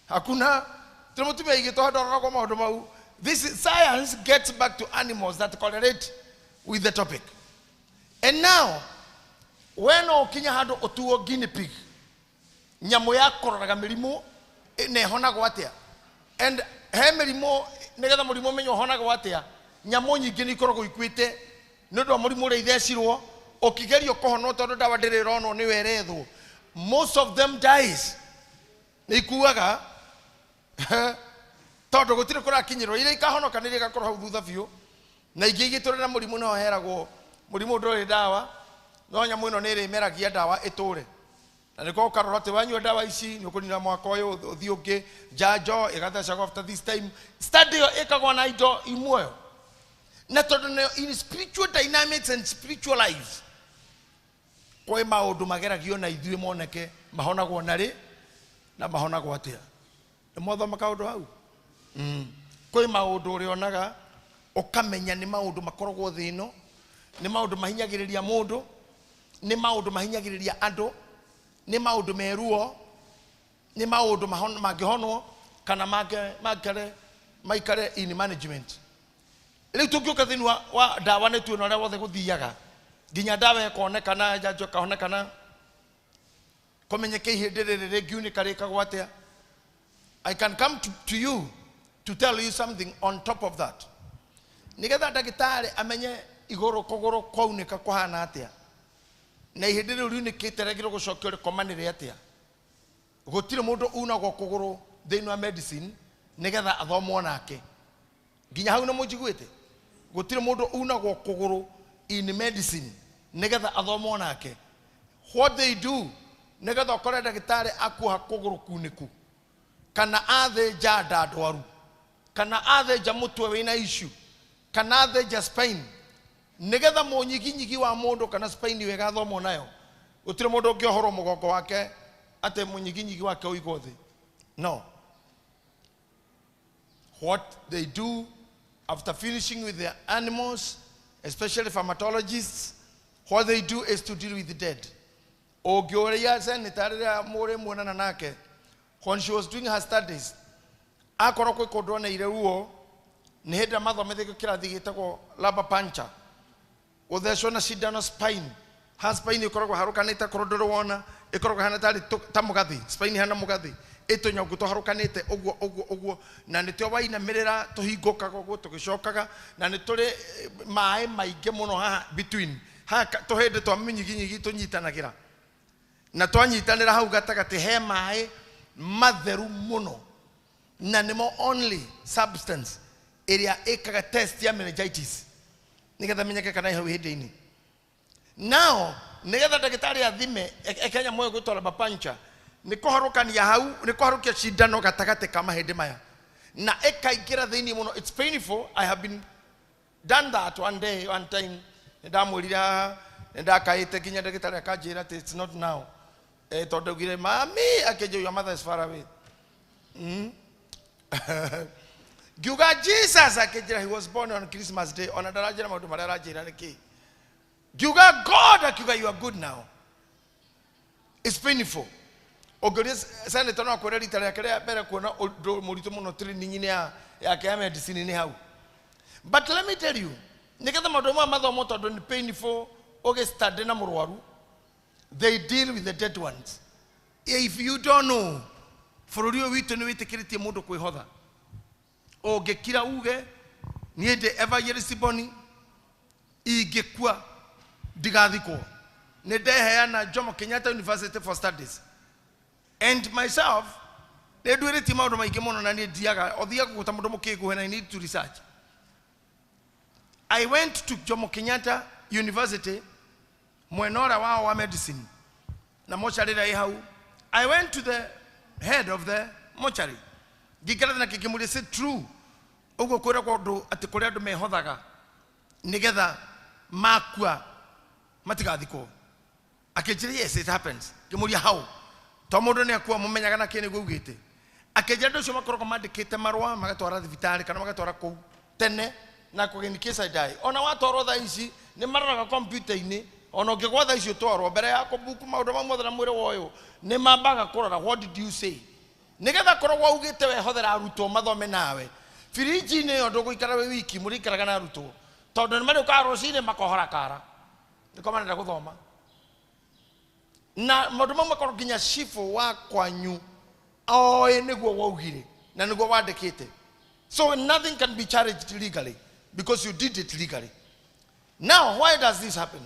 Hakuna. This science gets back to animals that correlate with the topic. And now, when Kenya had otuo guinea pig, nyamo ya kororaga mirimo ne hona gwatia. And he mirimo negetha murimo menyo hona gwatia. Nyamo nyingi ni korogwo ikwite nundu wa murimo ri thecirwo okigerio kohono tondu dawa ndiri rono ni werethwo. Most of them dies. Nikuaga tondu gutire kurakinyirwo ire ikahonoka nire gakorwo hau thutha biu na ingi igiture na murimu no heragwo murimu nduri dawa no nyamu ino nire meragia dawa iture na niko karora te wanyu dawa ici ni ukunina mwaka uyu uthi ungi janjo igathecagwo after this time study ikagwa na indo imwe na tondu in spiritual dynamics and spiritual lives kwa maundu mageragio na ithuĩ moneke mahonagwo nari na mahonagwo atia ni mothoma kaundu hau kwa maundu urionaga ukamenya ni maundu makoragwo thino ni maundu mahinyagiriria mundu ni maundu mahinyagiriria andu ni maundu meruo ni maundu mangihonwo kana maikare in management ile tukiuka thini wa dawa ne tuno ria wothe guthiaga ginya dawa ikonekana janjo kahonekana komenyeke ihindire regiuni karika gwatia. I can come to you to tell you something on top of that. Nigetha ndagitari amenye iguru kuguru kwaunika kuhana atia na ihindire uri kiteregiro gucokio komanire atia gutire mundu unagwo kuguru thini wa medicine nigetha athomwo nake ginya hau na mujiguite gutire mundu unagwo kuguru in medicine nigetha athomwo nake. What they do nigetha ukore ndagitari akuha kuguru kuniku kana athe jada dwaru kana athe jamutwe wina issue kana athe ja spine nigetha munyiginyigi wa mundu kana spine wega thomo nayo utire mundu ngiohoro mugongo wake ate munyiginyigi wake uigothi. No. What they do after finishing with the animals, especially pharmacologists, what they do is to deal with the dead. Ogioria sanitaria more mwana nake. When she was doing her studies, akorokwe kodona ile uo ni heda matho metheko kila thigitako laba pancha utheshona shida no spine ha spine ikorogwa harukanite korodoro wona ikorogwa hana tari tamugathi spine hana mugathi ito nyaguto harukanite ogwo na nitio waina mirira tuhingukaga ogwo tugicokaga na nituri mai mainge muno ha between ha tuhende twa minyiginyigi tunyitanagira na twanyitanira hau gatagati he mai matheru muno na nimo only substance area ekaga test ya meningitis nigetha menyeke kana iho hinde-ini. Now nigetha ndagitari athime ekenya moyo gutwara bapancha nikoharukania hau nikoharukia shindano gatagate kama hinde maya na ekaingira thini muno. It's painful. I have been done that one time ndamurira ndakaite kinya ndagitari akajira it's not now tondu gire mami akeje your mother is far away. Giuga Jesus akejira he was born on Christmas Day on adaraja maudu mararajira niki Giuga God akiuga you are good now. It's painful. Ogoris sane tono akoreri tare akere bere kuona muritu muno training ni ya ya medicine ni hau. But let me tell you nigetha maudu ma mathomo tondu ni painful oge study na murwaru they deal with the dead ones. If you don't know for you witu ni witikiritie mundu kwihotha ogekira uge niende evangelisiboni igekua digathiko nedeheana Jomo Kenyatta University for Studies and myself they do it maundu maingi muno na ndiaga othiaga guta mundu mukigu when I need to research. I went to Jomo Kenyatta University mwenora wao wa medicine na mochari rai hau. I went to the head of the mortuary gikara na kikimuli said true ugo kwira kwa ndu ati kuri andu mehothaga nigetha makua matigathiko akejira yes it happens kimuli how to mundu ni akua mumenyaga na kene gugite akejira ndu cio makoroko mandikite marwa magatwara thibitari kana magatwara ku tene na ko in case I die ona watoro tha ici ni mararaga computer ini ono ngigwatha icio twarwo mbere ya kubuku maundu mamwe na mwire woyo ni mambaga kurora what did you say nigetha korwo waugite wehothera arutwo mathome nawe firiji ni yo nduguikara we wiki murikaraga na arutwo tondu ni mari ukaro cine makohora kara niko manenda guthoma na maundu mamwe korwo nginya shifu wa kwanyu oe niguo waugire na niguo wandikite so nothing can be charged legally because you did it legally. Now why does this happen?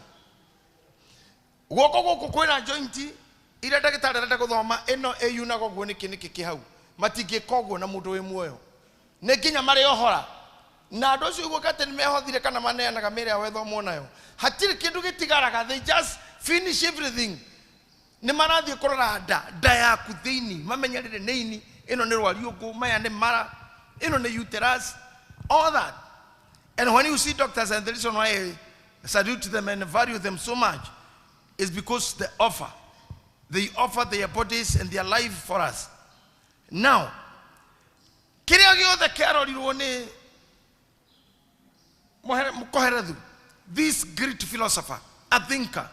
Goko kwina jointi ira ndagitari arenda guthoma ino eyu na goguo niki kihau matingikogwo na mundu wi muoyo ne nginya mari ohora na andu acio igukate ni mehothire kana maneanaga mire ya wethomo nayo hatiri kindu gitigaraga they just finish everything ni marathie kurora nda yaku thiini mamenyerere neini ino ni rwariungu maya ni mara ino ni uterus all that. And when you see doctors, and the reason why I salute them and value them so much is because they offer their bodies and their life for us. Now, this great philosopher, a thinker,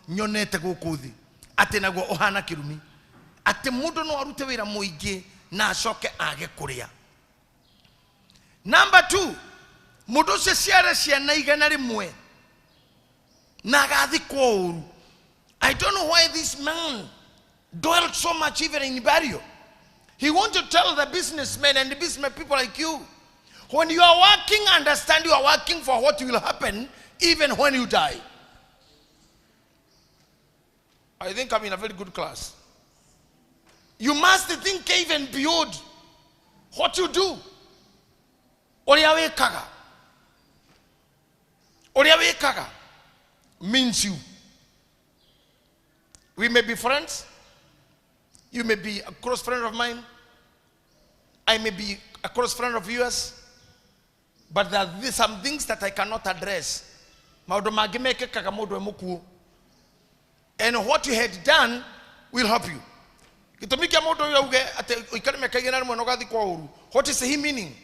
nyonete gukuthi ati naguo ohana kirumi ati mundu no arute wira muingi na acoke age kuria. Number 2, mundu ucio ciara ciana igana rimwe na agathikwo uru. I don't know why this man dwelt so much even in burial. He wanted to tell the businessmen and the business people like you, when you are working, understand you are working for what will happen even when you die. I think I'm in a very good class. You must think even beyond what you do. Oria wekaga means you. We may be friends. You may be a close friend of mine. I may be a close friend of yours. But there are some things that I cannot address. And what you had done will help you. What is he meaning?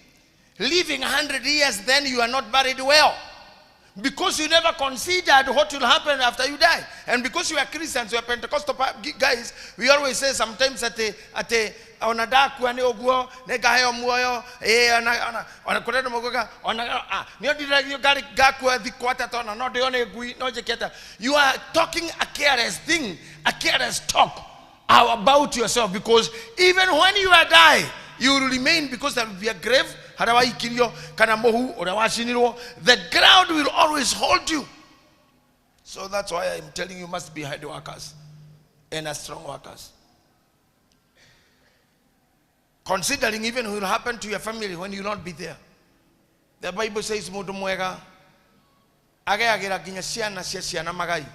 Living 100 years, then you are not buried well. Because you never considered what will happen after you die. And because you are Christians, you are Pentecostal guys, we always say sometimes onadaku ane oguo negahe omuoyo onakorera mogoga ni odira gari gakwa thikwata tona no de one gui no jeketa. You are talking a careless thing, a careless talk about yourself, because even when you are die, you will remain, because there will be a grave. The ground will always hold you. So that's why I'm telling you, must be hard workers and strong workers. Considering even what will happen to your family when you will not be there. The Bible says, Modo mwega agera ginya ciana cia ciana magai.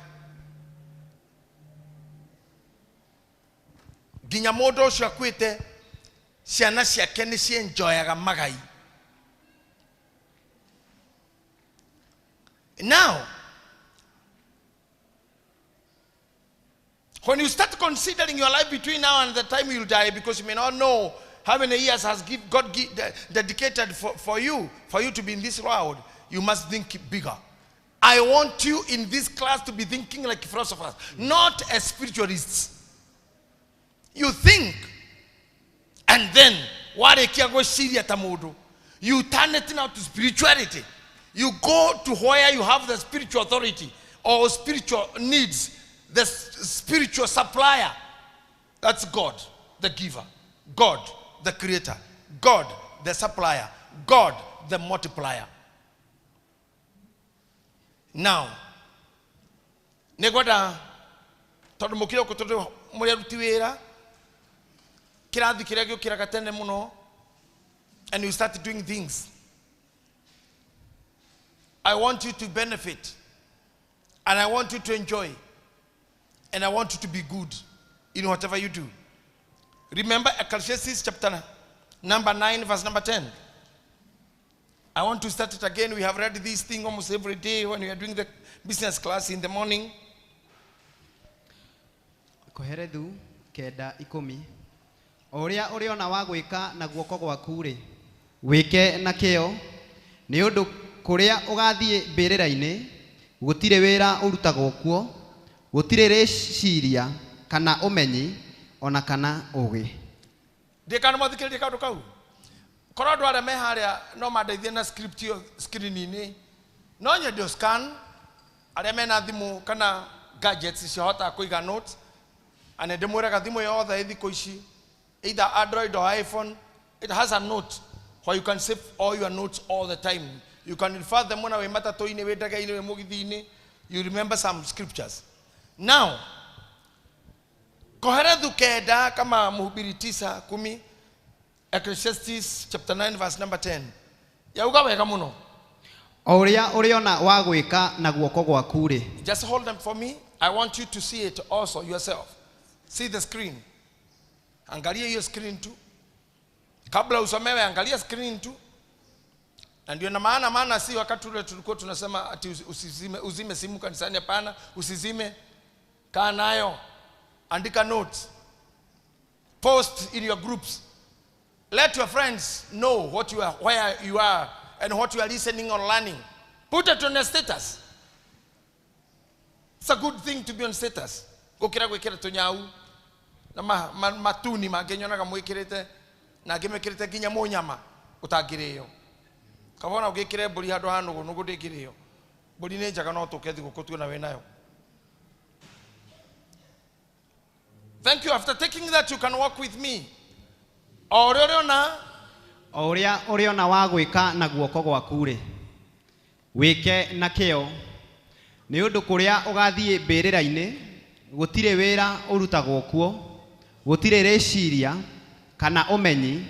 Ginya modo cio akwite ciana ciake ni cie enjoyaga magai. Now, when you start considering your life between now and the time you die, because you may not know how many years has God dedicated for you to be in this world, you must think bigger. I want you in this class to be thinking like philosophers, not as spiritualists. You think, and then you turn it now to spirituality. You go to where you have the spiritual authority or spiritual needs, the spiritual supplier. That's God, the giver. God, the creator. God, the supplier. God, the multiplier. Now, negoda todo mukiro kotodo moyarutiwera kiradi kiragyo kirakatene muno, and you start doing things. I want you to benefit, and I want you to enjoy, and I want you to be good in whatever you do. Remember Ecclesiastes chapter number 9 verse number 10. I want to start it again. We have read this thing almost every day when we are doing the business class in the morning. Koheredu keda ikomi. Oria oriona wa gwika na guoko gwaku ri. Wike na kio nĩ ũndũ kũrĩa ũgathiĩ mbĩrĩra-inĩ gũtirĩ wĩra ũrutagwo kuo, gũtirĩ rĩciria kana ũmenyi ona kana ũgĩ. Ndikana mathikĩrĩrie kaũndũ kau. Korwo andũ arĩa me harĩa no mandeithie na script yo screen-inĩ. No nyende scan arĩa mena thimũ kana gadgets cihota kũiga notes. Ane ndĩmwĩraga thimũ yothe thikũ ici, either Android or iPhone, it has a note where you can save all your notes all the time. You can refer them when we matatu-inĩ wĩ ndege-inĩ wĩ mũgithi-inĩ. You remember some scriptures. Now, Koherethu kenda kama Mhubiri 9:10, Ecclesiastes chapter 9 verse number 10. Yauga wega muno. O ũrĩa ũrĩona wa gwĩka na guoko gwaku rĩ. Just hold them for me. I want you to see it also yourself. See the screen. Angalia hiyo screen tu. Kabla usomewe angalia screen tu. Na ndio na maana si wakati ule tulikuwa tunasema ati uzime simu kanisani, hapana, usizime. Kaa nayo. Andika notes. Post in your groups. Let your friends know what you are, where you are, and what you are listening or learning. Put it on your status. It's a good thing to be on status. Gukira gwikira tunyau na matuni mangenyonaga mwikirite na ngimekirite ginya munyama utangiriyo. Kabona ugikire mburi handu hanugu nugu ndingiriyo. Mburi ni njaga no tukethi gukutu na we nayo. Thank you. After taking that, you can walk with me. O ũrĩa ũrĩona wa gwĩka na guoko gwaku rĩ, wĩke na kĩo, nĩ ũndũ kũrĩa ũgathiĩ mbĩrĩra-inĩ gũtirĩ wĩra ũrutagwo kuo, gũtirĩ rĩciria kana ũmenyi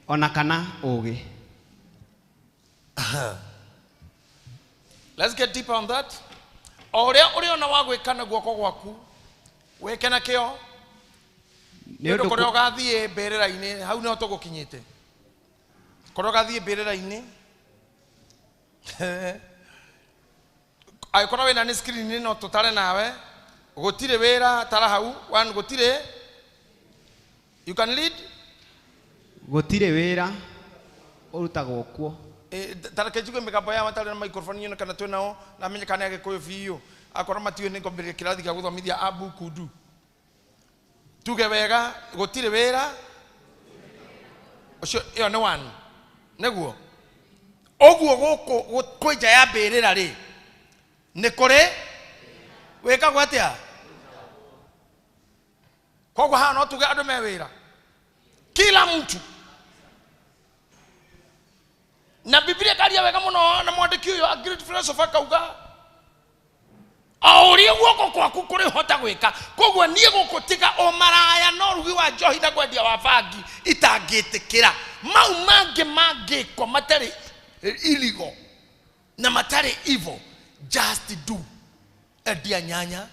ona kana ũgĩ. Let's get deeper on that. O ũrĩa ũrĩona wa gwĩka na guoko gwaku, wĩke na kĩo. Nĩ ũndũ kũrĩa ũgathiĩ mbĩrĩra-inĩ, hau nĩho tũgũkinyĩte. Kũrĩa ũgathiĩ mbĩrĩra-inĩ, agĩkorwo wĩna nĩ screen no tũtare nawe, gũtirĩ wĩra tara hau, one gũtirĩ. You can lead. Gũtirĩ wĩra ũrutagwo kuo. Tara kĩnjigwe mĩgambo ya matarĩ na microphone ĩno kana twĩnao, na menye kana Gĩkũyũ biũ. Akorwo matiũĩ nĩ ngomberia kĩrathi gĩa gũthomithia abu kudu. Tuge wega gũtirĩ wĩra ũcio, ĩyo nĩ one. Nĩguo ũguo gũkũ kwĩ nja ya mbĩrĩra rĩ, nĩ kũrĩ wĩkagwo atĩa? Koguo haha no tuge andũ me wĩra, kila mtu. Na Biblia karia wega mũno na mwandĩki ũyũ, a great philosopher, kauga o ũrĩa guoko kwaku kũrĩ hota gwĩka. Koguo niĩ gũkũtiga o maraya no rugi wa njohi na kwendia wa bangi itangĩtĩkĩra. Mau mangĩ mangĩkwo matarĩ illegal na matarĩ evil, just do. Endia nyanya,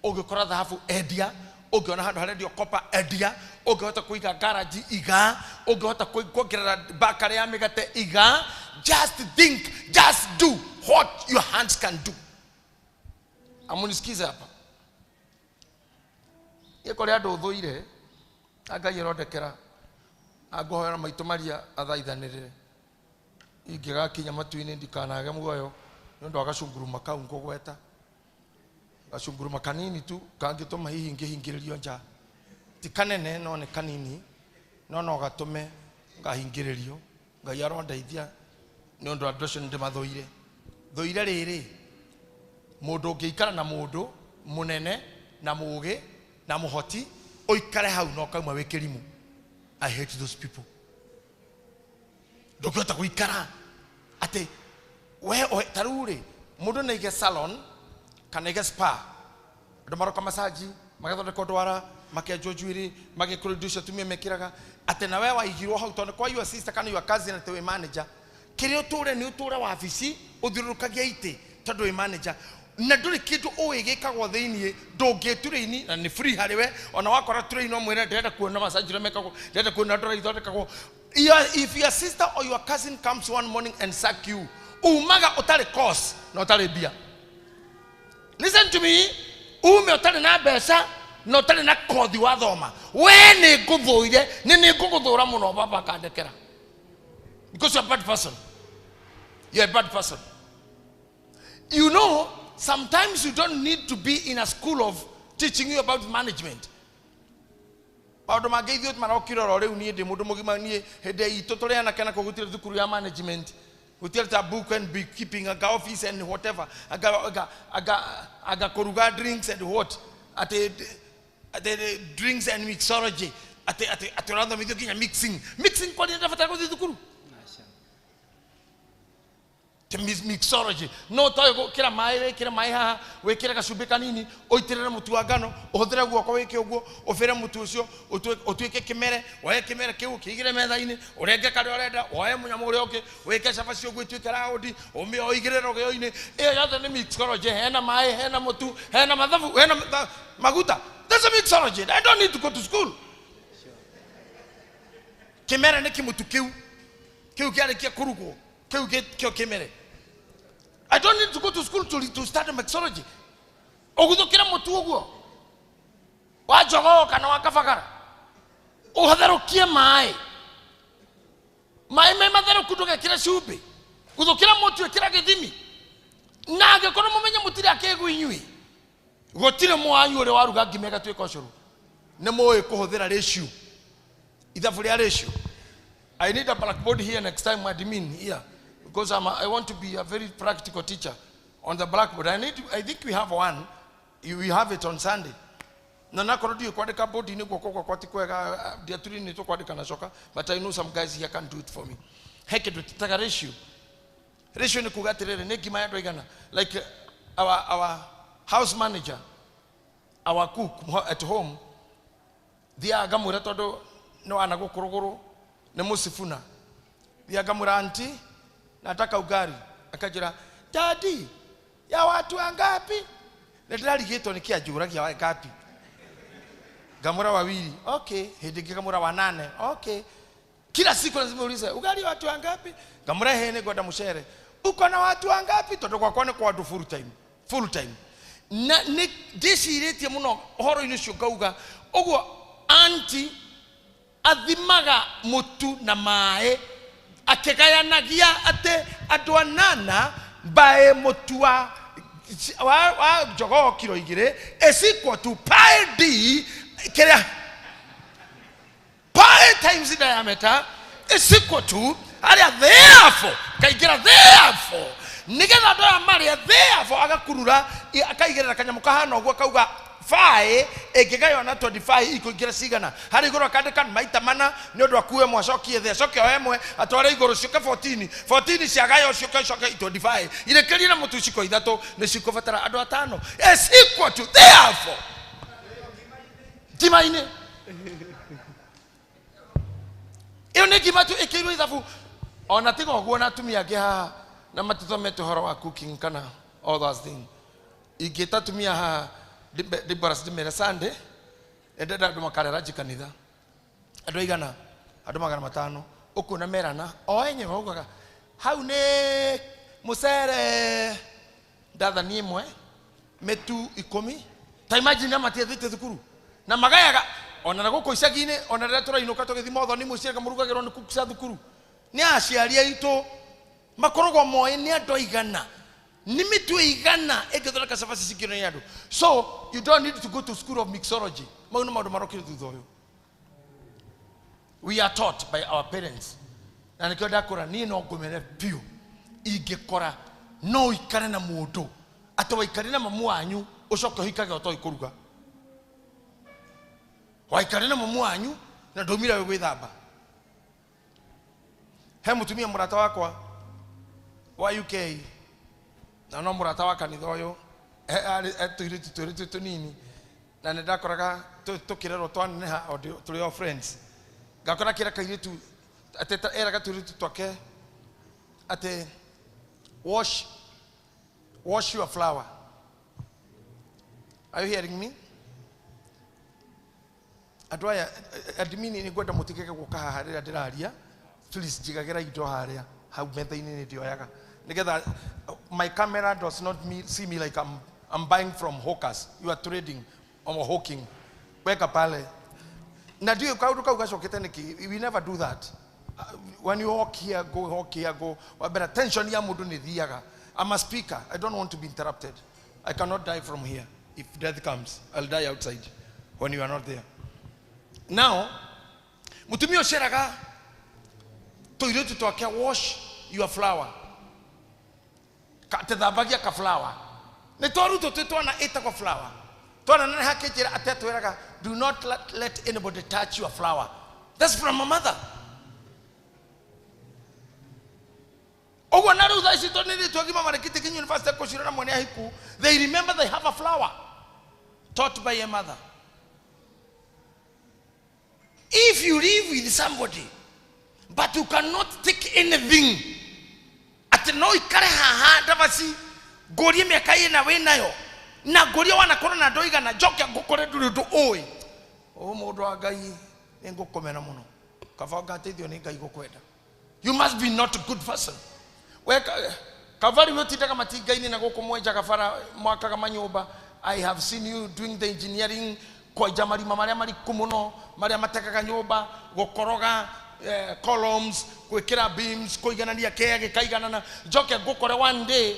ũngĩkora thahabu endia, ũngĩona handũ harendio kopa endia, ũngĩhota kũiga garage iga, ũngĩhota kuongerera bakari ya mĩgate iga. Just think, just do what your hands can do. Amunisikize hapa. Yeko ria ndo thuire Ngai irodekera agohera maitũ maria athaithanĩrĩre. Ingĩgakinya matu-inĩ ndikanage muoyo nĩ ũndũ wa gacunguruma kau ngũgweta. Gacunguruma kanini tu kangĩtũma hihi ngĩhingĩrĩrio nja. Ti kanene no nĩ kanini, no gatũme ngahingĩrĩrio. Ngai arondeithia nĩ ũndũ wa andũ acio ndĩmathuire. Thuire rĩrĩ, mũndũ ũngĩikara na mũndũ mũnene na mũũgĩ na mũhoti ũikare hau no kauma wĩ kĩrimũ. I hate those people. Ndũngĩhota gũikara atĩ we tarũrĩ mũndũ nĩ ige salon kana ige spa, andũ maroka masaji magathondeka ndwara makenjwo njuĩrĩ magĩkũrũ indo icio tumia mekĩraga atĩ na we waigirwo hau tondũ kwa your sister kana your cousin atĩ wĩ manager. Kĩrĩa ũtũre nĩ ũtũre wabici ũthiũrũrũkagia itĩ tondũ wĩ manager. Na ndũrĩ kĩndũ ũĩ gĩkagwo thĩinĩ ndũngĩtũrĩini na nĩ free harĩ we. Ona wakora tũrĩini no mwĩre ndĩrenda kuona massage mekagwo, ndĩrenda kuona ndwara ithondekagwo. If your sister or your cousin comes one morning and sack you, umaga ũtarĩ course na ũtarĩ bia. Listen to me. Ume ũtarĩ na mbeca na ũtarĩ na kothi wathoma, we nĩ ngũthũire, nĩ ngũgũthũra mũno baba kandekera, because you're a bad person. you're a bad person. You know, sometimes you don't need to be in a school of teaching you about management. Management. We tell the book and be keeping a office and whatever. I got koruga drinks and what? At the drinks and mixology. At the random mixing kwa nini tafata kwa dukuru. Mixology. No toyo kila mai ha we kila kasubika nini oiterera mutu wa ngano uhuthira guoko wike uguo ofere mutu ucio otuike kimere wae kimere kiu kigire metha-ini urenge kare urenda wae munyamu uria uki wike cabaci uguo ituike raudi umio oigire rogeo-ini iyo yothe ni mixology. Hena mai, hena mutu, hena mathabu, hena maguta. That's a mixology. I don't need to go to school. Kimere ni kimutu kiu kiari kia kurugo kiu kimere. I don't need to go to school to study mixology. Ogudokira mutu uguo wa jogo kana wa kafagara uhatharukie mai me matharu kutoka kira cumbĩ guthukira mutu kira githimi na angikorwo mumenye mutiri akegu inyui gutire mwanyu uri waruga ngimega twika ucuru ni muĩ kuhuthira ratio ithabu ria ratio. I need a blackboard here next time, admin here, because I want to be a very practical teacher on the blackboard. I think we have one. We have it on Sunday. Na korodi kwandika board ni gukoko kwatikwega dia turi ni to kwandika na coka, but I know some guys here can do it for me. Heke tutaka ratio. Ratio ni kugatirere ne gima yado igana. Like our house manager, our cook at home, dia gamura todo no anagokorogoro ne musifuna. Dia gamura anti nataka ugari. Akajira, "Daddy, ya watu wangapi?" Netali geto ni kia jura kia wangapi? Gamura wawili. Okay, hedi gamura wanane. Okay. Kila siku lazima uulize, "Ugali watu wangapi?" Gamura hene goda mushere. "Uko na watu wangapi?" Toto kwa kone kwa watu full time. Full time. Na ni desirete muno horo ino shukauga. Ogwo anti athimaga mutu na mae akegayanagia ate adwanana bae mutu wa jogo kilo igire is equal to pi d kera pi times the diameter is equal to area therefore kaigira therefore nigera ndo amari therefore agakurura akaigira kanyamuka hano ogwo kauga phi ekigayo na 25 iko gira sigana hari igoro kandika maita mana ni undu akuwe mwacokie the coke emwe atware igoro cioke 14 ciagayo cioke 25 ile kiri na mutu ciko ithatu ni ciko fatara andu atano is equal to therefore timaine iyo ni gimatu ikiru ithabu ona tigo ogwo na tumia ge ha na matithomete horo wa cooking kana all those things igita tumia ha de baras de mera Sunday edada ndo makarera jikanitha ando igana ando magana matano ukuna merana oenye ogaga hau ne musere datha ni imwe metu 10 ta imagine amatie thite thukuru na magayaga ona na guko icagine ona rira turainuka tugithima othoni muciere kamurugagirwo ni kukusa thukuru ni aciari aitu makorogo moe ni ando igana Nimitu igana egethora kasafasi sikiro yadu. So you don't need to go to school of mixology. Mauna madu marokiro tudoyo. We are taught by our parents. Na nikiwa kora ni no gomere pio. Igekora no ikare na muodo. Atawa ikare na mamu anyu oshoka hikage oto ikuruga. Wa ikare na mamu anyu na domira wewe thaba. He mutumia murata wakwa wa UK. Na no murata wa kanitha uyu turitu nini na ndakoraga tukirero twaneha turi all friends gakora kira kairitu ateta eraga turitu twake ate wash your flower. Are you hearing me? Adwaya admini ni gwenda mutikeke guka harira ndiraria please jigagira indo haria hau metha-ini ni ndioyaga nigetha my camera does not see me like I'm buying from hawkers. You are trading or hawking. Weka pale. Na dio kaudu kaugashokete niki. We never do that. When you walk here, go. But attention, I'm a speaker. I don't want to be interrupted. I cannot die from here. If death comes, I'll die outside when you are not there. Now, mutumio sheraga toiletu toke wash your flower. Te dabagia ka flower. Ne toru to na eta ko flower. Tona na hakejera ateto eraga. Do not let anybody touch your flower. That's from my mother. They remember they have a flower taught by a mother. If you live with somebody but you cannot take anything at no ikare gori mekaye na we nayo na gori wana kono na doiga na joke gukore durudu oi o modo agai engo komena muno kafaga tedio ni ngai gokwenda. You must be not a good person. I have seen you doing the engineering columns, beams, one day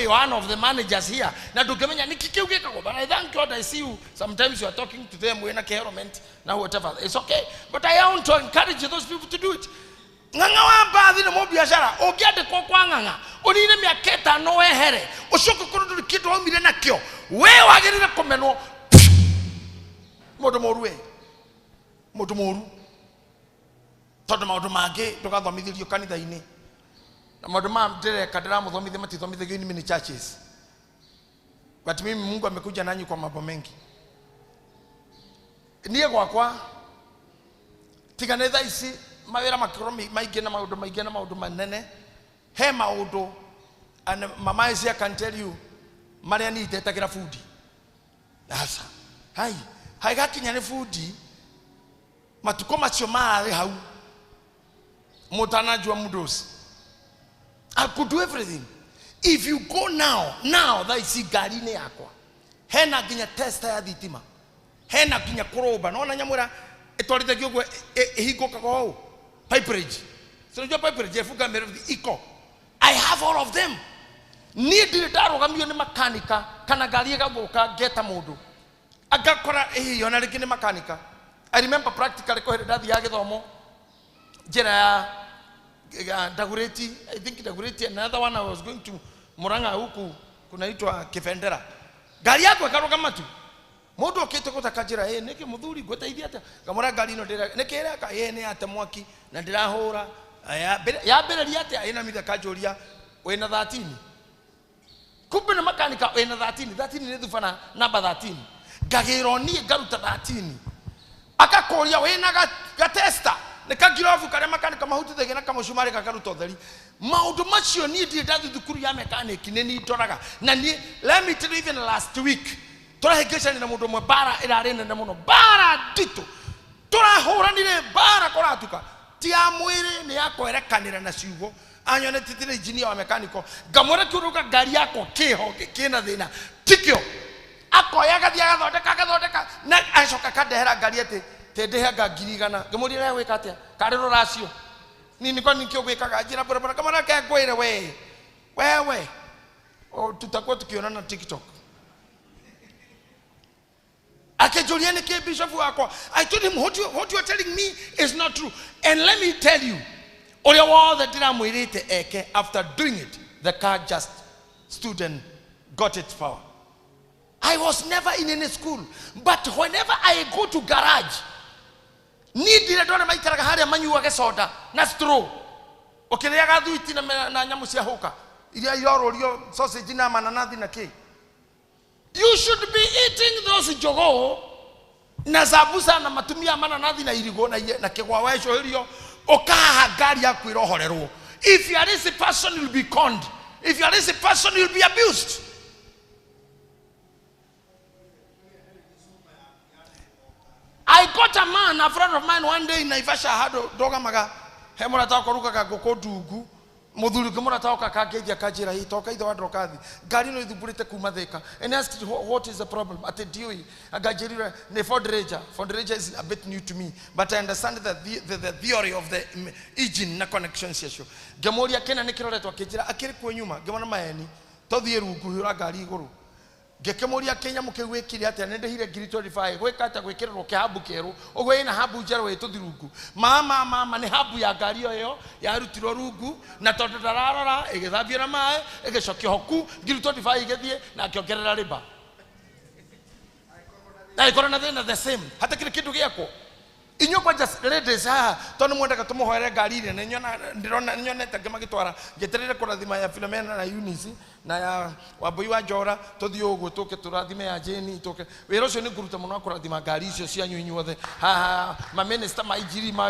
one of the managers here. But I thank God I see you. Sometimes you are talking to them when now whatever. It's okay. But I want to encourage those people to do it. Many churches. But mimi Mungu amekuja nanyi kwa mambo mengi. Niye kwa tiganetha isi mawira makromi maigena maudu manene he maudu, and mama is here can tell you Maria ni itetakira food. Asa hai gakinya ne food matuko macho mare hau mutana jwa mudos. I could do everything. If you go now that is garine yakwa. Hena ginya testa ya ditima. Hena ginya koroba. Naona nyamura etolite gyogwe hiko kako piperage. So you piperage efuga merevi iko. I have all of them. Ni dilidaro gamio ni makanika kana gari gagoka geta modu. Agakora yona lekine makanika. I remember practically ko hedadi yage domo. Jera Dagureti, I think Dagureti, another one I was going to Muranga huku kunaitwa Kifendera. Gari yako ikaroga matu. Modu okete kota kajira neke mudhuri gota idiata. Kamara gari no dera neke era ka ne atamwaki na dera hora. Ya bere liate aina mitha kajoria wena 13. Kumbe na makanika wena 13 ne dufana namba 13. Gagironi garuta 13. Akakoria wena ga testa. Nekagirofu kare makanika mahuti thegena kama shumari kakaruto theri. Maudu machio ni didadu dukuru ya mechanic neni toraga. Na ni let me tell you, even last week tora hegesha ni na mudo mwe bara irarene na muno bara dito. Tora hora ni le bara koratuka. Tia mwiri ni yako erekanira na siugo. Anyo ne titile engineer wa mekaniko. Gamore kuruka gari yako keho kena thina. Tikyo. Ako yaga diaga dodeka na ashoka kadehera gari ete tedehaga girigana gemuri ra wekatia karero rasio nini kwa nikio wekaga jina bora kama na kwere wewe o tutakuwa tukiona na TikTok akajuliane ke bishop wako. I told him what you are telling me is not true, and let me tell you all the dinamwirite eke after doing it the car just stood and got its power. I was never in any school, but whenever I go to garage need dire dona maikaraga haria manyu wake soda na straw okeleaga thuiti na nyamu cia huka iria irorio sausage na mananathi na cake. You should be eating those jogo na zabusa na matumia mananathi na irigo na kegwa weco hirio okaha gari yaku irohorerwo. If you are this person, you'll be conned. If you are this person, you'll be abused. I got a man, a friend of mine, one day in Naivasha had a dog maga. Hemora takoruka ka goko dugu. Muthuri kumura toka kageithia kajira hii toka itho androkathi ngari no ithubulite kuma Thika and asked what is the problem at the DOE agajirira ne Ford Ranger is a bit new to me but I understand that the theory of the engine na connections issue gemoria kena nikiroretwa kijira akiri kwa nyuma gemona maeni tothie rungu hura ngari iguru gekemoria Kenya mukegwikire atia nende hire ngiri 25 gwekata gwikirwo kihabu keru ogwe ina habu njero we tuthirungu mama ni habu ya ngari yo ya rutirwo rungu na tondu dararora igithambio na mae igicokio hoku ngiri 25 igithie na kiongerera riba na ikora na thina the same hata kile kindu giako inyo kwa just ladies tondu mwendaka tumuhoere ngari ire na nyona ndirona nyonete ngimagitwara ngeterere kurathima ya Philomena na Eunice na ya Wambui wa Njora tuthie uguo tuke turathime ya Jeni tuke wira ucio ni nguruta muno kurathima ngari icio cia nyinyi wothe ma minister ma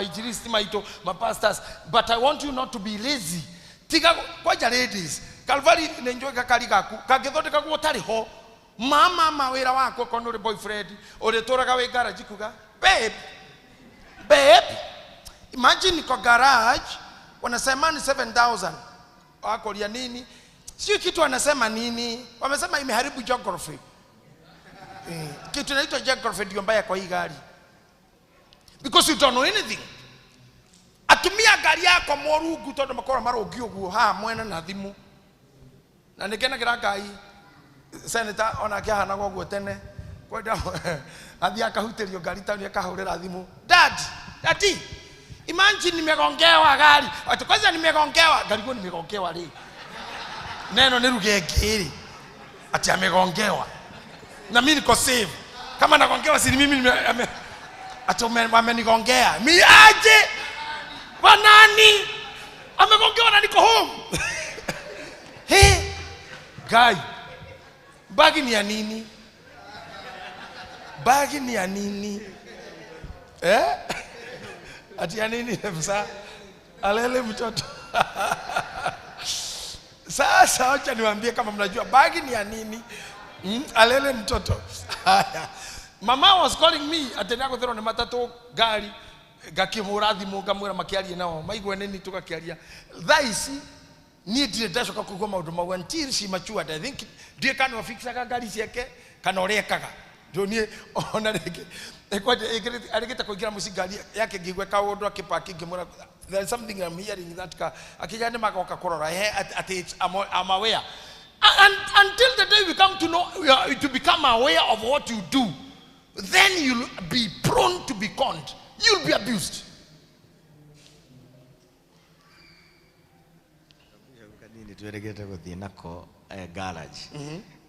ijiristi maito ma pastors but I want you not to be lazy tiga kwa ladies Calvary ne njoi kakari gaku kagithondeka gwo tari ho mama wira wako kono ri boyfriend uri turaga we garage kuga babe imagine niko garage wanasema ni 7,000 wako lia nini sio kitu wanasema nini wamesema imeharibu geography kitu inaitwa geography ndio mbaya kwa hii gari because you don't know anything atumia gari yako morugu tondu makora marogi uguo mwena na thimu na nikena kirakai senator ona kiahana goguo tene kwenda athia kahutirio ngari tani akahurira thimu daddy imagine nimegongewa gari ati kwanza nimegongewa gari go nimegongewa ri neno niruge ngiri ati amegongewa na mimi niko save kama nagongewa si mimi ati amenigongea mimi aje wanani amegongewa na niko home guy bagi ni ya nini ati ya nini sasa alele mtoto sasa acha niwaambie kama mnajua bagi ni ya nini alele mtoto mama was calling me atenda kuthero ni matatu gari gakimurathi mungamwira makiarie nao maigwe nini tukakiaria thaisi ni dire ndacoka kugwa maundu mau until she matured I think die kana wafixa gari ciake kana orekaga Jonie ona rege ekwaje aregeta kuingira musigari yake ngigwe kaundu akipaki ngimura there is something I'm hearing that ka akijane magoka kurora at I'm aware and until the day we come to know to become aware of what you do then you'll be prone to be conned you'll be abused kanini tueregete guthie nako garage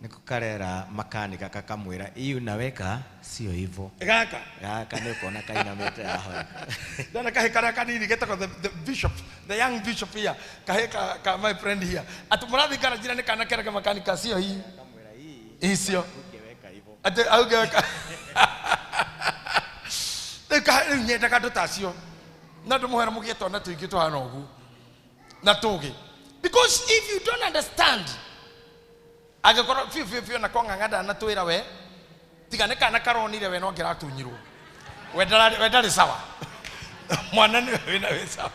niko karera makanika kakamwira hii unaweka sio hivyo gaka niko na kaina mete hapo dana kahekara kanini getako the bishop the young bishop here kaheka ka my friend here atumurathi kana jina nikana kera makanika sio hii kamwira hii sio ungeweka hivyo ate augeweka eka nyeta kadotasio na tumuhera mugeto na tuigito hana ugu na tuge because if you don't understand agakora fio na konga ngada na twira we tigane kana karonire we no ngira tunyirwo wedari sawa mwana ni we sawa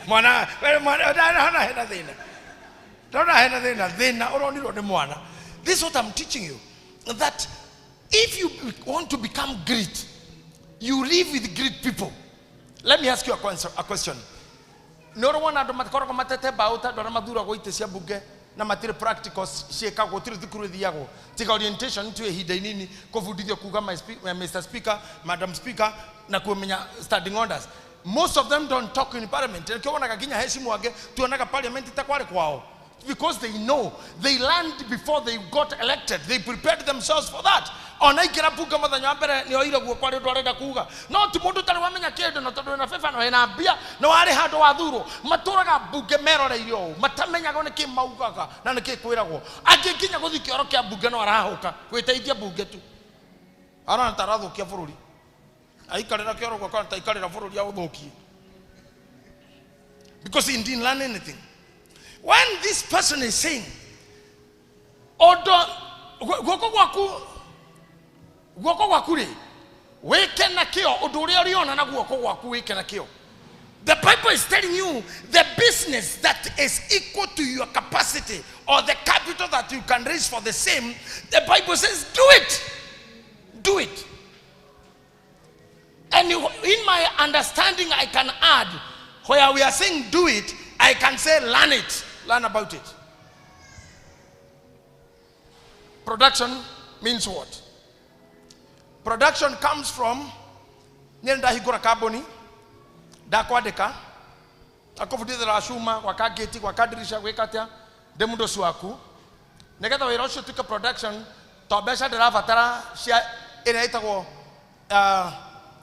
mwana hana hena thina don't hena thina uronirwo ni mwana this is what I'm teaching you that if you want to become great you live with great people let me ask you a question no one ado matkoro matete bauta do madura go ite cia bunge na matire practicals sheka go tiri thukuru thiago tika orientation to ehida nini kufundithio kuga Mr. Speaker Madam Speaker na kumenya standing orders most of them don't talk in parliament kiona kaginya heshimu wage tuonaga parliament itakwale kwao because they know they learned before they got elected they prepared themselves for that ona ikira buga mathanya mbere ni oire guo kwari ndorenda kuga no ti mundu tari wamenya kindu na tondu na fefa no ena mbia no ari handu wa thuro maturaga bunge meroreire o matamenyaga ni kimaugaga na ni kikwiragwo angikinya guthi kioro kia bunge no arahuka gwiteithia bunge tu ara ntarathukia bururi aikarira kioro gwa kana taikarira bururi ya uthukie because he didn't learn anything when this person is saying odo guoko gwaku ri wike na kio undu uria riona na guoko gwaku wike na kio The Bible is telling you the business that is equal to your capacity or the capital that you can raise for the same. The Bible says, do it. Do it. And in my understanding, I can add, where we are saying do it, I can say learn it. Learn about it. Production means what? Production comes from Nyenda higura carboni dakwadeka akofudithira shuma kwa kageti kwa kadirisha gwikatia demundo swaku negetha wira ucio tuke production to besha ndirabatara cia ina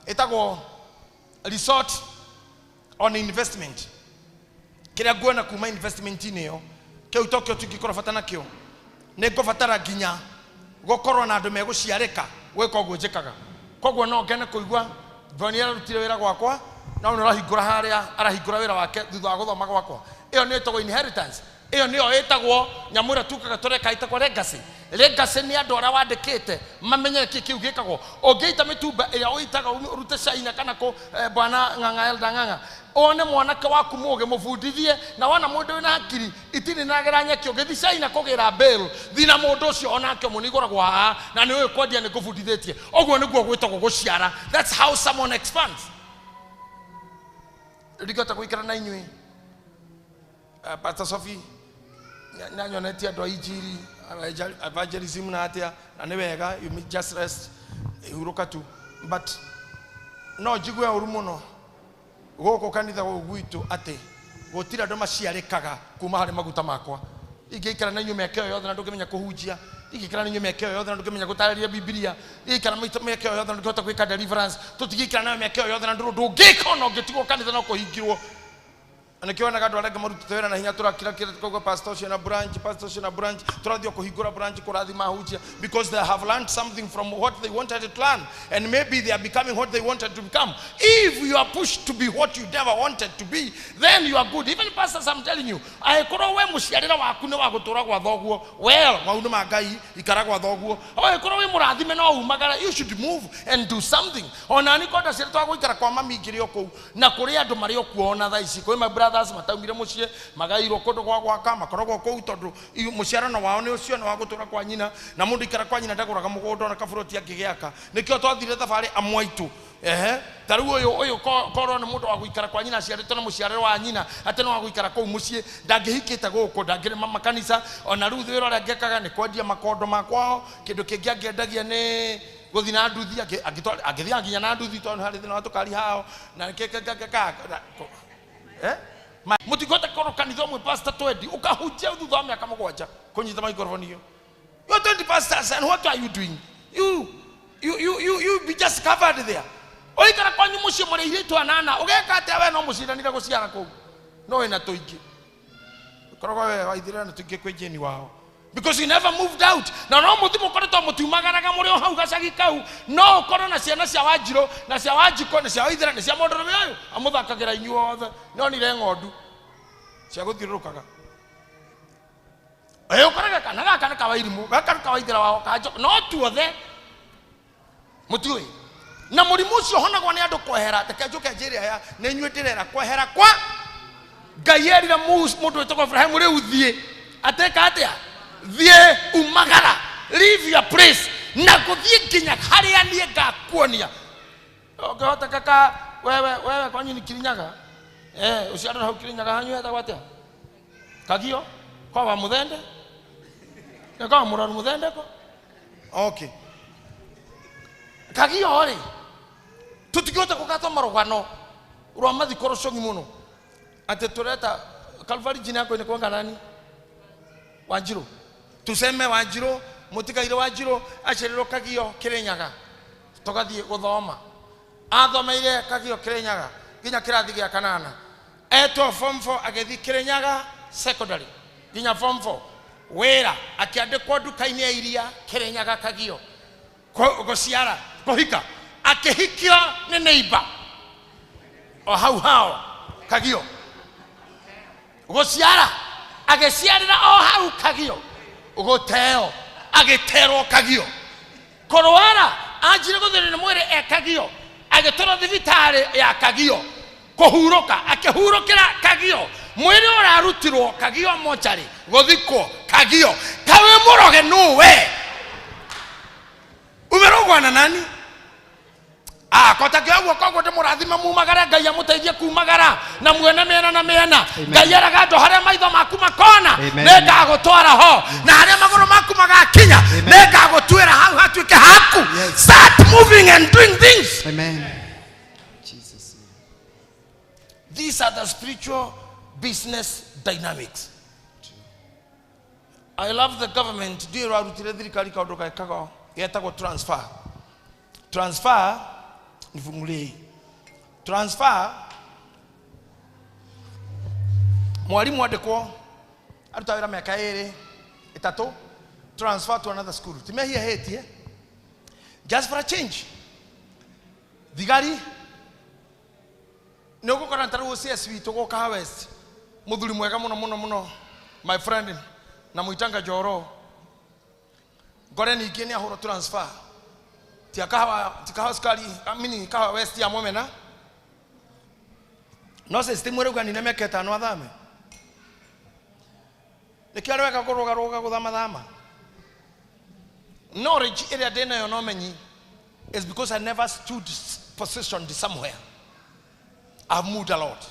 itagwo resort on investment kira guona kuma investment niyo ke utokyo tukikora fatana kyo nego fatara ginya gokorwo na andu meguciarika weko gujikaga kogwo no ngene kuigwa Vaniera rutire wira gwakwa na ono rahingura haria arahingura wira wake thutha wa guthoma gwakwa iyo ni etagwo inheritance iyo niyo etagwo nyamura tukaga tureka itagwo legacy. Legacy ni andu ara wandikite mamenye kiu gikagwo ungiita mitumba ira uitaga urute shaina kana ko bwana nganga elda nganga one mwanake waku muge mufundithie na wana mundu wina hakiri itini nageranya kio githi shaina kugira bill thina mundu ucio onake munigoragwo ha na ni uyu kwendia ni gufundithitie ogwo niguo gwitagwo guciara. That's how someone expands. Rigota kuikara na inyui Pastor Sophie nanyoneti andu aijiri evangelism na atia na ni wega you just rest ihuruka tu but no jigwe urumuno goko kanitha gwitu ate gotira andu maciarikaga kuma hari maguta makwa igikara na nyume yakeo yothe na ndukimenya kuhunjia igikara na nyume yakeo yothe na ndukimenya gutariria Biblia igikara na yakeo yothe na ndukota kwika deliverance tutigikara na yakeo yothe na ndugikona ngitigo kanitha no kuhingirwo anakiona gadu arega marutu wera na hinya turakira kira tukogo pastor na branch turathio kuhingura branch kurathima hujia because they have learned something from what they wanted to learn and maybe they are becoming what they wanted to become. If you are pushed to be what you never wanted to be, then you are good. Even pastors, I'm telling you, I koro we mushiarira waku ne wagutura gwa thoguo well maundu magai ikaragwa thoguo o koro we murathime no umagara. You should move and do something. Ona ni koda sir twago ikara kwa mami igirio ku na kuri andu mari okuona tha ici koi my brothers mataumire mucie magairo kondo gwa gwaka makorogwo kou tondu muciarano wao ni ucio na wagutura kwa nyina na mundu ikara kwa nyina ndaguraga mugondo na kaburoti akigiaka nikio twathire thabari amwaitu taru uyu korwo ni mundu wa guikara kwa nyina ciarite na muciarero wa nyina ate no wa guikara kou mucie ndangihikite guku ndangire mama kanisa ona ru thwira ria ngekaga ni kwendia makondo makwao kindu kingi angiendagia ni guthina nduthi agithia nginya na nduthi tondu hari thina watukari hao na mutigota koro kanitha mwe pastor 20 ukahujia thutha wa miaka 7 kunyita microphone hiyo. You are 20 pastors and what are you doing? You be just covered there. Oikara kwa nyu mucie muri iritu anana ugeka ate we no muciranire guciara kou no ina tuingi korogo we waithira na tuingi kwe jeni wao because you never moved out. Na no muthimo koretwo mutumagaraga muri o hau gacagi kau no ukoro na ciana cia Wanjiro na cia Wanjiko na cia Waithira na cia Mondoro ayo amuthakagira inyuothe no nire ng'ondu cia guthirurukaga ukoraga kana gaka na kawairimu gaka kawaithira wao kajo no tuothe mutui na murimu ucio honagwo ni andu kwehera tekejuke njiri aya ni nyue ndirera kwehera kwa Ngai erira mundu wetagwo Abraham riu thie ateka atia thie umagara leave your place na guthie nginya haria nie ngakuonia ngahota kaka wewe kwanyu ni Kirinyaga uciaro hau Kirinyaga hanyu eta gwatia kagio kwa wa muthende na kwa muraru muthende ko okay kagio ri tutigota kugato marogano rwa mathikoro congi muno ate tureta Calvary jina yako inakuanga nani Wanjiro tuseme Wanjiro mutigaire Wanjiro acerero kagio Kirinyaga tugathie guthoma athomeire kagio Kirinyaga ginya kirathi gia kanana eto form 4 agethi Kirinyaga secondary ginya form 4 wera akiandikwo nduka-ini ya iria Kirinyaga kagio guciara kuhika akihikio ni neighbor o hau kagio guciara ageciarira o hau kagio guteo agiterwo kagio korwara anjire guthirira mwire kagio agitoro thibitari ya kagio kuhuruka akihurukira kagio mwiri urarutirwo kagio mochari guthikwo kagio kawe muroge nuwe umerogwa na nani kota kiaguo koguo ndimurathima mumagara ngai amuteithie kumagara na mwena mena na mena ngai aragando haria maitho maku makona ningagutwara ho na haria maguru maku magakinya ningagutwira hau hatuike haku. Start moving and doing things. Amen. Jesus. These are the spiritual business dynamics. I love the government. Do you know thirikari kaundu kaikago yetagwo transfer. Transfer nifungulie. Transfer mwalimu andikwo aruta wira miaka 2 3 transfer to another school. Timehia hetie just for a change. Thigari noko kana taru CSV to go ka West muthuri mwega muno my friend na muitanga Joro gore ni kini ahoro transfer tikawa skali amini kawa West ya momena no system wero gani nemeketa no athame nikiarweka kuruga guthama knowledge area dena yo no menyi is because I never stood positioned somewhere. I've moved a lot.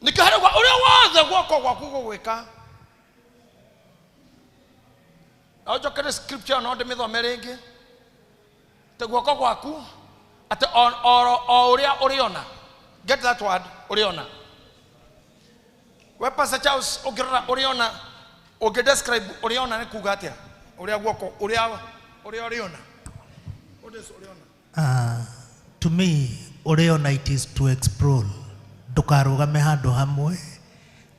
Nikahara kwa ule waza gwako gwakugo gweka. Ajo kare scripture no de mithome ringi. Te gwako gwaku ate uria uriona. Get that word, uriona. We Pastor Charles ogirra uriona. Oge describe uriona ne kugatia. Uria gwako uria uriona. What is uriona? To me, uriona it is to explore. Ndukarugame handu hamwe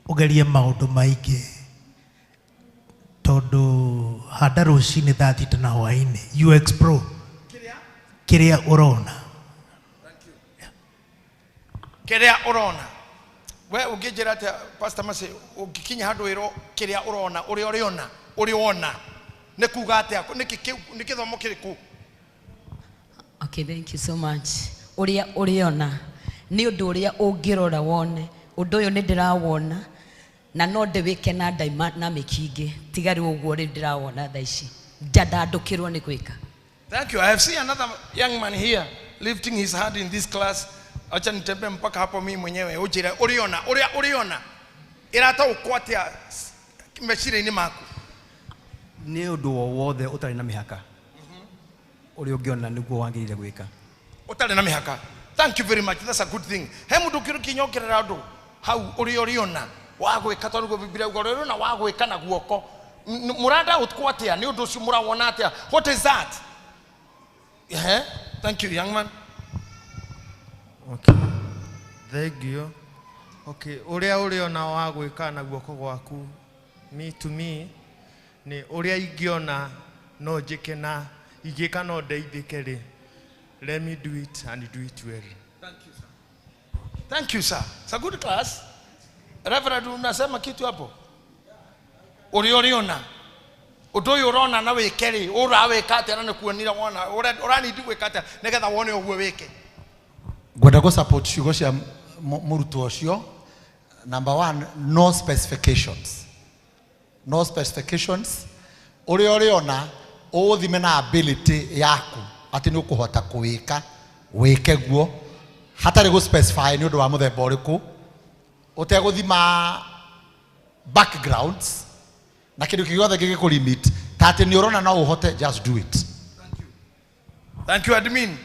ugerie maundu maingi tondu handa rucini thathita na hwaini you explore kiria urona. Thank you. Kiria urona we ungijira ati Pastor Mase ungikinya handu wiro kiria urona uriona ne kuga ati ni kithomo kiriku. Okay, thank you so much. Uriona ni undu uria ungirora wone undu uyu ni ndirawona na no ndiwike na daima na mikingi tigari uguo ri ndirawona tha ici ndandukirwo ni gwika. Thank you. I have seen another young man here lifting his hand in this class. Acha nitembe mpaka hapo mimi mwenyewe ujira uriona irata ukwatia meshire-ini maku ni undu wothe utari na mihaka uri ungiona niguo wangirire gwika utari na mihaka. Thank you very much. That's a good thing. He mundu kirukinyokerera andu hau uriona wagwika tondu go Biblia ugorero na wagwika na guoko muranda utkwatia ni undu ucio murawona atia. What is that? Thank you, young man. Okay. Thank you. Okay, uria uriona wagwika na guoko gwaku me to me ni uria ingiona no njike na igika no ndeithike ri. Let me do it and do it well. Thank you, sir. Thank you, sir. It's a good class. Reverend, unasema kitu hapo? Uriona. Udoyo urona na wekeri, uraweka ati na kuonira wona. Urani ndi gweka ati negetha wone ogwe weke. Gwenda go support ciugo cia murutu ucio. Number 1, no specifications. No specifications. Uriona uthime na ability yaku ati ni ukuhota kuwika wike guo hatari go specify ni undu wa muthemba uriku uteguthima backgrounds na kindu kiothe gigiku limit tati ni urona no uhote just do it. Thank you, admin.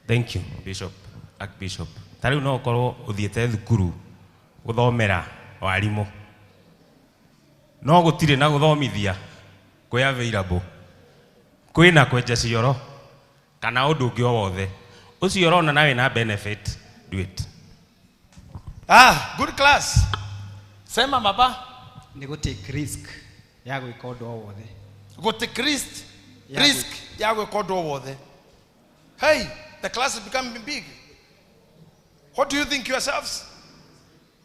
Thank you, Bishop, Archbishop. Tariu no korwo uthiete thukuru guthomera warimu no gutire na guthomithia kwi available kwina kwenja cioro kana undu ungi o wothe ucio urona nawe na benefit do it. Good class. Sema baba ni go take risk ya gwika undu o wothe go take risk ya gwika undu o wothe. Hey, the class is becoming big. What do you think yourselves?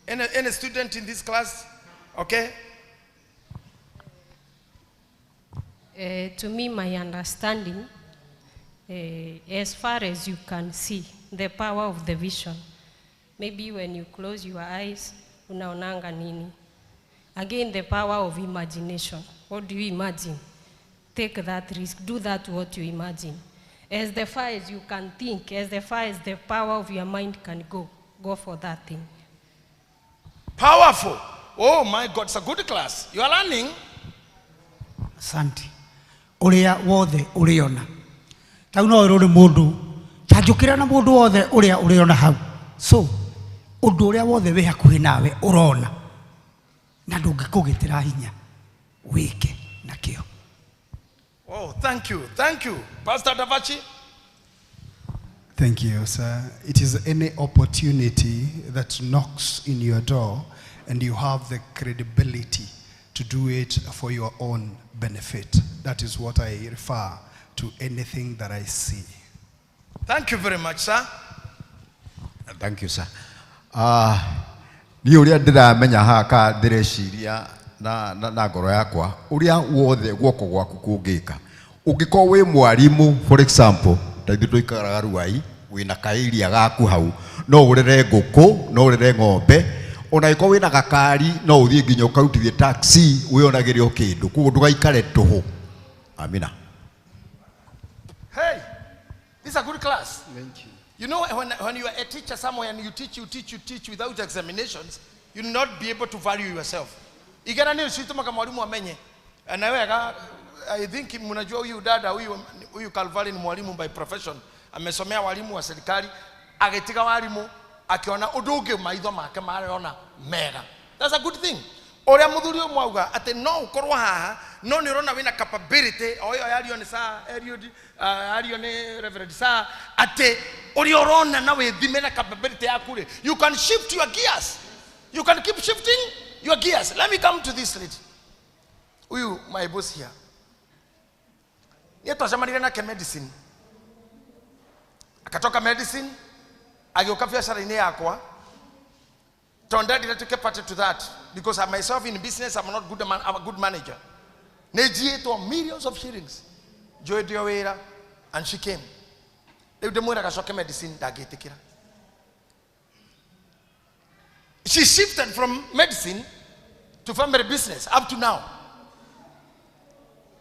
Any student in this class? Okay. To me, my understanding as far as you can see, the power of the vision. Maybe when you close your eyes, unaonanga nini. Again, the power of imagination. What do you imagine? Take that risk. Do that what you imagine. As the far as you can think, as the far as the power of your mind can go for that thing. Powerful. Oh my God, it's a good class. You are learning. Asante. Uria wothe uriona. Tau no ruri mundu. Tajukira na mundu wothe uria uriona hau. So, undu uria wothe we hakuhi nawe urona. Na ndungikugitira hinya. Wike na kio. Oh, thank you. Thank you. Pastor Davachi. Thank you, sir. It is any opportunity that knocks in your door and you have the credibility to do it for your own benefit. That is what I refer to anything that I see. Thank you very much, sir. Thank you, sir. Ni uria ndiramenya haka ndireciria na ngoro yakwa uria wothe guoko gwaku kungika ungiko wi mwarimu, for example, taithu tuikaraga Ruai wina kairia gaku hau no urere nguku no urere ng'ombe ona iko wina gakari no uthie nginya ukarutithie taxi wionagirio kindu kuo ndugaikare tuhu. Amina. Hey, this is a good class. Thank you. You know, when you are a teacher somewhere and you teach without examinations, you will not be able to value yourself. Igana ni usituma kama mwalimu amenye. Na wewe I think mnajua huyu dada huyu Calvary ni mwalimu by profession. Amesomea walimu wa serikali, agetika walimu akiona udunge maitho make marona mega. That's a good thing. Oria muthuri omwauga ate no ukorwa haha no ni urona wina capability oyo yario ni saa ario ni reverend saa ate ori urona na withime na capability yaku ri you can shift your gears. You can keep shifting your gears. Let me come to this lady. Uyu my boss here. Yeto ajamarire na medicine. Akatoka medicine ageuka biashara-ini yakwa. Tonda did take part to that because I myself in business I'm not I'm a good manager. Neji to millions of shillings. Joy Diawera and she came. They the more akashoka medicine dagetekira. She shifted from medicine to family business up to now.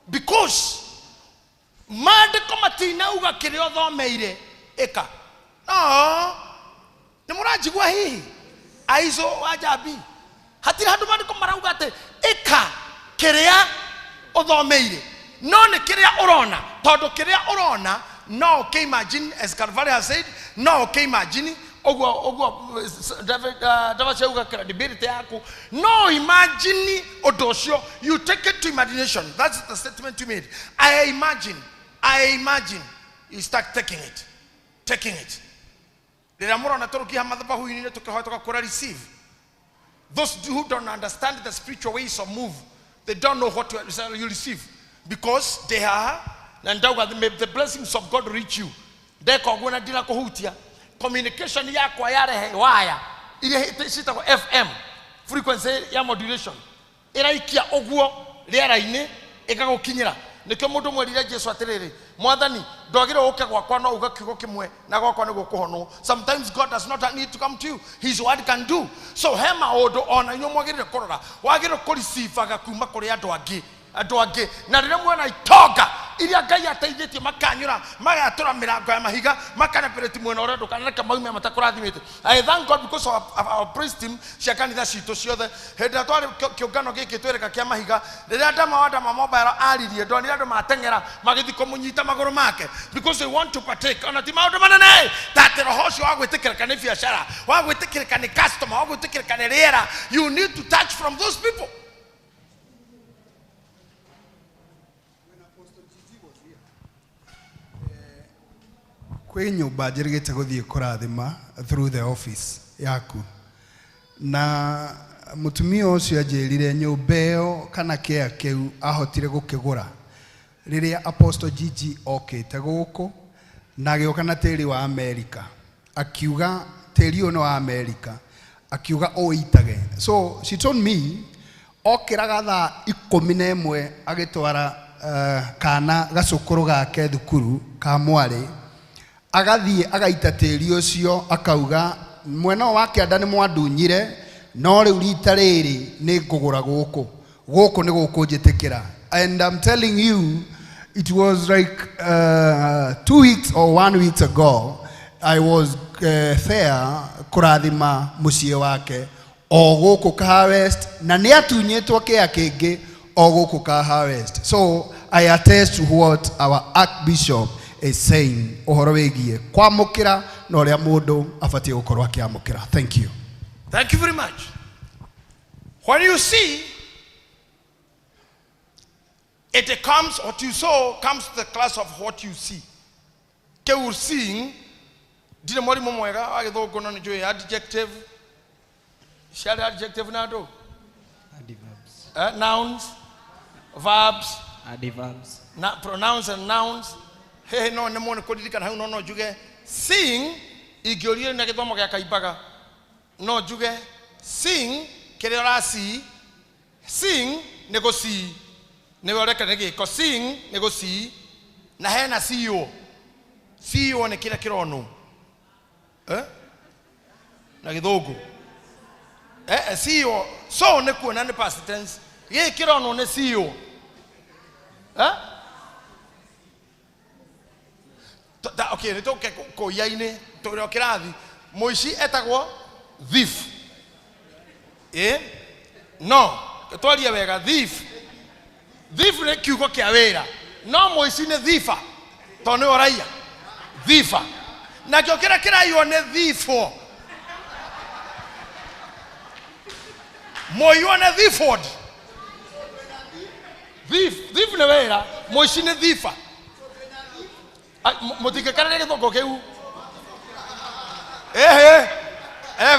Because mad komatina uga kiryo thomeire eka. No. Nimurajigwa hii. Aizo wajabi. Hatiri handu mandiko marauga ate eka kiria othomeire. No ne kiria urona. Todo kiria urona no okay imagine as Calvary has said no okay imagine ogwo David uga credibility yako no imagine odosio you take it to imagination. That's the statement you made. I imagine you start taking it. Receive. Those who don't understand the spiritual ways of move, they don't know what you receive because they are and the blessings of God reach you. Communication yako yare wire ile sita kwa FM frequency ya modulation iraikia ogwo riara-ini ikagukinyira nikyo mundu mwerire Jesu atiriri mwathani ndogire uke gwakwa no ugakigo kimwe na gwakwa ni gukuhonwo. Sometimes God does not need to come to you, his word can do. So hema odo ona inyo mwagire korora wagire ko receive agakuma kuri andu ange na rire mwana itoga iria Ngai ateithĩtie makanyura magatura mirango ya mahiga makana pereti mwena ore ndukana reke maume matakurathimite. I thank God because of our praise team cia kanitha citu ciothe henda twari kiungano giki twereka kia mahiga rire ndama wanda mobile aririe ndonire andu matengera magithi kumunyita maguru make because they want to partake ona ti maundu manene tate roho cio wa gwitikirika ni biashara wa gwitikirika ni customer wa gwitikirika ni riera. You need to touch from those people. Kwe nyumba njirigite guthie kurathima through the office yaku na mutumia ucio anjirire nyumba iyo kana kia kiu ahotire gukigura riria Apostle Gigi okite guku na agioka na tiri wa America akiuga tiri ono wa America akiuga oitage. So she told me okiraga thaa 11 agitwara kana gacukuru gake thukuru ka mwari agathie agaita tĩri ũcio akauga mwena wake anda nĩ mwandunyire no rĩu rita rĩrĩ nĩ ngũgũra gũkũ nĩ gũkũnjĩtĩkĩra. And I'm telling you, it was like 2 weeks or 1 week ago, I was there kũrathima mũciĩ wake o gũkũ ka harvest na nĩ atunyĩtwo kĩa kĩngĩ o gũkũ ka harvest. So I attest to what our Archbishop is saying ũhoro wĩgiĩ kwamũkĩra na ũrĩa mũndũ abatie gũkorwo akĩamũkĩra. Thank you. Thank you very much. When you see, it comes, what you saw comes to the class of what you see. Ke you seeing, did mori mwega agithũngũ no nĩjũĩ adjective, shall adjective nado? Adverbs. Nouns, verbs, adverbs. Pronouns and nouns. Hey no nemo nĩkũririkana hau no juge seeing igĩũrie na gĩthomo gĩa Kaimbaga no juge seeing kĩrĩa ũraci seeing nĩ gũci nĩ ũreka nĩ gĩko seeing nĩ gũci na hena CEO nĩ kĩrĩa kĩronwo na gĩthũngũ CEO so nĩ kuona nĩ past tense gĩkĩ kĩronwo nĩ CEO okay, nitoke koyaine tũrĩ kĩrathi mũici etagwo thief no twaria wega thief nĩ kiugo kĩa wĩra no mũici nĩ thifa tondũ nĩ ũraiya thifa na kĩo kĩrĩa kĩraiywo nĩ thifo mũiywo nĩ thiford thief nĩ wĩra mũici nĩ thifa mũtingĩkarĩria gĩthũngũ kĩu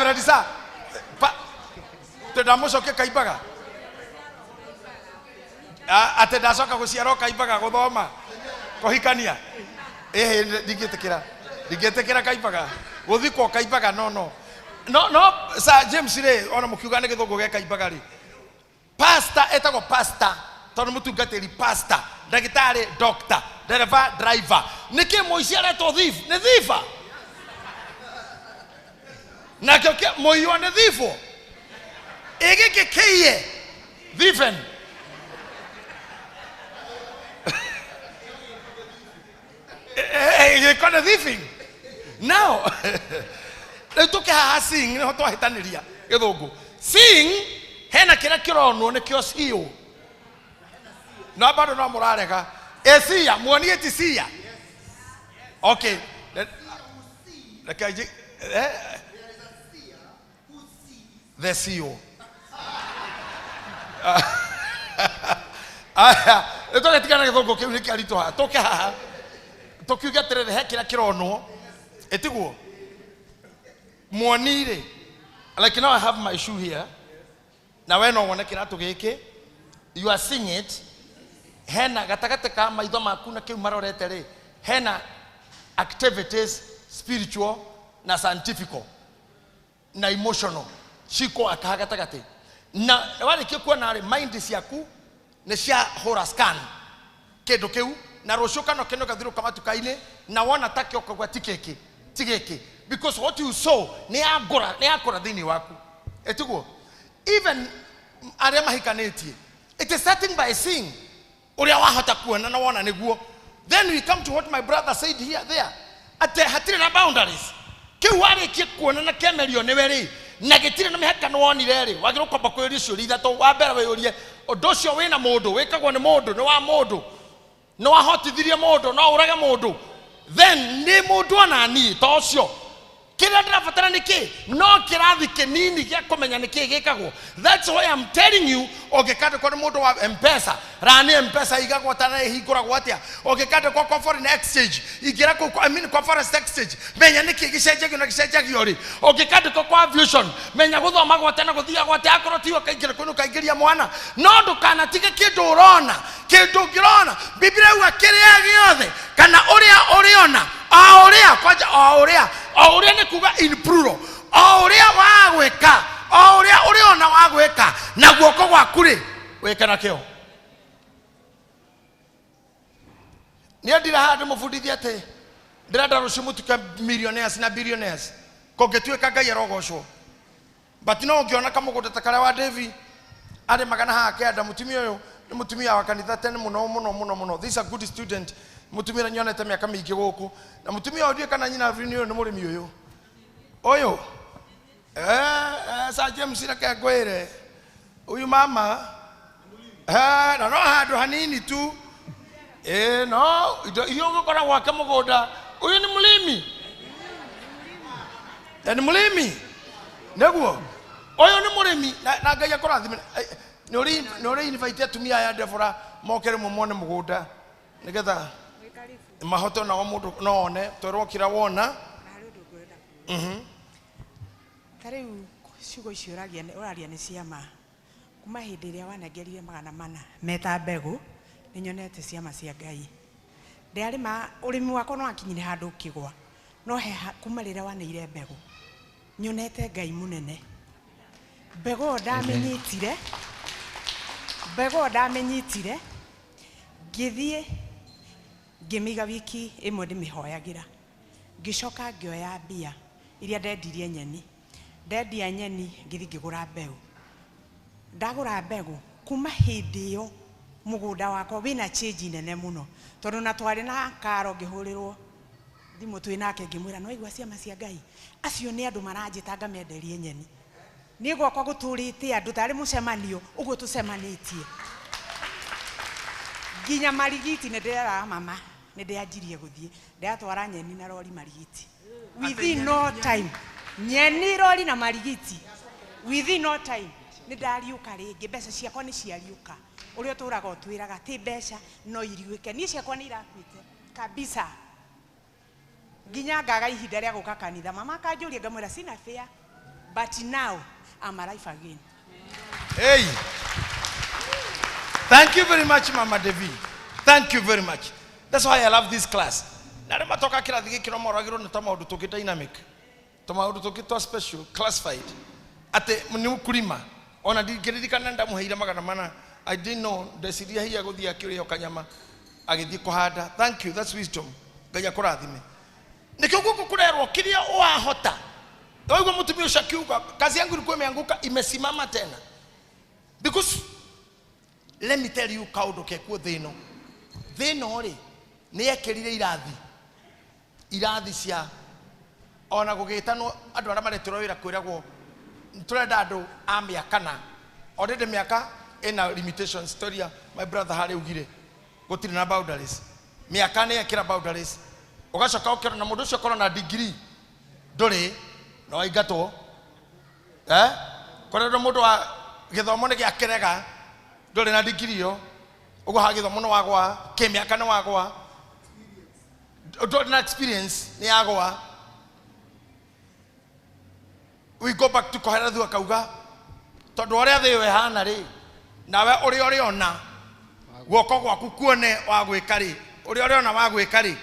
Fredisa tũndamũcokia Kaimbaga atĩ ndacoka gũciarwo Kaimbaga gũthoma kũhikania ndingĩtĩkĩra Kaimbaga gũthikwo Kaimbaga no Sir James rĩ ona mũkiuga nĩ gĩthũngũ gĩa Kaimbaga rĩ pastor etagwo pastor tondũ mũtungatĩri pastor ndagĩtarĩ doctor dereva driver nĩkĩ mũici aretwo thief nĩ thifa na kĩo mũiywo nĩ thifo ĩgĩkĩ kĩiye thifen gĩko nĩ thiefing now rĩu tũkĩhaha sing nĩho twahĩtanĩria gĩthũngũ sing hena kĩrĩa kĩronwo nĩkĩo CEO na bado no mũrarega Esia, muonie ti sia. Okay. The CEO. Ito tika gĩthũngũ kĩu nĩ kĩaritũ haha. Tũke haha. Tũkiuga atĩrĩrĩ he kĩrĩa kĩronwo. Etiguo. Muonire. Like now I have my shoe here. Na we no wone kĩratũ gĩkĩ. You are seeing it. Hena gatagate ka maitho maku na kiu marorete ri hena activities spiritual na scientific na emotional chiko akagatagate na wale kikuona ri mind ciaku ne cia hora scan kedo kiu na roshoka no keno kathiru kama tukaine na wona takio kagwa tigeke because what you saw ne agora thini waku etiguo even are mahikaneti it is starting by seeing uria wahota kuona na wona niguo. Then we come to what my brother said there ate hatire na boundaries kiu wari kuona na kemerio ne weri na gitire na mihaka no wonire ri wagiru kwamba kwiri ciuri ithatu wa mbere weyurie undu ucio wina mundu wikagwo ni mundu ni wa mundu no wahotithirie mundu no urage mundu then ni mundu ona ni to ucio kira ndirabatara niki no kirathi kinini gya kumenya niki gikagwo. That's why I'm telling you ogekade kwa mundu wa M-Pesa rani M-Pesa igagwo tana hinguragwo atia ogekade kwa foreign exchange igira kwa foreign exchange menya niki gicenjagio na gicenjagio ri ogekade kwa aviation menya guthoma gwa tena guthia gwa tia akoro tiwa kaingire kuno kaingiria mwana no ndukana tige kindu urona kindu ngirona Biblia uga kiria giothe kana uria uriona auria kwaja auria ni kuga in plural auria wagweka auria uriona wagweka na guoko gwaku ri weka nakio Ni ndira handu mufundithia ati ndirenda rucio mutuke millionaires na billionaires kongetuika ngai arogocwo but no ungiona kamugunda ta karia wa David ari magana hake anda mutumia uyu ni mutumia wa kanitha tene muno. This is a good student. Mutumia nyonete miaka mingi guku na mutumia uyu kana nyina vini uyu ni murimi uyu sa James reke ngwire uyu mama na no handu hanini tu no iyo gukora gwake mugunda uyu ni mulimi ni mulimi neguo uyu ni murimi na ngai akurathime ni uri invite atumia ya Devora mokere mumone mugunda nigetha mahoto na mundu none torokira wona tariu ciugo icio uraria ni ciama kuma hindi iria wanengerire 400 meta mbegu ni nyonete ciama cia ngai ndarima urimi wako no akinyire handu kigwa no he kuma riria waneire mbegu nyonete ngai munene mbegu ndamenyitire ngithie ngimiga wiki imwe ndimihoyagira ngicoka ngioya mbia iria ndendirie nyeni ndendia nyeni ngithi ngigura mbegu ndagura mbegu kuma hindi iyo mugunda wako wina change nene muno tondu na twari na karo ngihurirwo thimu twinake ngimwira no igwa ciama cia ngai acio ni andu maranjitanga menderie nyeni ni gwakwa guturite andu tari mucemanio uguo tucemanitie nginya marigiti ne ndera mama ne ndianjirie guthie ndatwara nyeni na rori marigiti within no time nyeni rori na marigiti within no time ni ndariuka ringi mbeca ciakwa ni ciariuka uria turaga utwiraga ti mbeca no iriuke ni ciakwa ni irakuite kabisa nginya ngaga ihinda ria guka kanitha mama kanjuria ngamwira sina fare but now I'm alive again. Hey, thank you very much Mama Devi, thank you very much. That's why I love this class. Nare matoka kila thigi kino moragiro na maundu tuki dynamic maundu tuki to special classified ate ni ukulima ona ndigiririkana ndamuheire 400 I didn't know ndeciria hiya guthia akiuria kanyama agithii kuhanda. Thank you, that's wisdom. Ngai akurathime nikio guku kurerwo kiria wahota. Oigo mutumia ushakiuka kazi yangu ilikuwa imeanguka imesimama tena because let me tell you kaudo kekuo thino ri ni ekirire irathi cia ona gugitanwo andu ara maretirwo wira kwiragwo turenda andu a miaka na already miaka ina limitation story ya my brother hari ugire gutiri na boundaries miaka ni ekira boundaries ugacoka ukira na mundu ucio korwo na degree nduri no aigato korero mundu wa githomo ni giakerega nduri na degree yo ugo ha githomo no wagwa kimiaka no wagwa nduri na experience ni yagwa. We go back to koherethu akauga tondu oria thi we hana ri nawe uri ona guoko gwaku kuone wa gwika ri uri ona wa gwika ri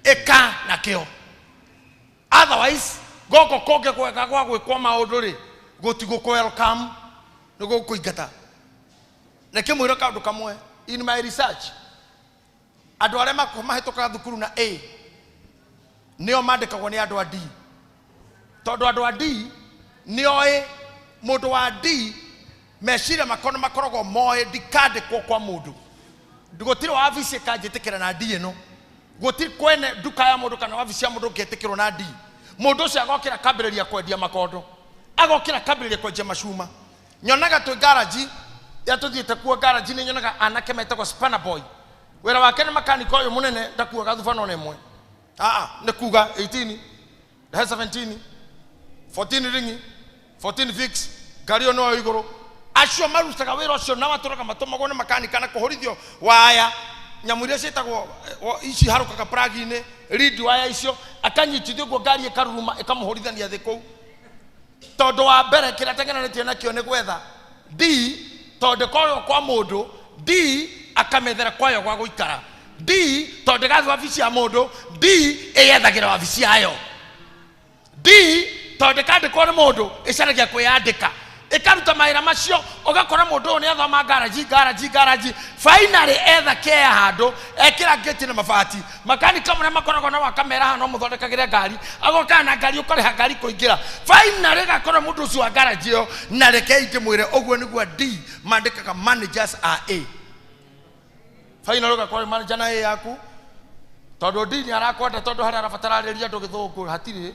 eka na kio otherwise goko koge kwega gwa gwikwa maundu ri gutigo welcome nugo kuigata neke mwira kaundu kamwe in my research andu aria mahituka thukuru na A nio mandikagwo ni andu a D tondu andu a D nioi mundu wa D meciria makoragwo moe ndikandikwo kwa mundu gutiri wabici kanjitikira na D ino gutiri kwene nduka ya mundu kana wabici ya mundu ngetikirwo na D mundu ucio agokira kambiriria kwendia makondo agokira kambiriria kwendia mashuma nyonaga tu garage ya tuthiete kuo garage ni nyonaga anake metagwo spanner boy wera wake ni mechanic uyu munene ndakuaga thubano nemwe ne kuga 18 17 14 ringi 14 fix gario no iguru acio marutaga wira ucio na maturaga matumagwo ni mechanic kana kuhorithio waya nyamuria citagwo ici harukaga pragi-ini lead waya icio akanyitithio go ngari ikaruruma ikamuhorithania thi kou tondu wa mbere kira tengeranitio nakio ni gwetha D tondu koyo kwa mundu D akamethera kwayo gwa guikara D tondu gathi wabici ya mundu D eyethagira wabici yayo D tondu kandikwo ni mundu icaragia kwiyandika ikaruta maira macio ugakora mundu ni athoma garage finally etha care hando ekira gate na mabati makani kamwe makoragwo na wakamera hano muthondekagire ngari agoka na ngari ukore ngari kuingira finally gakora mundu ucio wa garage yo na reke ikimwire ogwo niguo D mandikaga managers are A finally ugakora manager na A yaku tondu D ni arakwenda tondu hari arabatarariria ndu githungu hatire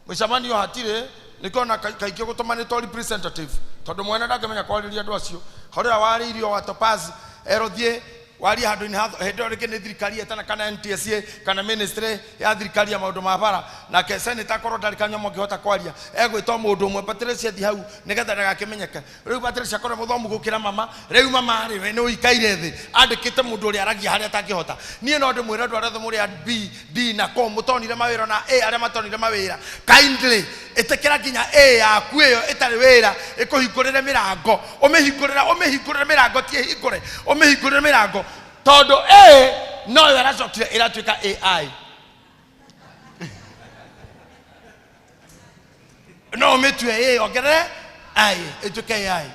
mwicamanio hatire nikona kaikio gutumanitwo representative tondu mwene ndakimenya kwariria andu acio horia waririo wa Topaz erothie wari handu ni hendo reke ni thirikari etana kana NTSA kana ministry ya thirikari ya maundu ma bara na ke senator korwo ndari kanyomo ngihota kwaria egwitwo mundu umwe Patricia thi hau nigetha ndagakimenyeka riu Patricia korwo muthomu gukira mama riu mama ri we ni uikaire thi andikite mundu uri aragia haria atangihota nie no ndimwira andu aria thomuri ya B D na com mutonire mawira na A aria matonire mawira kindly itekera nginya A yaku iyo itari wira ikuhingurire mirango umihingurire mirango tie hingure umihingurire mirango todo A no yaracokire iratuika AI no metue A ogere AI etuke AI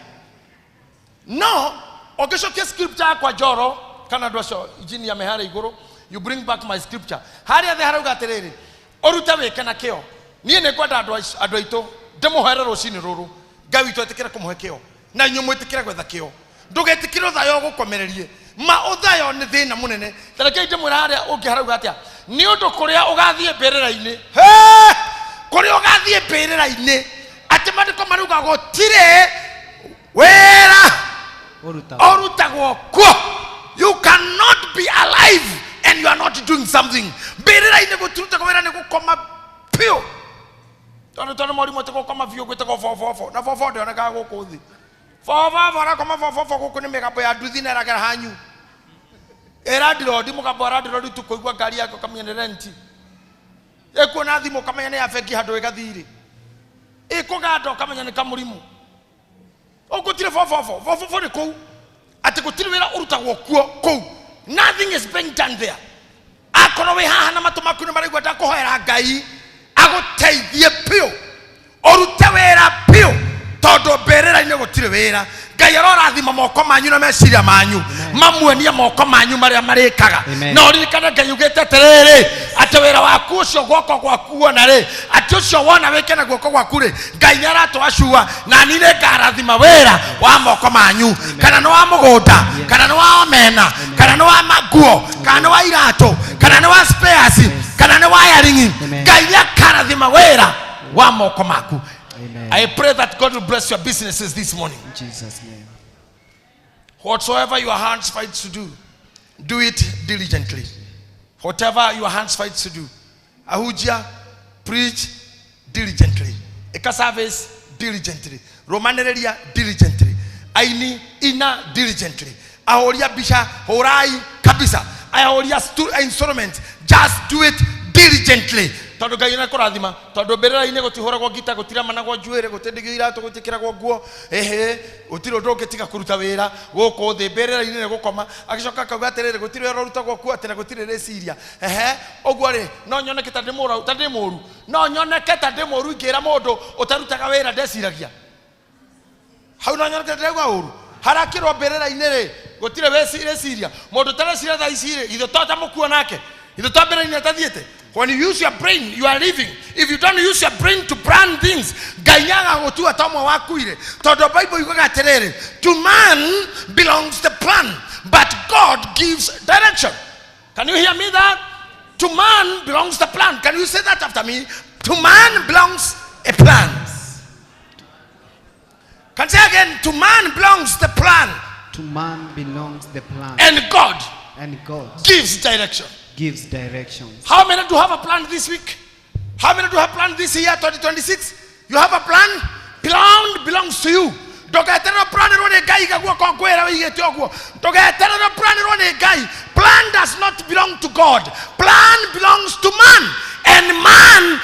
no ogeshoke scripture kwa joro kana dwasho injini ya mehara iguru you bring back my scripture haria the haruga terere oruta weke na kio nie ne kwenda andu aito ndemuhere rucini ruru ngawi twetikira kumuhe kio na nyumu itikira gwetha kio ndugetikira thayo gukomererie ma uthayo ni thina munene tareke ndemwira haria ungiharauga atia ni undu kuria ugathie mbirira-ini he kuria ugathie mbirira-ini ati mandiko maruga gutire wera orutagwo kuo you cannot be alive and you are not doing something mbirira-ini guturuta wera ni gukoma pio tondu morimu te gukoma vio gwitagwo fofofo na fofo ndionekaga guku thi fofofo rakoma fofofo guku ni migambo ya nduthi na ragera hanyu eradrodi mugambo radrodi tukoigwa ngari yako kamenya ni renti ekuona thimu kamenya ni afeki handu igathiri ikugando kamenya ni kamurimu ogutire fofofo ni kou ati gutire wira urutagwo kuo kou nothing is being done there akoro we haha na matumaku ni marigwa ndakuhoera ngai aguteithie pio orute wira pio tondu mbirira-ini gutire wira ngai arorathima moko manyu na meciria manyu mamuonia moko manyu maria marikaga no ririkana ngai ugite atiriri ati wira waku ucio guoko gwaku na ri ati ucio wona wike na guoko gwaku ri ngai niaratwacua na ni ngarathima wira wa moko manyu kana ni wa mugunda kana ni wa omena kana ni wa maguo kana ni wa irato kana ni wa spares kana ni wa yaringi ngai niakarathima wira wa moko maku. I pray that God will bless your businesses this morning. In Jesus' name. Whatsoever your hands fight to do, do it diligently. Whatever your hands fight to do, ahujia, preach diligently. Eka service diligently. Romaneria diligently. Aini ina diligently. Ahoria bisha horai kabisa. Ahoria instrument. Just do it diligently. Tondu ngai na kurathima tondu mbirira-ini gutihuragwo ngita gutira managwo njuire gutindigio iratu gutikiragwo nguo gutiri undu ungitiga kuruta wira guku thi mbirira-ini ni gukoma agicoka akauga atiriri gutiri wira urutagwo kuo ati na gutiri reciria uguo ri no nyoneke ta ndi muru no nyoneke ta ndi muru ngira mundu utarutaga wira ndeciragia hau no nyoneke ta ndegwa uru harakirwo mbirira-ini ri gutiri reciria mundu tareciria tha iciri ithu tota mukuo nake ithu to mbirira-ini atathiete. When you use your brain, you are living. If you don't use your brain to plan things, ganyaga gotua tomo wakuire. Todo Bible yuga terere. To man belongs the plan, but God gives direction. Can you hear me that? To man belongs the plan. Can you say that after me? To man belongs a plan. Can you say again? To man belongs the plan. To man belongs the plan. And God gives direction. Gives directions. How many do have a plan this week? How many do have a plan this year 2026? You have a plan? Plan belongs to you. Plan does not belong to God. Plan belongs to man. And man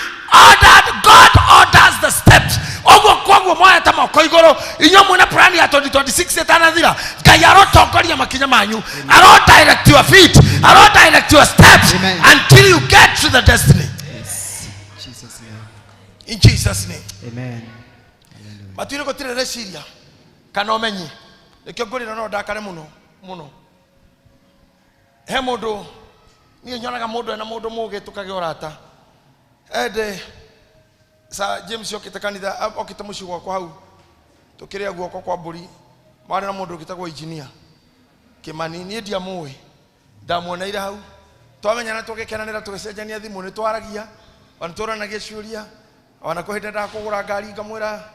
God orders the steps. Ogo kwangu moya tama koigoro inyo muna plan ya 2026 etanathira ngai arotongoria makinya manyu aro direct your feet aro direct your steps until you get to the destiny. Yes. Jesus name. In Jesus name. Amen. Hallelujah. Matwire gutire reciria kana omenye nikyo ngurira no ndakare muno he mundu ni nyonaga mundu na mundu muge tukage orata ende sa James okite kanitha okite muci gwakwa hau tukiria guoko kwa mburi mari na mundu ukitagwo engineer Kimani ni ndia muwe ndamuoneire hau twamenyana tugikenanira tugicenjania thimu ni twaragia wanaturanagia ciuria wana kuhinde ndakugura ngari ngamwira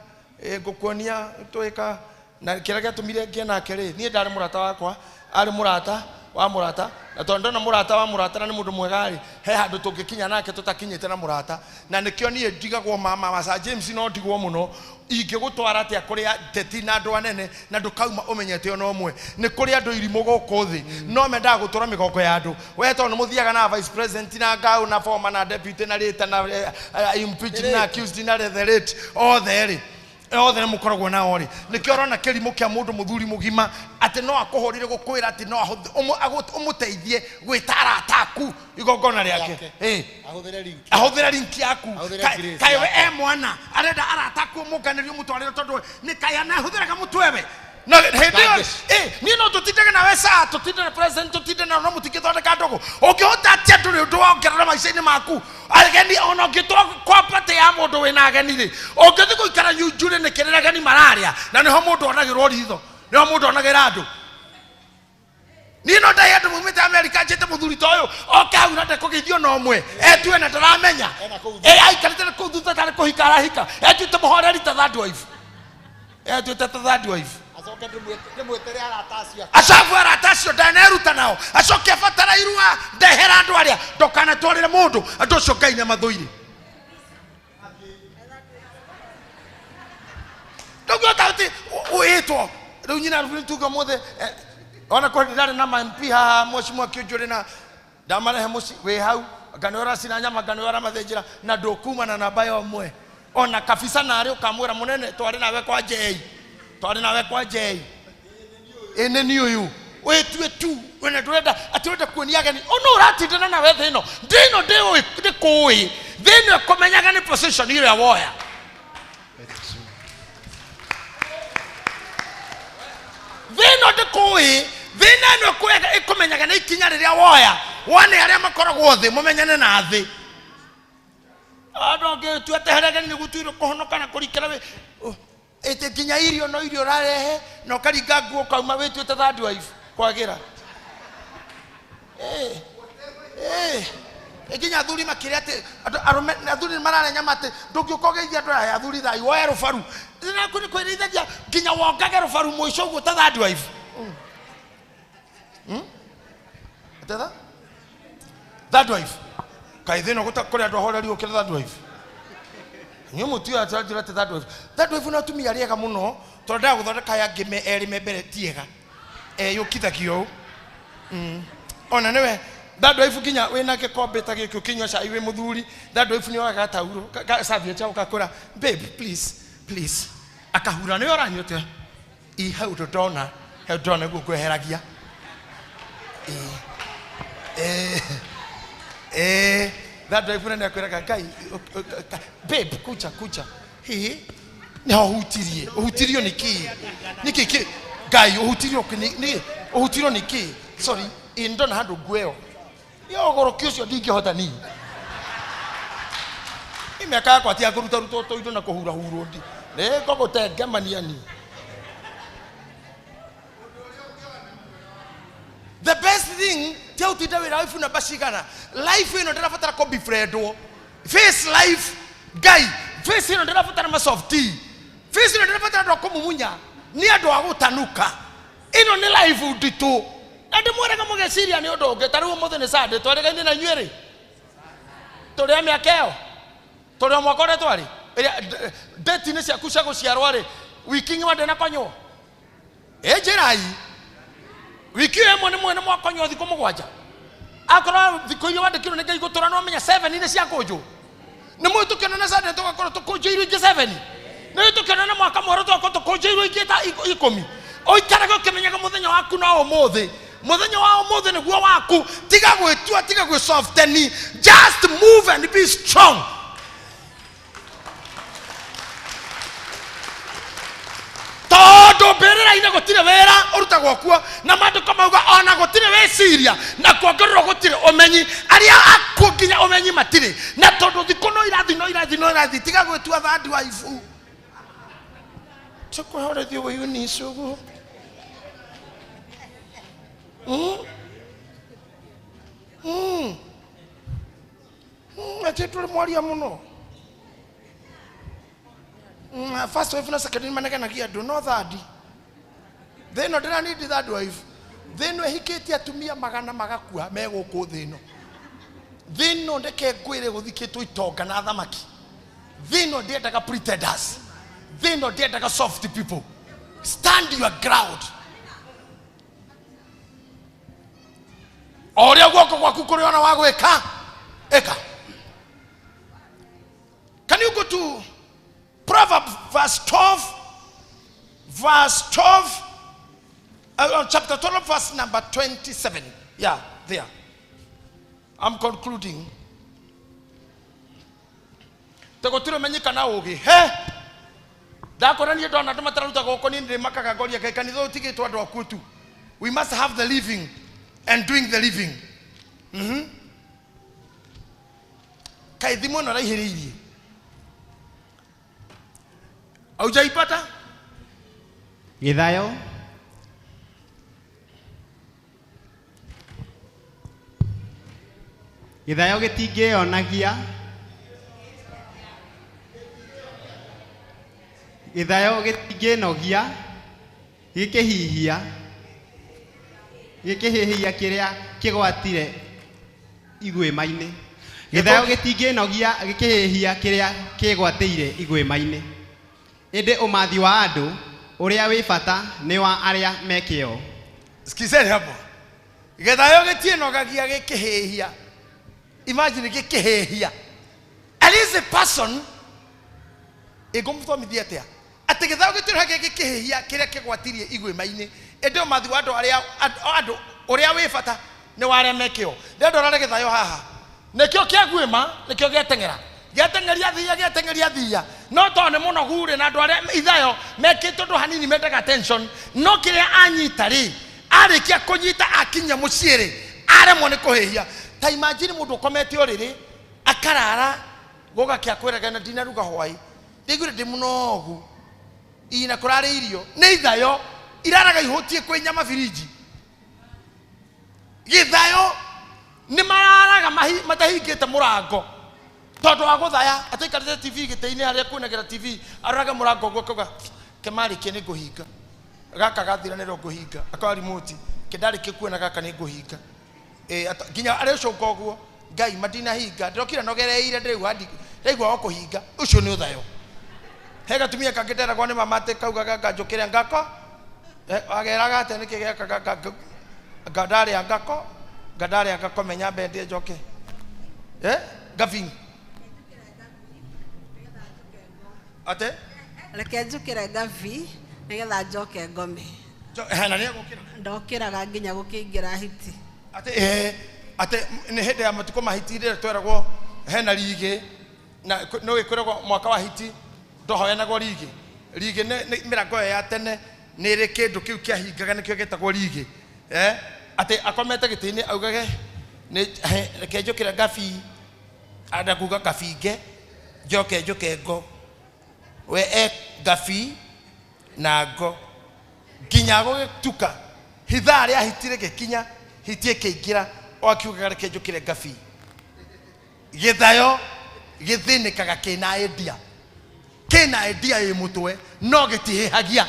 ngukuonia twika na kira giatumire ngie nake ri nie ndari murata wakwa ari murata wa murata na tondo na murata wa murata na ni mundu mwega ri he handu tungikinya nake tutakinyite na murata na nikio nie ndigagwo mama wa James no ndigwo muno ingigutwara atia kuria teti na andu anene na ndukauma umenyete ono omwe ni kuria andu irimo goko thi no menda gutura migoko ya andu we to no muthiaga na vice president na ngau na former na deputy na rita na impeached na accused na the rate all there othe mukoragwo na ori nikio rona kirimo kia mundu muthuri mugima ati no akohorire gukwira ati no umuteithie gwitara ataku igongona riake ahudhira link yaku kai mwana arenda arataku muganirio mutwarire tondu ni kai ana hudhira mutwebe no hedio ni no tutitege na wesa tutitege president tutitege na no mutikithondeka ndogo ukihota atia nduri undu wongerera maicaini maku ageni ono gitwa kwa pate ya mundu wina ageni ri ungithi guikara yujure ni kirira ageni mararia na niho mundu onagirwo ritho niho mundu onagira andu nino ndai andu mumite America njete muthuri toyo okaura ndekugithio no mwe etue na ndaramenya aikarite ku thutha tari kuhikara hika etue te muhoreri ta third wife etue te third wife asafu aratasio ndaneruta nao acoke abatara irua ndehera andu aria ndokana twarire mundu andu ucio Ngai na mathuire ndugu tauti uitwo riu nyina rutuga mothe ona kwa ndari na MP ha mheshimiwa Kionjore na ndamarehe muci we hau ganora sina nyama ganora mathenjira na ndokuma na namba yo mwe ona kabisa na ari ukamwira munene twari nawe kwa J twari nawe kwa J ene ni uyu wetwe tu wena turenda aturenda kuoniaga ni ono ratindana na we thino ndino ndio ndikui thino komenyaga ni position ile ya woya thino ndikui thino no kwega ikomenyaga ni ikinya riria woya wane aria makoragwo thi mumenyane na thi adonge tu ateherega ni gutuiro kuhonoka na kurikira we ete kinya irio no irio rarehe no karinga nguo kauma wetu te third wife kwagira ekinya thuri makire ate arume athuri marare nyamate ndungiukogeithia andu aya athuri thai woe rubaru na kuni kwirithagia kinya wongage rubaru muico guo te third wife ateda third wife kaithino gutakore andu ahoreri ukira third wife nyomutu ya tadira te third wife no tumia riega muno tonda guthondeka ya ngime eri membere tiega yukithagio ona newe third wife kinya wina gikombe ta gikyo kinywa cai we muthuri third wife ni waga tauro savia cha ukakora babe please akahura ni oranyote I hau dona he dona gukweheragia that driver na kwera kai babe kucha he ni ohutirio niki guy ohutirio niki sorry indo na hando gweo yo goro kiusio ndingihota ni imeka kwa tia kuruta ruto indo na kuhura ndi ne gogo tegemania ni the best thing tell to do life na bashigana life ino ndirafatara ko befriendwo face life guy face ino ndirafatara ma soft tea face ino ndirafatara ndo kumumunya ni ando agutanuka ino ni life udito andi mwerega mugeciria ni undu ungi tariu muthe ni sande twarega na nywere turi amiakeo turi mwakore twari date ni cia kusha guciarwa ri wiki ngwa ndena konyo ejerai wiki emwe ni mwene mwakonyo thiko mugwanja akora thiko iyo wandikirwo ni Ngai gutura no menya 7 ine cia kunju ni mwitu kiona sande tugakorwo tukunjirwo ingi 7 ni tukiona na mwaka mwero tugakorwo tukunjirwo ingi ta 10 oikaraga ukimenyaga muthenya waku no umuthi muthenya wa umuthi niguo waku tiga gwitua tiga gwi softeni just move and be strong mbirira ine gutire wera urutagwo kuo na mandu kamauga ona gutire weciria na kuongererwo gutire umenyi aria akuginya umenyi matire na tondu thiko no irathi tiga gwitua third wife chokora thio we unisugu ati tuli mwaria muno first wife na second maneke na kia do no third then no dira need third wife then no hiketi atumia magana magakua meguku thino thino ndeke ngwire guthikitwo itonga na thamaki thino ndiendaga pretenders thino ndiendaga soft people stand your ground oria guoko gwaku kuri ona wa gwika eka. Can you go to Proverbs verse 12 chapter 12 verse number 27. Yeah, there. I'm concluding. Tegotiro menyika na ugi he dakora ni ndo na matararuta goko ni makaga goria ke kanitho tigitwa ndo akutu. We must have the living and doing the living. Kai thimo na raihiririe aujaipata Githayo Githayo gitingionagia Githayo gitinginogia gikihihia kiria kigwatire igwima-ini Githayo gitinginogia gikihihia kiria kigwatire igwima-ini ende umathi wa andu uria wi bata ni wa aria mekio. Sikizeni hapo. Githayo gitienogagia gikihihia. Imagine gikihihia. At least a person egomthomithia atia ati Githayo gitienogagia gikihihia kiria kigwatirie igwima-ini ende umathi wa andu uria wi bata ni wa aria mekio. Ndendo rare Githayo haha nekio kia gwima nekio getengera getengeria thia no tone muno gure na andu aria Ithayo mekitwo ndu hanini mendaga attention no kiria anyita ri arikia kunyita akinya muciiri aremwo ni kuhihia. Ta imagine mundu komete oriri akarara goga kia kwiraga na dina ruga hwai ndigure ndi munogu ina kurare irio ni Ithayo iraraga ihutie kwe nyama firiji. Githayo ni mararaga matahingite murango tondu wa guthaya ataikarite TV gite-ini haria kwinagira TV araga murango gwokoga kemari kene nguhinga gaka gathira nero nguhinga akwa remote kindari kikuona gaka ni nguhinga ginya ari ucio ngoguo ngai madina hinga ndokira nogereire ndiriu hadi ndaigua okuhinga ucio ni Uthayo hega tumia kangitera kwa ni mamate kauga gaka njukire ngako ageraga ate ni kigeka gaka gadari angako menya bende njoke gavin ate reke njukire gavi nigetha njoke ngome hana ni gukira ndokiraga nginya gukingira hiti ate ni hende ya matuko mahiti ire tweragwo hena rige na no ikoragwo mwaka wa hiti ndohoyanagwo rige ni mirango ya tene ni ri kindu kiu kia hingaga nikio getagwo rige ate akomete gitini augage ni reke njukire gavi adakuga gafinge njoke ngo we gafi na ngo ginya gugituka hitha ria hitire gikinya hitie keingira okiuga reke njukire gafi. Githayo githinikaga kina idea ye mutwe no gitihihagia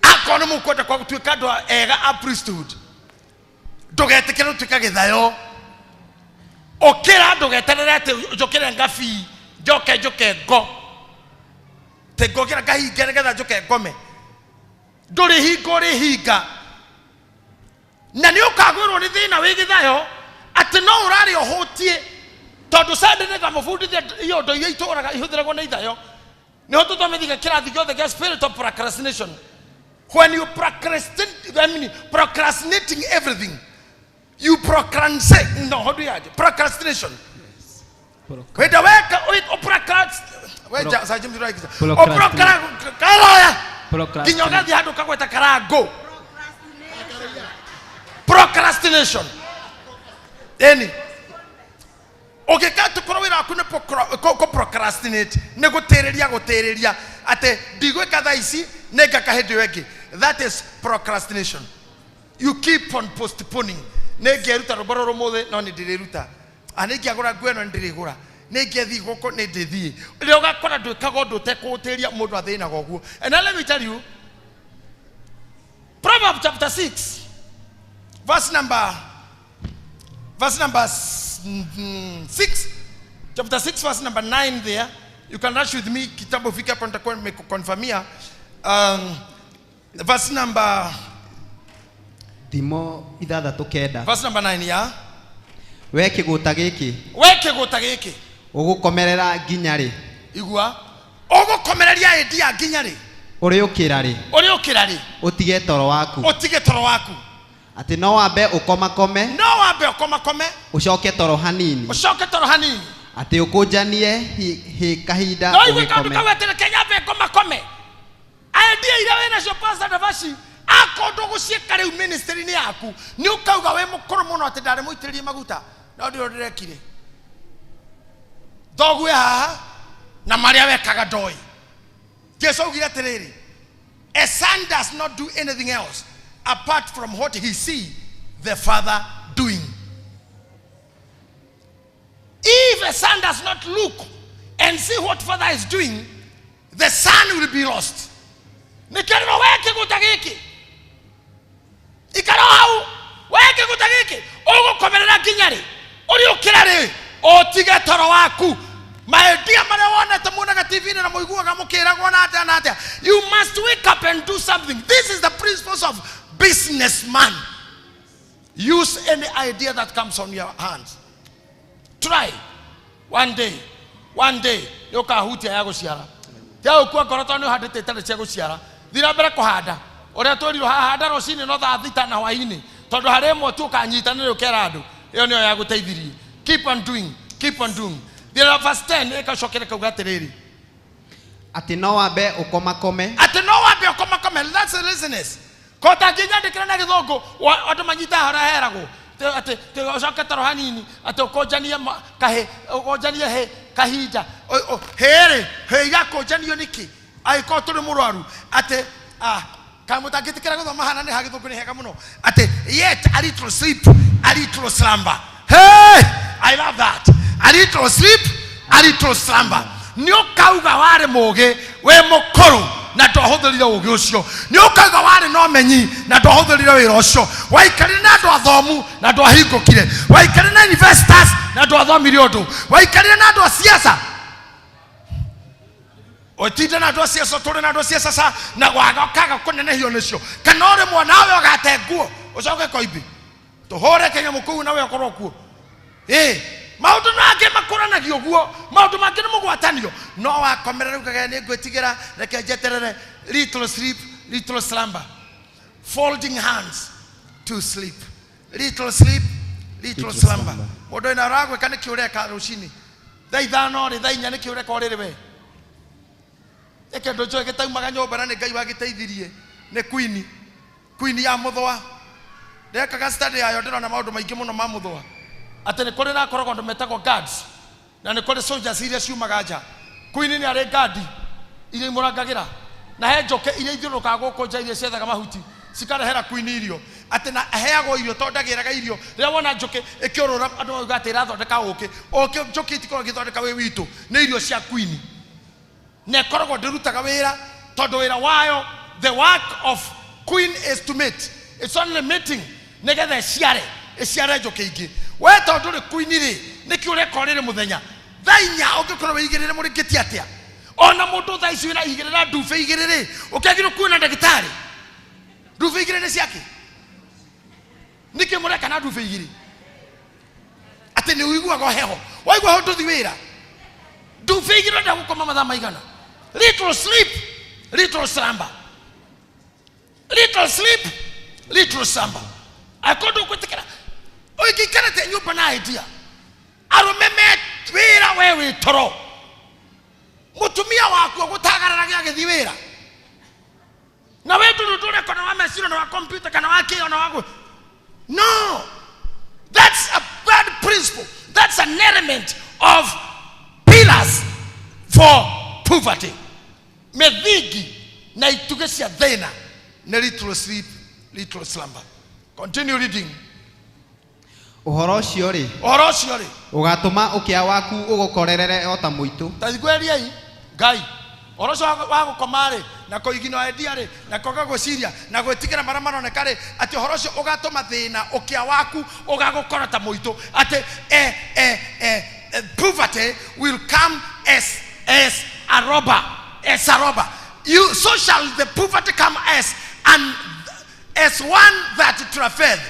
akona mukwenda kwa gutuika ndo ega a priesthood ndugetikira utuika Githayo okira ndugeterere ati njukire gafi njoke ngo tegokira gahinga nigetha njoke ngome nduri hinga na ni ukagwirwo ni thina wi Githayo ati no urari ohutie tondu sande ne gamufundithia iyo ndo iyo ituraga ihuthiragwo ni Ithayo ni ho tuthomithia kirathi giothe gia spirit of procrastination. When you procrastinating everything you procrastinate. No, how do you add procrastination? Wait, Nginya ugathi handu kagweta karango. Procrastination. Eni. Ugikatu korwo wira waku ni procrastinate ni gutereria ate ndigwika thaa ici ningaka hindi wengi. That is procrastination. You keep on postponing. Ningeruta rubaro rumuthe no ni ndiriruta. Anikiagura nguo no ndirigura. Ningethi guko ni ndithii. Ri ugakora ndwikaga undu utekutiria mundu athina goguo. And let me tell you, Proverbs chapter 6 verse number 6, chapter 6 verse number 9 there. You can rush with me. Kitabu fika hapo nitakuwa nimekukonfirmia. Verse number Timo 6:9. Verse number 9 ya. We kiguta giki. Ugukomerera nginya ri. Igua. Ugukomereria idea nginya ri. Uri ukira ri. Utige toro waku. Ati no wambe ukomakome. Ucoke toro hanini. Ati ukujanie hi kahinda ugikome. No igwe Kenya be komakome. Idea ira wena cio pastor Davashi akondo gucieka riu ministry ni yaku. Ni ukauga we mukuru muno ati ndare muitiririe maguta. No ndio ndirekire. Dogwe haha na maria wekaga ndoi. Jesu augire atiriri. A son does not do anything else apart from what he see the father doing. If a son does not look and see what father is doing, the son will be lost. Nikerero weke gutagiki. Ikaro hau weke gutagiki. Ugukomerera nginyari. Uri ukirari. Otige toro waku. Maedia mara wonete munaga TV na muiguaga mukiragwo na ate. You must wake up and do something. This is the principles of businessman. Use any idea that comes on your hands. Try. One day. Yoka hutia ya guciara. Tia ukua ngoroto ni handite tele cia guciara. Thira mbere kuhanda. Uria twiriro hahanda rocini no thaa thita na hwaini. Tondu hari mwe tu kanyitanire ukera andu. Iyo niyo ya guteithirie. Keep on doing. There are verse 10 ikacokere kauga atiriri. Ati no wambe ukomakome. That's the listeners. Kota nginya ndikira na githongo andu manyita haraheragwo. Ati ucoke toro hanini ati ukojania ukojania he kahinda. He yakojanio niki. Aiko turi murwaru ati kamutangitikira guthoma hana ni hagithungu ni hega muno. Ati yet a little sleep, a little slumber. Hey, I love that. A little sleep, a little slumber. Ni ukauga wari muge we mukuru na twahuthirire ugi ucio. Ni ukauga wari no menyi na twahuthirire wira ucio. Waikari na andu athomu na twahingukire. Waikari na investors na twathomire undu. Waikari na andu siasa. Otinde na andu siasa turi na andu siasa sa na wagaga kunenehio nicio. Kana uri mwanawe ugate nguo ucoke koibi. Tuhore Kenya mukuu nawe ukorwo kuo. Maundu nake makuranagio guo. Maundu make ni mugwatanio. No wakomerera ukaga ni gwitigira reke jeterere. Little sleep, little slumber. Folding hands to sleep. Little sleep, little slumber. Mundu ina ragwe kana kiureka rucini. Thaa ithano ri thaa inya ni kiureka uriri we. Eke ndojo gitaumaga nyomba na ni Ngai wagiteithirie. Ni queen ya muthwa. Ndekaga study ayo ndirona maundu maingi muno ma muthwa. Ati ni kuri na korogwo ndu metagwo guards na ni kuri soldiers iria ciumaga nja. Queen ni ari guard iria murangagira na he njoke iria ithiurukaga guku nja iria ciethaga mahuti cikarehera queen irio. Ati na aheagwo irio tondagiraga irio riria wona njoke ikiurura andu mauga ati irathondeka uki njoke itikorwo githondeka wi witu ni irio cia queen. Ne korogwo ndirutaga wira tondu wira wayo, the work of queen is to mate. It's only mating nigetha ciare njoke ingi. We tondu ri queen ri niki ureka urire muthenya thaa inya ungikorwo wigirire murikiti atia. Ona mundu thaa ici wina igirira ndufe igirire ukagirwo kuona ndagitari. Ndufe igirire ciake niki mureka na ndufe igiri ati ni uiguaga heho waigua ho nduthi wira ndufe igirire ndagukoma mathaa maigana. Little sleep, little slumber. Little sleep, little slumber. Akondo kwetekera oigikara te nyumba na idea arumeme wira wewe toro mutumia waku gutagararagia githi wira Na wetu nutule kana wa machine na wa computer kana wa kio na wa. No. That's a bad principle. That's an element of pillars for poverty. Medhigi na itugesia thina na little sleep, little slumber. Continue reading. Uhoro ũcio rĩ ũgatũma ũkĩa waku ũgũkorerere o ta mũitũ. Tathigweriai Ngai ũhoro ũcio wa gũkoma rĩ na kũigina endia rĩ na kwaga gwĩciria na gwĩtigĩra marĩa maroneka rĩ atĩ ũhoro ũcio ũgatũma thĩna ũkĩa waku ũgagũkora ta mũitũ atĩ poverty will come as a robber, as a robber. So shall the poverty come as one that travaileth,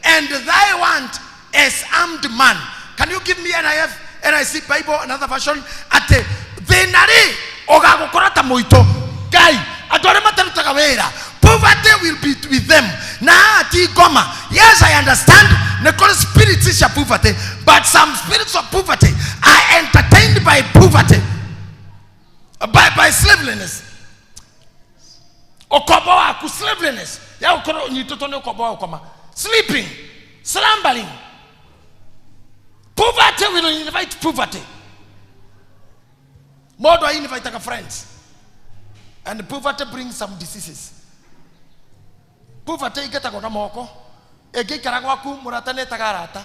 and thy want as armed man. Can you give me NIC Bible, another version? Ate venare ogagukora ta muito guy adore matarutaga wera. Poverty will be with them. Na ati goma. Yes, I understand. Necrotic spirits is poverty, but some spirits of poverty are entertained by poverty, by slaveliness. Okoboa ku slaveliness. Ya ukoro nyitoto ne okoboa okoma. Sleeping, slumbering. Poverty will invite poverty. More do I invite like friends. And poverty brings some diseases. Poverty igeta kona moko. Ege karagwa ku murata ne tagarata.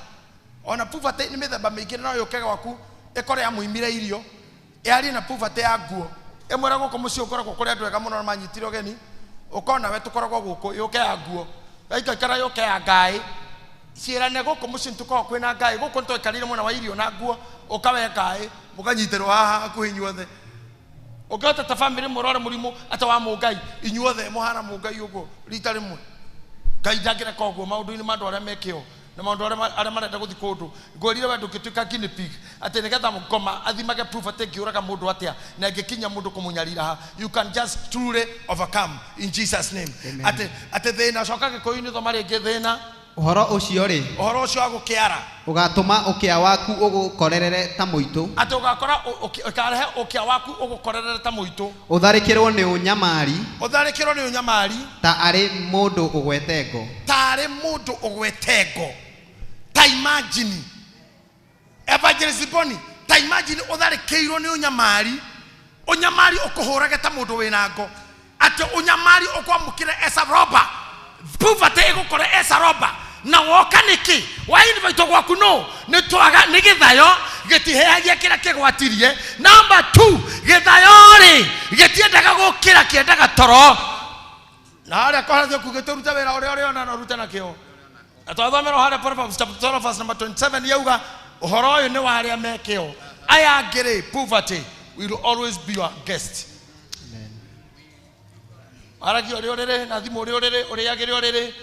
Ona poverty ni methemba mingĩ no yokega waku ekore ya muimire irio. Eari na poverty ya guo. Emwera goko mucio ukoragwo kuri andu ega muno manyitiro geni. Ukona we tukoragwo guko yoke ya guo. Gaika kara yoke ya ngai. Ciira ne goko mucio tuko kwina ngai goko nto ikarire mwana wa irio na guo ukawe ngai mukanyiterwo haha kuhinyuothe. Ogata ta family murore murimu ata wa mungai inyuothe muhana mungai ugo rita rimwe. Ngai ndagira koguo maundu-ini mandu aria mekio na maundu aria marenda guthi kundu ngorire we ndukituika guinea pig ati nigetha mukoma athimage poverty ngiuraga mundu atia na ngikinya mundu kumunyarira ha. You can just truly overcome in Jesus name. Ati thina coka gikoini thoma ringi thina Uhoro ũcio rĩ uhoro ũcio wa gũkĩara ũgatũma ũkĩa waku ũgũkorerere ta mũitũ. Ati ũgakora ũkarehe ũkĩa waku ũgũkorerere ta mũitũ. Ũtharĩkĩrwo nĩ ũnyamari. Ũtharĩkĩrwo nĩ ũnyamari. Ta arĩ mũndũ ũgwete ngo. Ta arĩ mũndũ ũgwete ngo. Ta imagine Evangelist Boni, ta imagine ũtharĩkĩirwo nĩ ũnyamari. Ũnyamari ũkũhũrage ta mũndũ wĩna ngo. Ati ũnyamari ũkwamũkĩre as a robber. Poverty ĩgũkore as a robber. Na woka niki wa invite gwaku no ni twaga ni githayo gitiheagia kira kigwatirie. Number 2 githayo ri gitiendaga gukira kiendaga toro na aria kwathio kugituruta wira uria ona no ruta na kio atwathomero hara Proverbs chapter 12 verse number 27 yauga uhoro uyu ni wa aria mekio aya ngiri poverty will always be your guest. Aragi orire na thimu orire uriagire orire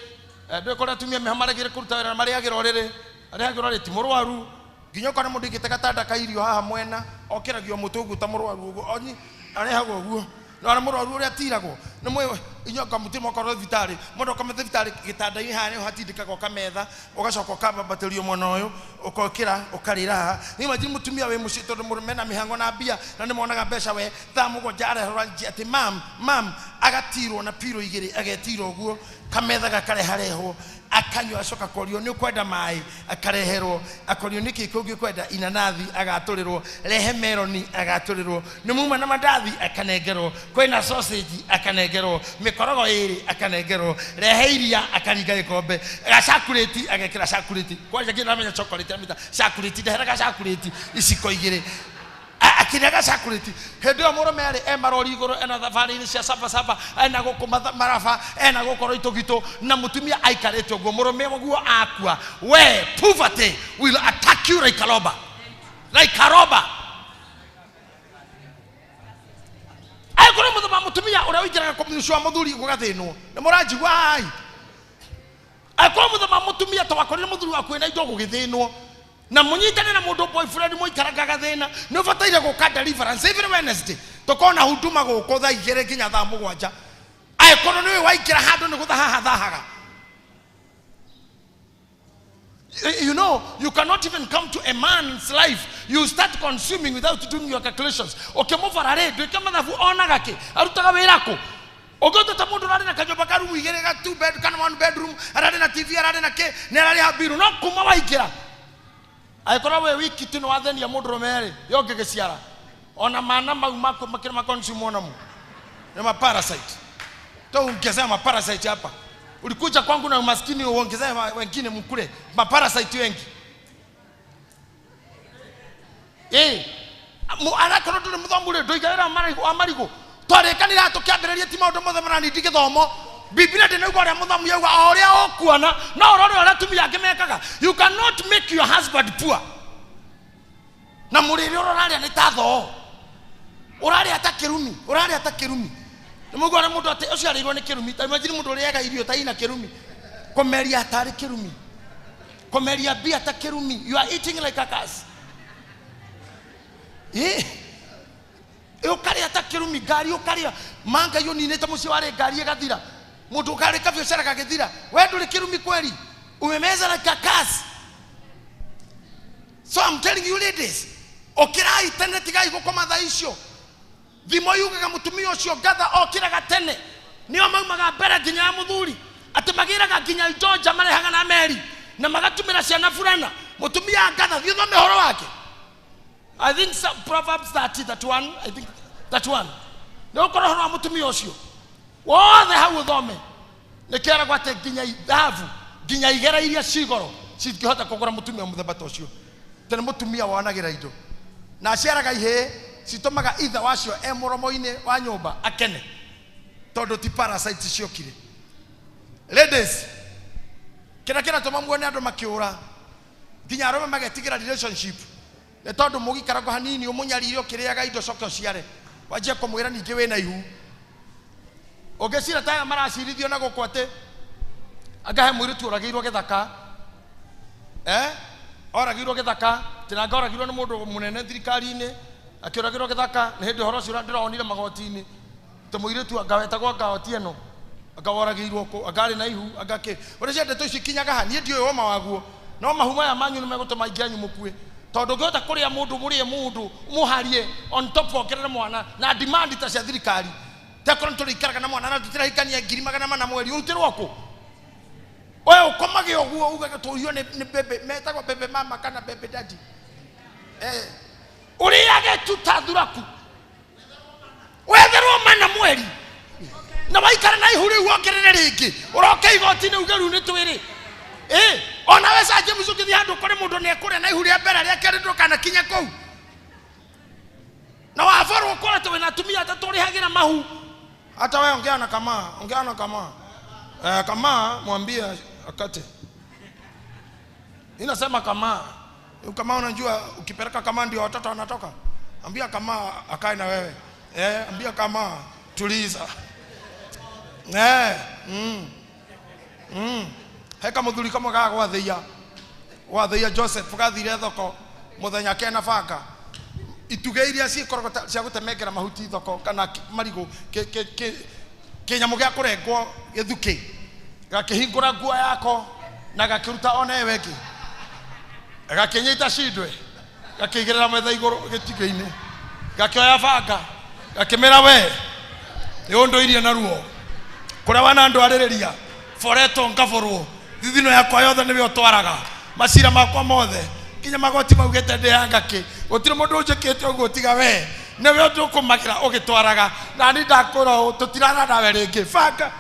ndekora tumia mehamaragire kuruta wira mariagira orire ariagira orire timurwaru nginya kana mundu igitega tanda kairio haha mwena okiragio mutungu ta murwaru ugo onyi arehago uguo na murwaru uria tiragwo ni mwe inyoka mutima korwo vitari mundu kamete vitari gitanda-ini haha hatindikaga kametha ugacoka ukambambaterio mwana uyu ukokira ukarira ni maji mutumia we mucito murume na mihango na mbia na ni monaga mbeca we thamugo jare horanji ati mam agatirwo na piro igiri agetirwo uguo kametha gakarehareho akanywa acoka korio ni kwenda mai akareherwo akorio niki kungi kwenda inanathi agaturirwo rehe meloni agaturirwo ni muma na mandathi akanengerwo kwina sausage akanengerwo mikorogo iri akanengerwo rehe iria akaringa gikombe gacakureti agekira cakureti kwanja kina menya chocolate amita cakureti ndeheraga cakureti iciko igiri akinaga cakureti hendo murume ari emarori iguru ena thabari-ini cia saba ena gukuma marafa ena gukoro itugito na mutumia aikarete uguo murume guo akua we poverty will attack you like a robber ai kuri mutumia uria wikiraga kumnyushwa muthuri gugathinwo ni muranjigwa ai ai kuri mutumia to wakorire muthuri waku ena indo gugithinwo na munyitane na mundu boyfriend muikaraga gathina ni ubataire guka deliverance every Wednesday tukona huduma guko tha igere nginya tha mugwanja ai kono ni waikira handu ni gutha haha thahaga. You know, you cannot even come to a man's life. You start consuming without doing your calculations. Okay, mo farare do kama na vu ona gake arutaga wirako Ogoto ta mundu rari na kanyumba ka room igere ga 2 bed kana 1 bedroom arari na TV arari na ke ne arari habiru no kuma waikira aikora we wiki tino watheni ya mundu romere yoge geciara ona mana mau mako makira makonsume ona mu ni ma parasite to ungezea ma parasite hapa ulikuja kwangu na umaskini uongezea wengine mkule ma parasite wengi anakoro tuli muthomure ndoigaira amarigo twarekanira tukiambiriria ti maundu mothe marani ndigithomo Biblia ndine ugo ria muthomu yauga oria okuona no orore oria tumia ngimekaga you cannot make your husband poor na muriri uraria ni tatho uraria atakirumi mugo ria mundu ati ucio arirwo ni kirumi ta imagine mundu uriaga irio ta ina kirumi komeria atari kirumi komeria bia ta kirumi you are eating like a curse ukaria ta kirumi gari ukaria manga yo ninete muci ware gari igathira mundu kare ka biashara kagithira we nduri kirumi kweli umemeza na kakasi. So I'm telling you ladies, okirai tene tigai gukoma tha icio thimo yugaga mutumia ucio gatha okiraga tene nio maumaga mbere nginya muthuri ati magiraga nginya ijonja marehaga na meri na magatumira ciana fulana mutumia gatha thiotho mehoro wake. I think Proverbs 30:31, I think that one. No koro na mutumia ucio wothe hau uthome nikera gwate nginya ithavu nginya igera iria cigoro cingihota kugura mutumia muthemba ta ucio tene mutumia wanagira indo na aciaraga ihe citumaga itha wacio emoromo-ini wa nyumba akene tondu ti parasite ciokire. Ladies, kira tuma muone andu makiura nginya arome magetigira relationship ne tondu mugikarago hanini umunyarire okiriaga indo coke ciare wajia kumwira ningi wina ihu ogesira taya maracirithio na gukwate agahe mwiritu uragirwo githaka oragirwo githaka tinanga oragirwo ni mundu munene thirikari-ini akioragirwo githaka ni hindi horo cio ndironire magoti-ini te mwiritu agawetagwo agawoti eno agaworagirwo ko agari na ihu agake urecia ndeto ici kinyaga hani ndio yo mawaguo no mahuma ya manyu nimegutuma ingianyu mukue tondu ngota kuria mundu murie mundu muharie on top okirere mwana na demand ta cia thirikari tekoro turikaraga na mwana na tutirahikania ngiri magana mana mweri urutirwo ko oye ukomage oguo ugaga tuyo ni bebe metagwo bebe mama kana bebe daddy uriage tutathuraku wetherwo mana mweri na waikara na ihuri uokerere ringi uroke igoti-ini ugeru ni twiri ona wesa je muzuki handu kore mundu ne kure na ihuri abera ria kere ndukana kinya kou na wafarwo kore to na tumia hata turihagira mahu hata wewe ongea na kama kama mwambie akate inasema kama unajua ukipeleka kama ndio watoto wanatoka ambia kama akae na wewe ambia kama tuliza heka muthuri kama gaga gwatheia Joseph gathire thoko muthenya kena banga ituge iria cikorogota cia gutemekera mahuti thoko kana marigo kinyamu gia kurengwo githuki gakihingura nguo yako na gakiruta ona ewe ki gakinyita cindwe gakigirira metha iguru gitige-ini gakioya banga gakimera we ni unduirie na ruo kuria wana andu aririria foreto ngaborwo thithino yakwa yothe niwe utwaraga macira makwa mothe kinya magoti maugete ndihanga ki gutire mundu unjikite uguo tiga we niwe ndukumagira ugitwaraga na ni ndakura tutirana nawe ringi banga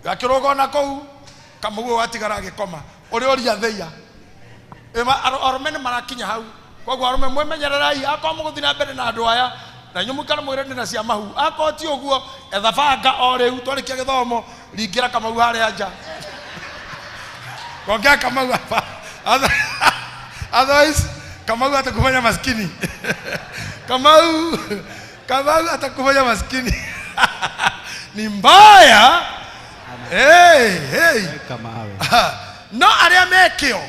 gakirogo na kou kamuguo watigara gikoma uri oria theia aromene marakinya hau koguo arome mwemenyererai akwa muguthina mbere na andu aya na nyumukana mwire ndina cia mahu akoti uguo etha banga o riu twarikia githomo ringira kamau haria nja ngongea kamau otherwise kamau atakufanya maskini kamau atakufanya maskini ni mbaya kamawe no aria mekio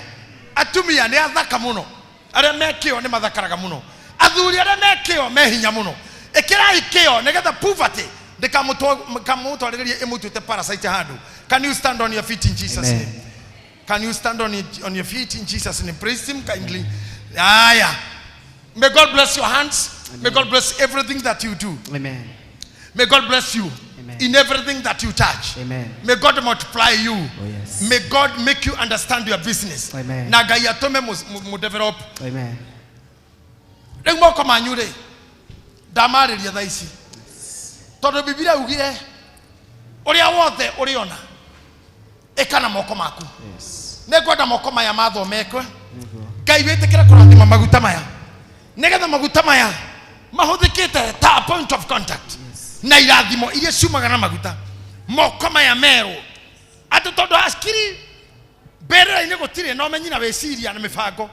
atumia ni athaka muno aria mekio ni mathakaraga muno athuri aria mekio mehinya muno ikirai kio nigetha poverty ndikamutwariririe imutute parasite handu. Can you stand on your feet in Jesus' name? Can you stand on your feet in Jesus' name? Praise him kindly. May God bless your hands. May God bless everything that you do. Amen. May God bless you in everything that you touch. May God multiply you. May God make you understand your business. Na Ngai atome mu develop. Rĩu moko manyu rĩ ndamarĩria thaa ici tondũ Biblia ugire ũrĩa wothe ũrĩona ĩka na moko maku. Nĩngwenda moko maya mathomekwe Ngai wĩtĩkĩre kũrathima maguta maya nĩgetha maguta maya mahũthĩkĩte ta point of contact na irathimo iria ciumaga na maguta moko maya merũ atĩ tondũ askiri mbere-inĩ gũtirĩ na ũmenyi na wĩciria na mĩbango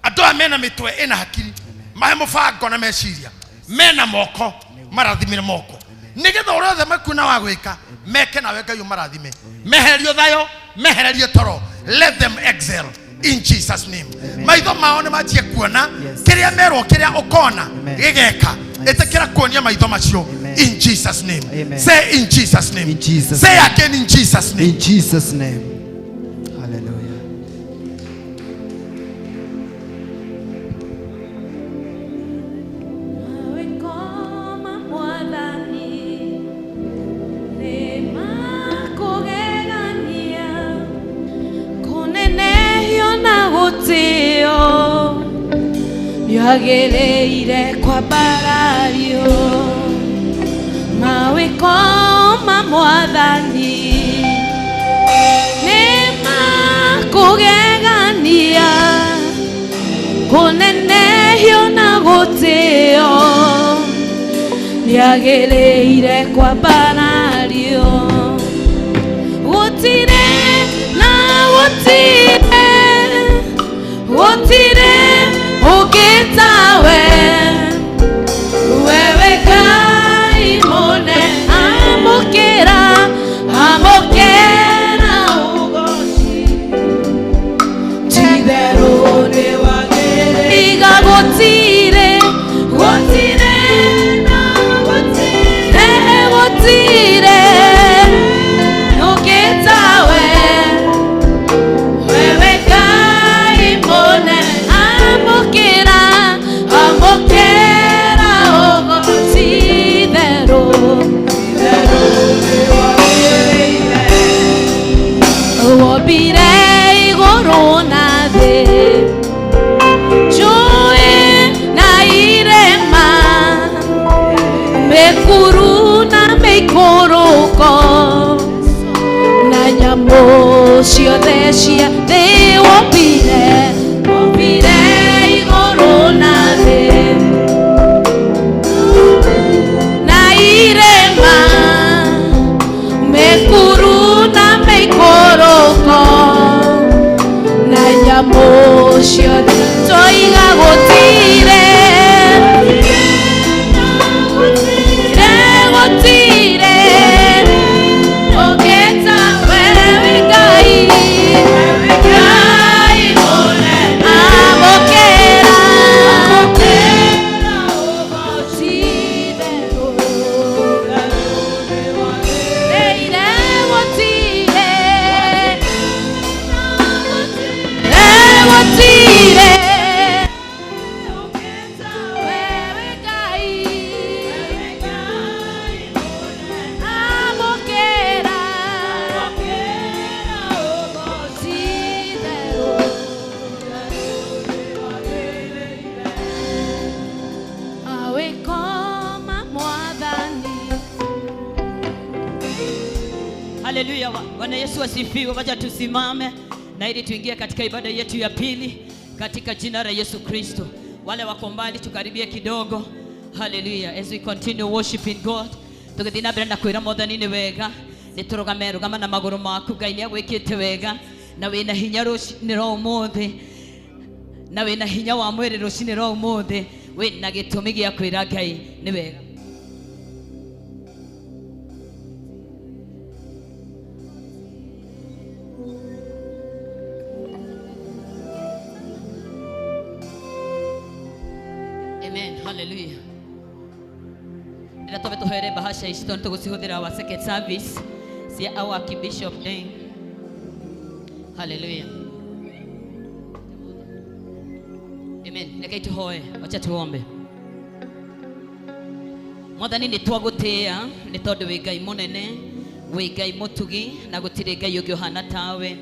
andũ aya mena mĩtwe ĩna hakiri mahe mũbango na meciria mena moko marathimire moko nĩgetha ũrĩa othe makuna wa gwĩka meke nawe Ngai ũmarathime mehererio thayo mehererio toro. Let them excel in Jesus name. Maitho mao nĩ manjie kuona kĩrĩa merwo kĩrĩa ũkona gĩgeka ĩtĩkĩra kuonia maitho macio in Jesus name. Say in Jesus name. Say again in Jesus name. In Jesus name. Hallelujah. Yagereire kwa barario mawiko ma mwathani nema kugegania kunenehio na gutio yagereire kwa barario gutire na gutire ukitawe wewe Ngai mone amokera ugoshi tiderone wagere iga gotire na gotire ukitawe wewe Ngai mone amokera Obirei goronade Joe na irema Mekuru na mekoroko Na nyamo ciothe de obirei goronade Na irema Mekuru na mekoroko Na nyamo ciothe toiga gutire ogeta wewe Ngai amokera Haleluya. Bwana Yesu asifiwe. Wacha tusimame na ili tuingie katika ibada yetu ya pili katika jina la Yesu Kristo. Wale wako mbali tukaribie kidogo. Hallelujah. As we continue worshiping God, tugithina mbere na kwira Mwathani ni wega, niturugame rugama na maguru maku. Ngai ni agwikite wega na wina hinya rucini ro umuthi, na wina hinya wa mwiri rucini ro umuthi, wina gitumi gia kwira Ngai ni wega. Amen. Hallelujah. Ndiratobe tuhere bahasha ici tondu tugucihũthĩra our second service cia our Archbishop Day. Hallelujah. Amen. Rekei tuhoe, wacha tuombe. Mwathani nĩ twagũtĩĩa nĩ tondũ wĩ Ngai mũnene, wĩ Ngai mũtugi na gũtirĩ Ngai ũngĩ ũhana tawe.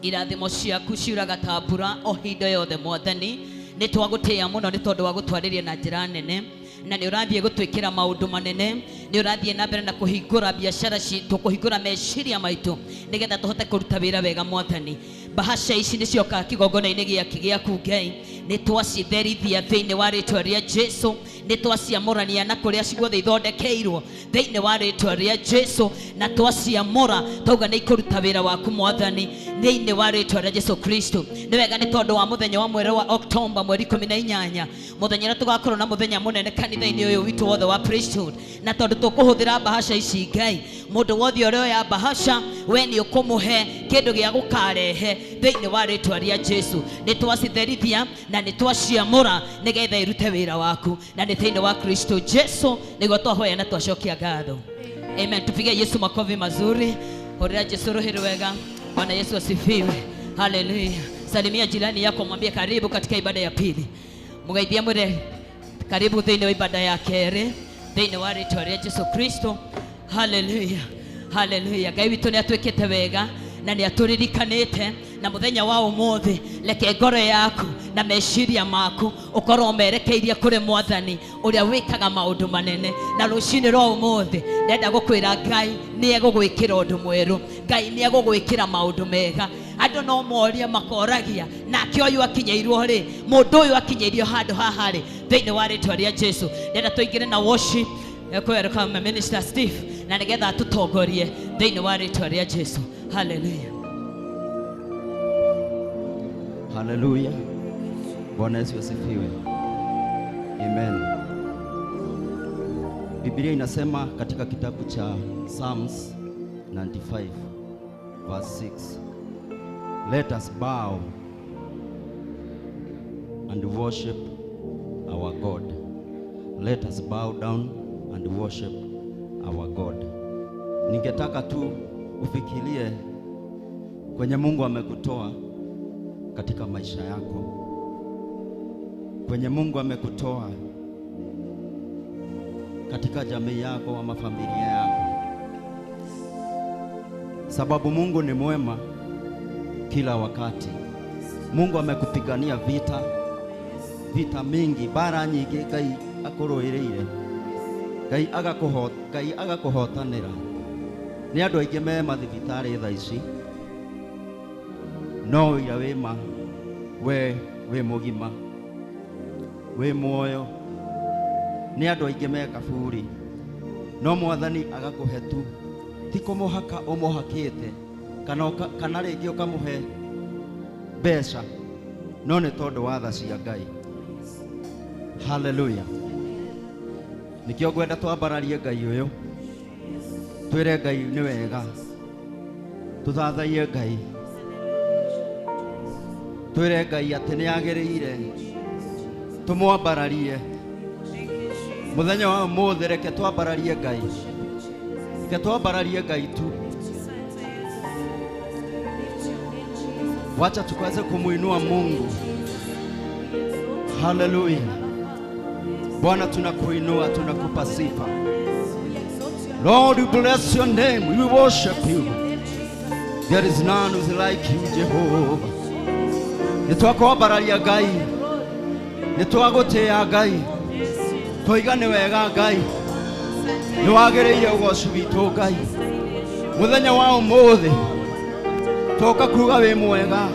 Irathimo ciaku ciuraga ta mbura o hinda yothe Mwathani. Nĩ twagũtĩĩa mũno nĩ tondũ wa gũtwarĩria na njĩra nene, na nĩ ũrathiĩ gũtwĩkĩra maũndũ manene, nĩ ũrathiĩ na mbere na kũhingũra biacara citũ, kũhingũra meciria maitũ nĩgetha tũhote kũruta wĩra wega Mwathani. Bahasha ici nĩ ciokaga kĩgongona-inĩ gĩaku gĩaku Ngai, nĩ twacitherithia thĩinĩ wa rĩtwa rĩa Jesũ, nĩ twaciamũrania na kũrĩa ciothe ithondekeirwo thĩinĩ wa rĩtwa rĩa Jesũ, na twaciamũra tauga nĩ ikũruta wĩra waku Mwathani thĩinĩ wa rĩtwa rĩa Jesũ Kristo. Nĩ wega nĩ tondũ wa mũthenya wa mweri wa Oktomba mweri 18, mũthenya ũrĩa tũgakorwo na mũthenya mũnene kanitha-inĩ ũyũ witũ wothe wa priesthood, na tondũ tũkũhũthĩra bahasha ici Ngai, mũndũ wothe ũrĩa oya bahasha we nĩ ũkũmũhe kĩndũ gĩa gũkarehe thĩinĩ wa rĩtwa rĩa Jesũ. Nĩ twacitherithia na nĩ twaciamũra nĩgetha irute wĩra waku, na nĩ thĩinĩ wa Kristo Jesũ nĩguo twahoya na twacokia ngatho. Amen. Tupige Yesu makofi mazuri. Hurira Yesu roho wega. Bwana Yesu asifiwe. Haleluya. Salimia jirani yako, mwambie karibu katika ibada ya pili. Mugaithia mwire karibu thĩinĩ wa ibada ya kerĩ thĩinĩ wa rĩtwa rĩa Yesu Kristo. Haleluya. Haleluya. Ngai witũ nĩ atwĩkĩte wega na nĩ atũririkanĩte na mũthenya wa ũmũthĩ. Reke ngoro yaku na meciria maku ũkorwo merekeirie kũrĩ Mwathani ũrĩa wĩkaga maũndũ manene, na rũcinĩ rwa ũmũthĩ ndenda gũkwĩra Ngai nĩ egũgwĩkĩra ũndũ mwerũ, Ngai nĩ egũgwĩkĩra maũndũ mega. Andũ no moria makoragia nake ũyũ akinyĩirwo rĩ, mũndũ ũyũ akinyĩirio handũ haha rĩ, thĩinĩ wa rĩtwa rĩa Jesũ. Ndenda tũingĩre na worship kama Minister Steve na nĩgetha tũtongorie thĩinĩ wa rĩtwa rĩa Jesũ. Haleluya. Haleluya. Bwana Yesu asifiwe. Amen. Biblia inasema katika kitabu cha Psalms 95 verse 6, let us bow and worship our God. Let us bow down and worship our God. Ningetaka tu ufikirie kwenye Mungu amekutoa katika maisha yako, kwenye Mungu amekutoa katika jamii yako ama familia yako, sababu Mungu ni mwema kila wakati. Mungu amekupigania vita mingi, bara nyingi Ngai akũrũĩrĩire, Ngai agakuhotanĩra. Nĩ andũ aingĩ me mathibitarĩ thaa ici, no ira wĩma we wĩ mũgima wĩ muoyo. Nĩ andũ aingĩ me kaburi, no Mwathani agakũhe tu, ti kũmũhaka ũmũhakĩte kana rĩngĩ ũkamũhe mbeca, no nĩ tondũ wa tha cia Ngai. Haleluya. Nikĩo ngwenda twambararie Ngai ũyũ, twĩre Ngai nĩ wega, tũthathaie Ngai, twĩre Ngai atĩ nĩ agĩrĩire, tũmwambararie mũthenya wa ũmũthĩ. Reke twambararie Ngai, reke twambararie Ngai tu, wacha tukaweze kumuinua Mungu. Haleluya. Bwana tunakuinua, tunakupa sifa. Lord, we bless your name, we worship you. There is none who is like you, Jehovah. Nitwakwambararia Ngai, nitwagũtĩĩa Ngai, tũiga nĩ wega Ngai, nĩ wagĩrĩire ũgooci witũ Ngai. Mũthenya wa ũmũthĩ tũka kuuga wĩ mwega,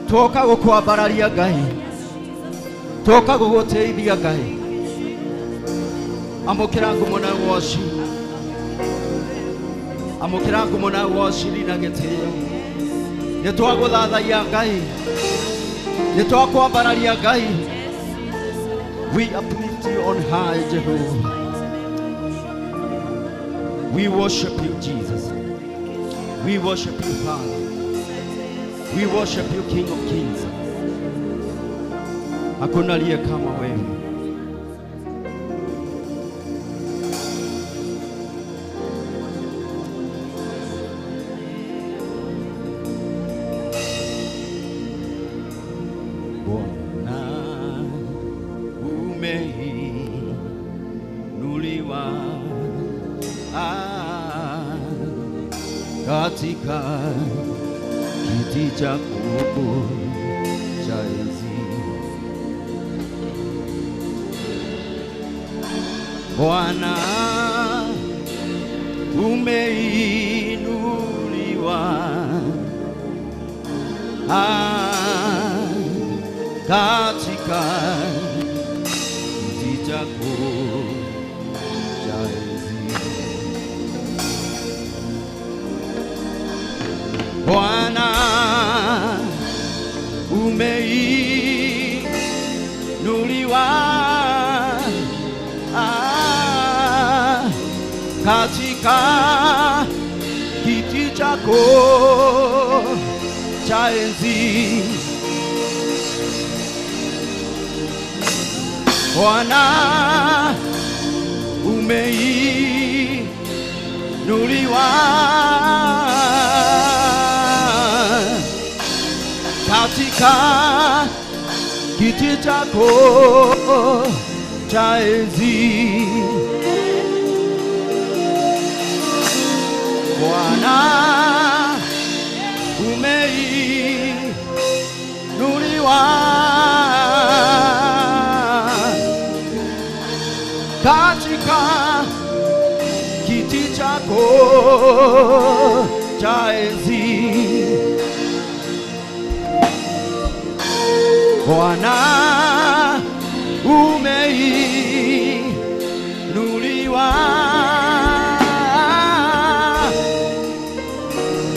tũka gũkwambararia Ngai, tũka gũgũteithia Ngai. Amũkĩra ngumo na ũgooci, amũkĩra ngumo na ũgooci na gĩtĩĩo. Nĩ twagũthathaia Ngai, nĩ twakwambararia Ngai. We uplift you on high, Jehovah. We worship you, Jesus. We worship you, Father. We worship you, King of Kings. Hakuna aliye kama wewe. Bwana umeinuliwa katika kiti chako cha enzi. Bwana, umeinuliwa katika kiti chako cha enzi. Bwana, umeinuliwa katika kiti chako cha enzi. Bwana, umeinuliwa katika kiti chako cha enzi. Bwana, umeinuliwa katika kiti chako cha enzi. Bwana, umeinuliwa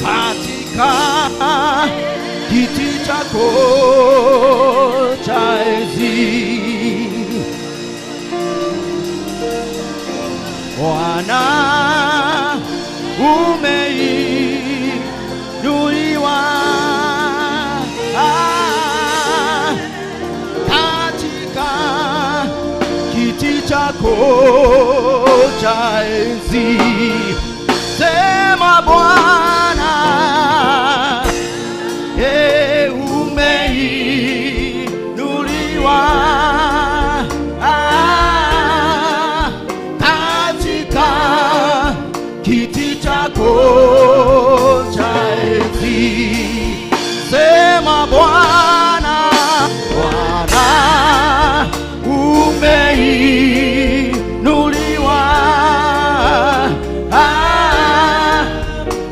katika kiti chako cha enzi. Bwana, umeinuliwa katika kiti chako cha enzi. Sema Bwana, umeinuliwa katika kiti chako cha enzi. Sema Bwana, Bwana, umeinuliwa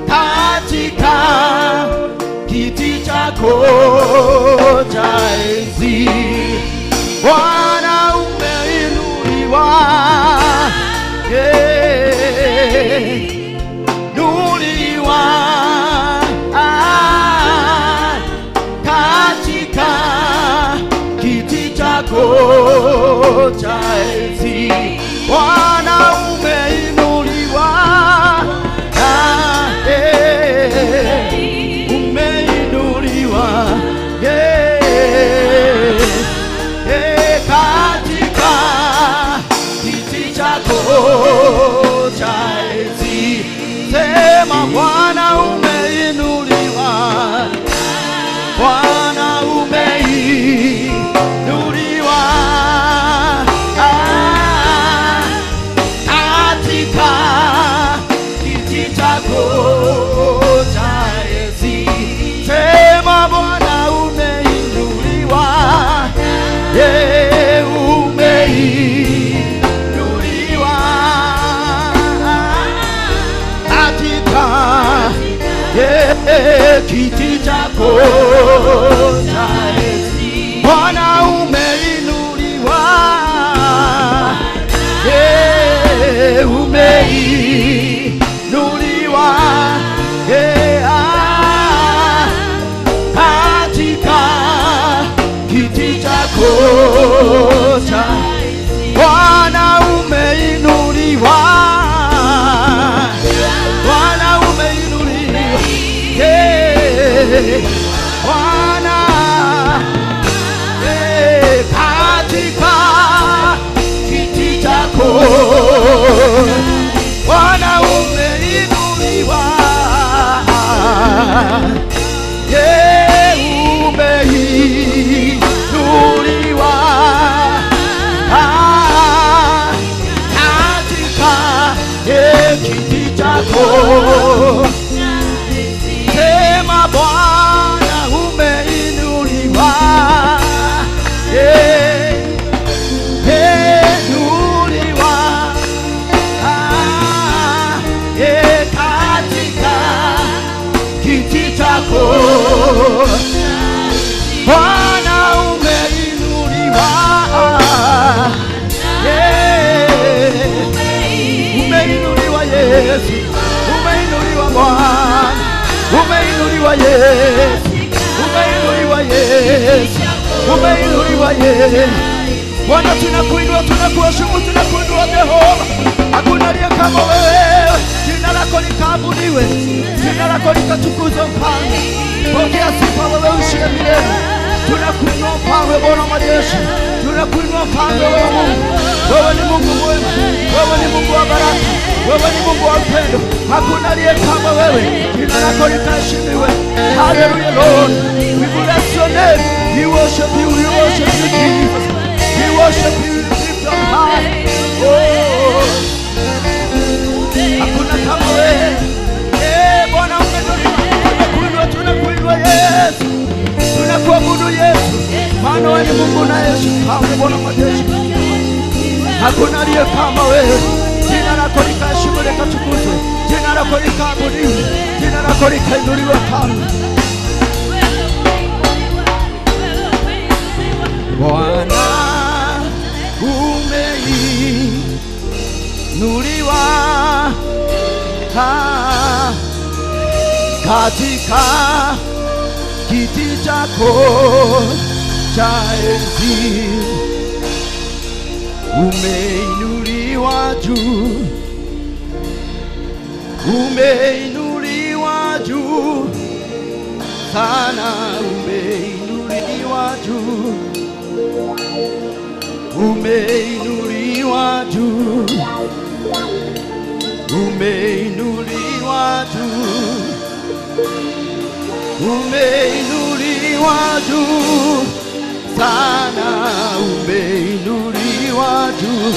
katika kiti chako cha enzi. Bwana, umeinuliwa nuliwa katika kiti chako cha enzi. Bwana, umeinuliwa umeinuliwa katika kiti chako cha enzi. Sema Bwana, umeinuliwa, Bwana, umeinuliwa katika kiti chako cha enzi. Sema Bwana, umeinuliwa, umeinuliwa katika kiti chako cha enzi. Bwana, umeinuliwa, umeinuliwa katika kiti chako cha Bwana, umeinuliwa, Bwana, umeinuliwa chako. Sema Bwana umeinuliwa, inuliwa, katika kiti chako. Bwana umeinuliwa, umeinuliwa Yesu, umeinuliwa Bwana, umeinuliwa Yesu, umeinuliwa Yesu, umeinuliwa Yesu. Bwana tunakuinua, tunakuheshimu, tunakuinua Jehova. Hakuna aliye kama wewe. Jina lako likaabudiwe, jina lako likatukuzwe Mfalme. Pokea sifa wewe ushie milele. Tunakuinua Mfalme Bwana wa majeshi, tunakuinua Mfalme wa Mungu. Wewe ni Mungu mwema, wewe ni Mungu wa baraka, wewe ni Mungu wa upendo. Hakuna aliye kama wewe. Jina lako likaheshimiwe. Hallelujah Lord. We bless your name. We worship you, we worship you Jesus. We worship you, we lift up high. Oh. Hakuna kama wewe. Bwana umeinuliwa, tunakuinua Yesu. Tunakuabudu Yesu. Maana wewe ni Mungu na Yesu, Mfalme Bwana wa majeshi. Hakuna aliye kama wewe. Jina lako likaheshimiwe, likatukuzwe. Jina lako likaabudiwe. Jina lako likainuliwe Mfalme. Bwana umeinuliwa katika kiti chako cha enzi. Umeinuliwa juu, umeinuliwa juu sana, umeinuliwa juu, umeinuliwa juu, umeinuliwa juu, umeinuliwa juu sana, umeinuliwa juu.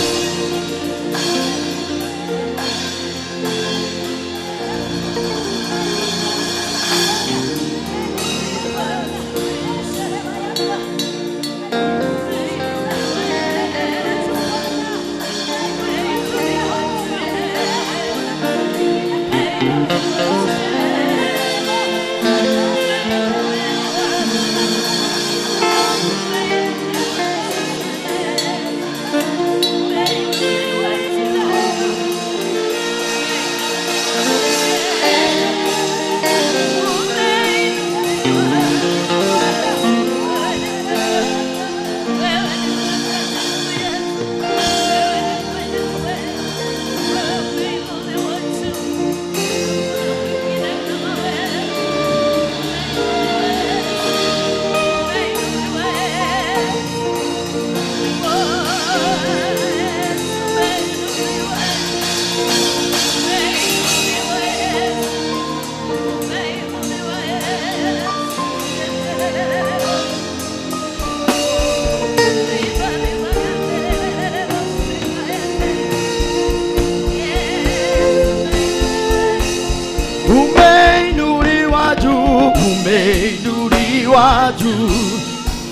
Umeinuliwa juu, umeinuliwa juu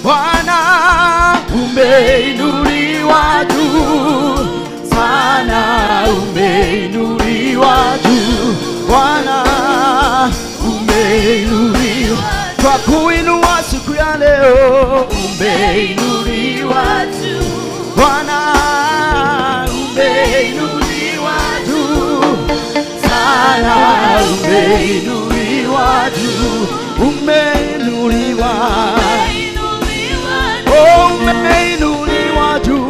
Bwana, umeinuliwa juu sana, umeinuliwa juu Bwana, umeinuliwa. Kwa kuinua siku ya leo, umeinuliwa juu Bwana, umeinuliwa juu sana, umeinuliwa juu, umeinuliwa, oh umeinuliwa juu,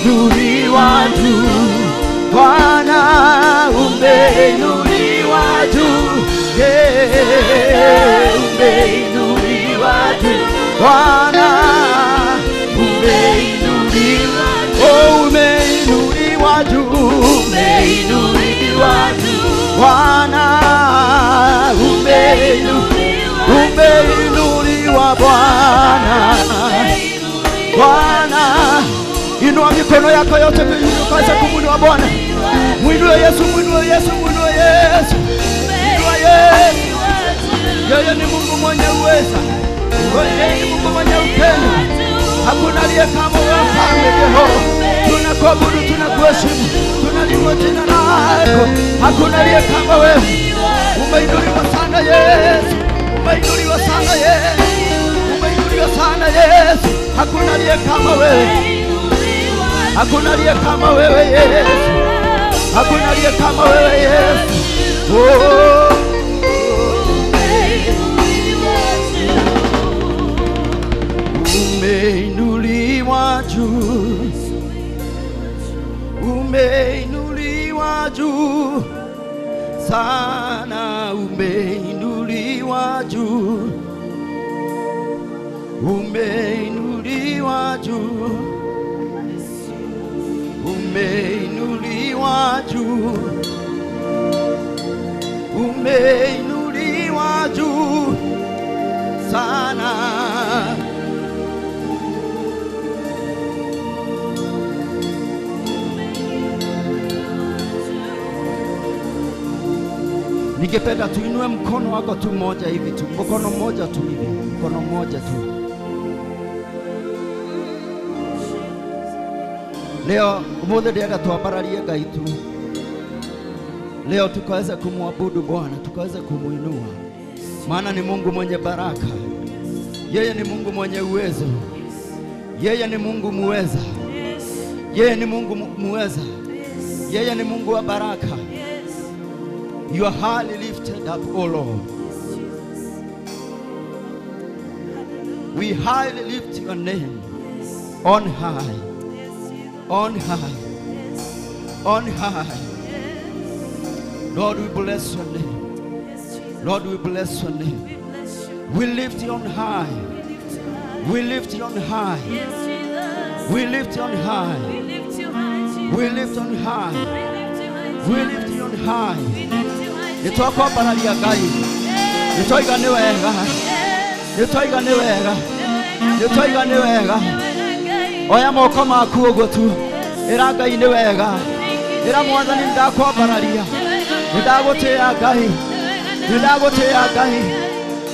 umeinuliwa juu Bwana, umeinuliwa juu, umeinuliwa juu Bwana, umeinuliwa, oh umeinuliwa juu, umeinuliwa juu Bwana, umeinuliwa Bwana. Bwana, inua mikono yako yote ukaweza kumwinua Bwana. Mwinue Yesu, mwinue Yesu, mwinue tunakuabudu, tunakuheshimu, tunaliinua jina lako. Hakuna aliye kama wewe. Umeinuliwa sana Yesu, umeinuliwa sana Yesu, umeinuliwa sana Yesu. Hakuna aliye kama wewe, hakuna aliye kama wewe Yesu, hakuna aliye kama wewe Yesu. Oh. Umeinuliwa juu, umeinuliwa juu sana, umeinuliwa juu, umeinuliwa juu, umeinuliwa juu, umeinuliwa juu sana. Ningependa tuinue mkono wako tu moja hivi tu, mkono mmoja tu hivi, mkono mmoja tu. Leo umuthi ndienda twambararie Ngai tu. Leo tukaweza kumwabudu Bwana, tukaweza kumuinua, maana ni Mungu mwenye baraka. Yeye ni Mungu mwenye uwezo, yeye ni Mungu muweza, yeye ni Mungu muweza, yeye ni Mungu wa baraka. You are highly lifted up, O Lord. We highly lift your name on high, on high, on high. Lord, we bless your name. Lord, we bless your name. We lift you on high. We lift you on high. We lift you on high. We lift you on high. We lift you on high. Nitwakwambararia Ngai, nitwaiga ni wega, nitwaiga ni wega, nitwaiga ni wega. Oya moko maku uguo tu, ira Ngai ni wega, ira Mwathani ndakwambararia, nindagutia Ngai, nindagutia Ngai,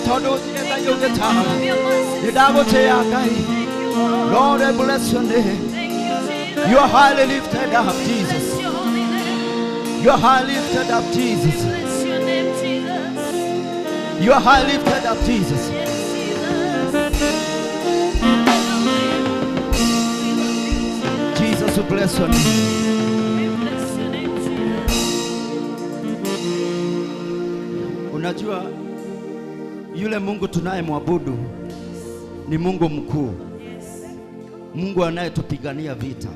tondu utire Ngai ugitaga, nindagutia Ngai. Lord, I bless your name. You are highly lifted up, Jesus. You are highly lifted up, Jesus. You are highly lifted up, Jesus. Jesus, we bless your name. Unajua yule Mungu tunayemwabudu ni Mungu mkuu, Mungu anayetupigania vita,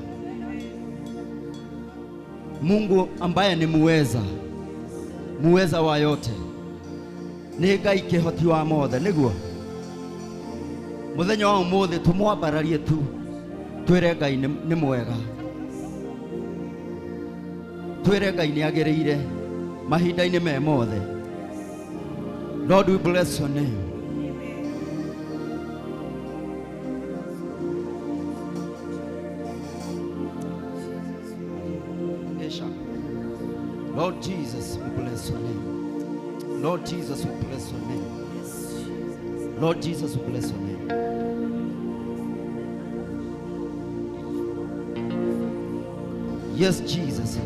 Mungu ambaye ni muweza, muweza wa yote. Ni Ngai kihoti wa mothe, niguo muthenya wa umuthi tumwambararie tu, twire Ngai ni mwega, twire Ngai ni agiriire mahinda-ini me mothe. Lord, we bless your name. Lord Jesus, we bless your name. Lord Jesus, we bless your name. Lord Jesus, we bless your name. Yes, Jesus.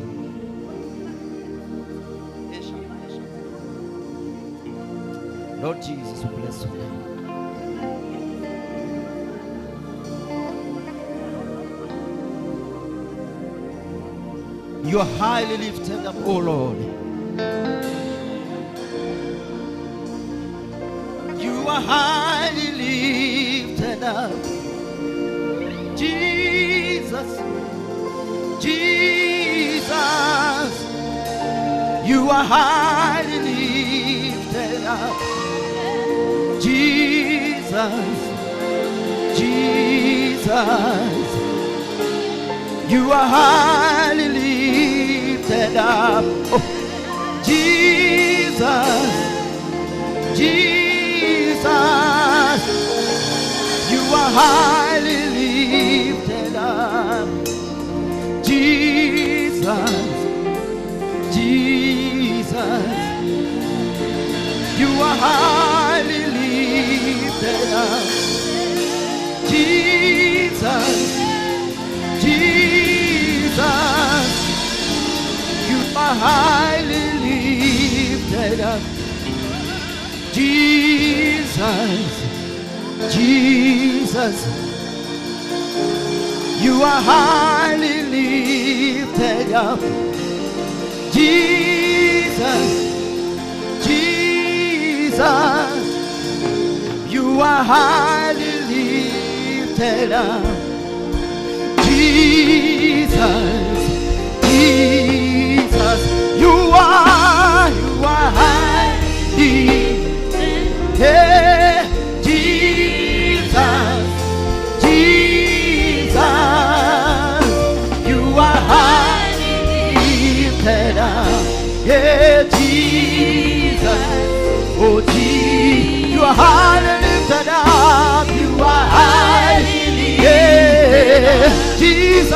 Lord Jesus, we bless your name. You are highly lifted up, O Lord. You are highly lifted up, Jesus, Jesus. You are highly lifted up, Jesus, Jesus. You are highly lifted up, oh, Jesus, Jesus. You are highly lifted up, Jesus, Jesus. You are highly lifted up, Jesus, Jesus. are highly lifted up. Jesus, Jesus, you are highly lifted up. Jesus, Jesus, you are highly lifted up. Jesus, Jesus, you are highly, yeah, Jesus, Jesus, you are highly lifted up, yeah, Jesus, oh Jesus, you are highly lifted up, you are highly, yeah, Jesus,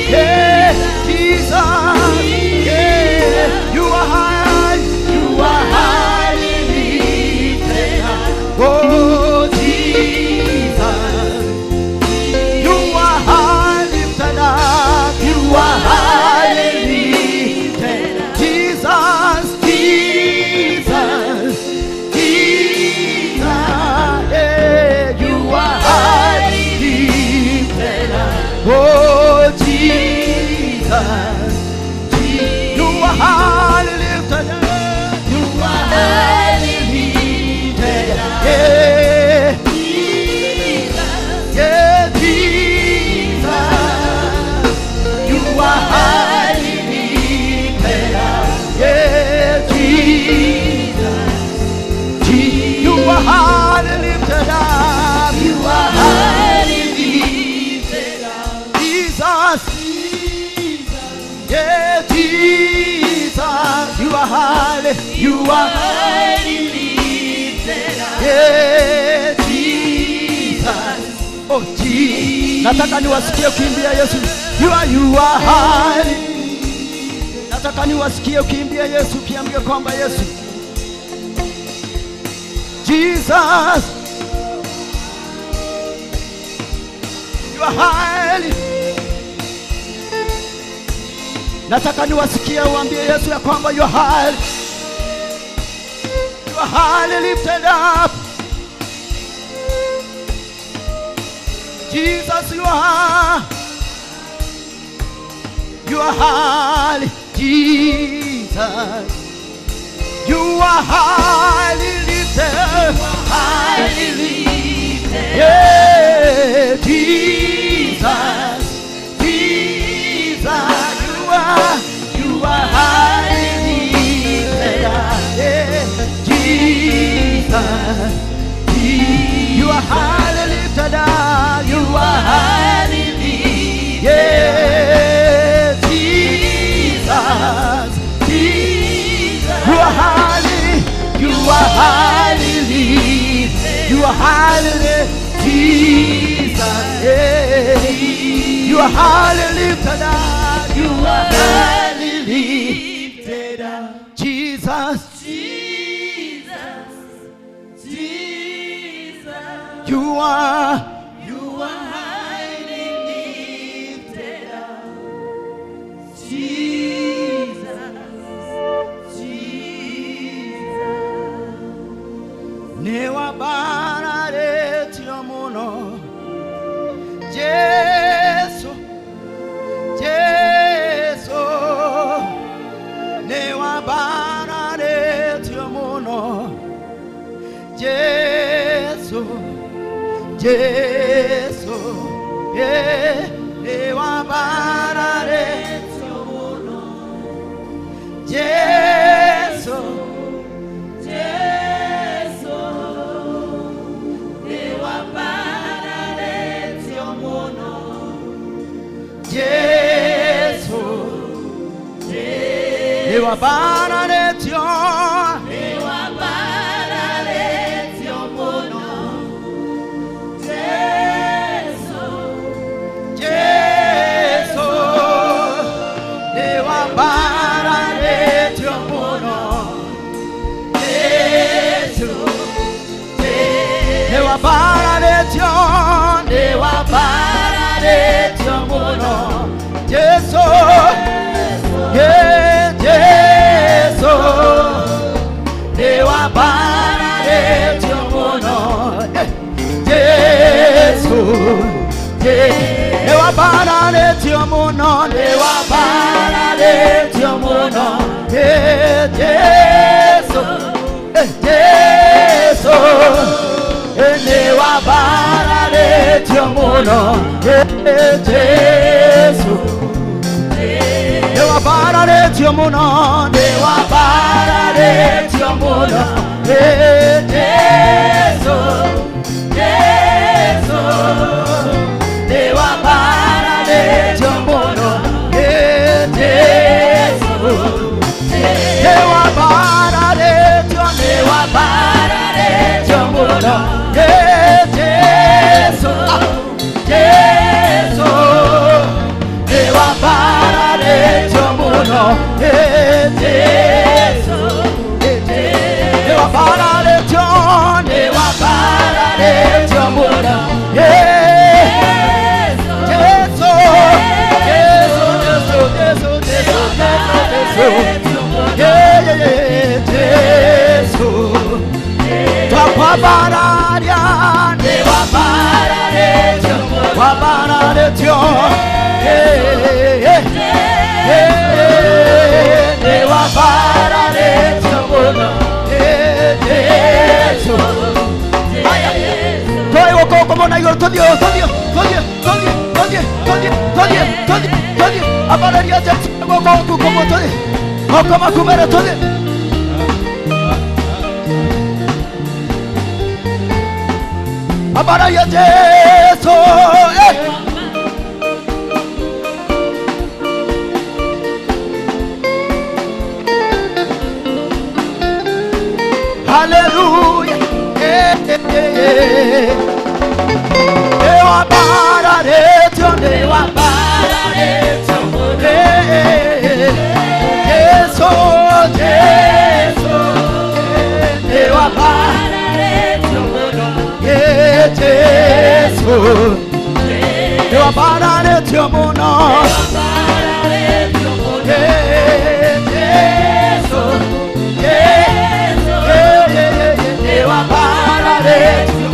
yeah, Jesus, yeah, you are highly lifted up, oh Jesus, you are highly lifted up, you are highly lifted up, Jesus, Jesus, Jesus, yeah, you are highly lifted up, oh Jesus, you are highly lifted up, you are highly lifted up, yeah, yeah, Jesus, you are highly lifted up, yeah, Jesus, you are highly lifted up, you are highly lifted up, Jesus, yeah, Jesus, you are highly lifted up, yeah, Jesus, oh Jesus, nataka niwasikie ukimbia Yesu, you are highly, nataka niwasikie ukimbia Yesu, ukiambia kwamba Yesu, Jesus, you are highly, nataka niwasikie uambie Yesu ya kwamba you are highly lifted up. Jesus, you are highly, Jesus, you are highly lifted, yeah, Jesus, Jesus, you are highly lifted up, yeah, Jesus, you are highly lifted up, you are highly lifted, yeah, Jesus, Jesus, you are highly lifted, you are highly lifted, Jesus, yeah, you are highly lifted up, you are highly lifted up, Jesus, Jesus, Jesus, you are highly lifted up, Jesus, Jesus, newa bararetio muno, Jesu, Jesu, newa bararetio muno, Jesu, Jesu, yeah, newa bararetio muno, Jesu, Jesu, newa bararetio muno, Jesu, newa bararetio, newa bararetio muno, Jesu, Jesu, newa bararetio muno, Jesu, newa bararetio, newa bararetio muno, Jesu, yeah, wabararetio muno Jesu ne wabararetio muno ne wabararetio muno Jesu Jesu ne wabararetio muno Jesu ne wabararetio muno ne wabararetio muno Jesu Jesu ne wabararetio muno Jesu ne wabararetio muno Jesu Jesu ne wabararetio muno Jesu ne wabararetio muno Jesu Jesu Jesu Jesu wabararia ne wabararetio wabararetio ne wabararetio muno Jesu toi woko como na igor todio abararia Jesu woko como todio como kumera todio abararia Jesu Hallelujah. Ne wabararetio Jesu Jesu ne wabararetio Jesu ne wabararetio muno Jesu ne wabararetio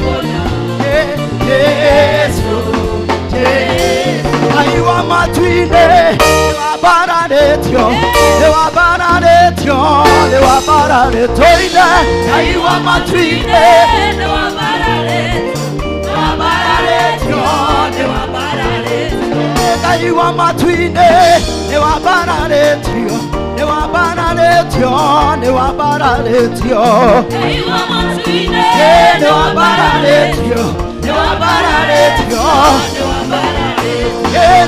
Jesu aiwa matwine wabararetio ina aiwa matwine wabararetio aiwa matwine wabararetio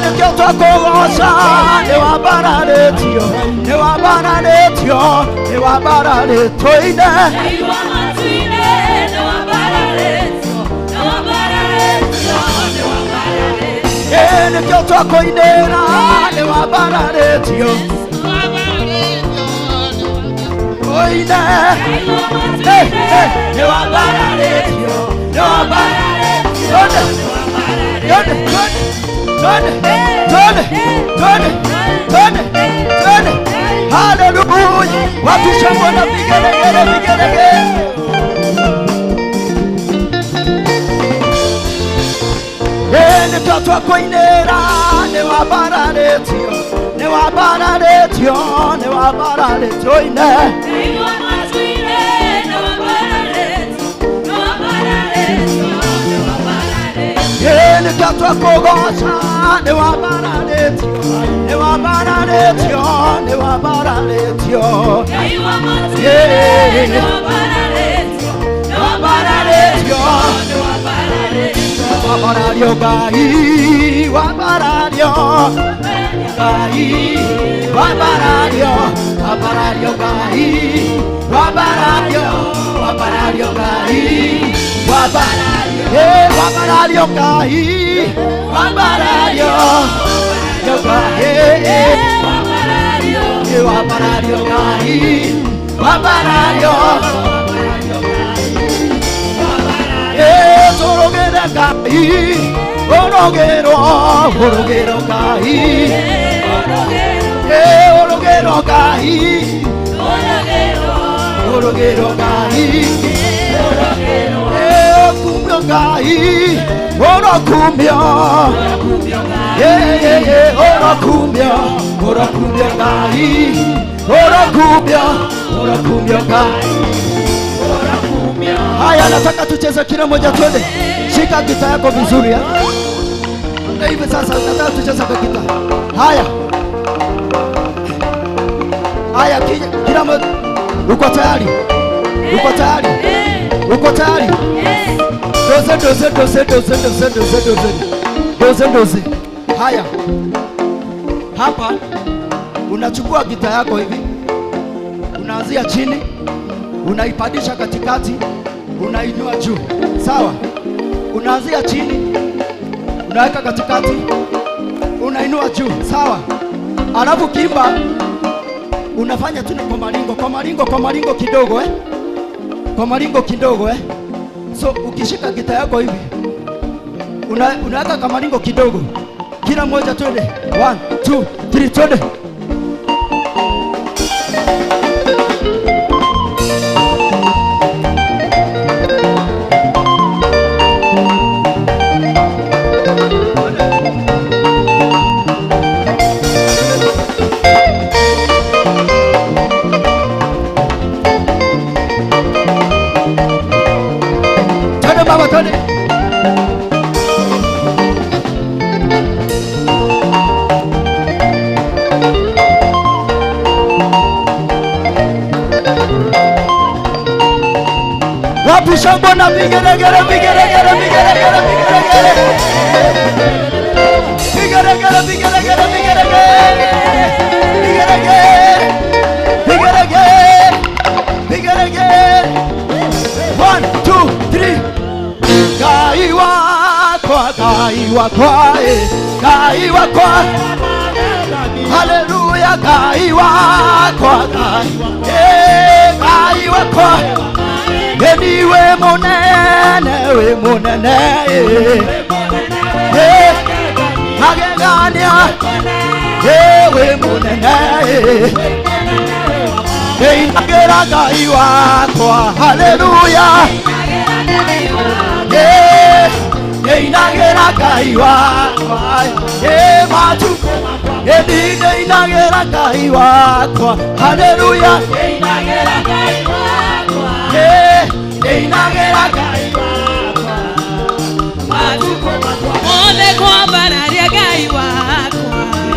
ne kyoto kogosa ne wabararetio ina ne kyoto koinera ne wabararetio oina ne wabararetio Hallelujah. Wapisha mwana vigelegele. Ne mtoto koinera ne wabararetio ina ne katwa kogosa ne wabararetio wabarario gai wabarario gai wabarario gai wabarario gai wabarario gai wabarario gai wabarario Orogero gai, orogero gai, orogero gai, orogero ngai okumbio ngai orokumbio orokumbio ngai orokumbio ngai. Haya, nataka tucheze kila moja, twende. Shika gita yako vizuri hivi sasa, nataka tucheze kwa gita. Haya, haya, kila moja. Uko tayari? Uko tayari? Uko tayari? Doze. Haya, hapa unachukua gita yako hivi, unaanzia chini, unaipandisha katikati, unainua juu. Sawa? Unaanzia chini, unaweka katikati, unainua juu. Sawa? Alafu kimba unafanya tu kwa maringo kidogo kwa maringo kidogo So ukishika gita yako hivi, unaweka kama maringo kidogo. Kila moja twende. 1 2 3 twende. Archbishop na vigeregere. One, two, three. Gai wakwa. Hallelujah, gai wakwa. Anyway, monene, we monene, Magegania, we monene, Nagera gai wakwa, hallelujah, Nagera gai wakwa, matu, Nagera gai wakwa, hallelujah, Nagera gai wakwa. Inagera gai wakwa matuko makwa ole kwa bararia gai wakwa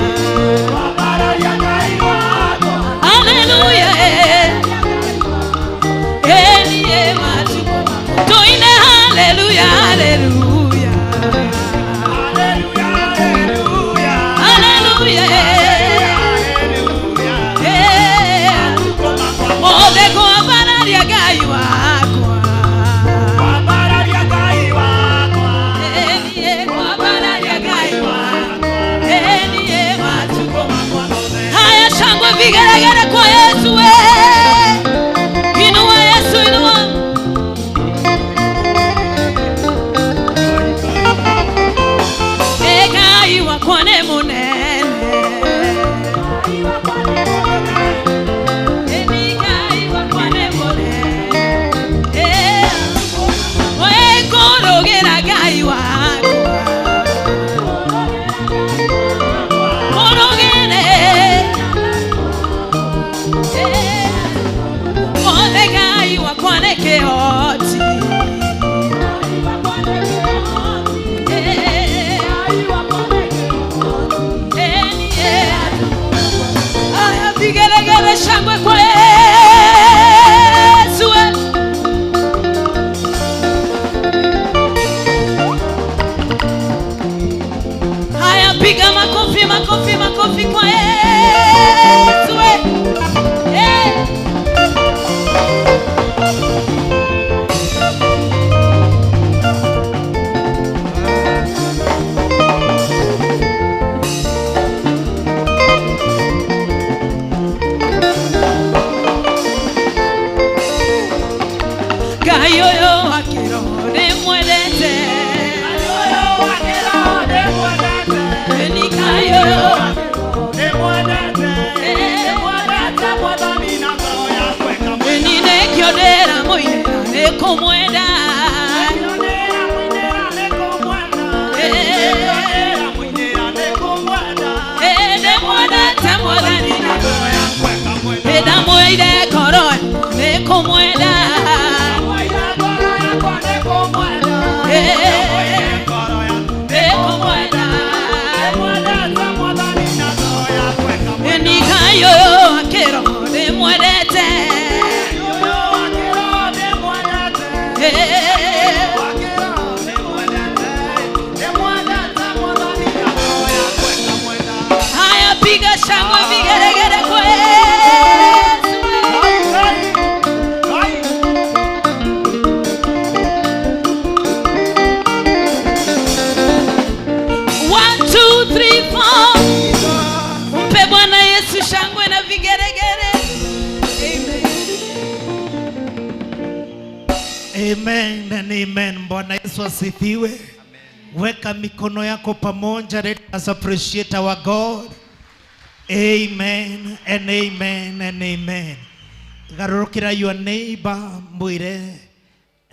hallelujah niye matuko toine hallelujah hallelujah ole kwa bararia gai wakwa vigeregere kwa Yesu inua Yesu inua gai wakwa ne munene gai wakwa ne munene we korogera gai wakwa korogere gai wakwa ne kehoti aya vigeregere shangwe kwa Yesu aya piga makofi kwa Yesu ndĩramũinĩra nĩkũmwenda ndĩmwendete Mwathani ndamũire ngoro nĩkũmwenda nikayo akĩro ndĩmwendete haya piga shangwe vigeregere kwa mpe Bwana Yesu shangwe na vigeregere. Amen and amen. Bwana Yesu asifiwe. Weka mikono yako pamoja. Let us appreciate our God. Amen and amen and amen. Garũrũkĩra your neighbor mwĩre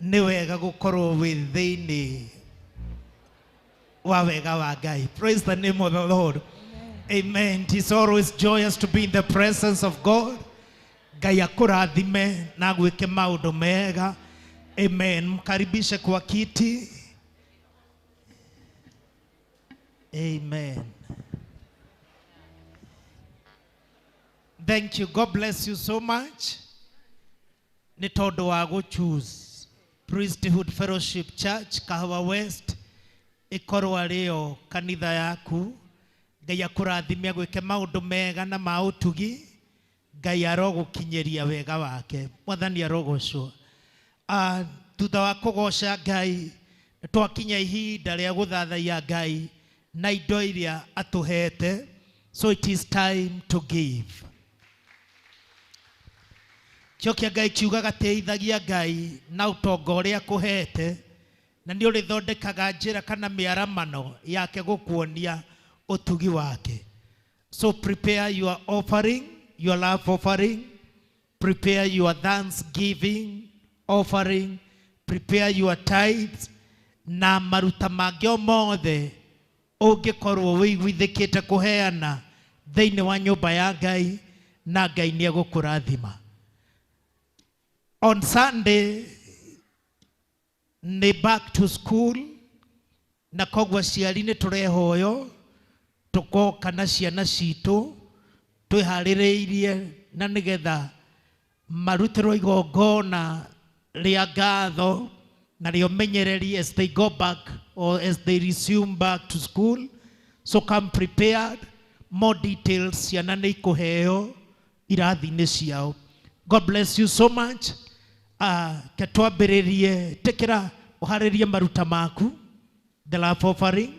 nĩ wega gũkorwo wĩ thĩinĩ wa wega wa Ngai. Praise the name of the Lord. Amen. It is always joyous to be in the presence of God. Ngai akũrathime na gwĩke maũndũ mega. Amen. Mkaribishe kwa kiti. Amen. Thank you. God bless you so much. Nĩ tondũ wa choose Priesthood Fellowship Church Kahawa West ikorwo arĩo kanitha yaku. Ngai akũrathime gwĩke maũndũ mega na ma ũtugi. Ngai arogũkinyĩria wega wake. Mwathani arogocwo. Thutha wa kũgoca Ngai twakinya ihinda rĩa gũthathaiya Ngai na indo iria atũhete. So it is time to give. Kĩokia Ngai kiugaga teithagia Ngai na ũtonga ũrĩa akũhete na nĩ ũrĩthondekaga njĩra kana mĩaramano yake gũkuonia utugi wake. So prepare your offering, your love offering, prepare your thanksgiving offering, prepare your tithes na maruta mangĩ o mothe ũngĩkorwo wĩiguithĩkĩte kũheana thĩinĩ wa nyũmba ya Ngai na Ngai nĩ egũkũrathima. On Sunday nĩ back to school na koguo aciari nĩ tũrehoyo tukoka na ciana citũ twĩharĩrĩirie na nĩgetha marutĩrwo igongona rĩa ngatho na rĩa ũmenyereri as they go back or as they resume back to school. So come prepared. More details ciana nĩ ikũheo irathi-inĩ ciao. God bless you so much. Ke twambĩrĩrie tĩkĩra ũharĩrie maruta maku. The love offering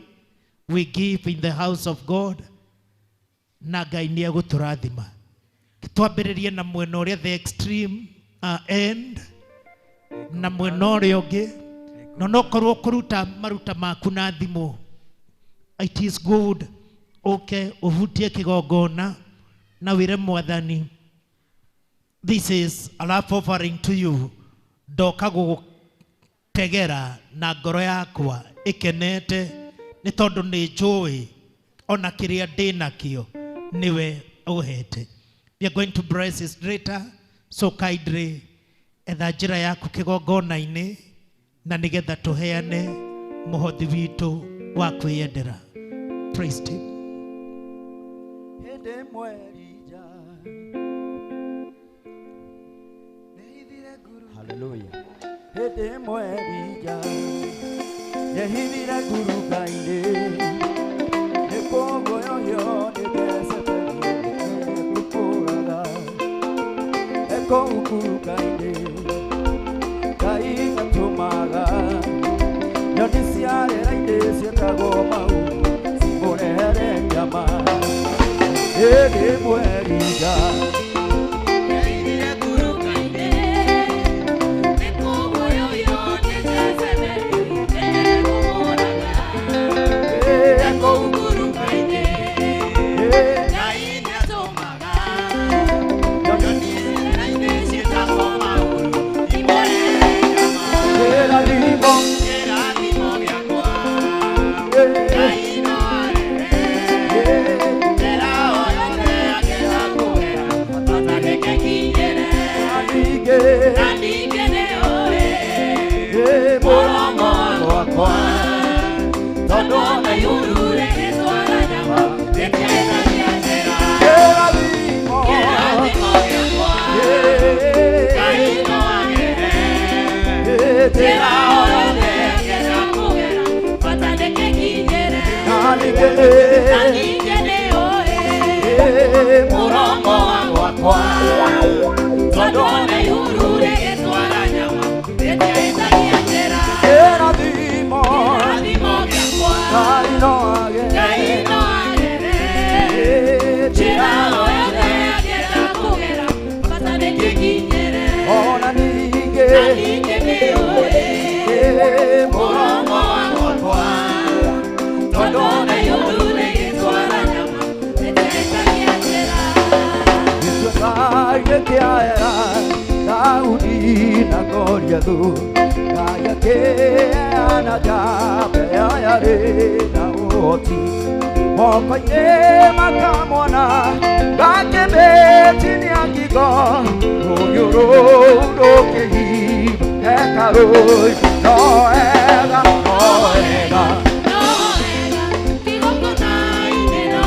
we give in the house of God. Na Ngai nĩ egũtũrathima. Twambĩrĩrie na mwena ũrĩa the extreme end na mwena ũrĩa ũngĩ. No korwo kũruta maruta maku na thimũ. It is good. Okay, uhutie kigongona na wĩre Mwathani, this is a love offering to you. Ndoka gũtegera na ngoro yakwa ikenete nĩ tondũ nĩ njũĩ ona kĩrĩa ndĩ nakĩo niwe ũhete. We are going to bless his daughter. So kindly etha njĩra yaku kĩgongona-inĩ na nĩgetha tũheane mũhothi witũ wa kwĩyendera. Praise him. Hallelujah. Hede mwerija yehivira guru gainde nepogo yoyo nekesepeli nekupuraga eko guru gainde kai katumaga yodisiare rainde sietago mau simbonehere nyama hede mwerija Hey, wakwa tondu ona ihuru rigitwara nyama rĩteithagia njĩra kĩrathimo gĩakwa Ngai no agere njĩra o yothe angĩenda kũgera bata nĩkĩkinyĩre ona ningĩ nĩũĩ mũromo wakwa tondu ona ihuru rĩgĩtwara nyama rĩteithagia njĩra gĩtuĩka gĩkĩaera Daudi na Goliathu Ngai akĩheana njamba yarĩ na ũhoti moko-inĩ makamwana gakĩmĩtinia ngingo rũhiũ rũu rũkĩhimba hekarũ no wega kĩgongona-inĩ no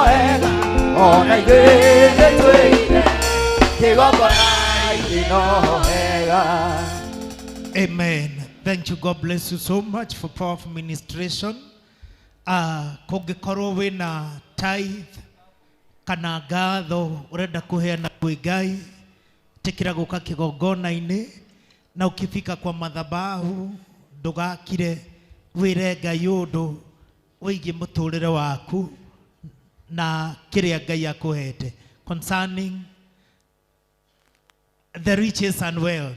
wega ona igĩrĩ twĩire kĩgongona-inĩ no wega. Amen. Thank you. God bless you so much for powerful ministration. Kũngĩkorwo wĩna tithe kana ngatho ũrenda kũheana kwĩ Ngai, tĩkĩra gũka kĩgongona-inĩ, na ũkĩfika kwa madhabahu ndũgakire wĩre Ngai ũndũ wĩgiĩ mũtũrĩre waku na kĩrĩa Ngai akũhete concerning the riches and wealth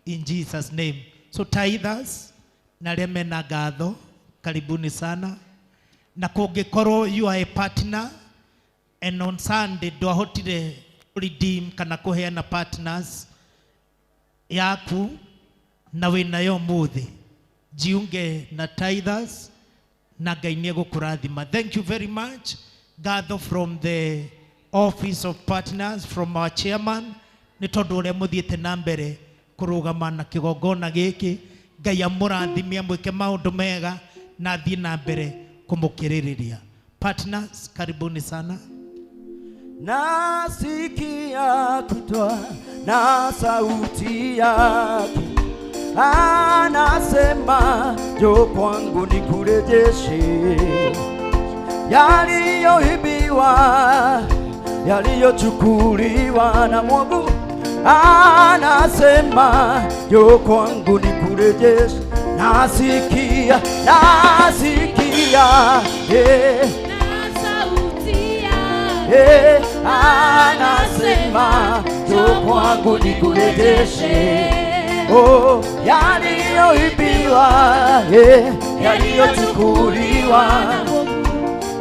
in Jesus name. So tithers na arĩa mena ngatho karibuni sana, na kũngĩkorwo you are a partner and on Sunday ndwahotire redeem kana kũheana partners yaku na wĩnayo mũthĩ, jiunge na tithers na Ngai nĩegũkũrathima. Thank you very much. Gather from the office of partners, from our chairman, nĩ tondũ ũrĩa mũthiĩte na mbere kũrũgama na kĩgongona gĩkĩ. Ngai amũrathimie mwĩke maũndũ mega na thiĩ na mbere kũmũkĩrĩrĩria. Partners, karibuni sana. Nasikia kutwa na sauti yake anasema, njoo kwangu nikurejeshe yaliyoibiwa, yaliyochukuliwa na mwovu. Anasema, njoo kwangu nikurejeshe. Nasikia anasema, njoo kwangu nikurejeshe. Oh, yaliyoibiwa, yaliyochukuliwa.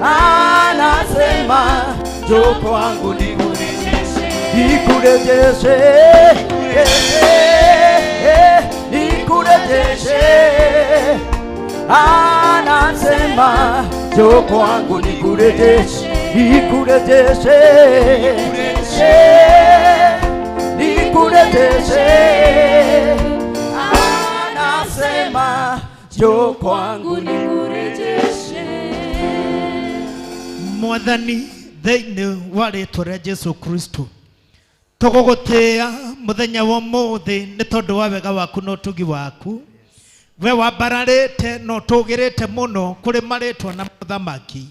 Anasema, njoo kwangu nikurejeshe. Nikurejeshe, nikurejeshe. Anasema, njoo kwangu nikurejeshe. Nikurejeshe, nikurejeshe. Anasema, njoo kwangu nikurejeshe. Mwathani thĩinĩ wa rĩĩtwa rĩa Jesu Kristo, tũgũgũtĩĩa mũthenya wa ũmũthĩ nĩ tondũ wa wega waku na ũtugi waku. We wambararĩte na ũtũgĩrĩte mũno kũrĩ marĩtwa na mũthamaki.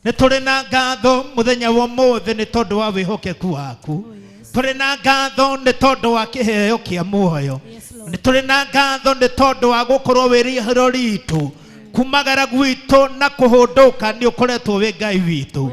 Nĩ tũrĩ na ngatho mũthenya wa ũmũthĩ nĩ tondũ wa wĩhokeku waku. Tũrĩ na ngatho nĩ tondũ wa kĩheo kĩa muoyo. Nĩ tũrĩ na ngatho nĩ tondũ wa gũkorwo wĩrĩhĩro ritũ kumagara gwitũ na kũhũndũka nĩ ũkoretwo wĩ Ngai witũ.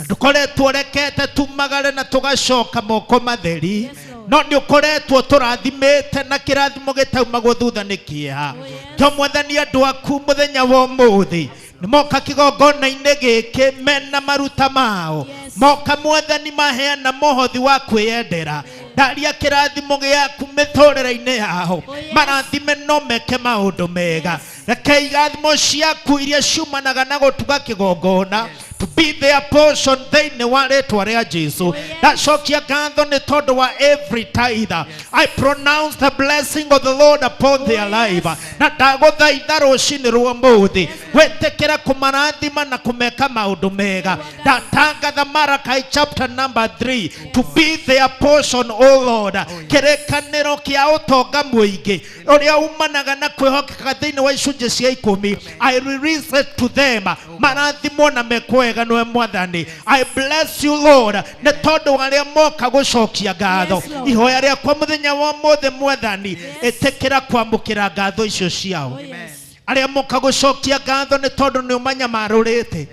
Ndũkoretwo rekete tumagare na tũgacoka moko matheri, no nĩ ũkoretwo tũrathimĩte na kĩrathimo gĩtaumagwo thutha nĩ kĩeha. Kĩo Mwathani andũ aku mũthenya wa ũmũthĩ nĩ moka kĩgongona-inĩ gĩkĩ mena maruta mao. Moka Mwathani maheana mũhothi wa kwĩyendera. Ndaria kĩrathimo gĩaku mĩtũrĩre-inĩ yao, marathime no meke maũndũ mega. Reke irathimo ciaku iria ciumanaga na gũtuga kĩgongona, to be their portion thĩinĩ wa rĩĩtwa rĩa Jesũ. Ndacokia ngatho nĩ tondũ wa every tither. I pronounce the blessing of the Lord upon their life. Na ndagũthaitha rũcinĩ rwa ũmũthĩ wĩtĩkĩre kũmarathima na kũmeka maũndũ mega. Ndatangatha Malachi chapter number 3 to be their portion, O Lord. Kĩrĩkanĩro kĩa ũtonga mũingĩ ũrĩa umanaga na kwĩhokeka thĩinĩ wa icunjĩ cia 10. I release it to them. Marathimwo na mekwega nĩwe Mwathani. I bless you, Lord, nĩ tondũ arĩa moka gũcokia ngatho. Ihoya rĩakwa mũthenya wa ũmũthĩ Mwathani, ĩtĩkĩra kwamũkĩra ngatho icio ciao. Arĩa moka gũcokia ngatho nĩ tondũ nĩ ũmanyamarũrĩte.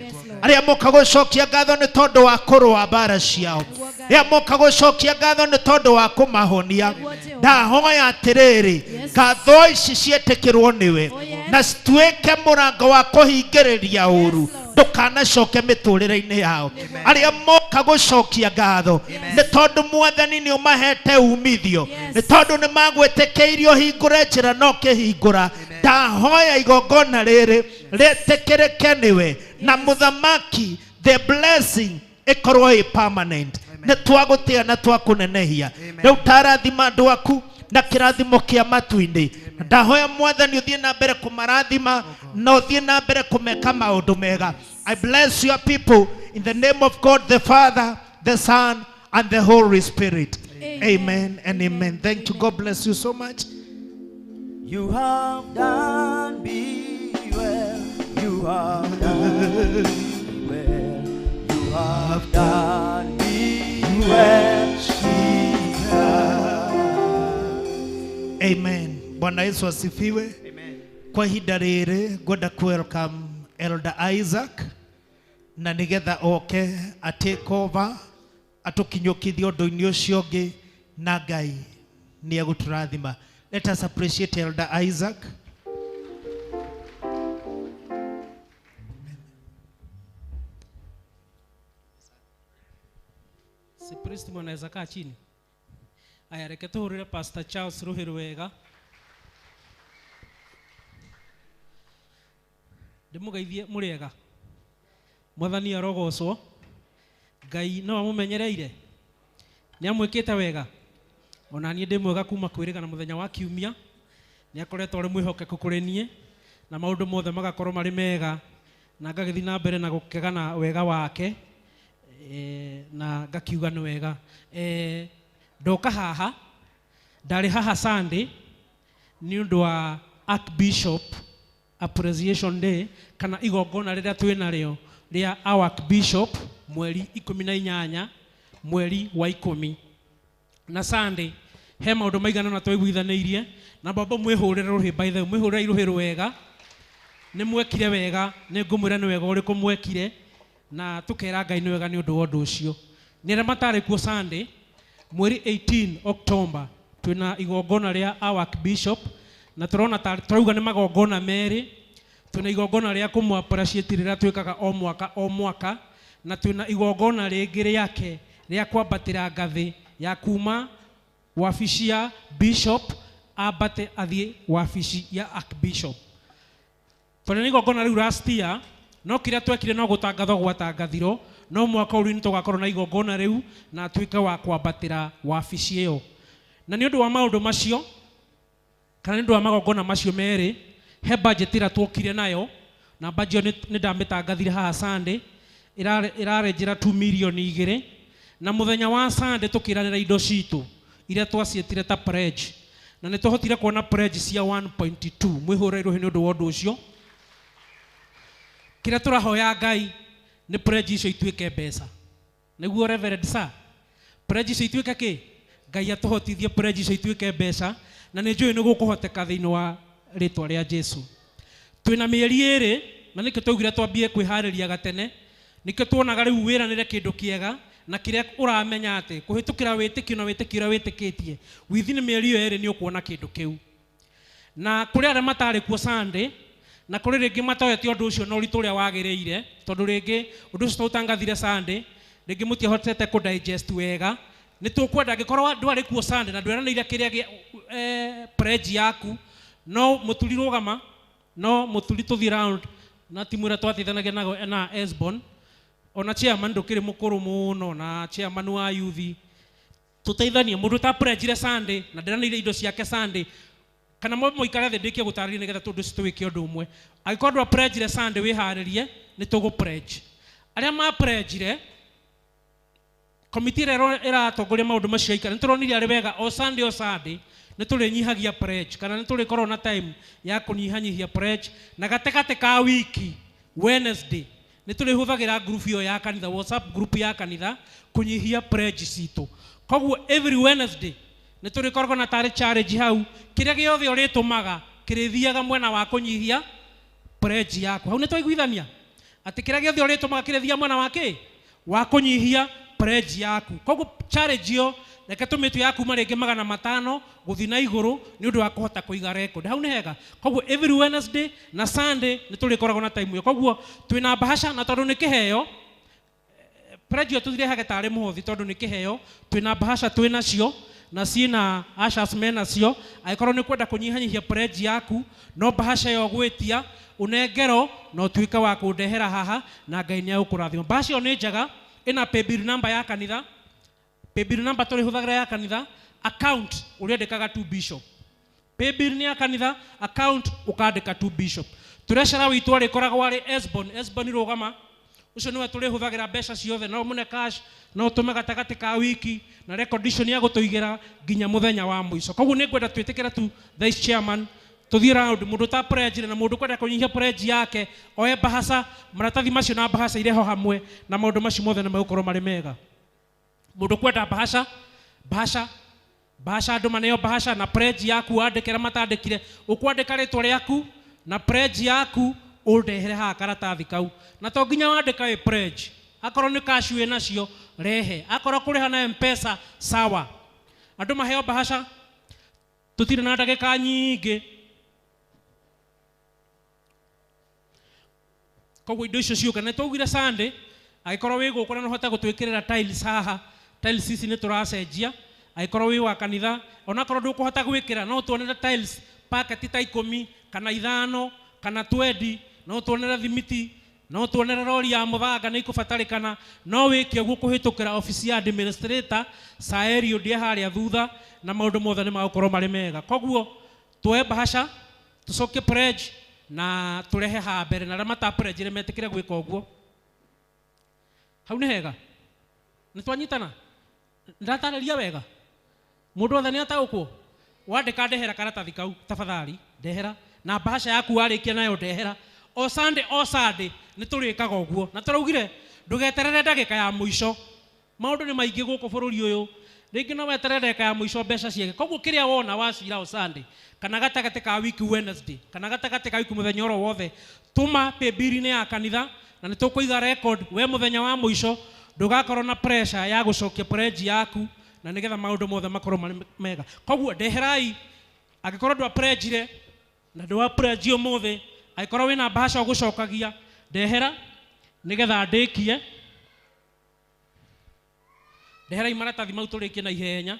Arĩa moka gũcokia ngatho nĩ tondũ wa kũrũa mbara ciao. Arĩa moka gũcokia ngatho nĩ tondũ wa kũmahonia. Ndahoya atĩrĩrĩ, ngatho ici ciĩtĩkĩrwo nĩwe na cituĩke mũrango wa kũhingĩrĩria ũru ndũkanacoke mĩtũrĩre-inĩ yao. Arĩa moka gũcokia ngatho nĩ tondũ Mwathani nĩ ũmahete umithio, nĩ tondũ nĩ magwĩtĩkĩirio hingũre njĩra no kĩhingũra. Ndahoya igongona rĩrĩ rĩtĩkĩrĩke nĩwe na mũthamaki, the blessing ĩkorwo ĩ permanent. Nĩ twagũtĩa na twakũnenehia. Rĩu tarathima andũ aku na kĩrathimo kĩa matu-inĩ. Ndahoya Mwathani ũthiĩ na mbere kũmarathima na ũthiĩ na mbere kũmeka maũndũ mega. I bless your people in the name of God the Father, the Son, and the Holy Spirit. Amen and amen. Thank you. God bless you so much. You have done me well. You have done me well. You have done me well. Amen. Bwana Yesu asifiwe. Kwa ihinda rĩrĩ ngwenda welcome Elder Isaac na nĩgetha oke a take over atukinyũkithie ũndũ-inĩ ũcio ũngĩ na Ngai nĩ egũtũrathima. Let us appreciate Elder Isaac. Si priest mwanaweza kaa chini. Aya, reke tuhurire Pastor Charles Ruhiru wega. Ndimugeithie muriega. Mwathani arogocwo. Ngai no amumenyereire. Ni amwikite wega. Ona niĩ ndĩ mwega kuma kwĩrĩga na mũthenya wa Kiumia. Nĩ akoretwo arĩ mwĩhokeku kũrĩ niĩ na maũndũ mothe magakorwo marĩ mega na ngagĩthiĩ na mbere na gũkegana wega wake na ngakiuga nĩ wega. Ndoka haha ndarĩ haha Sunday nĩ ũndũ wa Archbishop Appreciation Day kana igongona rĩrĩa twĩnarĩo rĩa Archbishop mweri 18 mweri wa 10 na Sunday he maũndũ maigana na twaiguithanĩirie na baba mwĩhũrĩre rũhĩ, by the way mwĩhũrĩre rũhĩ rwega, nĩ mwekire wega, nĩ ngũmwĩra nĩ wega ũrĩkũ mwekire na tũkera Ngai nĩ wega nĩ ũndũ wa ũndũ ũcio. Nĩ arĩa matarĩ kuo Sunday mweri 18 October twĩna igongona rĩa Archbishop na tũrona turauga nĩ magongona merĩ. Twĩna igongona rĩa kũmwapreciate rĩrĩa twĩkaga o mwaka na twĩna igongona rĩngĩ rĩake rĩa kwambatĩra ngathĩ ya kuma wabici ya Bishop ambate athiĩ wabici ya Archbishop. Tondũ nĩ igongona rĩu last year no kĩrĩa twekire no gũtangathwo gwatangathirwo, no mwaka ũyũ nĩ tũgakorwo na igongona rĩu na tuĩke wa kwambatĩra wabici ĩyo. Na nĩ ũndũ wa maũndũ macio kana nĩ ũndũ wa magongona macio merĩ, he budget ĩrĩa twokire nayo na budget nĩ ndamĩtangathire haha Sunday ĩrarenjera 2 million 2 na mũthenya wa Sunday tũkĩranĩra indo citũ iria twaciĩtire ta pledge na nĩ tũhotire kuona pledge cia 1.2. Mwĩhũre rũhĩ nĩ ũndũ wa ũndũ ũcio. Kĩrĩa tũrahoya Ngai nĩ pledge icio ituĩke mbeca. Nĩguo Reverend Sir, pledge icio ituĩke kĩ? Ngai atũhotithie pledge icio ituĩke mbeca na nĩ njũĩ nĩ gũkũhoteka thĩinĩ wa rĩtwa rĩa Jesũ. Twĩna mĩeri ĩrĩ na nĩkĩo twaugire twambie kwĩharĩria gatene, nĩkĩo tuonaga rĩu wĩranĩre kĩndũ kĩega na kĩrĩa ũramenya atĩ kũhĩtũkĩra wĩtĩkio na wĩtĩkio ũrĩa wĩtĩkĩtie within mĩeri ĩyo ĩrĩ nĩ ũkuona kĩndũ kĩu. Na kũrĩ arĩa matarĩ kuo Sunday na kũrĩ rĩngĩ matoete ũndũ ũcio na ũritũ ũrĩa wagĩrĩire, tondũ rĩngĩ ũndũ ũcio tũtangathire Sunday rĩngĩ mũtiahotete kũdigest wega. Nĩ tũkwenda angĩkorwo ndwarĩ kuo Sunday na ndweranĩire kĩrĩa pledge yaku, no mũturi rũgama, no mũturi tũthiĩ round na timu ĩrĩa twateithanagia na Esbon ona chairman ndukiri mukuru muno na chairman wa youth tuteithanie mundu ta pledge Sunday na ndiranire indo ciake Sunday kana mo ikara the ndike gutarĩria nigetha tundu citwike undu umwe agikondwa pledge Sunday wiharirie ni tugu pledge aria ma pledge committee rero iratongoria maundu macio ikara nituronire ari wega o Sunday nĩ tũrĩ nyihagia pledge kana nĩ tũrĩ korwo na time ya kũnyihanyihia pledge na gategate ka wiki Wednesday nĩ tũrĩ hũthagĩra group yo ya kanitha WhatsApp group ya kanitha kũnyihia pledge citũ koguo every Wednesday nĩ tũrĩ korwo na tarĩ challenge hau kĩrĩa gĩothe ũrĩtũmaga kĩrĩthiaga mwena wa kũnyihia pledge yaku hau nĩ twaiguithania atĩ kĩrĩa gĩothe ũrĩtũmaga kĩrĩthiaga mwena wa kĩ wa kũnyihia pledge yaku koguo challenge yo reke tumitu yaku marĩngĩ 500 guthi na igũrũ nĩ ũndũ wa kũhota kũiga record hau nĩ hega koguo every Wednesday na Sunday nĩ tũrĩkoragwo na time ĩyo koguo twĩna bahasha na tondũ nĩ kĩheo pledge tũthirehage tarĩ mũhothi tondũ nĩ kĩheo twĩna bahasha twĩnacio na ciĩna ashas menacio angĩkorwo nĩ kwenda kũnyihanyihia pledge yaku no bahasha yo gwĩtia unengero no tuĩke wa kũndehera haha na Ngai nĩ agũkũrathima bahasha ĩyo nĩ njega ĩna paybill number ya kanitha paybill number tũrĩ hũthagĩra ya kanitha account ũrĩandĩkaga to bishop paybill nĩ ya kanitha account ũkandĩka to bishop treasurer witũ arĩkoragwo arĩ Esbon rũgama ucio niwe tũrĩ hũthagĩra mbeca ciothe no mũne cash no tũme gatagatĩ ka wiki na recognition ya gũtũigĩra nginya mũthenya wa mũico koguo nĩ ngwenda twĩtĩkĩra tu vice chairman tũthiĩ round mũndũ ta pledge na mũndũ kwenda kũnyihia pledge yake oe bahasha maratathi macio na bahasha ireho hamwe na maũndũ macio mothe nĩ magũkorwo marĩ mega mundu kwenda bahasha andu maneo bahasha na pledge yaku andikira matandikire ukwandika ritwa riaku na pledge yaku undehere ha karatathi kau na to nginya wandika we pledge akorwo ni cash we nacio rehe akorwo kuriha na M-Pesa sawa andu maheo bahasha tutire na ndagika nyingi koguo indo icio ciuka na twaugire Sunday agikorwo wi gukora no hota gutwikirira tiles haha tiles ici nĩ tũracenjia angĩkorwo wĩ wa kanitha onakorwo ndũkũhota gwĩkĩra no tuonere tiles packet ta 10 kana 5 kana 20 no tuonere thimiti no tuonere rori ya mũthanga nĩ ikũbatarĩkana no wĩke ũguo kũhĩtũkĩra office ya administrator Saerio ndie harĩa thutha na maũndũ mothe nĩ magũkorwo marĩ mega koguo tuoe bahasha tucokie pledge na turehe ha mbere na arĩa mata pledge metĩkĩre gwĩka ũguo hau nĩ hega nĩ twanyitana ndatarĩria wega mundu othe nĩ ataũkwo wandĩka ndehera karatathi kau tafadhali ndehera na bahasha yaku warĩkia nayo ndehera o Sunday nĩ tũrĩkaga ũguo na tũraugire ndũgeterere ndagĩka ya mũico maũndũ nĩ maingĩ gũkũ bũrũri ũyũ rĩngĩ no weterere ndagĩka ya mũico mbeca ciake koguo kĩrĩa wona wacira o Sunday kana gatagatĩ ka wiki Wednesday kana gatagatĩ ka wiki mũthenya oro wothe tuma paybill-inĩ ya kanitha na nĩ tũkũiga record we mũthenya wa mũico ndũgakorwo na pressure ya gũcokia pledge yaku na nigetha maũndũ mothe makorwo marĩ mega koguo ndeherai angĩkorwo ndwa pledge na ndwa pledge ũmũthĩ angĩkorwo wĩna bahasha ũgũcokagia ndehera nigetha ndĩkie ndeherai maratathi mau tũrĩkie na ihenya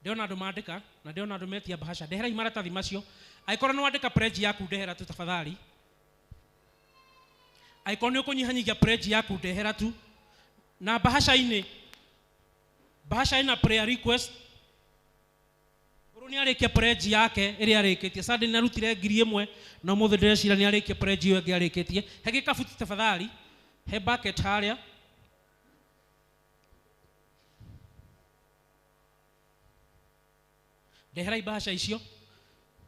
ndĩona andũ mandĩka na ndĩona andũ metia bahasha ndeherai maratathi macio angĩkorwo nĩ wandĩka pledge yaku ndehera tu tafadhali angĩkorwo nĩ ũkũnyihanyihia pledge yaku ndehera tu na bahasha ĩna prayer request mũrũ nĩ arĩkia pledge yake ĩrĩa arĩkĩtie Sunday nĩ arutire 1,000 na ũmũthĩ ndĩreciria nĩ arĩkia pledge ĩyo ĩngĩ arĩkĩtie he gĩkabuti tafadhali he bucket harĩa ndeherai bahasha icio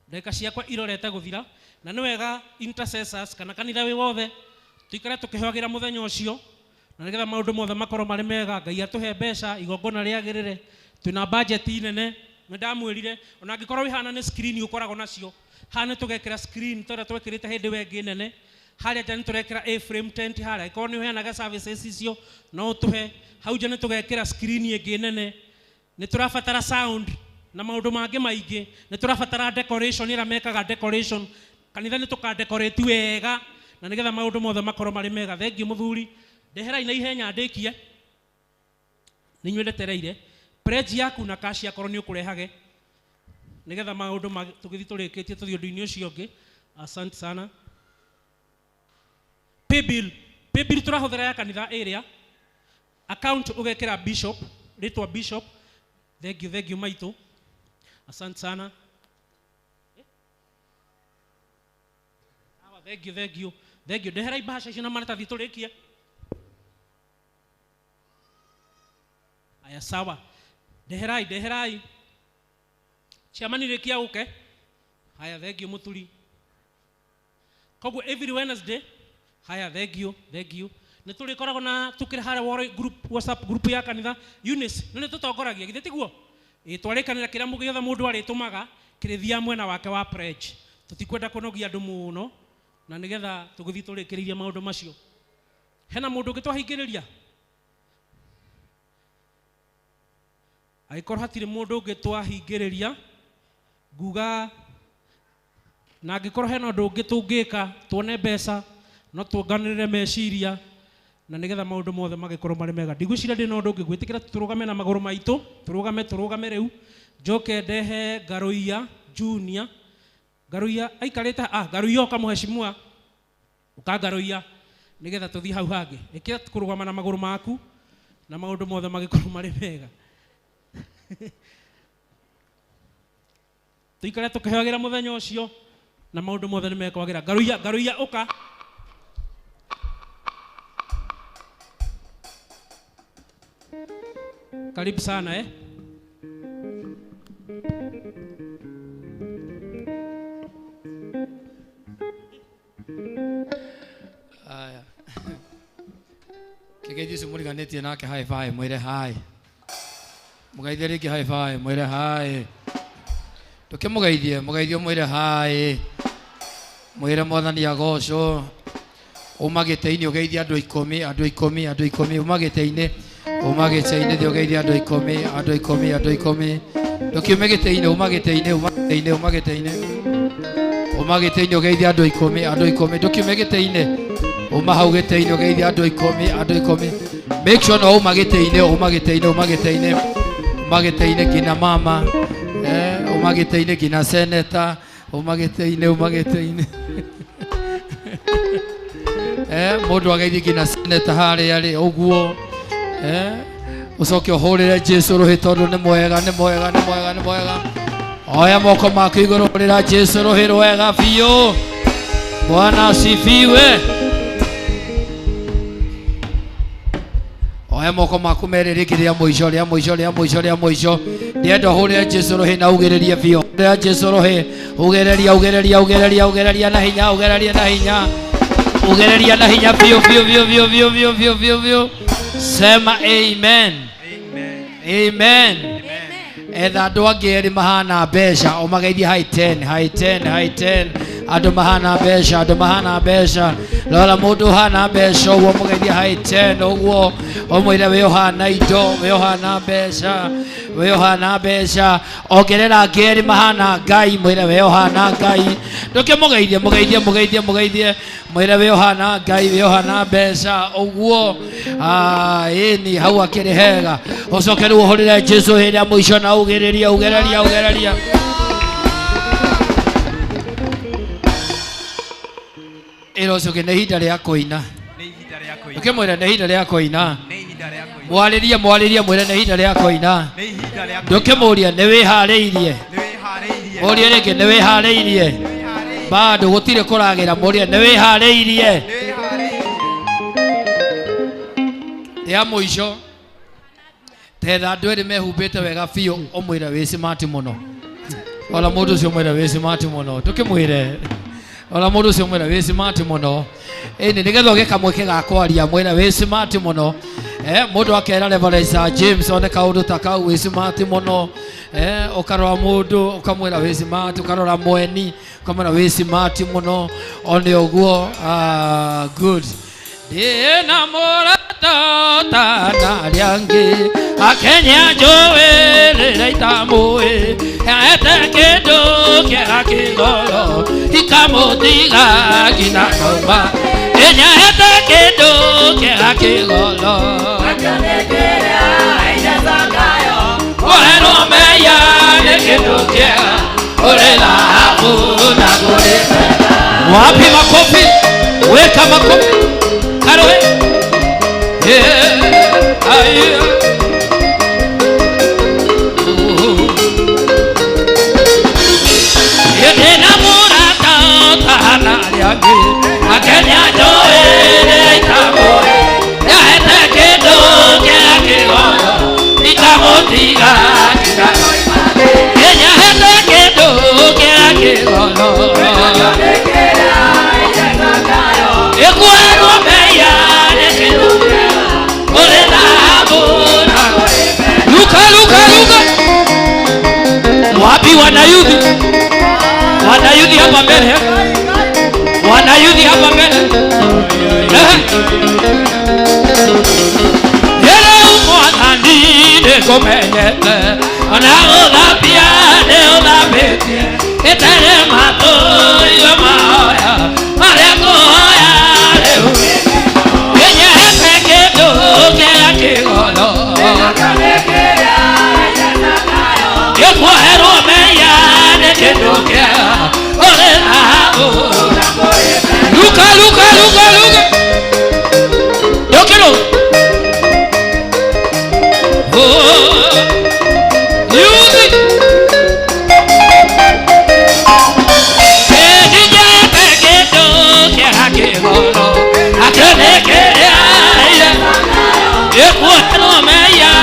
ndagĩka ciakwa irorete gũthira na nĩ wega intercessors kana kanitha wĩ wothe tuikare tukĩhoagĩra mũthenya ũcio na nĩgetha maũndũ mothe makorwo marĩ mega Ngai atũhe mbeca igongona rĩagĩrĩre twĩna budget nene nĩ ndamwĩrire ona angĩkorwo wĩhana nĩ screen ũkoragwo nacio hana tũgekĩra screen tũrĩa twekĩrĩte hĩndĩ wengĩ nene harĩa nja nĩ tũrekĩra A-frame tent harĩa angĩkorwo nĩ ũheanaga services icio no tũhe hau nja nĩ tũgekĩra screen ĩngĩ nene nĩ tũrabatara sound na maũndũ mangĩ maingĩ nĩ tũrabatara decoration ĩrĩa mekaga decoration kanitha nĩ tũkadecorate wega na nigetha maũndũ mothe makorwo marĩ mega thengiũ mũthuri ndeherai na ihenya ndĩkie nĩ inyuĩ ndetereire pledge yaku na cash yakorwo nĩ ũkũrehage nigetha maũndũ tũgĩthiĩ tũrĩkĩtie tũthiĩ ũndũ-inĩ ũcio ũngĩ asante sana paybill turahuthira ya kanitha area account ugekira bishop ritwa bishop. Thank you maitu, asante sana. Thank you ndeherai bahasha icio na maratathi turikia. Aya sawa, ndeherai ciamani rikia uke. Haya, thank you muturi. Koguo every Wednesday, haya thank you nä tå rä koragwo na tå kä rä harä WhatsApp group ya kanitha Eunice nä tå tongoragia githä tiguo twarä kanä ra kä rä a må gä othe må ndå arä tå maga kä rä thia mwena wake wa pledge. Tå tikwenda kå nogia andå må no na nä getha tå gå thiä tå rä kä rä irie maå ndå macio. Hena må ndå å ngä twahingä rä ria agä korwo hatirä må ndå å ngä twahingä rä ria nguga na angä korwo hena å ndå å ngä tå ngä ka tuone mbeca no tuonganä rä re meciria na nä getha maå ndå mothe magä korwo marä mega. Ndigwiciria ndä na å ndå å ngä gwä tä kä ra tå rå game na magå rå maitå tå rå game rä u njoke ndehe Ngaruia Junior. Ngaruia aikarä te Ngaruia å ka må hecimua å ka Ngaruia nä getha tå thiä hau hangä ä kä ra kå rå gama na magå rå maku na maå ndå mothe magä korwo marä mega. Tå ikare tå kä heagä ra må thenya å cio na maå ndå mothe nä mekwagä ra. Ngaruia å ka. Karibu sana Aya. Kige Yesu muriganĩtie nake high five mwire hi. Mugeithie rĩngĩ high five mwire hi. Tũkĩmugeithie mwire hi. Mwire Mwathani agocwo. Umagĩte-inĩ ũgeithie andũ 10 umagĩte-inĩ umagĩte-inĩ thĩ ũgeithie andũ 10 ndũkiume gĩtĩ-inĩ umagĩte-inĩ umagĩte-inĩ ũgeithie andũ 10 ndũkiume gĩtĩ-inĩ uma hau gĩtĩ-inĩ ũgeithie andũ 10 make sure no umagĩte-inĩ ngina mama umagĩte-inĩ ngina senator umagĩte-inĩ mũndũ ageithie ngina senator harĩa arĩ ũguo ucoke ũhũrĩre Jesu rũhĩ tondũ nĩ mwega. Oya moko maku igũrũ hũrĩra Jesu rũhĩ rwega biũ. Bwana asifiwe. Oya moko maku merĩ rĩngĩ rĩa mũico ndĩenda ũhũrĩre Jesu rũhĩ na ugĩrĩrie biũ. Hũrĩra Jesu rũhĩ ũgereria na hinya ugereria na hinya biũ. Sema amen. Etha andũ angĩ erĩ mahana mbeca ũmageithie high 10 andũ mahana mbeca rora mũndũ ũhana mbeca ũguo mũgeithie high 10 ũguo ũmwĩre wĩ ũhana indo wĩ ũhana mbeca ongerera angĩ erĩ mahana Ngai mwĩre wĩ ũhana Ngai ndũkĩmũgeithie mwĩre wĩ ũhana Ngai wĩ ũhana mbeca ũguo ĩni hau akĩrĩ hega ũcoke rĩu ũhũrĩre Jesu hĩndĩ mũico na ugereria. Ĩro ũcoke nĩ ihinda rĩa kũina ũkĩmwĩra nĩ ihinda rĩa kũina mwarĩrie mwĩre nĩ ihinda rĩa kũina ndũkĩmũria nĩ wĩharĩirie mũrie rĩngĩ nĩ wĩharĩirie bado gũtirĩ kũragĩra mũrie nĩ wĩharĩirie rĩa mũico tetha andũ erĩ mehumbĩte wega biũ ũmwĩre wĩ smart mũno. Ola mũndũ ũcio mwĩre wĩ smart mũno ndũkĩmwĩre ola mũndũ ũcio mwĩre wĩ smart mũno ĩnĩ nĩgetha ũgĩe kamweke ga kwaria mwĩre wĩ smart mũno mũndũ akera Reverend James one kaũndũ ta kau wĩ smart mũno ũkarora mũndũ ũkamwĩra wĩ smart ũkarora mweni ũkamwĩra wĩ smart mũno one ũguo good ndĩna mũrata ũtana rĩangĩ akenya njũĩ rĩrĩa itamũĩ ete kĩndũ kĩega kĩgoro ikamũtiga nginya nyũmba ĩnyahete kĩndũ kĩega kĩgoro kũherwo meya nĩ kĩndũ kĩega ũrĩ thahabu na kũrĩ wega. Wapi makofi? Weka makofi. wangi akenya joe itamo ya hete kedo kya kigono itamotiga kenya hete kedo kya kigono ekuano meya nekedo ole na luka wapi wanayudhi hapa mbele wanayudhi hapa mbele hele umwanani nekomenyete onaola piane ola beti etere mato iwe maoya marekoya leu kenye hepekedo kea kigolo ekuahero meya nekedokea olelao luka dokero yuzi kedija pekedokea kigolo akenekea ekuahero meya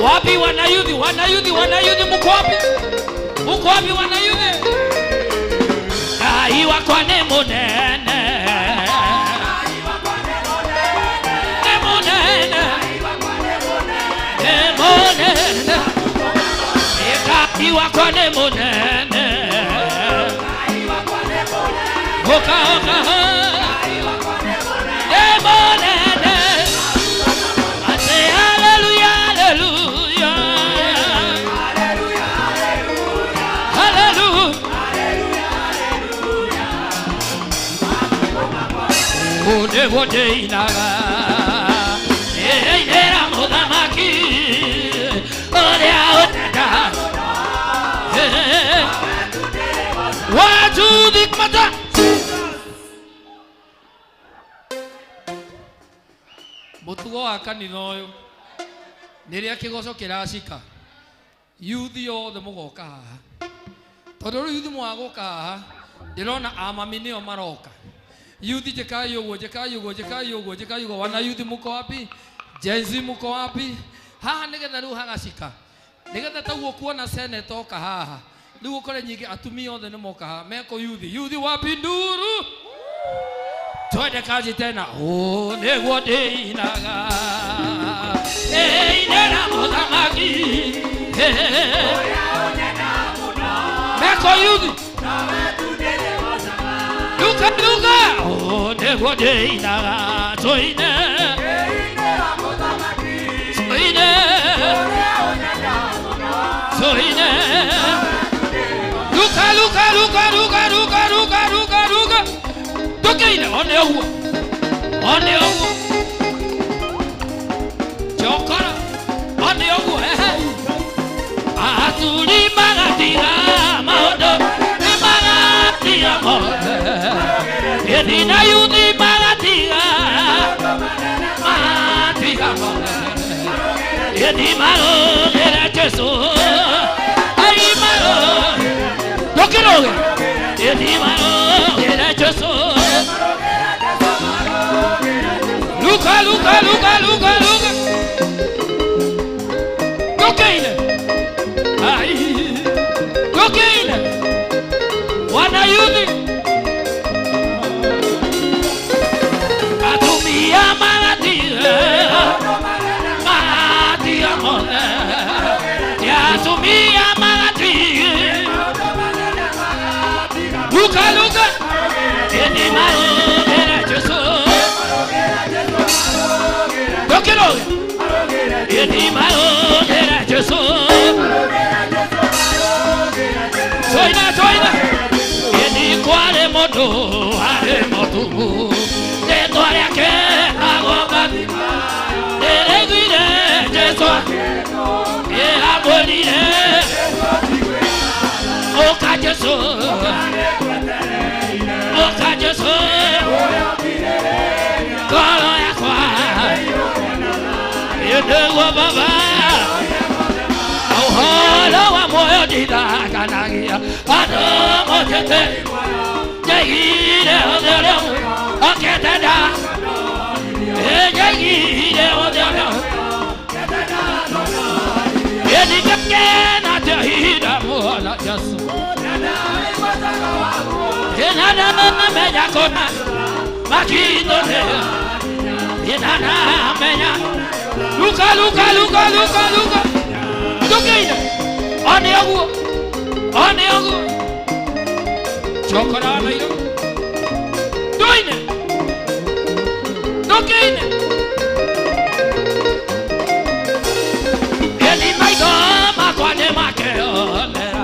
Wapi wanayudhi muko wapi wanayudhi ai wakwane monene eka wakwane monene oka Ode inaga era modamaki ode aotada watu dikmata mutugo wa kanitha uyu niria kigoco kiracika yuthi othe mugoka haha tondu yuthi mwagoka haha ndirona amami nio maroka Yuthi jekai ugo wana yuthi muko wapi jenzi muko wapi haha nigetha riu hagacika nigetha taguo kuona senator oka haha riu ukore nyingi atumia othe nimoka haha meko yuthi wapi nduru twende kazi tena niguo ndinaga nena muthamaki meko yuthi Luka niguo ndinaga twoine Luka Tokeine one oguo. One oguo. Chokora. One oguo Aturi magatiga maondo ni magatiga maondo. Edina yudi magatiga maondo. Edi malo era Jesu. Ai malo. Tokiroge. Edi malo era Jesu. Luka. Tokeine. Ai. Tokeine. Wana yudi. Atumia magatiga. Yasumia magati. Luka. Edi malo era Jesu. Tokiroge. Edi malo era Jesu. Soina. Edi kwale moto ale moto. De toria que agoba. Dereguire Jesu. Oka Jesu. Kolo yakwa. Yedewa baba. Auholo wa moyo dida kanagia. Ado mojete. Jehide odele. Oketeda. Jehide odele. Yedigena jahida mola Yesu. Yenana meja kona makito ne. Yenana meja. Luka. Tokeine. Ane oguo. Chokora na iro. Toine. Tokeine. Edi maido makwane makeonera.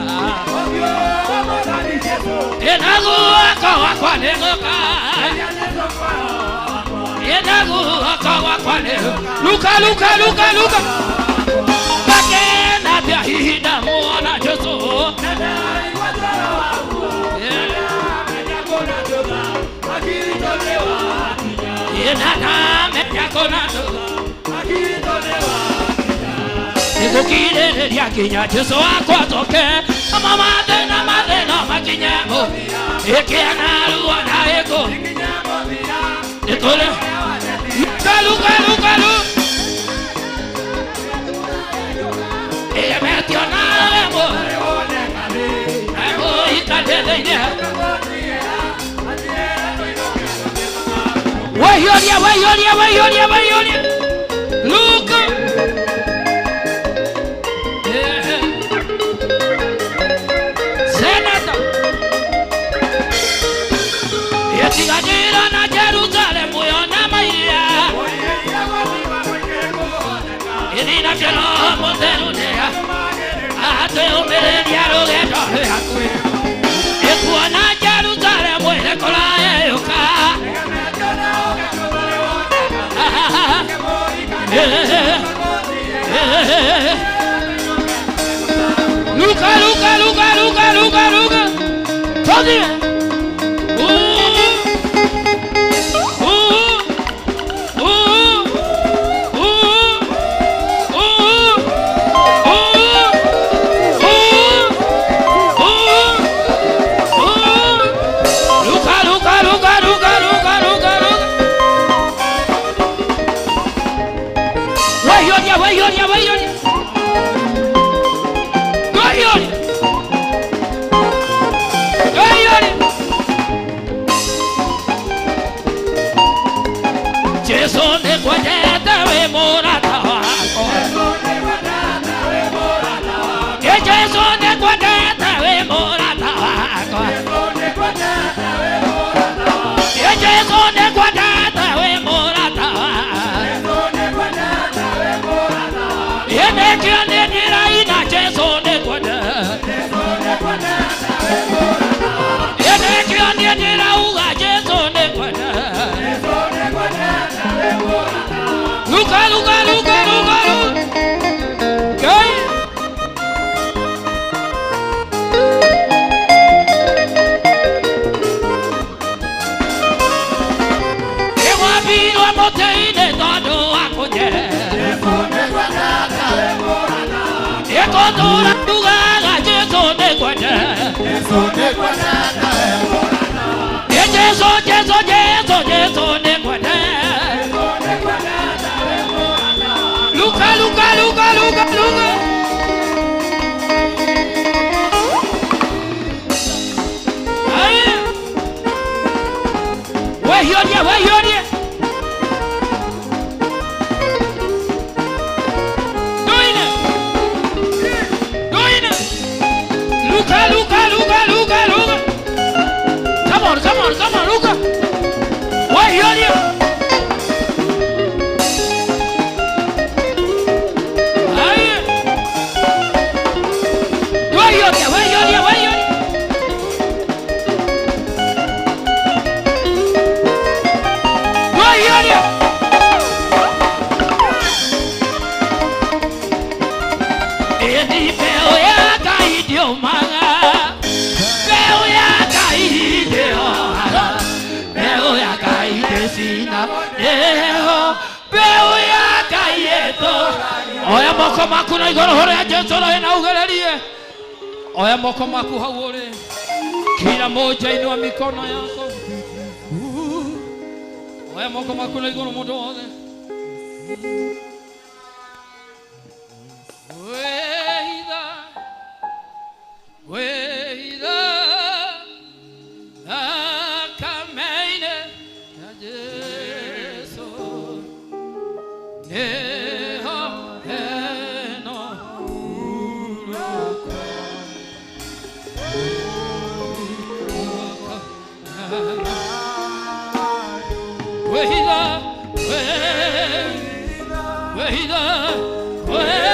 Enagu akwane ngoka. Enagu akwane. Luka. Bakena biahida mwana Jesu. Yenana mekona Nikukire ya kinya Jesu akwatoke. Mama tena makinyamo. Eke analua na eko. Etole. Luka. Ella metió nada emo ikadeleine. Wayoria. Luka. Senata. Yetigadira na Jerusalem yona maiya. Irina kero modelunea. Ate umeredia rogeto yakwe. Ekuana Jerusalem wele kola yoka. Luka. Todi. Jesu nekwenda nawe murano. Jesu Jesu Jesu Jesu nekwenda. Luka Luka Luka Luka Luka. Where you are? Where you are? Luka, Luka, Luka, Luka, Luka. Come on, come on, come on, Luka. Where you are? Where you are? Where you are? Where you are? Where you are? Edi peo ya kaidio manga. Peo ya kaidio. Peo ya kaide sina. Peo ya kaieto. Oya moko maku na igoro hore ya Jesu na ina ugererie. Oya moko maku hauore. Kila moja inua mikono yako. Oya moko maku na igoro mundu wothe. Weida akamene ya Jesu neho eno uruka weida weida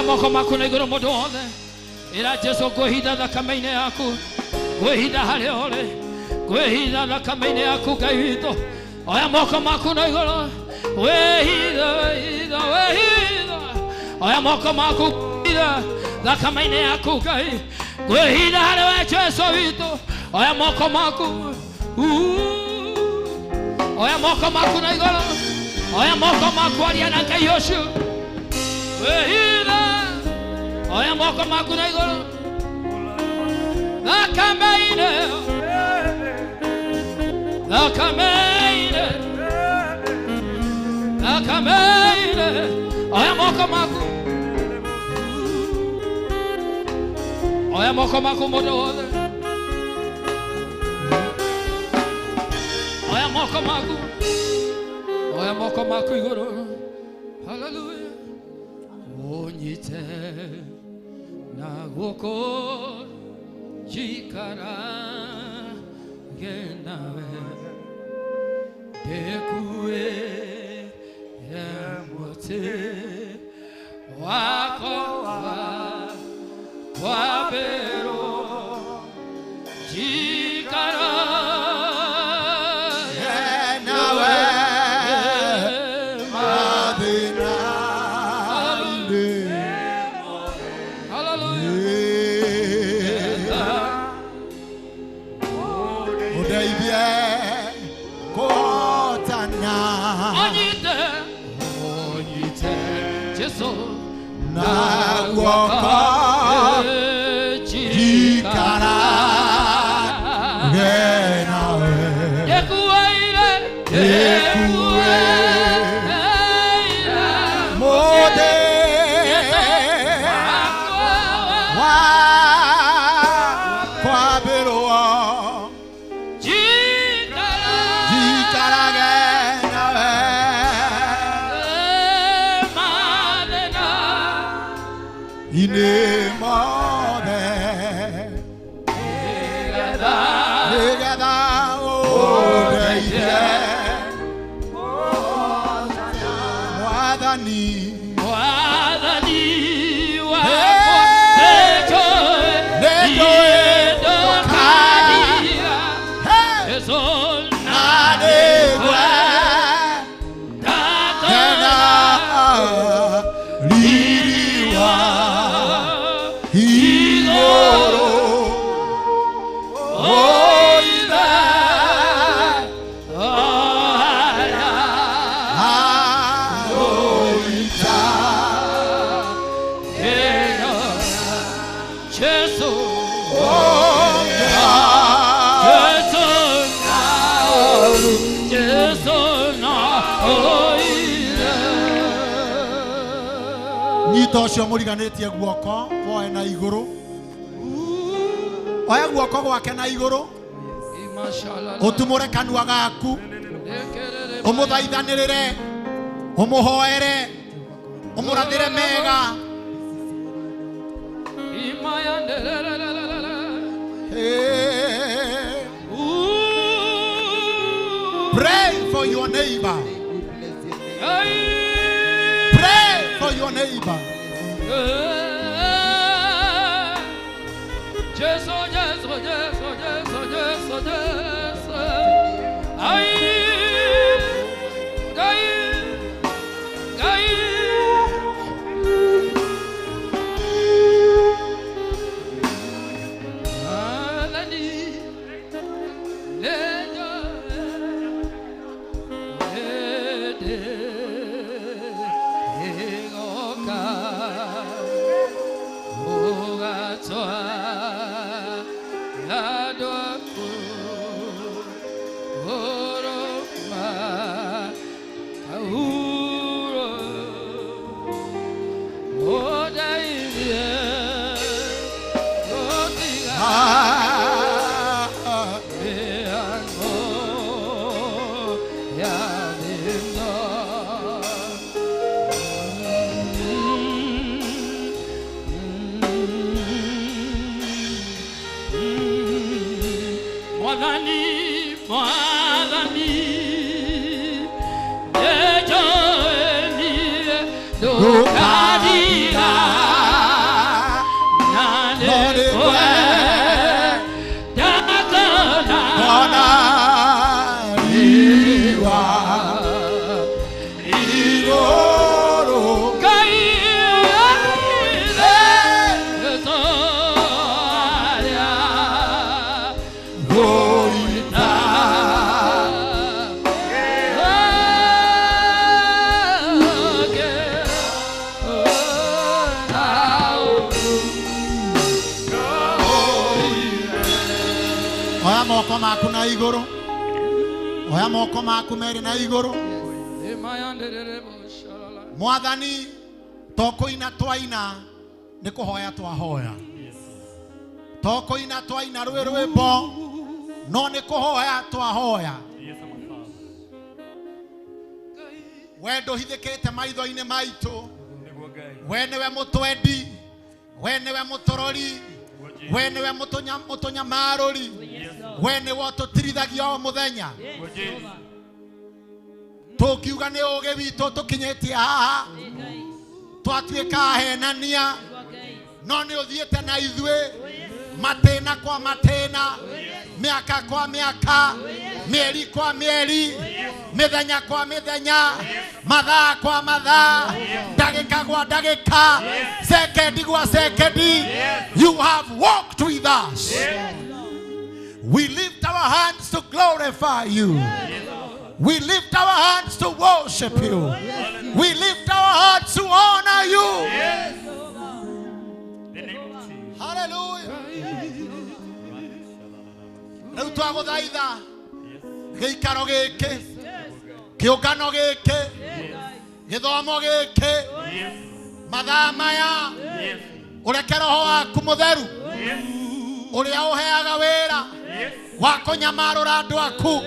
moko maku na iguru mundu wothe ira Jesu kwihitha thakame-ini yaku kwihitha haria uri kwihitha thakame-ini yaku Ngai witũ oya moko maku na iguru wihitha wihitha wihitha oya moko maku kwihitha thakame-ini yaku Ngai kwihitha haria we Jesu witũ oya moko maku oya moko maku na iguru oya moko maku aria na Ngai ucio wihitha oya moko maku na iguru thakame-ini thakame-ini thakame-ini oya moko maku mundu wothe oya moko maku iguru hallelujah unyite na guoko jikarage nawe ndekue ya mote wako wabero jikarage nawe Tena Nyita ũcio mũriganĩtie guoko woe na igũrũ. Oya guoko gwake na igũrũ. Ũtumũre kanua gaku. Ũmũthaithanĩrĩre. Ũmũhoere. Ũmũrathĩre mega. Pray for your neighbor. Pray for your neighbor. Jesus, Jesus, Jesus, Jesus, Jesus. moko maku na iguru. Oya moko maku meri na iguru. Mwathani tokoina twaina nikuhoya twahoya. Tokoina twaina rwimbo no nikuhoya twahoya. Wendo hithikite maitho-ini maitu. We niwe mutwendi. We niwe mutorori. We niwe mutunyamaruri. We niwe tutirithagia o muthenya. Tukiuga ni uge witu tukinyitie haha. Twatuika henania. No ni uthiite na ithue. Matena kwa matena. Miaka kwa miaka. Mieri kwa mieri. Mithenya kwa mithenya. Mathaa kwa mathaa. Dagika kwa dagika. Sekendi kwa sekendi. You have walked with us. We lift our hands to glorify you. We lift our hands to worship you. We lift our hearts to honor you. Hallelujah. Rĩu twagũthaitha gĩikaro gĩkĩ, kĩũngano gĩkĩ, gĩthomo gĩkĩ, mathaa maya, ũreke Roho waku Mũtheru ũrĩa ũheaga wĩra wa kũnyamarũra andũ aku,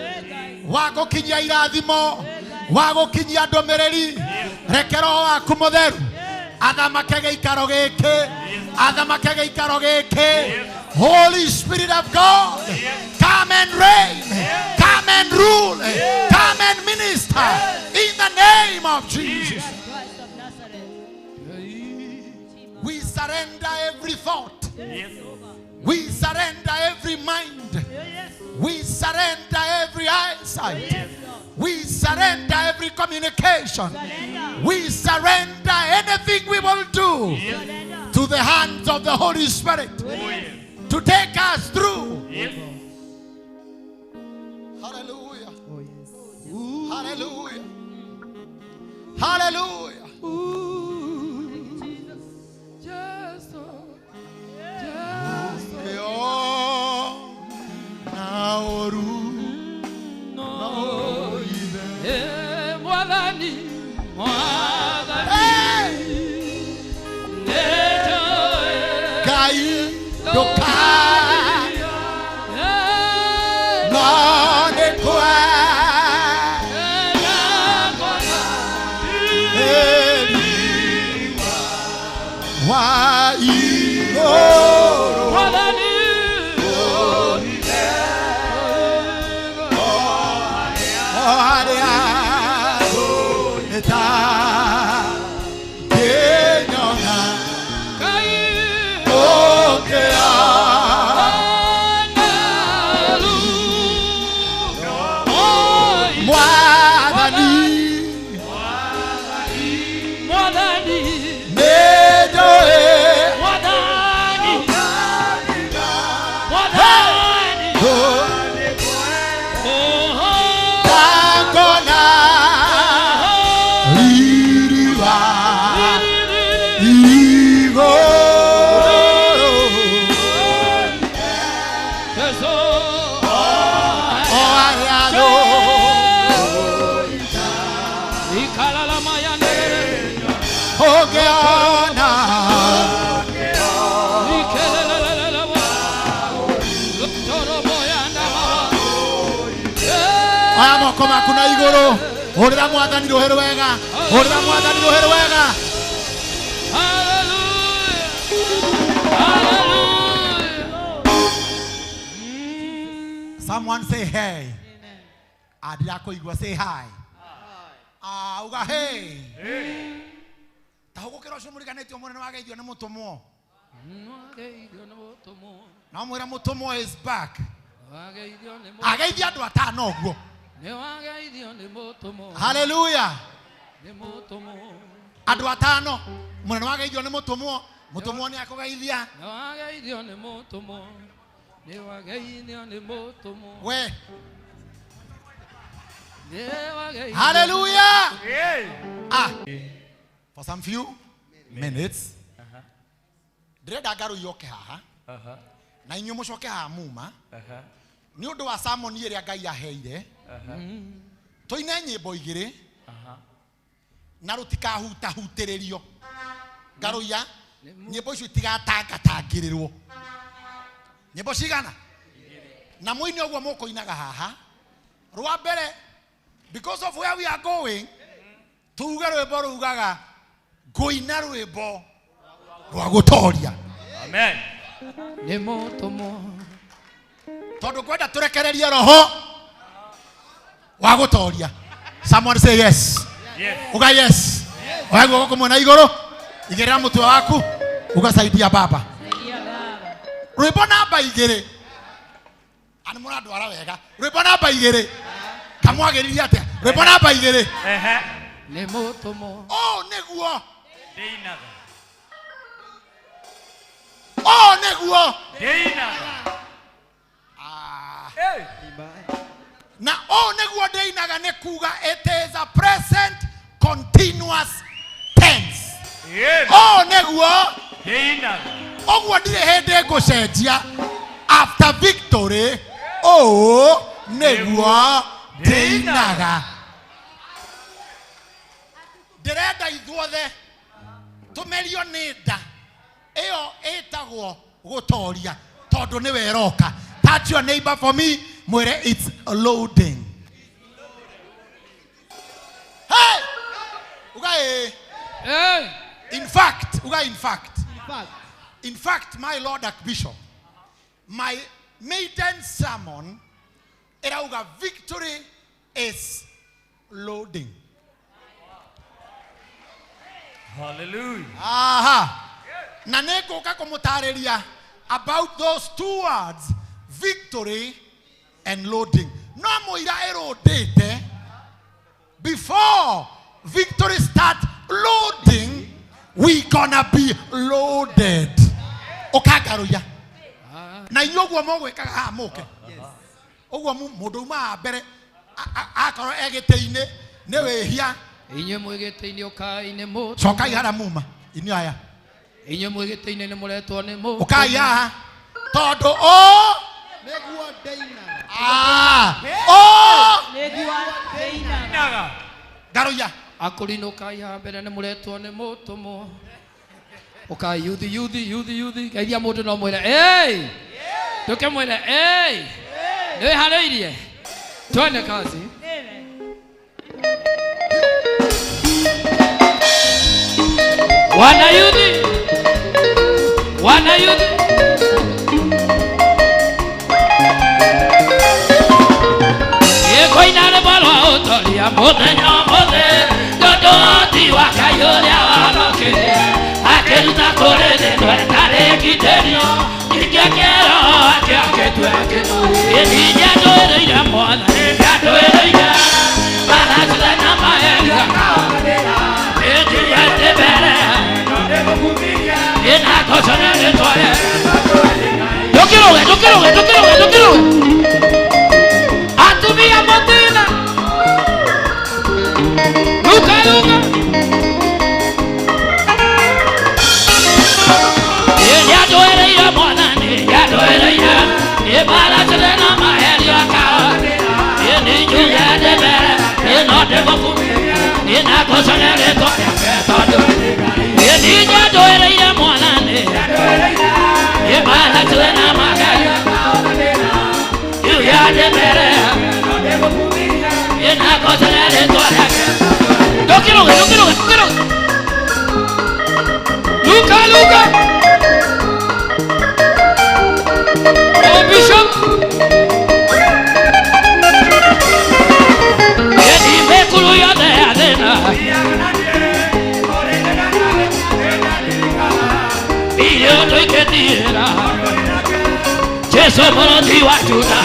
wa gũkinyia irathimo, wa gũkinyia ndũmĩrĩri. Reke Roho waku Mũtheru athamake gĩikaro gĩkĩ, athamake gĩikaro gĩkĩ. Holy Spirit of God, come and reign, come and rule, come and minister in the name of Jesus. We surrender every thought. We surrender every mind. We surrender every eyesight. We surrender every communication. We surrender anything we will do to the hands of the Holy Spirit to take us through. Hallelujah. Hallelujah. Hallelujah. wa iguru Mwathani haria eta kenyona Ngai okea Mwathani Mwathani Medoe Mwathani Mwathani Tangona Liriwa Igo Yeso Oariano Ikalala mayane Ogeana Ikelelelele Toro boyana Aya moko maku na iguru urira mwathani ruhiru wega urira mwathani ruhiru wega Someone say hey. Adira kuigua say hi. Uga hey. Tahuko kero shumuriganetio munene wageithio ni mutumwo. Na mwira mutumwo is back. Ageithia andu atano guo. Hallelujah. Andu atano munene wageithio ni mutumwo. Mutumwo ni akugeithia. We. Hallelujah. For some few minutes. Direda garu yoke haha. Na inyu mucoke haha muma. Ni undu wa sermon iria Ngai aheire. Toine nyimbo igiri. Na rutikahuta hutiririo. Garu ya nyimbo icio itigatangatangirirwo. Nyimbo cigana? Na muini ogwo mukoinaga haha. Rwa mbere, because of where we are going, tuuge rwimbo rugaga ngoina rwimbo rwa gutoria. Amen. Ni mutumo. Tondu kwenda turekererie roho wa gutoria. Someone say yes. Yes. Uga yes. Oya guoko kumwe na iguru. Igirira mutwe waku. Ugasaidia baba. Rwimbo namba igiri. Ani muradwara wega. Rwimbo namba igiri. Kamwagiriria atia. Rwimbo namba igiri. Ni mutumo. Oh neguo. Deinaga. Oh neguo. Deinaga. Na oh neguo deinaga ne kuga it is a present continuous tense. Oh neguo deinaga. Ogwo ndire hende ngucenjia after victory. Oh neguo deinaga. Ndirenda ithuothe tumerio ni nda iyo itagwo gutoria tondu ni weroka. Touch your neighbor for me. Mwere it's loading. Hey! Uga hey! In fact, in fact, my Lord Archbishop, my maiden sermon, erauga victory is loading. Hallelujah. Aha. Na negoka kumutareria about those two words, victory and loading. No moira erodete before victory start loading, we gonna be loaded. Okagaruya. Na yogwo mogwekaga ha moke. Ogwo mundu ma mbere akoro egete-ine ne wehia. Inye mwegete-ine okaine mo. Cokai hara muma. Inyo aya. Inye mwegete-ine ne muretwo ne mo. Okai haha. Tondu o neguo deinaga. Neguo deinaga. Garuya. Akorino kai ha mbere ne muretwo ne mutumo. Okay, yuthi. Geithia mundu no mwire. Hey! Tuke mwire. Hey! Nĩ harĩirie. Twende kazi. Wanayuthi. Wanayuthi. Koinare balwa otoria muthenya mothe ndondoti wakayuria wanoke akeruta kuri thino etari giterio ingekero akiaketweke ininya ndwireire mwana ndwireire baracire na maenga ĩnjiĩte mbere ĩnakocone rĩtwaye ndũkĩrũge atumia motina luka nĩandwereire mwana nĩandwereire ĩbaracire na maheri akawa ĩninjugete mbere ĩnondĩgũku ĩnakocone rĩtwaye tondũ ĩninyandwereire mwana ĩbaracire na maheri yujate mbere ĩnakocone rĩtwaye ndũkĩrũge Luka Bishop mekulu yothe ya thĩna irio tũikĩtira Jesu mũrũti wa Juda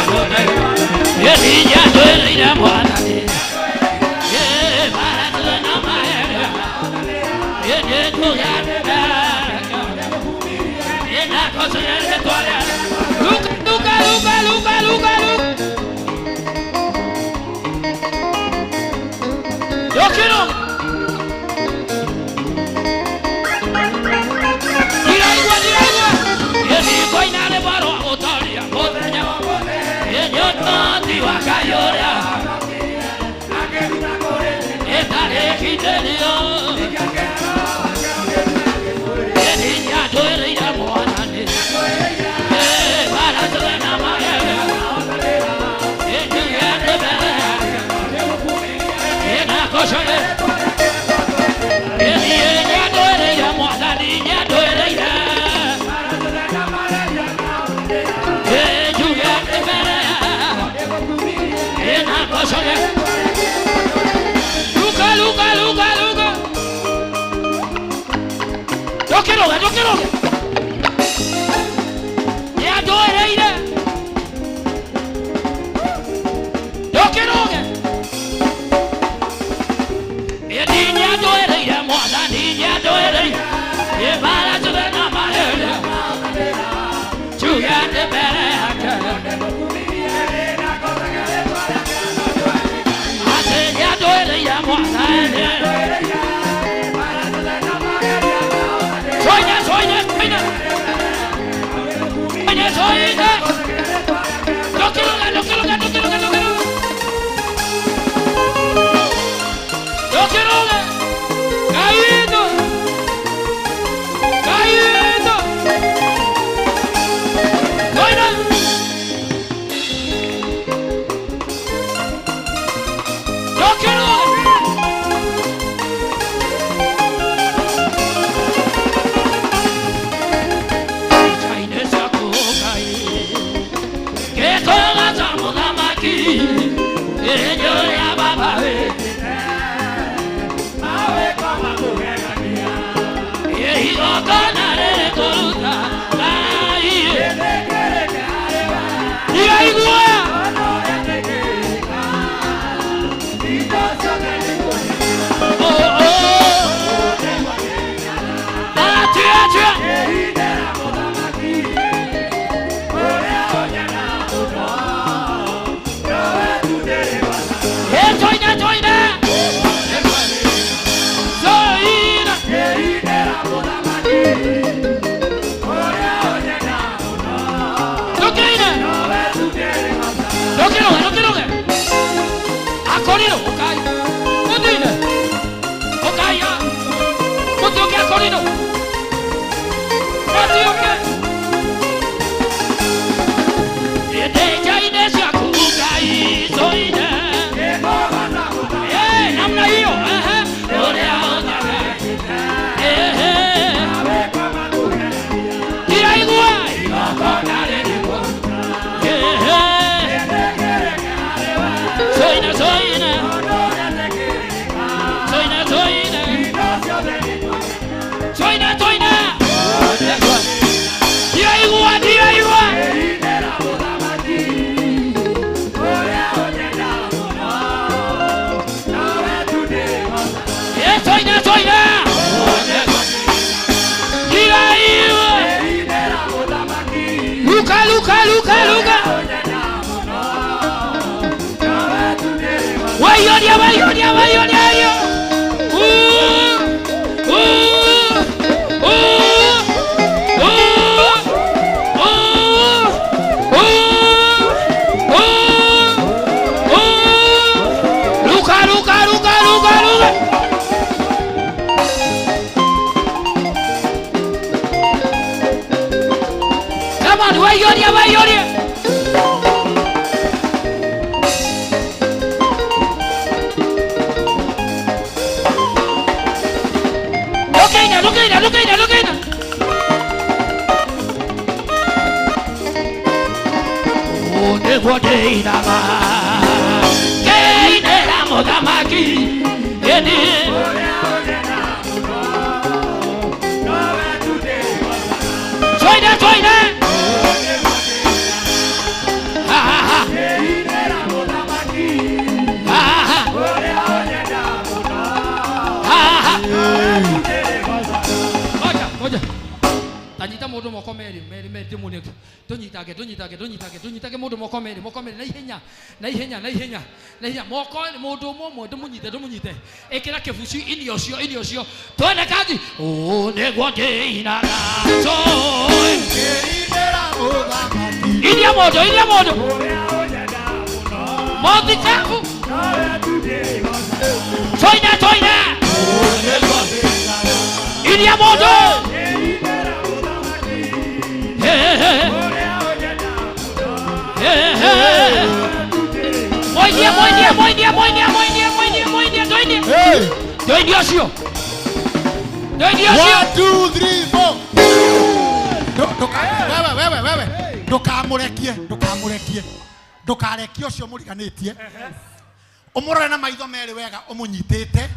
ĩninya ndwĩrĩire mwana baracire na maere ĩnĩtũgate ĩnakocone rĩtwaye Luka ndũkĩrũge ndiraigua ĩnikoinarĩ barwa gũtoria mũthenya ĩnyũtoti wa kayũrĩa ĩtarĩ giterio ĩninya ndwĩrĩire mwana baracire na maere ĩnjugete mbere ĩnakocone ĩninya ndwĩrĩire mwathani nyandwĩrĩire ĩnjugete mbere ĩnakocone Luka ndũkĩrũge nyandwĩrĩire ndũkĩrũge ĩninya ndwĩrĩire mwathani nyandwĩrĩire ĩbaracire na maheri njugete mbere yake atĩ nyandwĩrĩire mwathani Tanyita mundu moko meri ndimuneke tunyitake mundu moko meri na ihenya moko ni mundu umwe ndumunyite ikira kibuci ini ocio twende kazi negwo ndinaga iria mundu moti kafu toina iria mundu Doindia ocio. 1, 2, 3, 4. Wewe. Ndukarekie ucio muriganitie. Umurore na maitho meri wega umunyitite.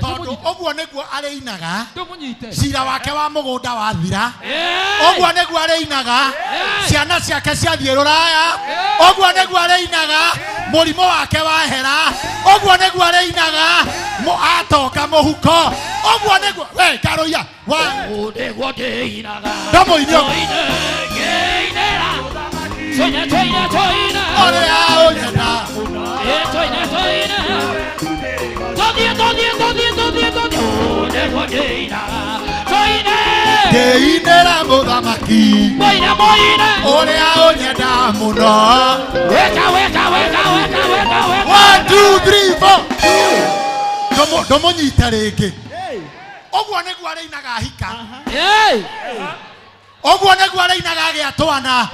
Tondu oguo niguo areinaga. Cira wake wa mugunda wathira. Oguo niguo areinaga. Ciana ciake ciathie ruraya. Oguo niguo areinaga. Murimo wake wahera. Oguo niguo areinaga. Atoka muhuko. Oguo niguo we karoia. Niguo ndinaga. Ndamuinio. Toina. Orea onyenda. Toina. Ndeinera muthamaki. Moina. Orea onyenda muno. Weka. 1, 2, 3, 4. Ndumunyite ringi. Oguo niguo areinaga hika. Oguo niguo areinaga agiatwana.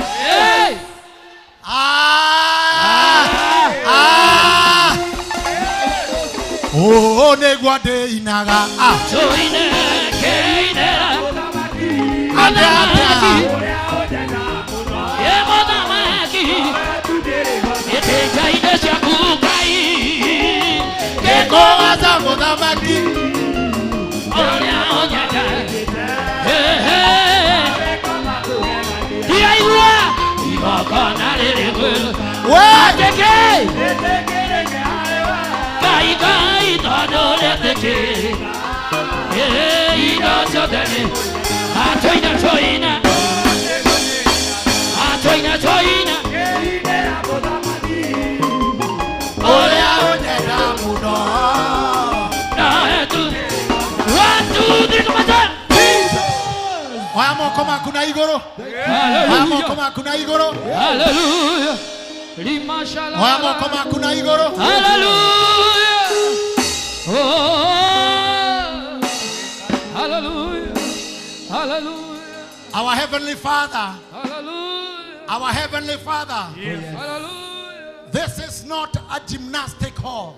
Oh, niguo ndinaga. Oya moko maku na iguru. Oya moko maku na iguru. Hallelujah. Oya moko maku na iguru. Hallelujah. Oh. Hallelujah. Our heavenly Father. Hallelujah. Our heavenly Father. Yes. Hallelujah. This is not a gymnastic hall.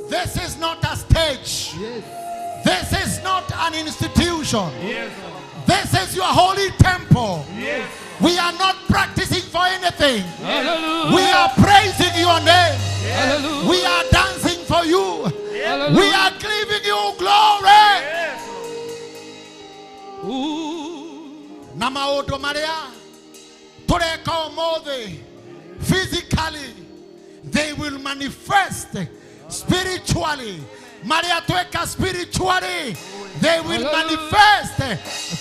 This is not a stage. This is not an institution. This is your holy temple. We are not practicing for anything. Hallelujah. We are praising your name. Hallelujah. We are dancing for you. Hallelujah. We are giving you glory. Na maundu maria tureka umuthi physically, they will manifest spiritually. Maria tweka spiritually, they will manifest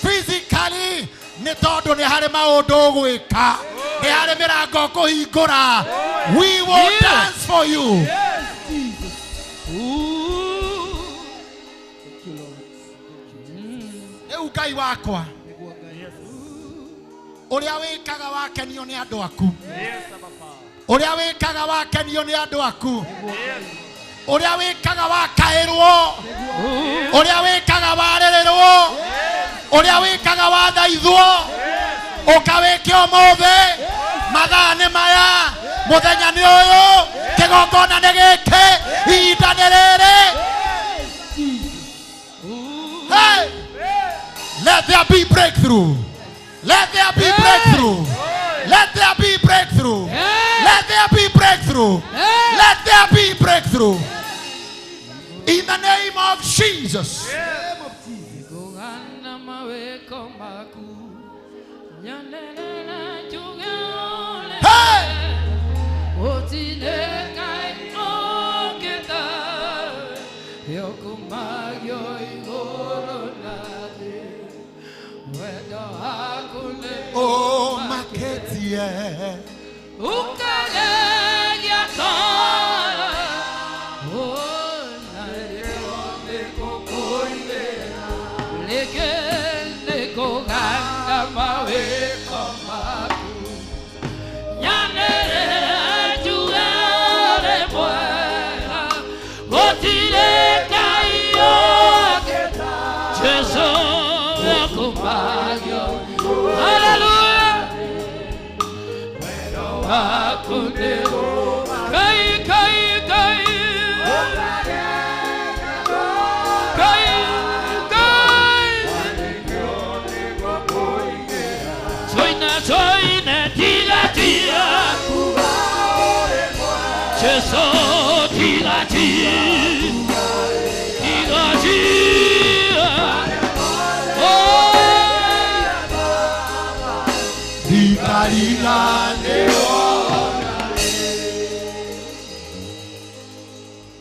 physically. Ni tondu ni hari maundu gwika, ni hari mirango kuhingura. We will dance for you. Eu Ngai wakwa. Uria wikaga wakenio ni andu aku. Uria wikaga wakenio ni andu aku. Uria wikaga wakairwo. Uria wikaga warererwo. Uria wikaga wathaithwo. Ukawike omothe. Mathaa nĩ maya. Muthenya nĩ ũyũ. Kĩgongona nĩ gĩkĩ. Ihinda nĩ rĩrĩ. Hey! Let there be breakthrough. Let there be breakthrough. Let there be breakthrough. Let there be breakthrough. Let there be breakthrough. In the name of Jesus. Hey! Oh, maketie. Ukalegia kara. Oh, na leko koinde. Leko ganda mawe kamaku. Yanere juare buena. Otile kaio keta. Jesu yakumayo. Hallelujah.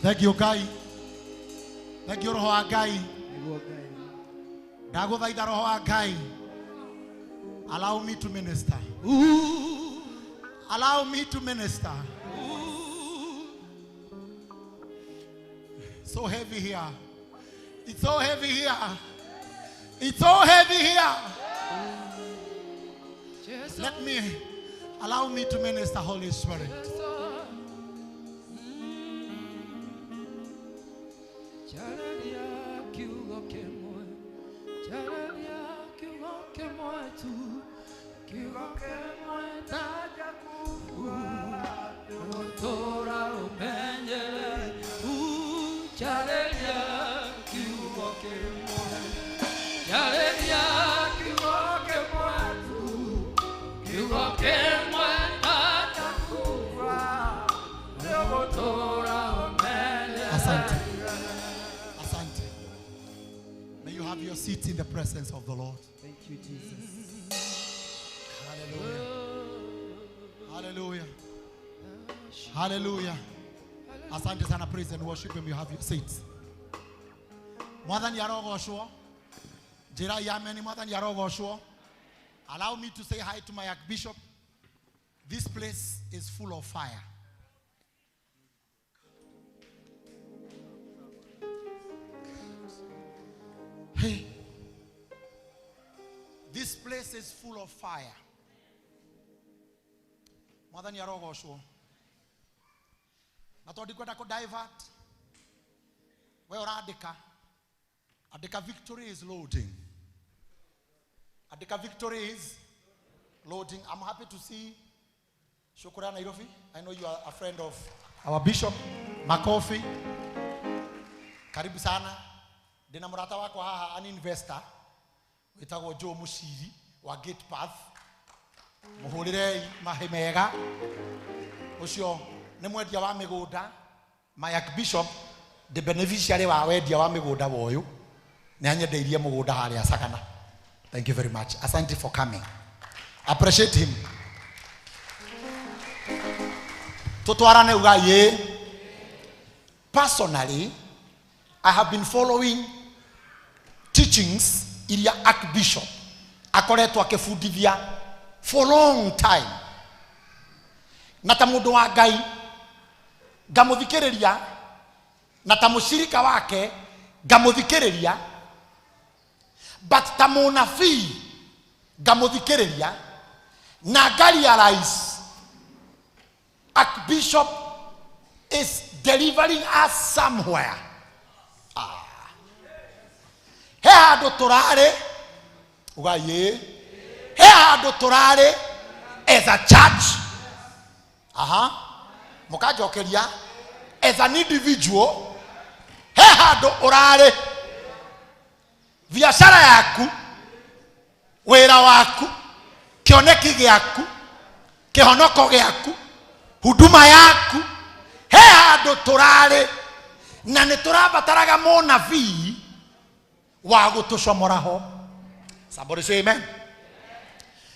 Thank you, Ngai. Thank you, Roho wa Ngai. Ndaguthaitha Roho wa Ngai. Allow me to minister. Allow me to minister. So heavy here. It's so heavy here. It's so heavy here. Let me, allow me to minister, Holy Spirit. Asante. Asante. May you have your seats in the presence of the Lord. Thank you, Jesus. Hallelujah. Hallelujah. Hallelujah. Asante sana, praise and worship him. You have your seats. Mwathani arogoshwo. Jira yameni mwathani arogoshwo. Allow me to say hi to my Archbishop. This place is full of fire. Hey. This place is full of fire. Mwathani arogoshwo. Na tondũ kwenda ku divert. We ũrandĩka. Andĩka victory is loading. Andĩka victory is loading. I'm happy to see Shukura Nairobi. I know you are a friend of our Bishop Makofi. Karibu sana. Ndina murata wako haha, an investor. Witagwo Joe Mushiri wa Gate Path. Muhurire mahe mega. Ucio nĩ mwendia wa mĩgũnda. My Archbishop, the beneficiary wa wendia wa mĩgũnda woyũ. Nĩ anyendeirie mũgũnda harĩa Sagana. Thank you very much. Asante for coming. Appreciate him. Tutwarane ugaye. Personally, I have been following teachings iria Archbishop akoretwo akifundithia for a long time. Na ta mundu wa Ngai ngamuthikiriria na ta mushirika wake ngamuthikiriria, but ta munabii ngamuthikiriria na realize Archbishop is delivering us somewhere. He handu turare ugaye, he handu turare as a church, mukajokeria, as an individual, he handu urare biashara yaku, wira waku, kioneki giaku, kihonoko giaku, huduma yaku, he handu turare na niturabataraga munabii wa gutucomoraho. Somebody say amen.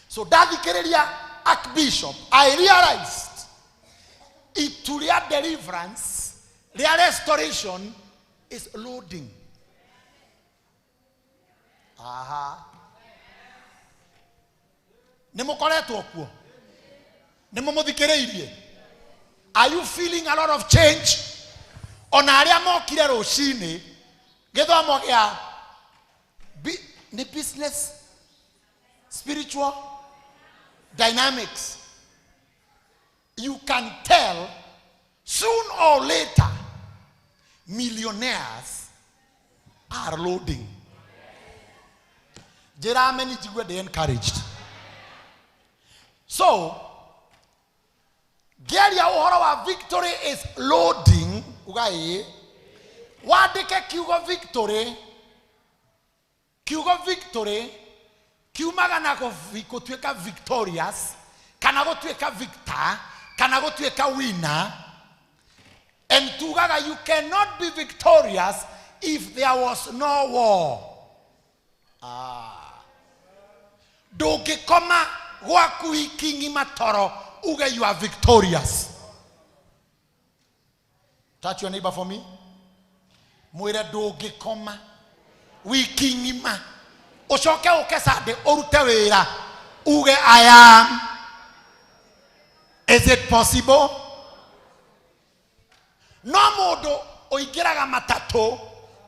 So ndathikiriria Archbishop, I realized itu ria deliverance, ria restoration is loading. Nimukoretwo kuo, nimumuthikiriirie. Are you feeling a lot of change? Ona aria mokire rucini githomo gia the business, spiritual dynamics, you can tell soon or later millionaires are loading. Jeremy they encouraged. So Geria uhoro victory is loading. Ugaye wadike kiugo victory, kiugo victory kiumaga na gutweka victorious, kana gutweka victor, kana gutweka winner. And tugaga you cannot be victorious if there was no war. Dogekoma gwaku ikingi matoro uge you are victorious. Touch your neighbor for me. Mwire dogekoma wikingima ucoke ukesade urute wira uge I am. Is it possible? No mundu oingiraga matatu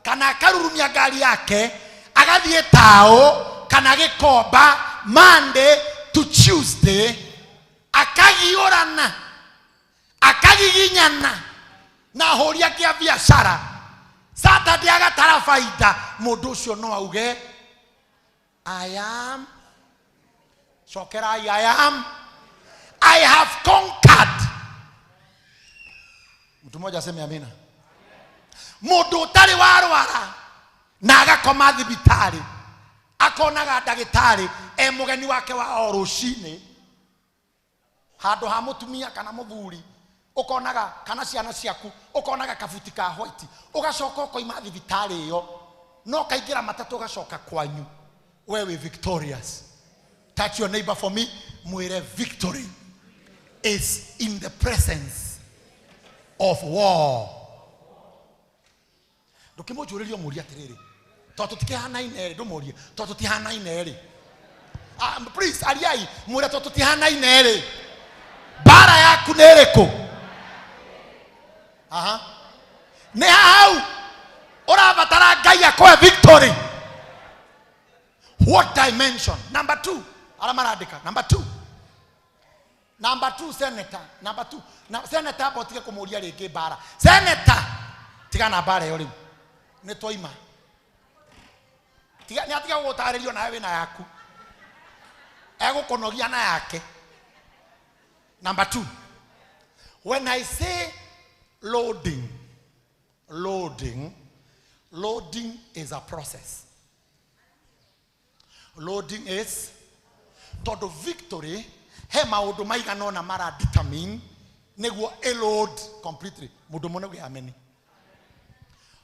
kana karurumia gari yake agathie tao kana gikomba Monday to Tuesday akagiorana akagiginyana na horia kia biashara. Saturday agatara faida, mundu ucio no auge I am. Shokera I am. I have conquered. Mtu mmoja aseme amina. Mundu utari warwara na agakoma thibitari akonaga ndagitari mugeni wake wa orucini handu ha mutumia kana muthuri ukonaga kana ciana ciaku ukonaga kabuti ka white ugacoka ukoima thibitari iyo no kaingira matatu ugacoka kwanyu wewe victorious. Touch your neighbor for me. Mwire victory is in the presence of war. Ndukimujuririo muri atiriri toto tikihana inere ndumurie toto tihana inere. Please aliai mwire toto tihana inere. Bara yaku nereko ne hau urabatara Ngai akwe victory. What dimension? Number 2 alamaradika. Number 2 senator. Number 2 na senator botike kumuria ringi bara. Senator tigana bara yo riu ni toima tiga ni atiga gutaririo na wewe na yaku egukonogia na yake. Number 2, when I say loading is a process. Loading is todo victory he maundu maigana na mara determine neguo a load completely mundu mone gwe ameni.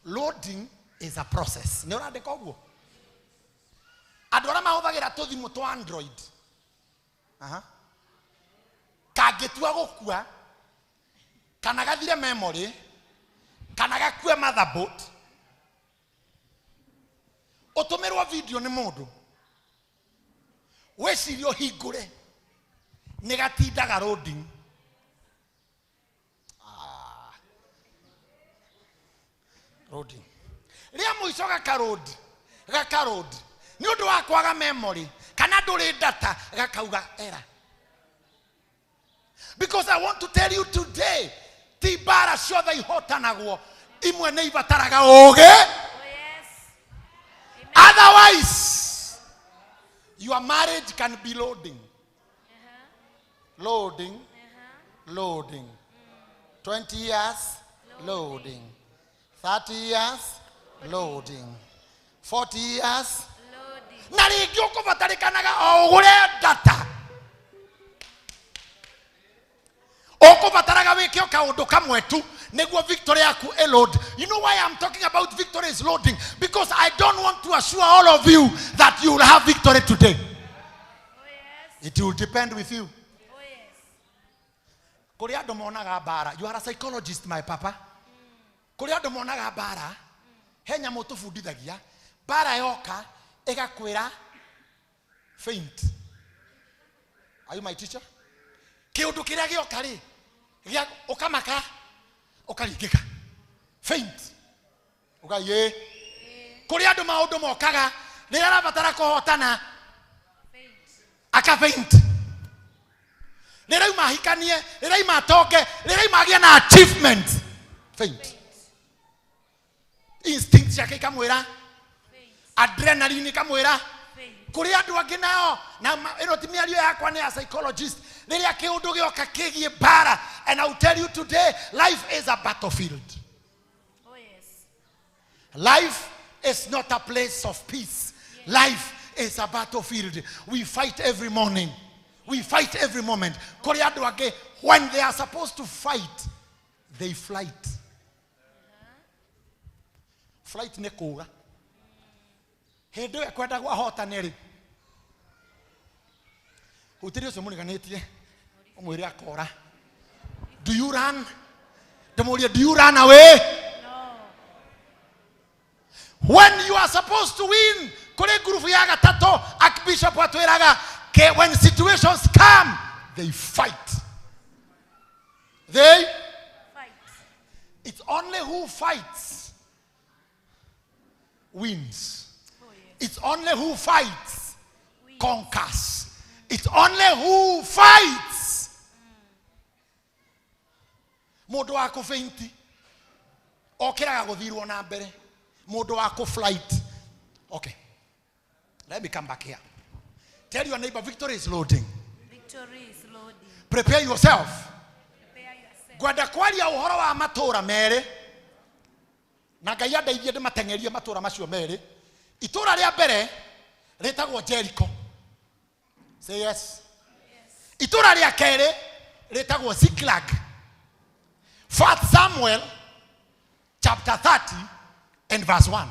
Loading is a process. Ne urandika uguo andu ara mahuthagira tuthimu twa Android kagetua gukua kana gathire memory kana gakue motherboard utumirwa video ni mundu wecirio hingure ni gatindaga loading. Loading ria muico gakarod ni undu wa kwaga memory kana nduri data gakauga era. Because I want to tell you today, ti bara ciothe ihotanagwo, imwe nĩ ibataraga ũũgĩ. Otherwise, your marriage can be loading. Loading. 20 years, loading. 30 years, loading. 40 years, na rĩngĩ ũkũbatarĩkanaga o ũgũre data. Okubataraga weke kaundu kamwe tu niguo victory yaku load. You know why I'm talking about victory is loading? Because I don't want to assure all of you that you will have victory today. It will depend with you. Kuri andu monaga bara, you are a psychologist my papa. Kuri andu monaga bara, henya mutu fundithagia, bara yoka igakwira faint. Are you my teacher? Kiundu kiria gioka ri gia ukamaka ukaringika faint ugaye kuri andu maundu mokaga rira rabatara kuhotana aka faint rira imahikanie rira imatoke rira imagia na achievement faint instinct yake kamwira adrenaline kamwira kuri andu angi nao na ino ti miario yakwa ni a psychologist riria kiundu gioka kigie bara. And I'll tell you today, life is a battlefield. Life is not a place of peace. Life is a battlefield. We fight every morning. We fight every moment. Kuri andu angi, when they are supposed to fight, they flight. Flight ni kuga hindu ya kwenda gwa hotaneri utiri ucio muniganitie umwire akora. Do you run? Demoria, do you run away? No. When you are supposed to win, kore group ya gatatu Archbishop atwiraga when situations come, they fight. They fight. It's only who fights wins. It's only who fights conquers. It's only who fights. Mundu wa ku fainti okiraga guthirwo na mbere, mundu wa ku flight. Okay, let me come back here. Tell your neighbor, victory is loading. Victory is loading. Prepare yourself. Prepare yourself. Gwenda kwaria uhoro wa matura mere na Ngai andeithie ndimatengerie matura macio mere. Itura ria mbere ritagwo Jericho. Say yes. Itura ria kere ritagwo Ziklag. 1 Samuel chapter 30 and verse 1.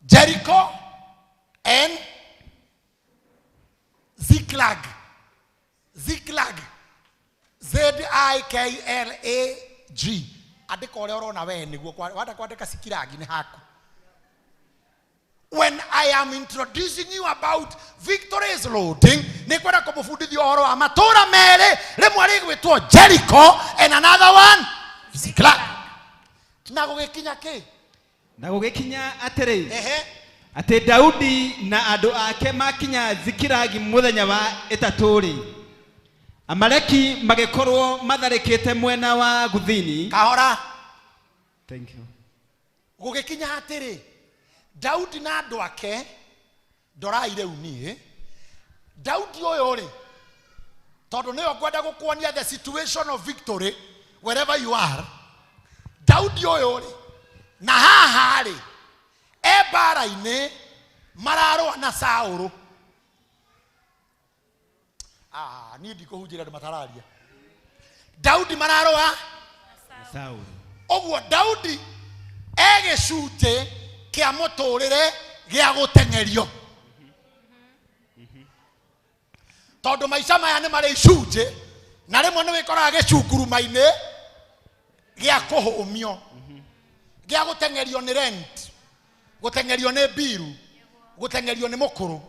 Jericho and Ziklag. Ziklag. Z-I-K-L-A-G. Adekore orona we niguo wada kwandika Ziklag ni haku. When I am introducing you about victory is loading, nikwenda kumufundithia uhoro wa matura mere, rimwe rigwitwo Jericho and another one Ziklag. Na gugikinya ki? Na gugikinya atiri. Ati Daudi na andu ake makinya Ziklag muthenya wa itaturi. Amaleki magikorwo matharikite mwena wa guthini. Kahora. Thank you. Gugikinya atiri. Daudi na andu ake ndoraire unie. Daudi oyo ri tondu niyo ngwenda gukwonia the situation of victory wherever you are. Daudi oyo ri na haha ri ebara-ini mararwa na Saulu. Ni ndikuhunjira ndu matararia. Daudi mararwa Saulu. Oguo Daudi egicunje kia muturire gia gutengerio. Tondu maica maya ni mari icunje na rimwe ni wikoraga gicunguruma-ini gia kuhumio, gia gutengerio ni rent, gutengerio ni biru, gutengerio ni mukuru,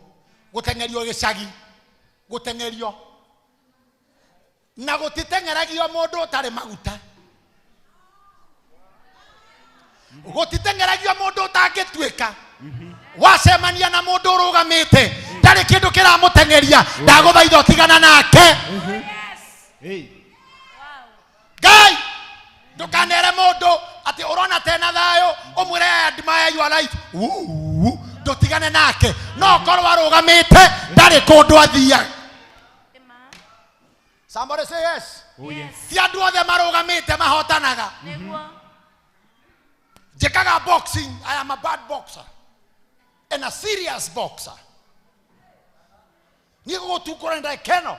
gutengerio gicagi, gutengerio na gutitengeragio mundu utari maguta. gutitengeragio mundu utangituika wacemania na mundu urugamite ndari kindu kiramutengeria ndaguthaitha utigana nake Guy, ndukanere mundu ati urona tena thayo umwire I admire your life ndutigane nake no korwo arugamite ndari kundu athia. Somebody say yes. Oh yes. Ti andu othe marugamite mahotanaga. Jekaga boxing. I am a bad boxer and a serious boxer. Nigo tukore ndai keno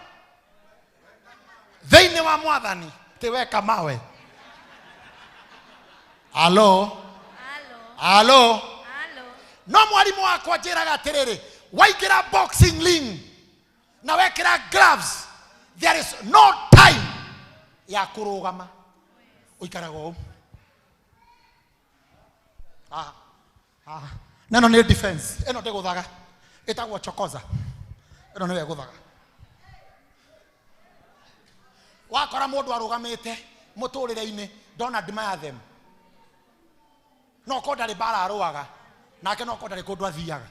theini wa mwathani tiweka mawe. Alo alo no mwalimu wakwa njiraga atiriri waingira boxing ring na wekira gloves there is no time ya kurugama uikarago nano ni defense eno ndiguthaga itagwo chokoza eno niwe guthaga wakora mundu arugamite muturire-ini don't admire them no kodari bara aruaga nake no kodari kundu athiaga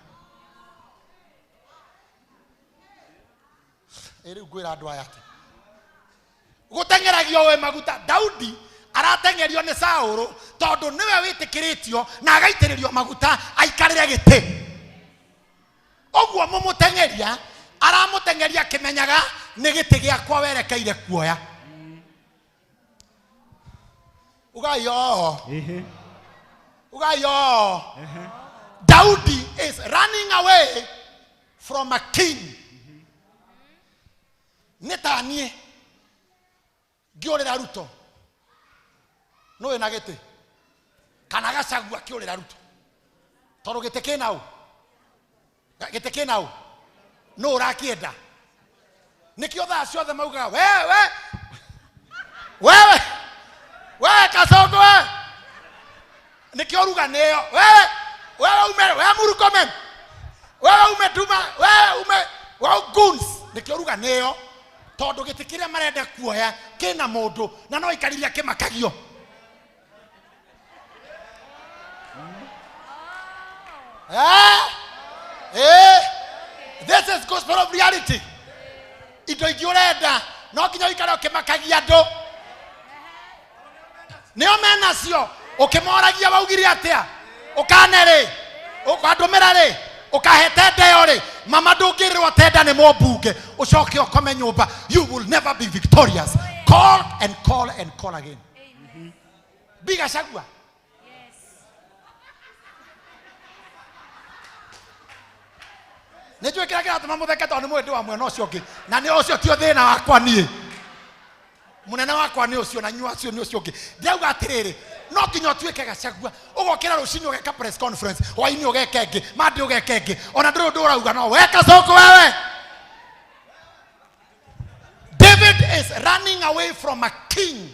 eri gwira andu aya ati gutengeragio we maguta. Daudi aratengerio ni Saulu tondu niwe witikiritio na agaitiririo maguta aikarire giti. Oguo mumutengeria aramutengeria kimenyaga ni giti giakwa werekeire kuoya. Ugayo ugayo Daudi is running away from a king. Netanie giorera Ruto no ena gete kana gacagua kiorera Ruto toro gete kenau no urakienda nikio thaa ciothe mauga wewe kasongo we nikio ruga neyo wewe murukomen wewe umeduma wewe guns nikio ruga neyo tondu gitikiria marenda kuoya kina mundu na no ikariria kimakagio. This is gospel of reality. Indo igiurenda no kinya ikara kimakagia andu nio menacio ukimoragia baugire atia ukanere ukandumira ri ukahete ndeo ri mama ndungirwo tenda ni mobunge ucoke ukome nyumba. You will never be victorious. Call and call and call again. Biga shagua Nejo kira kira tuma mutheka tondu mwende wa mwena ucio ngi na ni ucio tio thina wakwa nie munene wakwa ni ucio na nyua ucio ni ucio ngi ndauga atiriri no kinyo tuike gacagua ugokira rucini ugeka press conference waini ugeke ngi mandi ugeke ngi ona nduru ndurauga no weka soko wewe. David is running away from a king.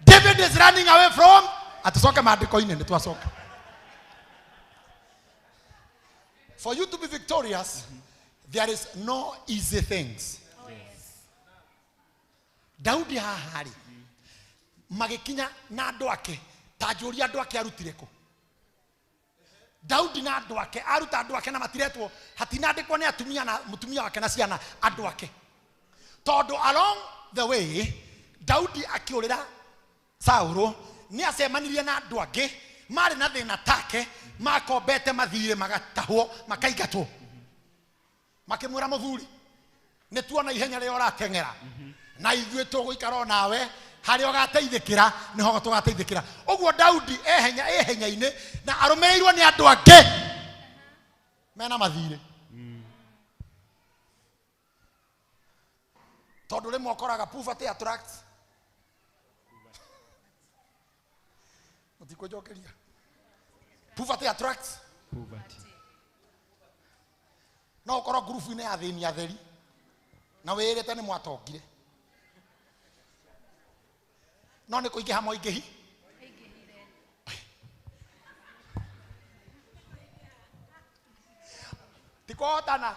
David is running away from atusoke maandiko ine nitwasoka. For you to be victorious, there is no easy things. Daudi hahari magikinya na andu ake tajuri andu ake arutire ku. Daudi na andu ake aruta andu ake na matiretwo hatinandikwo ni atumia na mutumia wake na ciana andu ake. Tondu along the way Daudi akiurira Saulu ni acemanirie na andu angi mari na thina take makombete mathire magatahwo makaigatwo makimwira muthuri ni tuona ihenya ria uratengera na ithuĩ tũgũikara nawe harĩa ũgateithĩkĩra niho tũgateithĩkĩra. Ũguo Daudi ehenya-inĩ na arũmĩrĩirwo nĩ andũ angĩ mena mathirĩ. Tondũ rĩmwe ũkoraga poverty attracts mũtikũnjokeria. Poverty attracts poverty. No ũkorwo ngurubu-inĩ ya thĩni atheri na wĩrĩte nĩ mwatongire no nĩ kũingĩha moingĩhi tikũhotana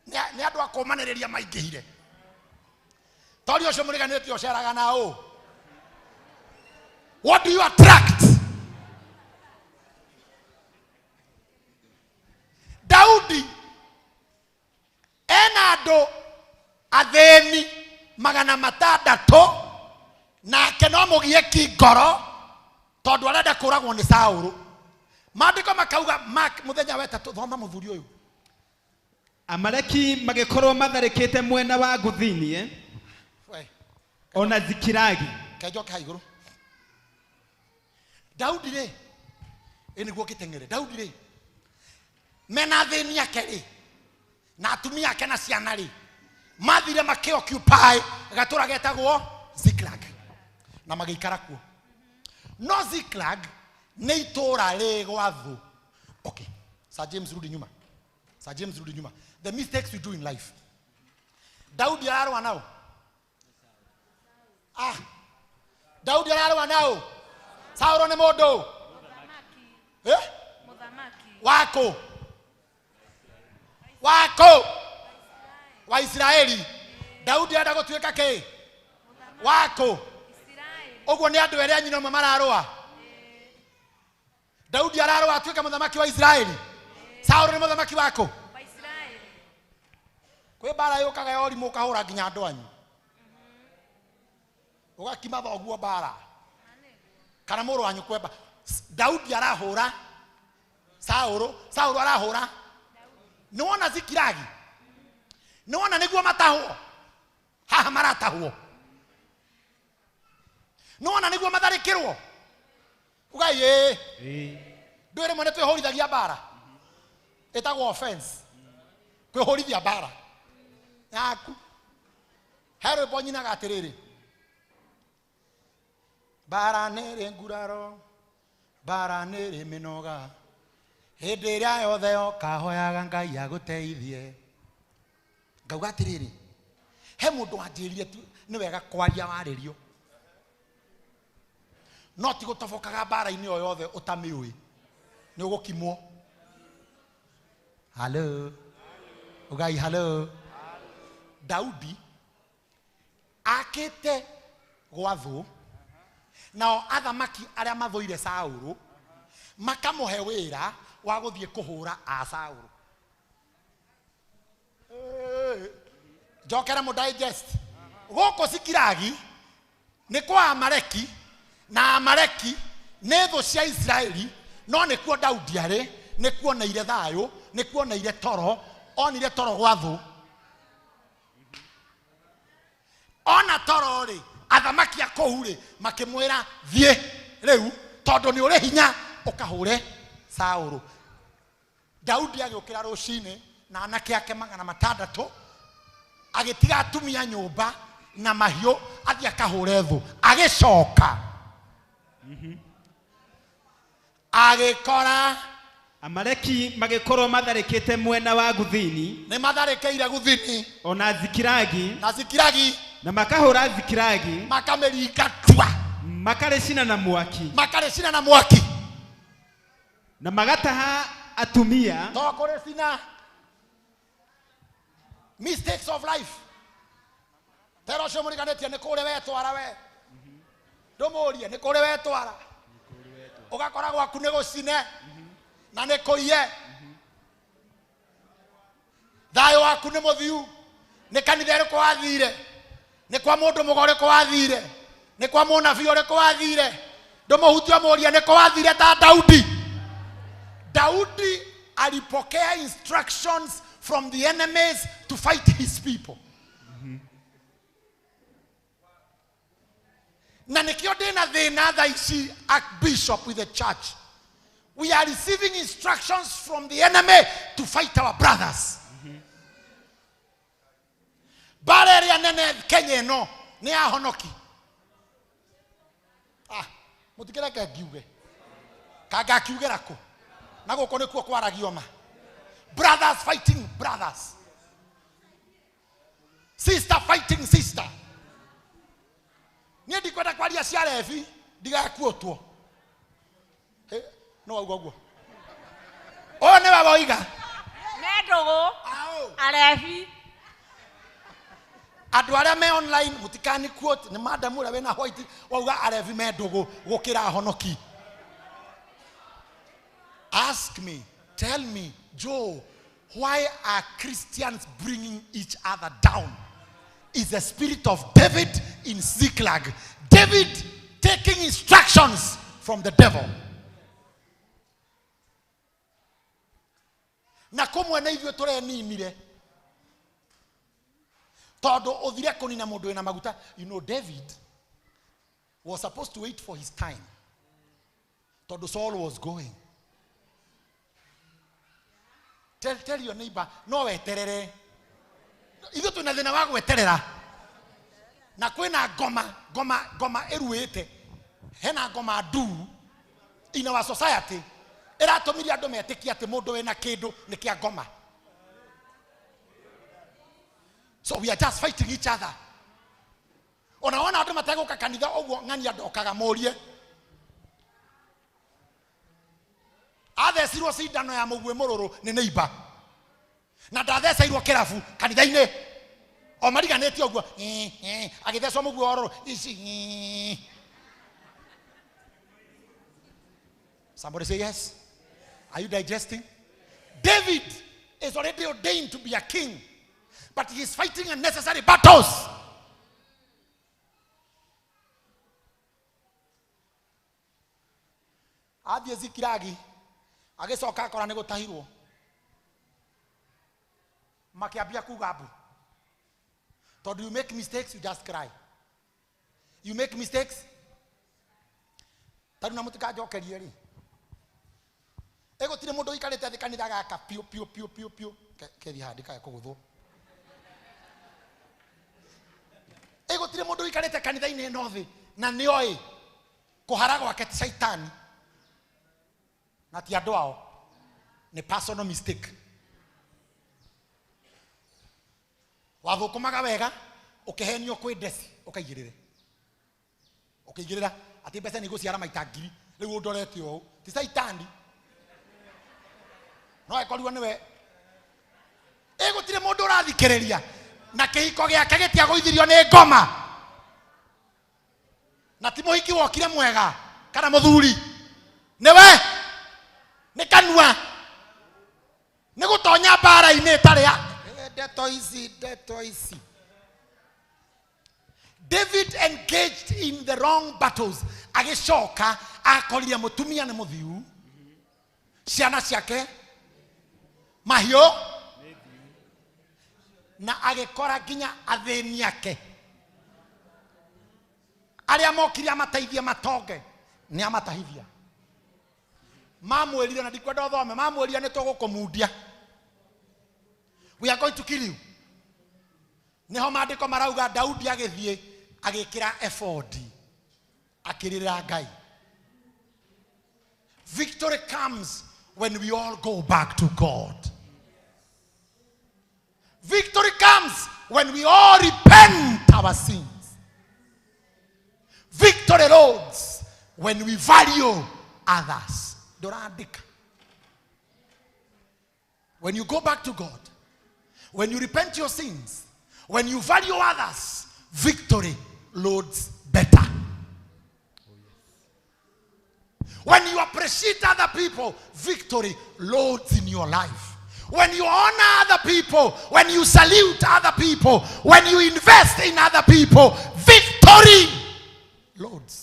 nĩ andũ a kũmanĩrĩria maingĩhire. Tori ũcio mũriganĩtie ũceraga na ũ What do you attract? Daudi enado atheni magana matandatu nake no mugie kingoro tondu arenda kuragwo ni Saulu. Maandiko makauga muthenya wetatu thoma muthuri uyu. Amaleki magikorwo matharikite mwena wa guthini ona Zikilagi kajoka iguru. Daudi re eniguo kitengere. Daudi re mena thini yake ri na atumia yake na ciana ri mathire makioccupy gatura getagwo Ziklag na magikara kuo. No Ziklag ni itura ri gwathu. Okay, Sir James rudi nyuma. Sir James rudi nyuma. The mistakes we do in life. Daudi ararwa nao. Daudi ararwa nao. Sauro ni mundu wako wa Israeli. Daudi arenda gutuika ki wako uguo ni andu eri anyina mararwa. Daudi ararwa atuika muthamaki wa Israeli. Sauro ni muthamaki wako kwe bara yukaga yori mukahura nginya andu anyu ugakima thoguo bara kana muru wanyu kwemba. Daudi arahura Saulu arahura. Niwona Zikilagi, niwona niguo matahwo haha maratahwo, niwona niguo matharikirwo. Ugai ndwire mwene twihorithagia bara etagwo offense kwihorithia bara yaku. Hero bonyina gatiriri bara nere nguraro bara nere minoga hindi iria yothe yokahoyaga Ngai aguteithie. Ngauga atiriri he mundu anjirire ni wega kwaria waririo no ti gutobokaga bara-ini o yothe utamiui ni ugukimwo. Hello ugai hello. Daudi akite gwathu nao athamaki aria mathoire Saulu makamuhe wira wa guthie kuhura a Saulu. Jokera mu digest goko Zikilagi ni kwa Amaleki na Amaleki ni thu cia Israeli no ni kuo Daudi ari ni kuo na ire thayo ni kuo na ire toro onire toro gwathu ona toro ri athamaki akohure makimwira thie riu tondu ni uri hinya ukahure Saulu. Daudi agiukira rucini na anake ake magana matandatu agitiga atumia nyumba na mahiu athia kahure thu agicoka agikora Amaleki magikorwo matharikite mwena wa guthini. Ni matharikeire guthini ona Zikilagi na Zikilagi na makahura Zikilagi makamerikatua makaricina na mwaki na magataha atumia tokorecina. Mistakes of life. Tero cio muriganetie ni kure we twara we ndumurie ni kure we twara ugakora gwaku ni gucine na ni kuiye thayo waku ni muthiu ni kanitha iriku wathire ni kwa mundu mugore ko wathire ni kwa munabii uriku wathire ndumuhutio muria ni ko wathire ta Daudi. Daudi alipokea instructions from the enemies to fight his people. Na nikio dina thina tha ici Archbishop with the church. We are receiving instructions from the enemy to fight our brothers. Bareria nene Kenya no ni ahonoki. Mutikira ka giuge. Kaga kiugera ko. Nago kone kuo kwaragio ma. Brothers fighting brothers. Sister fighting sister. Ni ndikwenda kwaria cia refi ndigakuotwo. No ugogo. O ne baba oiga. Nedogo. Arefi. Andu aria me online mutikani quote ni madam ura wena white wauga arevi me ndugu gukira honoki. Ask me, tell me, Joe, why are Christians bringing each other down? Is the spirit of David in Ziklag. David taking instructions from the devil. Na kumwe na ithwe tore ninire. Todo othire konina mundu ena maguta. You know, David was supposed to wait for his time. Todo Saul was going. Tell your neighbor, no weterere. Igo tuna thina wa gweterera. Na kwina goma eruete. Hena goma du in our society. Era tomiri andu metiki ati mundu wena kindu ni kia goma. So we are just fighting each other. Onaona andu matego ka kanitha ogwo ngani andu okaga morie. Athecirwo cindano ya mugwe mururu ni neighbor. Na ndatheceirwo kirabu kanitha-ini. O mariganĩtie ũguo agĩthecwo mũguo ororo ici. Somebody say yes. Are you digesting? David is already ordained to be a king, but he is fighting unnecessary battles. Athiĩ Zikilagi agĩcoka akora nĩ gũtahirwo. Makiambia kuga mbu. So do you make mistakes, you just cry. You make mistakes. Taruna mutika jokerie ri. Ego tire mundu ikarete thi kanitha gaka pio kethi handika kugutho. Ego tire mundu ikarete kanitha ine no thi na nioi kuharago aketi shaitani. Na ti andu ao ni personal mistake. Wathukumaga wega ukihenio kwi ndeci ukaigirire. Ukaigirira ati mbeca ni guciara maita ngiri riu ndorete o ti saitani. No ekoriwa niwe. Egutire mundu urathikiriria na kihiko giake gitiagoithirio ni ngoma. Na ti muhiki wokire mwega kana muthuri. Niwe ni kanua. Ni gutonya bara-ini tari ya David engaged in the wrong battles. Agishoka akorire mutumia ne muthiu. Ciana ciake mahio na agikora ginya atheni yake. Aria mokire amateithia matonge ni amatahithia. Mamwelire na ndikwenda uthome. Mamwelire ni tugukumundia. We are going to kill you. Neho maandiko marauga Daudi agithie agikira ephod akirira Ngai. Victory comes when we all go back to God. Victory comes when we all repent our sins. Victory roads when we value others. Dorandika. When you go back to God, when you repent your sins, when you value others, victory loads better. When you appreciate other people, victory loads in your life. When you honor other people, when you salute other people, when you invest in other people, victory loads.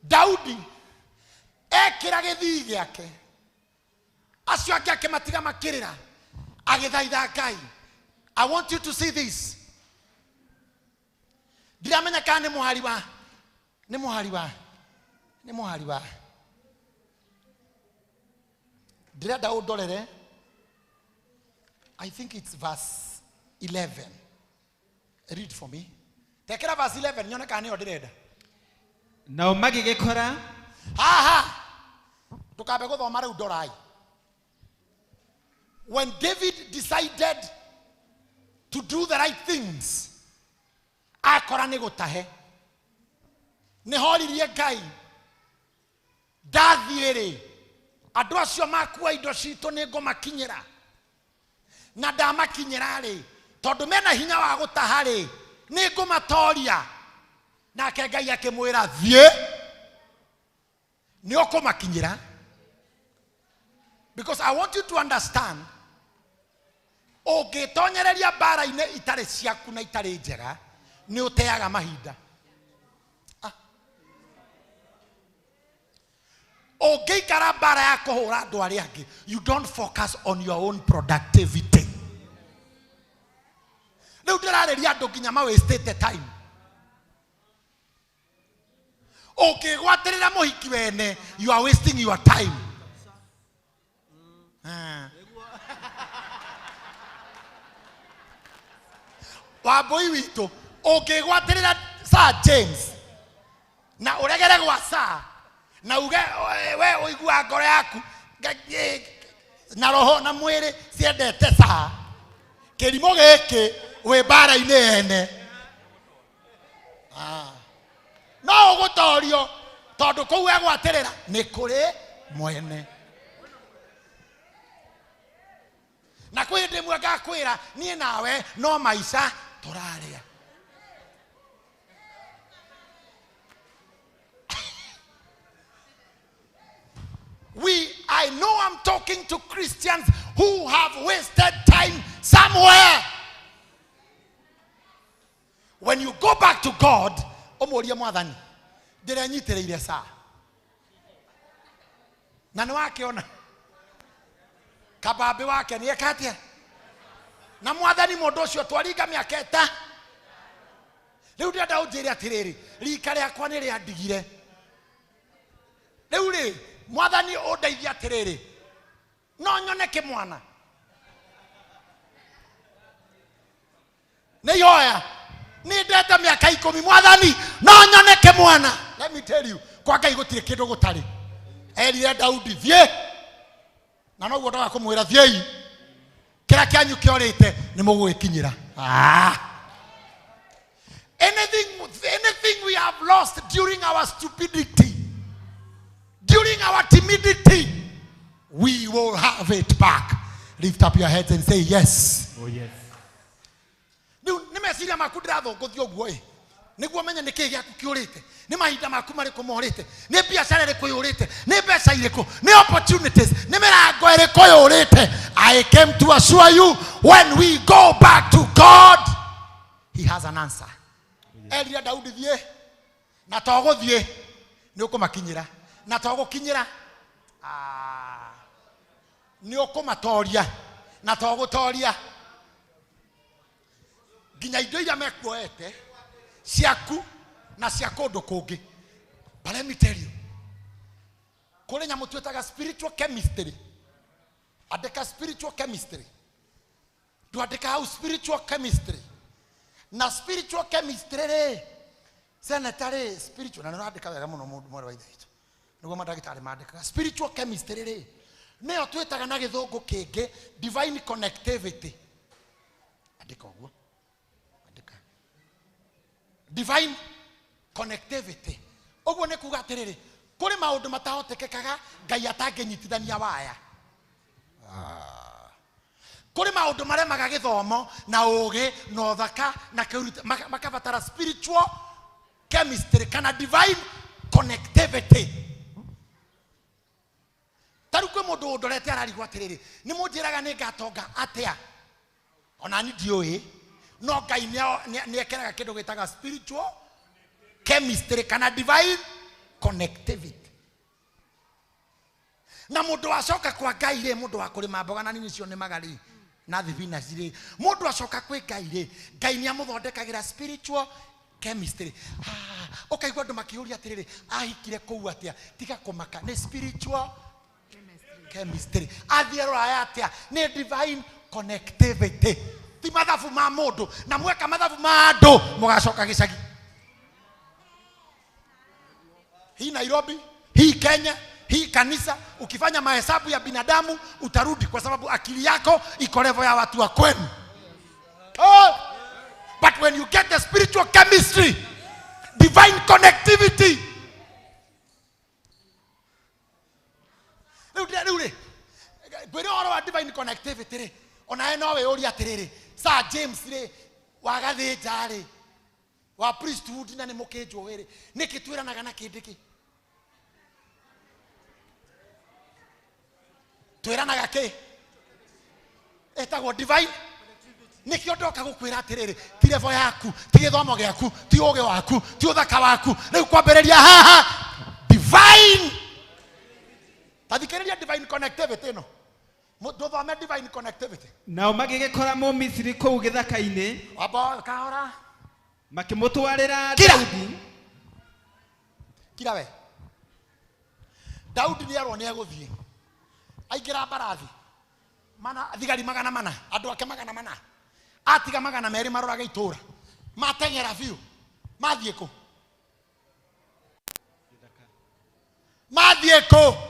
Daudi ekira githii giake acio ake akimatiga makirira agithaitha Ngai. I want you to see this. Ndiramenya kana ni muhariwa ndirenda udorere. I think it's verse 11. Read for me. Tekera verse 11 nyone kana ni ndirenda. Nao magigikora tukabe guthoma riu ndorai. When David decided to do the right things, akora ni gutahe ni horirie Ngai ndathiere andu acio makua indo citu ni ngomakinyira na ndamakinyĩra rĩ tondũ mena hinya wa gũtaha rĩ nĩ ngũmatoria nake Ngai akĩmwĩra thiĩ nĩ ũkũmakinyĩra. Because I want you to understand, ũngĩtonyereria mbara-inĩ itarĩ ciaku na itarĩ njega nĩ ũteaga mahinda. Ũngĩikara mbara ya kũhũra andũ arĩa angĩ, you don't focus on your own productivity. Rĩu ndĩrarĩria andũ nginya ma-wasted time. Ũkĩgwatĩrĩra mũhiki wene, you are wasting your time. Wambui witũ ũkĩgwatĩrĩra Sir James na ũregere gwa Sir na uge we ũigua ngoro yaku na roho na mwĩrĩ ciendete Sir, kĩrimũ gĩkĩ wĩ mbara-inĩ ene no ũgũtorio tondũ kũu egwatĩrĩra nĩ kũrĩ mwene. Na kwĩ hĩndĩ ĩmwe ngakwĩra niĩ nawe no maica tũrarĩa. I know I'm talking to Christians who have wasted time somewhere. When you go back to God, ũmũrie Mwathani ndĩrenyitĩrĩire Sir na nĩ wakĩona kabambe wake nĩ ekatia na Mwathani mũndũ ũcio twaringa mĩaka 8. Rĩu ndĩrenda ũnjĩre atĩrĩrĩ rika rĩakwa nĩ rĩandigire. Rĩu rĩ Mwathani ũndeithia atĩrĩrĩ no nyone kĩmwana nĩ yoya nĩ ndete mĩaka 10 Mwathani no nyone kĩmwana. Let me tell you kwa Ngai gũtirĩ kĩndũ gũtarĩ. Erire Daudi thiĩ na noguo ndoga kũmwĩra thiĩi kĩrĩa kĩanyu kĩorĩte nĩ mũgũgĩkinyĩra. Anything we have lost during our stupidity, during our timidity, we will have it back. Lift up your heads and say yes. Oh yes. Nĩ meciria maku ndĩrathũngũthio ũguo nĩguo menye nĩ kĩĩ gĩaku kĩũrĩte, nĩ mahinda maku marĩkũ morĩte, nĩ biacara ĩrĩkũ yũrĩte, nĩ mbeca irĩkũ, nĩ opportunities, nĩ mĩrango ĩrĩkũ yũrĩte. I came to assure you when we go back to God, He has an answer. Erire Daudi thiĩ na togũthiĩ nĩ ũkũmakinyĩra na togũkinyĩra nĩ ũkũmatoria na togũtoria nginya indo iria mekuoete ciaku na cia kũndũ kũngĩ. But let me tell you, kũrĩ nyamũ twĩtaga spiritual chemistry. Andĩka spiritual chemistry, ndwandĩka hau spiritual chemistry. Na spiritual chemistry rĩ senatary spiritual na nĩũrandĩka wega mũno mũndũ mwarĩ wa ithe witũ nĩguo mandagĩtarĩ mandĩkaga. Spiritual chemistry rĩ nĩyo twĩtaga na gĩthũngũ kĩngĩ divine connectivity. Andĩka ũguo, andĩka divine connectivity. Ũguo nĩ kuuga atĩrĩrĩ kũrĩ maũndũ matahotekekaga Ngai atangĩnyitithania waya. Kũrĩ maũndũ maremaga gĩthomo na ũgĩ na ũthaka na makabatara spiritual chemistry kana divine connectivity. Tarĩu kwĩ mũndũ ũndorete ararigwo atĩrĩrĩ nĩ mũnjĩraga nĩ ngatonga atĩa ona niĩ ndiũĩ no Ngai nĩ ekeraga kĩndũ gĩtaga spiritual chemistry kana divine connectivity. Na mũndũ acoka kwa Ngai rĩ mũndũ wa kũrĩma mboga na nini cio nĩ magarĩ na thibinaci rĩ mũndũ acoka kwĩ Ngai rĩ Ngai nĩ amũthondekagĩra spiritual chemistry. Ũkaigua andũ makĩũria atĩrĩrĩ ahikire kũu atĩa tiga kũmaka nĩ spiritual chemistry. Athiĩ rũraya atĩa nĩ divine connectivity. Ti mathabu ma mũndũ na mweka mathabu ma andũ mũgacoka gĩcagi. Hii Nairobi, hii Kenya, hii kanisa ukifanya mahesabu ya binadamu utarudi kwa sababu akili yako iko level ya watu wa kwenu. But when you get the spiritual chemistry, divine connectivity, gwĩre ũhoro wa divine connectivity rĩ ona no we kuria atiriri Sir James ri wagathinja ri wa priesthood na ni mukinjwo wiri niki twiranaga na kindiki twiranaga ki etagwo divine nikio ndoka gukwira atiriri ti level yaku ti githomo giaku ti uge waku ti uthaka waku riu kwambiriria haha divine tathikiriria divine connectivity no muthome divine connectivity nao magigikora mu Misiri kuu githaka-ini aba kahora makimutwarira Daudi kira we Daudi ni arwo ni eguthie aingira mbarathi mana thigari 400 andu ake 400 atiga 200 maroraga itura matengera biu mathie ku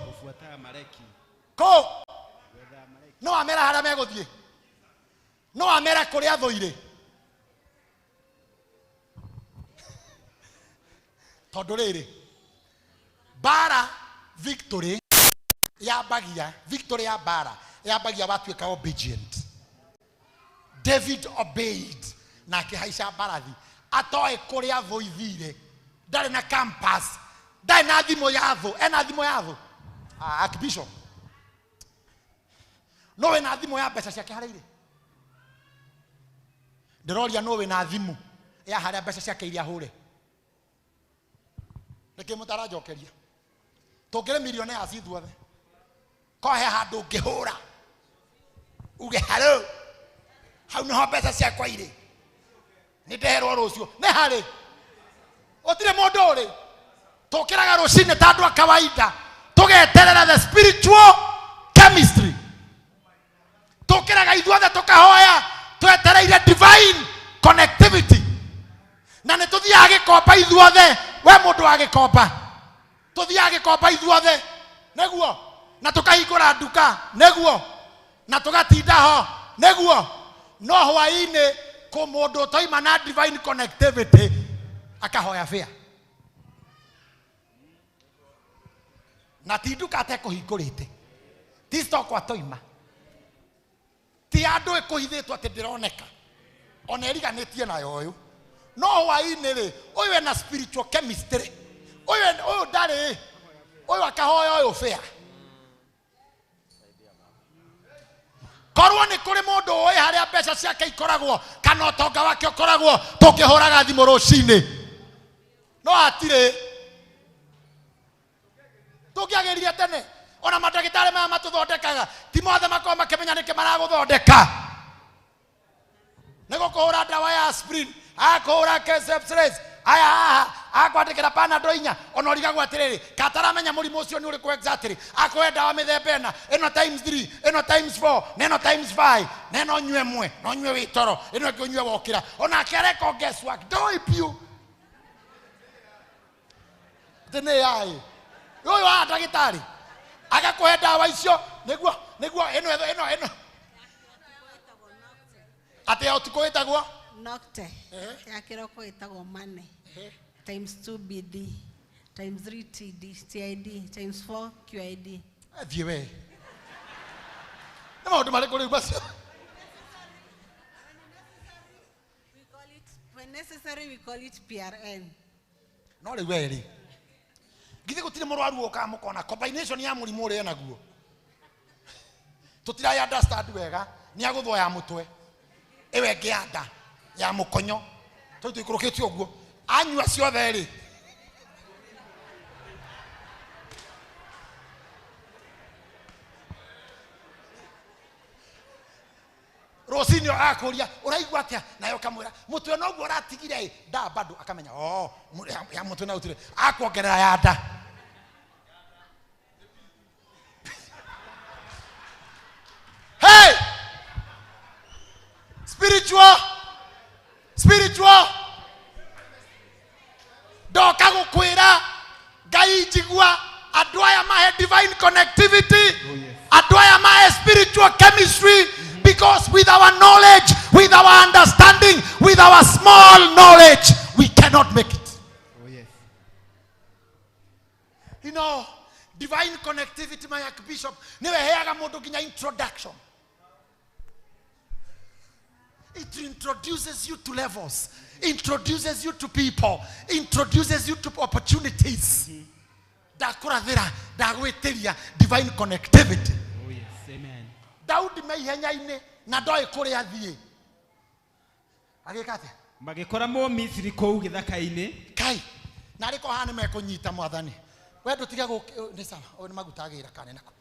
ufuata Amaleki ko no amera haria meguthie no amera kuria thoire tondu riri bara victory ya bara yambagia watuika obedient. David obeyed na akihaisha mbarathi atoe kuria thoithire ndari na campus ndari na thimo yatho ena thimo yatho Archbishop nowe na thimo ya mbeca ciake harire ndiroria nowe na thimu ya haria mbeca ciake iria hure niki mutarajokeria tungire milioni ya cithuothe kohe handu ngihura uge halo hau no mbeca ciakwa ire ni ndeherwo rucio ni hari otire mundu uri tukiraga rucine tandu a kawaida tugeterera the spiritual chemistry tukiraga ithuothe tukahoya twetereire divine connectivity na ni tuthiaga gikomba ithuothe we mundu wa gikomba tuthiaga gikomba ithuothe neguo na tukahingura nduka neguo na tugatinda ho neguo no hwaine ku mundu toima na divine connectivity akahoya fea na ti nduka atekuhingurite ti stock atoima ti andu ekuhithitwo ati ndironeka ona eriganitie nayo uyu no hwaine ri uyu ena spiritual chemistry uyu ndari uyu akahoya uyu fea korwo ni kuri mundu oy haria mbeca ciake ikoragwo kana utonga wake ukoragwo tukihuraga thimu rucini no atire tukiagiririe tene ona madagitari maya matuthondekaga ti mothe makoo makimenya niki maraguthondeka nego kuhura dawa ya aspirin akuhura K-Sepsis aya akwandikira Panadol 4 ona urigagwo atiriri kataramenya murimu ucio ni uriku exactly akoe dawa mithemba eno times 3 eno times 4 neno times 5 neno nywe mwe no nywe witoro eno kionywe wokira ona kereko guess what do ipiu tene yai yoyo ndagitari agakoe dawa icio niguo eno ate otiko itagwo Nocte ya kiroko itagwo mane times 2 BD times 3 TD CID times 4 QID thie we na maundu mari kuri bacio when necessary we call it PRN no ri we githe gutire murwaru oka mukona combination ya murimu uri enaguo tutira ya understand wega ni aguthoya mutwe ewe ngianda ya mukonyo tu ikurukitio uguo anywa ciothe ri Rosinio akuria uraigwa atia nayo kamwira mutwe no guo ratigire da bado akamenya ya mutwe na utire akwongerera ya nda hey spiritual doka gukwira ngai njigua andu aya mahe divine connectivity andu aya mahe spiritual chemistry because with our knowledge with our understanding with our small knowledge we cannot make it you know divine connectivity my Archbishop niwe heaga mundu ginya introduction It introduces you to levels, introduces you to people, introduces you to opportunities. Divine connectivity. Oh yes, amen. Daudi meihenyaine na ndoi kuria thie. Agikate. Magikora mo Misiri kou githaka-ini. Kai. Na ariko hane mekunyita mwathani. We ndutiga ni sawa. O ni magutagira kane nako.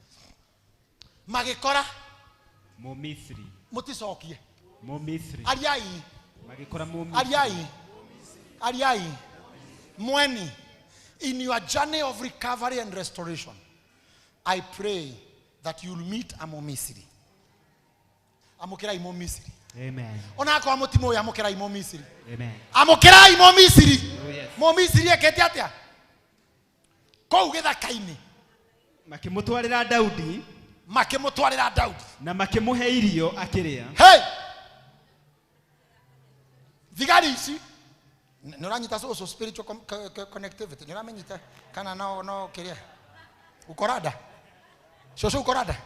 Magikora mo Misiri. Muticokie. Mo Misiri. Ariai. Magikora mo Misiri. Ariai. Mweni. In your journey of recovery and restoration, I pray that you'll meet a Misiri. Amukira imo Misiri. Amen. Onako amutimo ya amukira imo Misiri. Amen. Amukira imo Misiri. Oh yes. Mo Misiri ekete atia. Kou githaka-ini. Makimutwarira Daudi. Makimutwarira Daudi. Na makimuhe irio akiria. Hey! Thigari ici nuranyita so spiritual connectivity. Nuramenyita kana no kiria. Ukorada. So ukorada.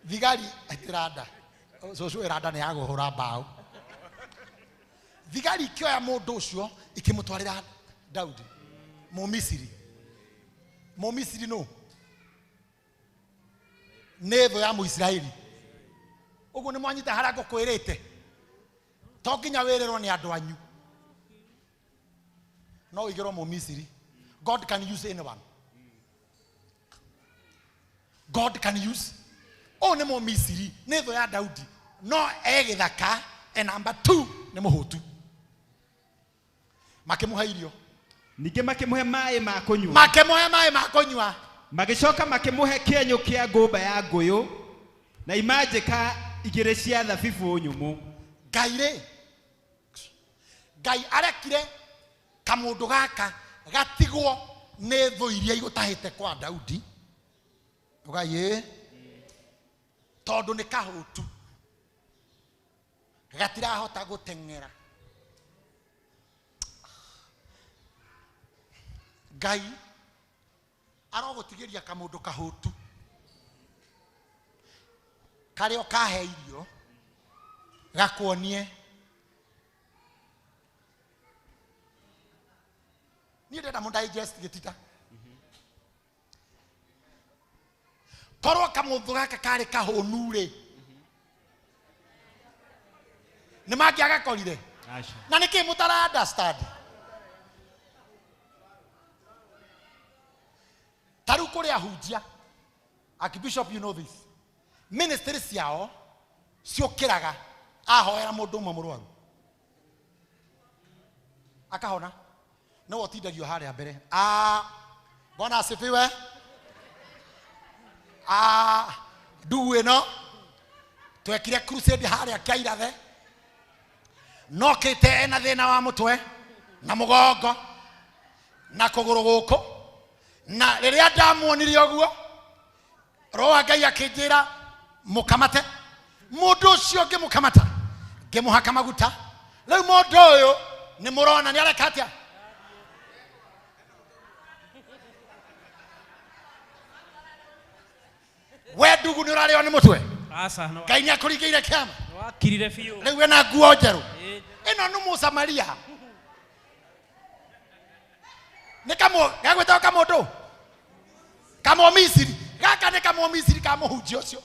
Thigari atirada. So irada ni yago hura bao. Thigari ikioya mundu ucio ikimutwarira Daudi. Mo Misiri. Mo Misiri no. Nevo ya Muisraeli. Ugu ni mwanyita harako kwirite. Tokinya werero ni andu anyu. No igero mo Misiri. God can use anyone. God can use. Oh ni mo Misiri. Nevo ya Daudi. No egithaka. And number 2 ni muhutu. Makimuha irio. Nige makimuhe mai ma kunywa. Makimuhe mai ma kunywa. Magicoka makimuhe kĩenyũ kĩa ngũmba ya ngũyũ na imanjĩka igĩrĩ cia thabibũ nyũmũ. Ngai arekire kamũndũ gaka gatigwo nĩ thũ iria igũtahĩte kwa Daudi. Ugaye tondũ nĩ kahũtu. Gatirahota gũteng'era. Ngai arogotigeria kamundu kahutu kario kahe irio gakwonie ni ndenda mu digest gitita korwo kamundu gaka kari kahunu ri ni maki agakorire na niki mutara understand taru kuri ahujia Archbishop, you know this. Ministry ciao ciokiraga ahoera mundu umwe murwaru akahona no otindagio haria mbere Bwana asifiwe. Ndugu ino twekire crusade haria Kairathe nokite ena thina wa mutwe na mugongo na kuguru guku na riria ndamuonirie oguo roa Ngai akinjira mukamate mundu ucio ngimukamata ngimuhaka maguta riu mundu uyu ni murona ni areka atia we ndugu ni urario ni mutwe asa no Ngai ni akuringeire kiama wakirire fiu riu ena nguo njeru ino ni Musamaria ni kamo gagweta kamundu kamo Misiri gaka ni kamo Misiri kamo hujio cio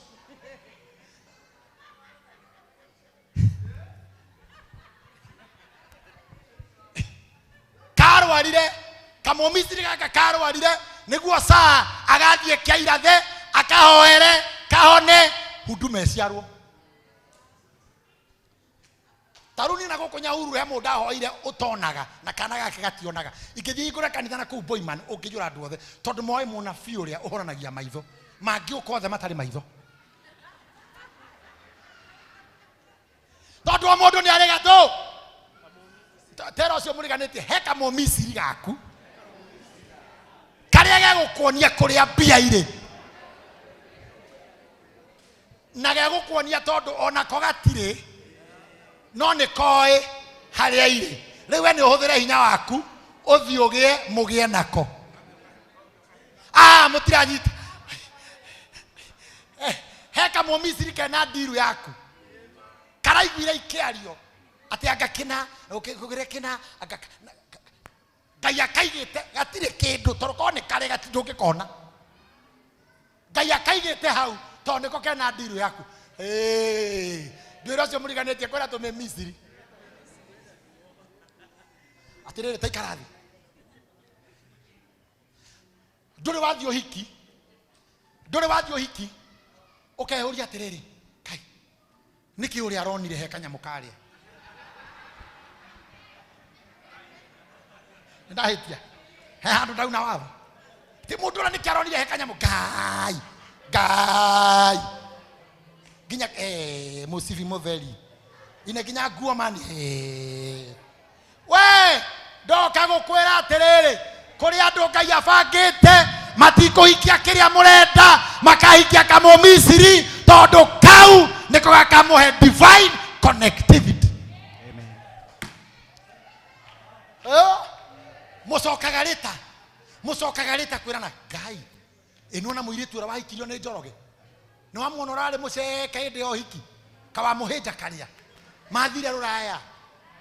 karwarire kamo Misiri gaka karwarire niguo saa agathie Kairathe akahoere kahone huduma ciarwo taruni na gukunya huru he mundu ahoire utonaga na kana gake gationaga ingithii igura kanitha na ku Boyman ungijura andu othe tondu moe muna fiuria uhoranagia maitho mangi ukothe matari maitho tondu o mundu ni ari gathu tero cio muriganite heka mo Misiri gaku karia gagukuonia kuria mbia iri na gagukuonia tondu ona ko gatire no ni koi haria iri riu ni uhuthire hinya waku uthii ugie mugie nako mutiranyita heka mo Misiri kana diru yaku karaiguire ikiario ati agakina ukigire kina Ngai akaigite gatire kindu toroko ne kare gatindungikona Ngai akaigite hau to niko kena diru yaku ndiro cio muriganetie kwera tume Misiri atirire taikarathi ndure wathio hiki ukehuria atiriri kai niki uri aronire he kanyamu karia ndahitia he handu ndauna wavo ti mundu ura niki aronire he kanyamu gai ginya musivi moveli ine ginya guo mani we ndoka gukwira atiriri kuri andu Ngai abangite matikuhikia kiria murenda makahikia kamo Misiri tondu kau niko gakamuhe divine connectivity. Amen. mucokaga rita kwirana Ngai ino na muiritu ura wahikirio ni Njoroge no wamuona urari muceka hindi yo hiki kawa muhinja karia mathire ruraya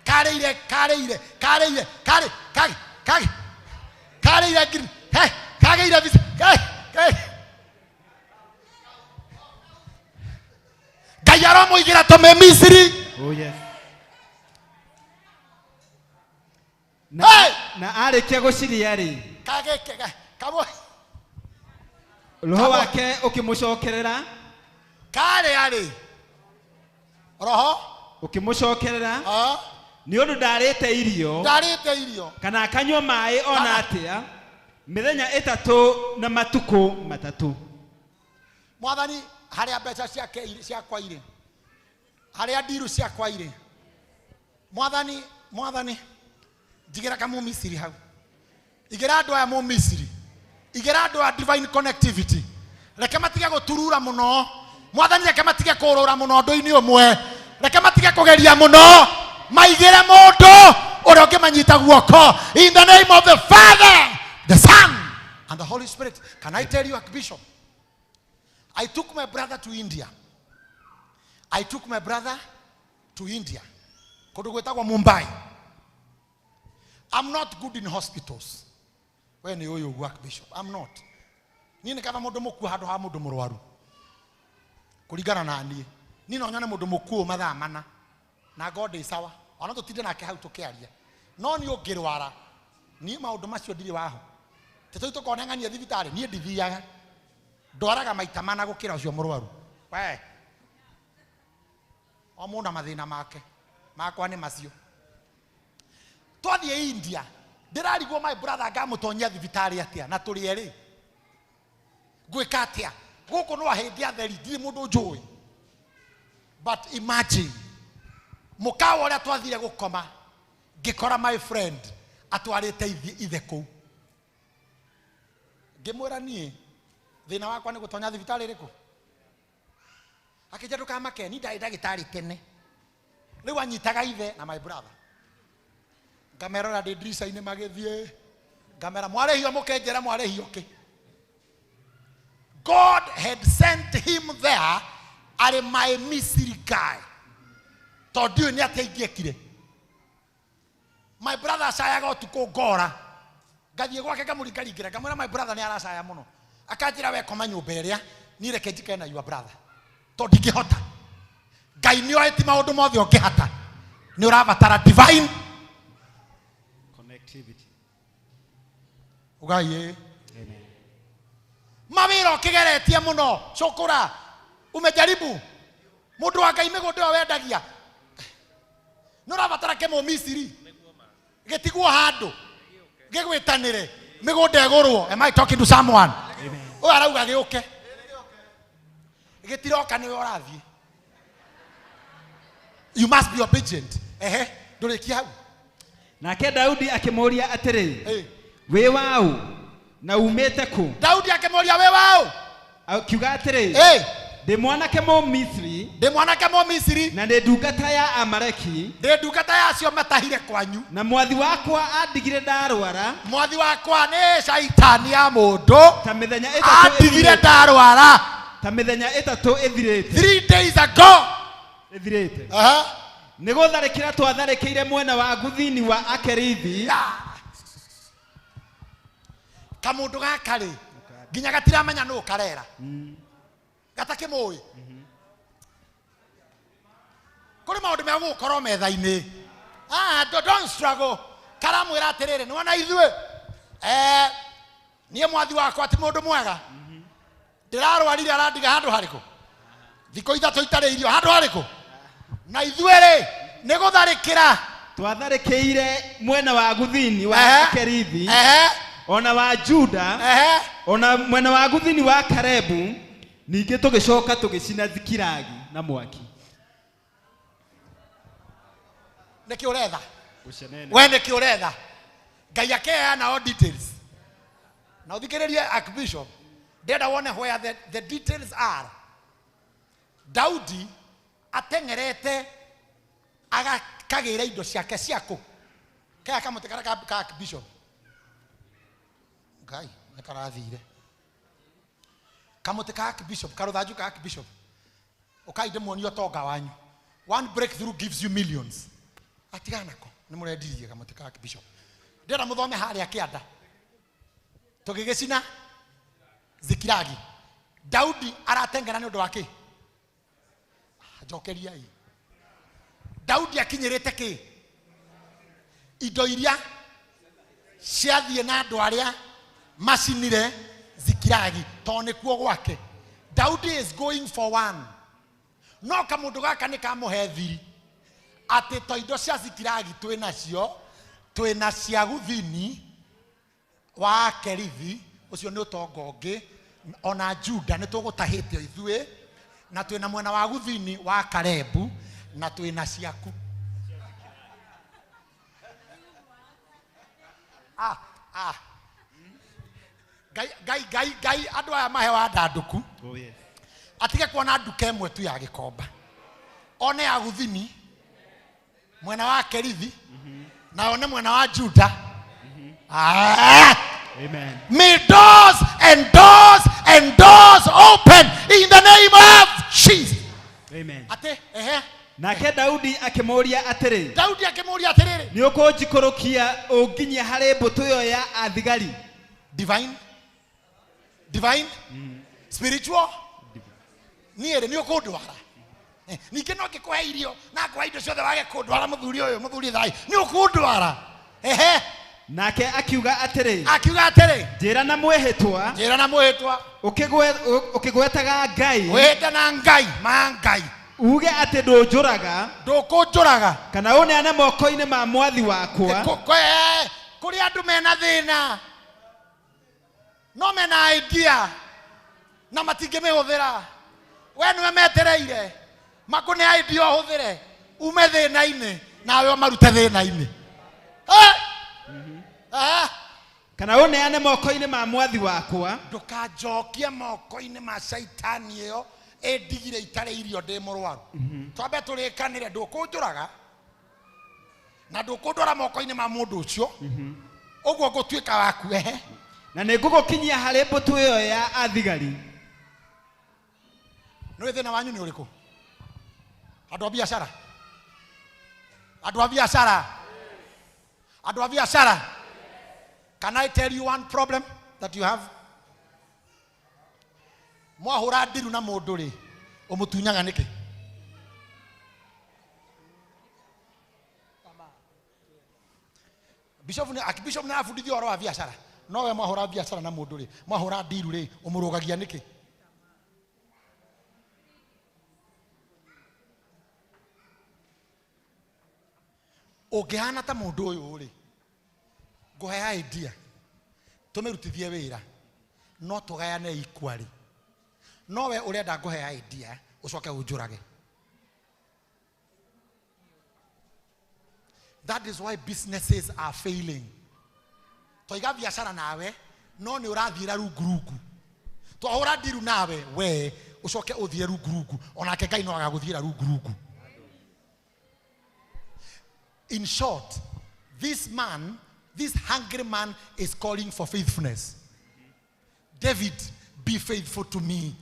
kareire kageire visa Ngai aromuigira tume Misiri. Oh yes. Na arikia guciria ri kamo roho wake ukimucokerera roho ukimucokerera ni undu ndarite irio kana akanywa mai ona atia mithenya itatu na matuku matatu mwathani haria mbeca ciakwa ire haria ndiru ciakwa ire mwathani njigira ka mu Misiri hau igira andu aya mu Misiri igira andu a divine connectivity reke matige guturura muno mwathani reke matige kurura muno ndu-ini umwe reke matige kugeria muno maigire mundu uria ungimanyita guoko in the name of the Father, the Son and the Holy Spirit. Can I tell you, Archbishop, I took my brother to India. Kundu gwetagwo Mumbai. I'm not good in hospitals. When you work, Bishop, I'm not. Ni nikava mundu muku handu ha mundu murwaru. Kuringana na nie. Ni no nyone mundu muku mathaa mana. Na God is sawa. Ona tutinde nake hau tukiaria. No ni ungirwara. Ni maundu macio ndiri waho. Tetu tukonengania thibitari ni ndithiaga. Ndwaraga maita mana gukira ucio murwaru. We. O mundu mathina make. Makwa ni macio. Twathie India. Ndirarigwo my brother ngamutonyia thibitari atia na turi eri. Gwika atia. Guku no ahindi atheri ndi mundu njui. But imagine mukawa uria twathire gukoma ngikora my friend atwarite ithe kuu ngimwira nie thina wakwa ni gutonya thibitari riku akija ndukamake ni ndagitari tene riu anyitaga ithe na my brother ngamerora ndi ndirica-ini magithie ngamera mwarehio mukenjera mwarehio ki God had sent him there are my Misiri guy tondu ni ateithiekire my brother acayaga utuku ngora ngathie gwake ngamuringaringira ngamwira my brother ni aracaya muno akanjira we koma nyumba iria ni reke njike na your brother tondu ngihota Ngai ni oeti maundu mothe ungihata ni urabatara divine connectivity ugaye amen mawira ukigeretie muno cukura umejaribu mundu wa Ngai migundo wendagia nura batara ke mu Misiri getigwo handu gegwitanire migundo egurwo. Am I talking to someone? Amen. O arauga giuke getiroka ni urathie. You must be obedient. Ndurikia hau. Nake Daudi akimuria atiri we wau na umete ku. Daudi akimuria we wau akiuga atiri Ndĩ mwanake Mũmisiri. Ndĩ mwanake Mũmisiri. Na ndĩ ndungata ya Amaleki. Ndĩ ndungata ya acio matahire kwanyu. Na mwathi wakwa andigire ndarwara. Mwathi wakwa nĩ shaitani ya mũndũ. Ta mĩthenya ĩtatũ andigire ndarwara. Ta mĩthenya ĩtatũ ĩthirĩte. 3 days ago. Ĩthirĩte. Nĩ gũtharĩkĩra twatharĩkĩire mwena wa guthini wa Akerithi. Kamundu gaka rĩ nginya gatiramenya nũ karera. Gatakĩmũĩ. Kũrĩ maũndũ me gũkorwo metha-inĩ. Don't struggle. Karamwĩra atĩrĩrĩ nĩ wona ithuĩ niĩ mwathi wakwa ti mũndũ mwega. Ndĩrarwarire arandiga handũ harĩkũ? Thikũ ithatũ itarĩ irio handũ harĩkũ? Na ithuĩ rĩ nĩ gũtharĩkĩra twatharĩkĩire mwena wa guthini wa Akerithi. Ona wa Juda. Ona mwena wa guthini wa Karebu. Ningĩ tũgĩcoka tũgĩcina Zikilagi na mwaki. Nĩkĩ ũretha? We nĩkĩ ũretha? Ngai akeheana all details. Na ũthikĩrĩrie Archbishop. Ndĩrenda wone where the details are. Daudi ateng'erete agakagĩra indo ciake ciakũ. Kaya kamũtĩ karĩa ka Archbishop. Ngai nĩkarathire. Kamũtĩ ka Archbishop, karũthanju ka Archbishop. Ũkai ndĩmuonie ũtonga wanyu. One breakthrough gives you millions. Atigana nako. Nĩ mũrendirie kamũtĩ ka Archbishop. Ndĩrenda mũthome harĩa kĩanda. Tũgĩgĩcina Zikilagi. Daudi aratengera nĩ ũndũ wa kĩ? Njokeriai. Daudi akinyĩrĩte kĩ? Indo iria ciathiĩ na andũ arĩa macinire Zikilagi tondũ nĩkuo gwake. Daudi is going for one. No kamũndũ gaka nĩ kamũhe thiri atĩ to indo cia Zikilagi twĩna cia guthini wa Akerithi, ũcio nĩ ũtonga ũngĩ. Ona Juda nĩ tũgũtahĩte ithuĩ na twĩna mwena wa guthini wa Karebu na twĩna ciaku. Gai andũ aya mahewa ndandũku. Atige kuona nduka ĩmwe tu ya gĩkomba. One ya guthini mwena wa Akerithi na one mwena wa Juda. Amen. May doors and doors and doors open in the name of Jesus. Amen. Ate nake Daudi akĩmũria atĩrĩ. Daudi akĩmũria atĩrĩrĩ. Nĩ ũkũnjikũrũkia ũnginyia harĩ mbũtũ ĩyo ya athigari. Divine. Spiritual. Niĩ nĩ ũkũndwara. Ningĩ no ngĩkũhe irio na ngũhe indo ciothe wage kũndwara mũthuri ũyũ mũthuri thai. Nĩ ũkũndwara. Nake akiuga atĩrĩ. Njĩra na mwĩhĩtwa. Ũkĩgwetaga Ngai. Wĩhĩte na Ngai, ma Ngai. Uge atĩ ndũkũnjũraga. Kana ũneane moko-inĩ ma mwathi wakwa. Kũrĩ andũ mena thĩna. No mena idea. Na matingĩmĩhũthĩra. We nĩwe metereire. Makũne idea ũhũthĩre. Ume thĩna-inĩ nawe ũmarute thĩna-inĩ. Kana ũneane moko-inĩ ma mwathi wakwa. Ndũkanjokie moko-inĩ ma shaitani ĩyo ĩndigire itarĩ irio ndĩ mũrwaru. Twambe tũrĩkanĩre ndũkũnjũraga na ndũkũndwara moko-inĩ ma mũndũ ũcio. Ũguo ngũtuĩka waku. Na nĩ ngũgũkinyia harĩ mbũtũ ĩyo ya athigari. Nĩ thĩna wanyu nĩ ũrĩkũ? Andũ a biacara. Andũ a biacara. Can I tell you one problem that you have? Mwahũra ndiru na mũndũ rĩ ũmũtunyaga nĩkĩ? Archbishop nĩ afundithio ũhoro wa biacara. No we mwahũra biacara na mũndũ rĩ mwahũra ndiru rĩ ũmũrũgagia nĩkĩ? Ũngĩhana ta mũndũ ũyũ rĩ ngũhe idea tũmĩrutithie wĩra no tũgayane equally. No we ũrenda ngũhe idea ũcoke ũnjũrage. That is why businesses are failing. Toiga biacara nawe no nĩ ũrathiĩra rungu. Twahũra ndiru nawe we ucoke uthie rungu onake Ngai no agaguthiira rungu. In short, this hungry man is calling for faithfulness. David, be faithful to me.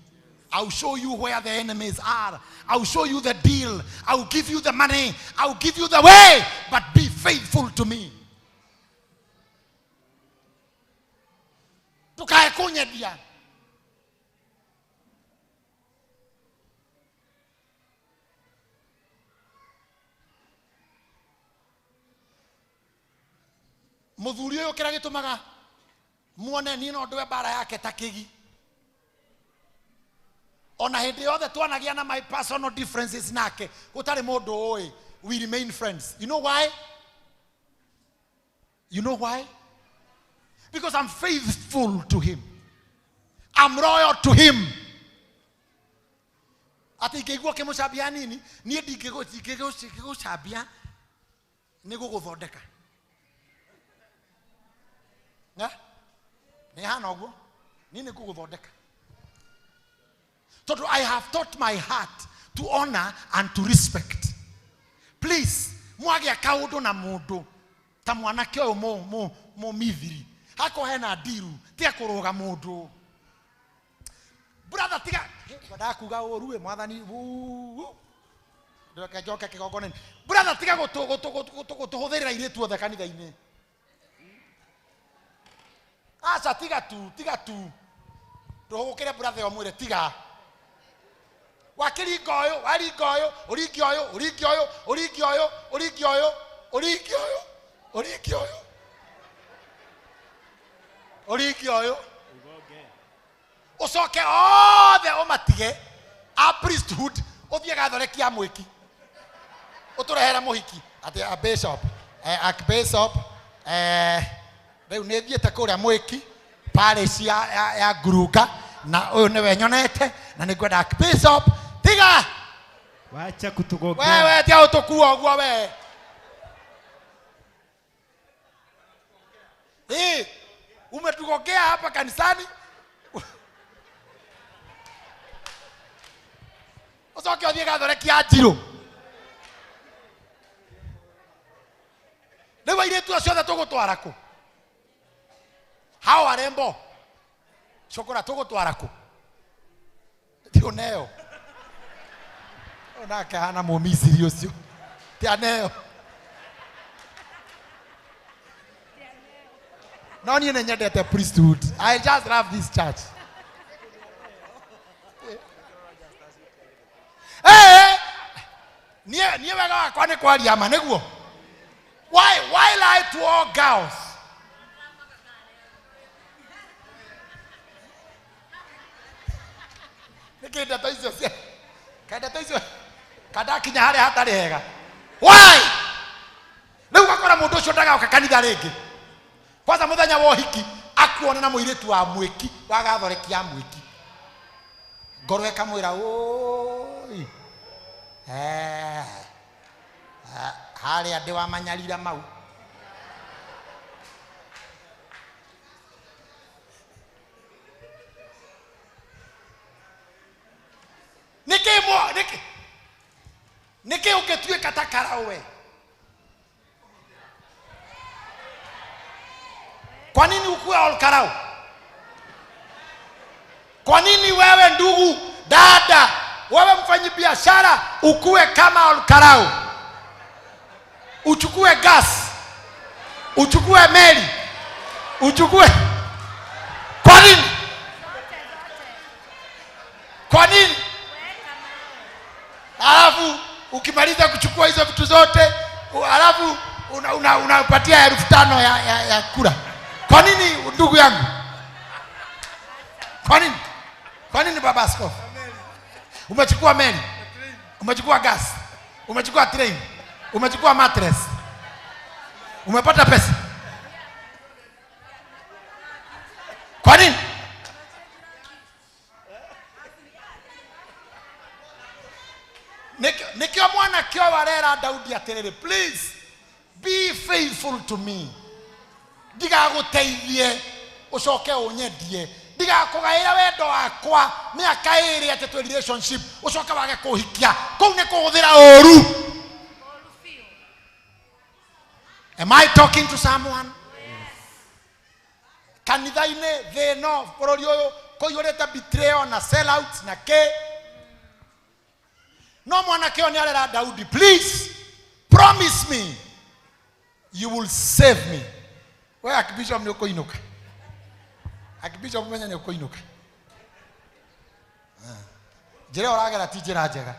I'll show you where the enemies are. I'll show you the deal. I'll give you the money. I'll give you the way. But be faithful to me. Tukae kunyedia. Muthuri uyu kira gitumaga muone ni no ndwe bara yake takigi. Ona hindi yothe twanagia na my personal differences nake gutari mundu oi, we remain friends. You know why? You know why? Because I'm faithful to him. I'm loyal to him. Ati ikigwa kimucambia nini nie ndingigucambia ni guguthondeka. Na ni hana uguo nini guguthondeka. So I have taught my heart to honor and to respect. Please, mwage akaudo na mundu ta mwanake oyo mo mithiri hako hena diru tia kuruga mundu. Brother tiga badakuga oruwe mwathani ndoka joka kigogone. Brother tiga gutuhuthirira iritu othe kanitha-ini. Acha tiga tu ndohukire brother omwire tiga wakiringoyo waringoyo urikioyo urikioyo urikioyo urikioyo urikioyo urikioyo urikioyo ucoke othe umatige a priesthood uthie gathorekia mwiki uturehera muhiki ati a bishop archbishop riu ni thiete kuria mwiki parish ya Nguruka na uyu niwe nyonete na ni ngwenda archbishop tiga wacha kutugogea wewe tia utukua guo we umetugogea hapa kanisani ucoke uthie gathorekia Njiro riu airitu acio othe tugutwara ku hao arembo shokora tugutwara ku tioneo ona kana mumisiri ucio tioneo no nie ne nyendete priesthood. I just love this church. Nie wega wakwa ni kwaria ma niguo. Why lie to all girls? Nikenda taizo cia. Kada taizo. Kada kinya hare hatari hega. Why? Riu gakora mundu ucio ndagaoka kanitha ringi. Kwanza muthenya wa hiki akuona na muiritu wa mwiki wa gathorekia mwiki. Ngoro ekamwira oi. Hali ande wa manyalira mau. Niki uketwika takara we. Kwa nini ukue olkarau? Kwa nini wewe ndugu, dada, wewe mfanyi biashara ukue kama olkarau? Uchukue gas, uchukue meli, uchukue. Kwa nini? Kwa nini? Alafu ukimaliza kuchukua hizo vitu zote, alafu unapatia 5,000 ya kura. Kwa nini ndugu yangu? Kwa nini? Kwa nini baba askofu? Umechukua meli, umechukua gas, umechukua train, umechukua mattress, umepata pesa. Kwa nini? Nikio mwana kio warera Daudi aterere, please be faithful to me. Diga guteithie ucoke unyendie ndiga kugaira wendo wakwa miaka iri ati twi relationship ucoka wage kuhikia kou ni kuguthira oru. Am I talking to someone? Kanitha-ini thino bururi uyu kuiyurite betrayal na sellouts na ke no mwanake oni arera Daudi, please promise me you will save me. We Archbishop ni ukuinuka. Archbishop mwenye ni ukuinuka. Njira uragera ti njira njega.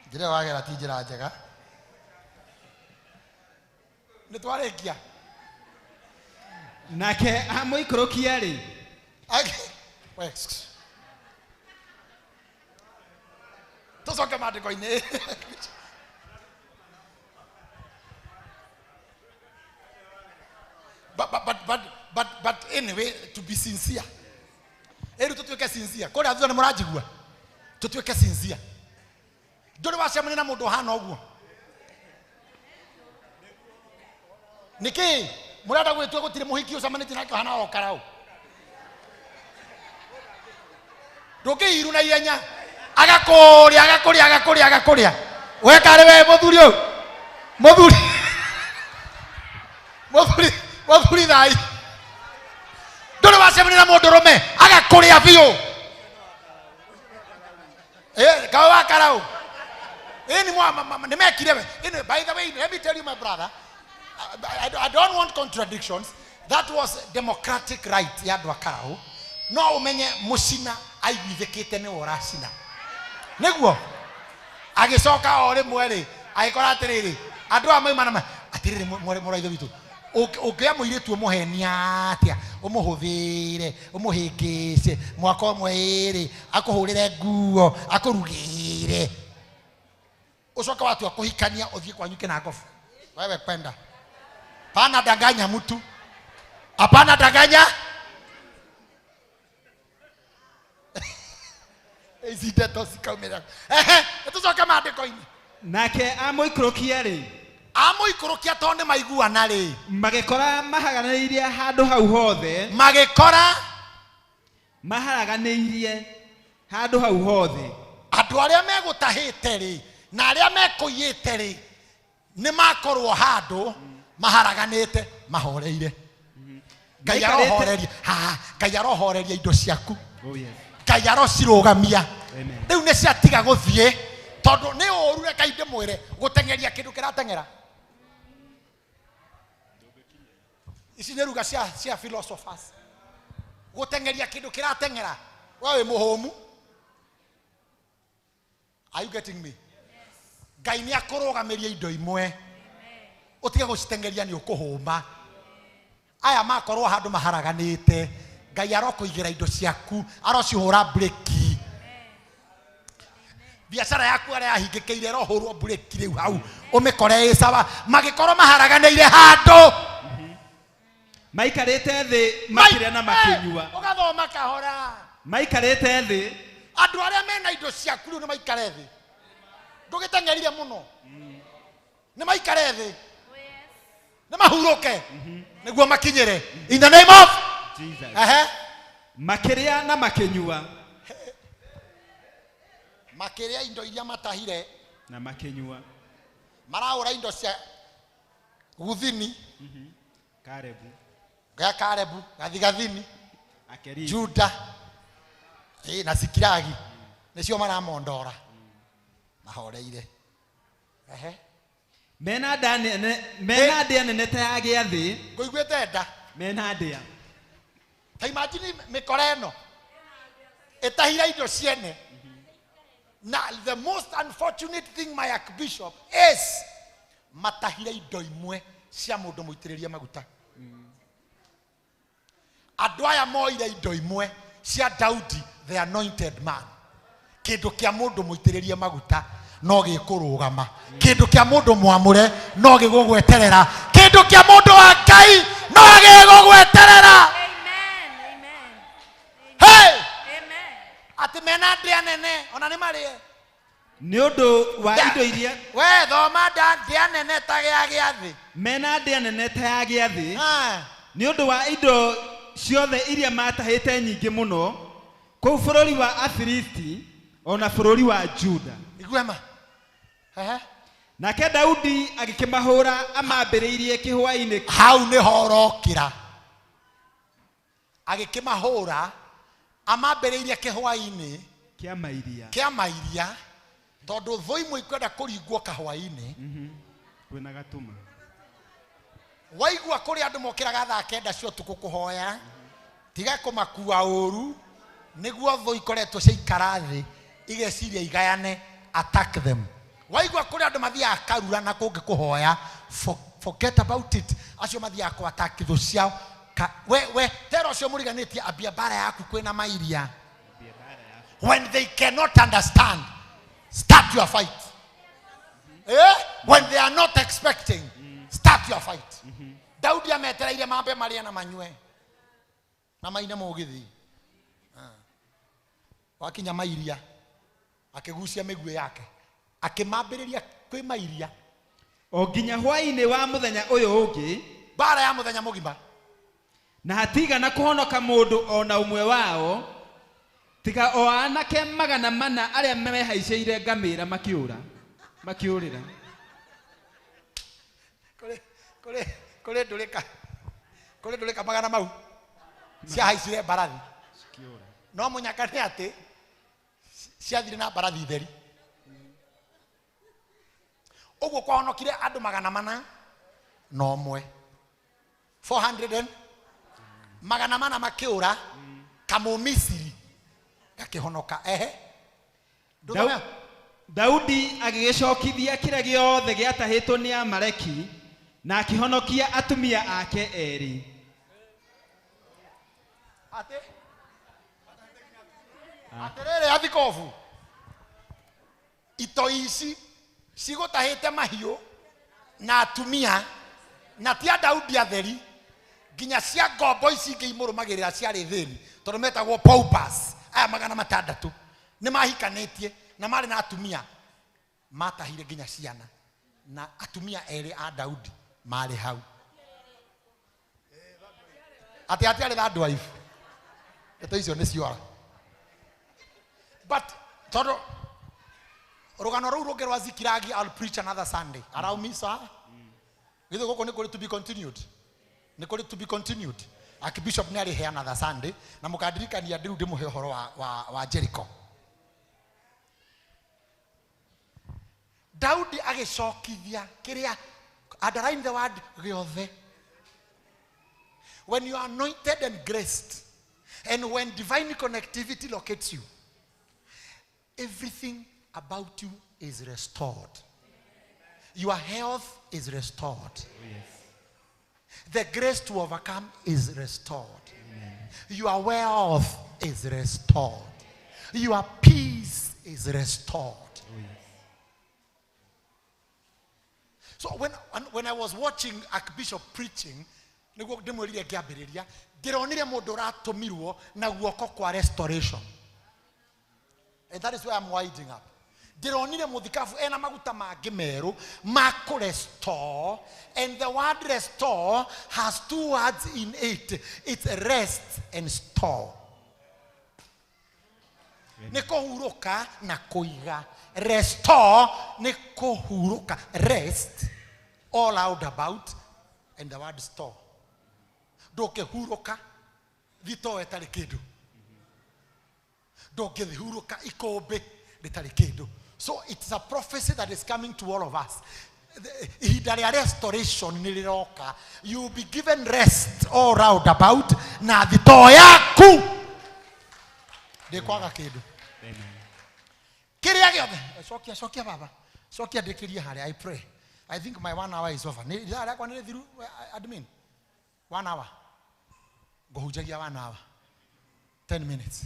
Njira uragera ti njira njega. Nĩ twarĩkia. Nake amũikũrũkia rĩ. Tucoke maandĩko-inĩ. But anyway, to be sincere. Eri tutuike sincere. Kũrĩa thutha nĩ mũranjigua. Tutuike sincere. Ndũrĩ wacemania na mũndũ hana ũguo. Niki murada gwitua gutire muhiki ucamanĩtie nake hana o karau. Ndũngĩiru na ihenya agakũrĩa we karĩ we mũthuri ũyũ mũthuri thai ndũrĩ wacemania na mũndũrũme agakũrĩa biũ kawe wa karau nĩ mekire we. By the way, let me tell you my brother, I don't want contradictions. That was democratic right ya andũ a karau. No umenye mucina aiguithĩkĩte nĩ ũracina nĩguo agĩcoka o rĩmwe rĩ agĩkora atĩrĩrĩ andũ a maimana atĩrĩrĩ mũraitho witũ ũngĩoya mũirĩtu ũmũhenia atĩa ũmũhũthĩre ũmũhĩngĩce mwaka ũmwe ĩrĩ akũhũrĩre nguo akũrugĩre ũcoka watua kũhikania ũthiĩ kwanyu kĩna ngobu wewe kwenda pana danganya mtu hapana danganya. Izite tosikaumira. Tucoke maandĩko-inĩ. Nake amũikũrũkia rĩ. Amũikũrũkia tondũ nĩ maiguana rĩ. Magĩkora maharaganĩirie handũ hau hothe. Magĩkora maharaganĩirie handũ hau hothe. Andũ arĩa megũtahĩte rĩ na arĩa mekũiyĩte rĩ nĩ makorwo handũ maharaganĩte mahoreire. Ngai arohoreria indo ciaku. Ngai arocirugamia. Rĩu nĩ ciatiga gũthiĩ tondũ nĩ ũru reka ndĩmwĩre gũteng'eria kĩndũ kĩrateng'era. Ici nĩ ruga cia philosophers. Gũteng'eria kĩndũ kĩrateng'era. Wewe mũhũmu. Are you getting me? Ngai nĩ akũrũgamĩria indo imwe. Utige gũciteng'eria nĩ ũkũhũma. Aya makorwo handũ maharaganĩte. Ngai arokũigĩra indo ciaku arocihũra breki. Biacara yaku arĩa yahingĩkĩire rohũrwo breki rĩu hau ũmĩkore ĩ sawa. Magĩkorwo maharaganĩire handũ maikarĩte thĩ makĩrĩa na makĩnyua. Ũgathoma kahora. Maikarĩte thĩ. Andũ arĩa mena indo ciaku rĩu nĩ maikare thĩ. Ndũgĩteng'erire mũno. Nĩ maikare thĩ. Nĩ mahurũke nĩguo makinyĩre. In the name of Jesus. Makĩrĩa na makĩnyua. Makĩrĩa indo iria matahire na makĩnyua. Maraũra indo cia guthini. Karebu. Karebu, gathigathini. Akeri. Juda. Na Sikiragi. Nĩcio maramondora. Mahoreire. Mena ndĩa nene ta ya gĩathĩ. Ngũiguĩte nda. Mena ndĩa. Ta imagine mĩkora ĩno ĩtahire indo ciene. Now the most unfortunate thing, my Archbishop, is matahire indo imwe cia mũndũ mũitĩrĩria maguta. Andũ aya moire indo imwe cia Daudi the anointed man. Kĩndũ kĩa mũndũ mũitĩrĩria maguta no gĩkũrũgama. Kĩndũ kĩa mũndũ mwamũre no gĩgũgweterera. Kĩndũ kĩa mũndũ wa Ngai no gĩgũgweterera. Hey! Ati mena ndĩa nene ona nĩ marĩe. Niodo wa indo iria we thoma ndia nene ta gĩa thĩ mena ndia nene ta ya gĩa thĩ niodo wa indo ciothe iria matahĩte nyingĩ mũno kũu bũrũri wa Afilisti ona bũrũri wa Juda. Iguema. Nake Daudi agĩkĩmahũra amambĩrĩirie kĩhũa-inĩ. Hau nĩho ũrokĩra. Agĩkĩmahũra amambĩrĩirie kĩhũa-inĩ kĩa mairia tondũ thũ imwe ikwenda kũringwo kahũa-inĩ. Kwĩna gatũma. Waigua kũrĩ andũ mokĩraga thaa kenda cia ũtukũ kũhoya tiga kũmakua ũru nĩguo thũ ikoretwo ciaikara thĩ igeciria igayane attack them. Waigua kũrĩ andũ mathiaga karura na kũngĩ kũhoya forget about it. Acio mathiaga kũ attack thũ ciao. We tero cio mũriganĩtie ambia bara yaku kwĩna mairia. When they cannot understand, start your fight. When they are not expecting, start your fight. Daudi ametereire mambe maria na manywe na maina mũgithi. Wakinya mairia akĩgucia mĩguĩ yake akĩmambĩrĩria kwĩ mairia o nginya hwaĩ-inĩ wa mũthenya ũyũ ũngĩ bara ya mũthenya mũgima na hatigana kũhonoka mũndũ ona ũmwe wao tiga o anake 400 arĩa mehaicĩire ngamĩra makĩũrĩra. Kũrĩ ndũrĩka 100 mau ciahaicire mbarathi no mũnyaka nĩ atĩ ciathire na mbarathi theri. Ũguo kwahonokire andũ 400 na ũmwe 400 400 makĩũra kamũmisiri gakĩhonoka. Daudi agĩgĩcokithia kĩrĩa gĩothe gĩatahĩtwo nĩ Amaleki na akĩhonokia atumia ake erĩ. Atĩrĩrĩ athikobu ito ici cigũtahĩte mahiũ na atumia na tia Daudi atheri nginya cia ngombo ici ingĩ imũrũmagĩrĩra ciarĩ thĩni tondũ metagwo paupers. Aya 600 nĩ mahikanĩtie na marĩ na atumia matahire nginya ciana na atumia erĩ a Daudi marĩ hau. Ati arĩ na andũ aifu ito icio nĩ ciora. But tondũ rũgano rũu rũngĩ rwa Zikiragi I'll preach another Sunday. Allow me sir. Githĩ gũkũ nĩ kũrĩ to be continued. Nĩ kũrĩ to be continued. Archbishop nĩ arĩhe another Sunday na mũkandirikania rĩu ndĩmũhe ũhoro wa Jericho. Daudi agĩcokithia kĩrĩa underline the word gĩothe. When you are anointed and graced and when divine connectivity locates you, everything about you is restored. Your health is restored. The grace to overcome is restored. Your wealth is restored. Your peace is restored. So when I was watching Archbishop preaching, ndironire mũndũ ũratũmirwo na guoko kwa restoration. And that is where I'm winding up. Ndironire mũthikabu ena maguta mangĩ merũ ma restore, and the word restore has 2 words in it. It's rest and store. Nĩ kũhurũka na kũiga. Restore nĩ kũhurũka. Rest all out about, and the word store. Ndũkĩhurũka thitoo ĩtarĩ kĩndũ. Ndũkĩhurũka ikũmbĩ rĩtarĩ kĩndũ. So it's a prophecy that is coming to all of us. Ihinda rĩa restoration nĩ rĩroka. You will be given rest all round about na thitoo yaku ndĩkwaga kĩndũ. Kĩrĩa gĩothe cokia baba cokia ndĩkĩrie harĩa. I pray. I think my 1 hour is over. Nĩ rĩakwa nĩ thiru admin 1 hour ngũhunjagia 1 hour 10 minutes.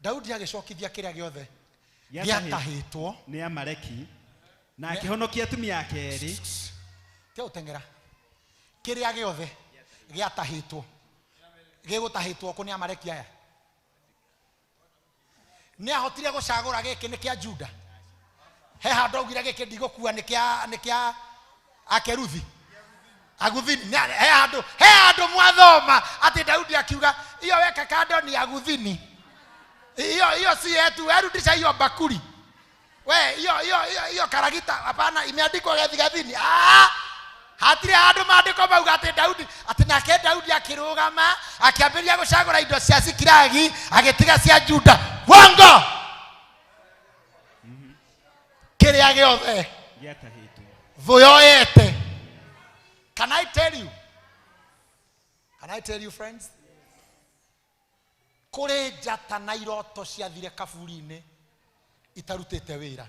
Daudi agĩcokithia kĩrĩa gĩothe gĩatahĩtwo nĩ Amaleki na akĩhonokia atumia ake erĩ. Teo tengera kĩrĩa gĩothe gĩatahĩtwo gĩgũtahĩtwo kũ nĩ Amaleki aya. Nĩ ahotire gũcagũra gĩkĩ nĩ kĩa Juda. he handu augire gike ndigukua nikia akeruthi aguthini he handu mwathoma ati Daudi akiuga iyo weka kando ni aguthini iyo si yetu erudisha hiyo bakuli we iyo karagita hapana imeandikwa gathigathini hatire handu maandiko mauga ati Daudi ati nake Daudi akirugama akiambiria gucagura indo cia Sikiragi agitiga cia Juda wongo kiria giothe Gitahi voyoete. Can I tell you friends, kure njata na iroto ciathire kaburi-inĩ itarutĩte wĩra,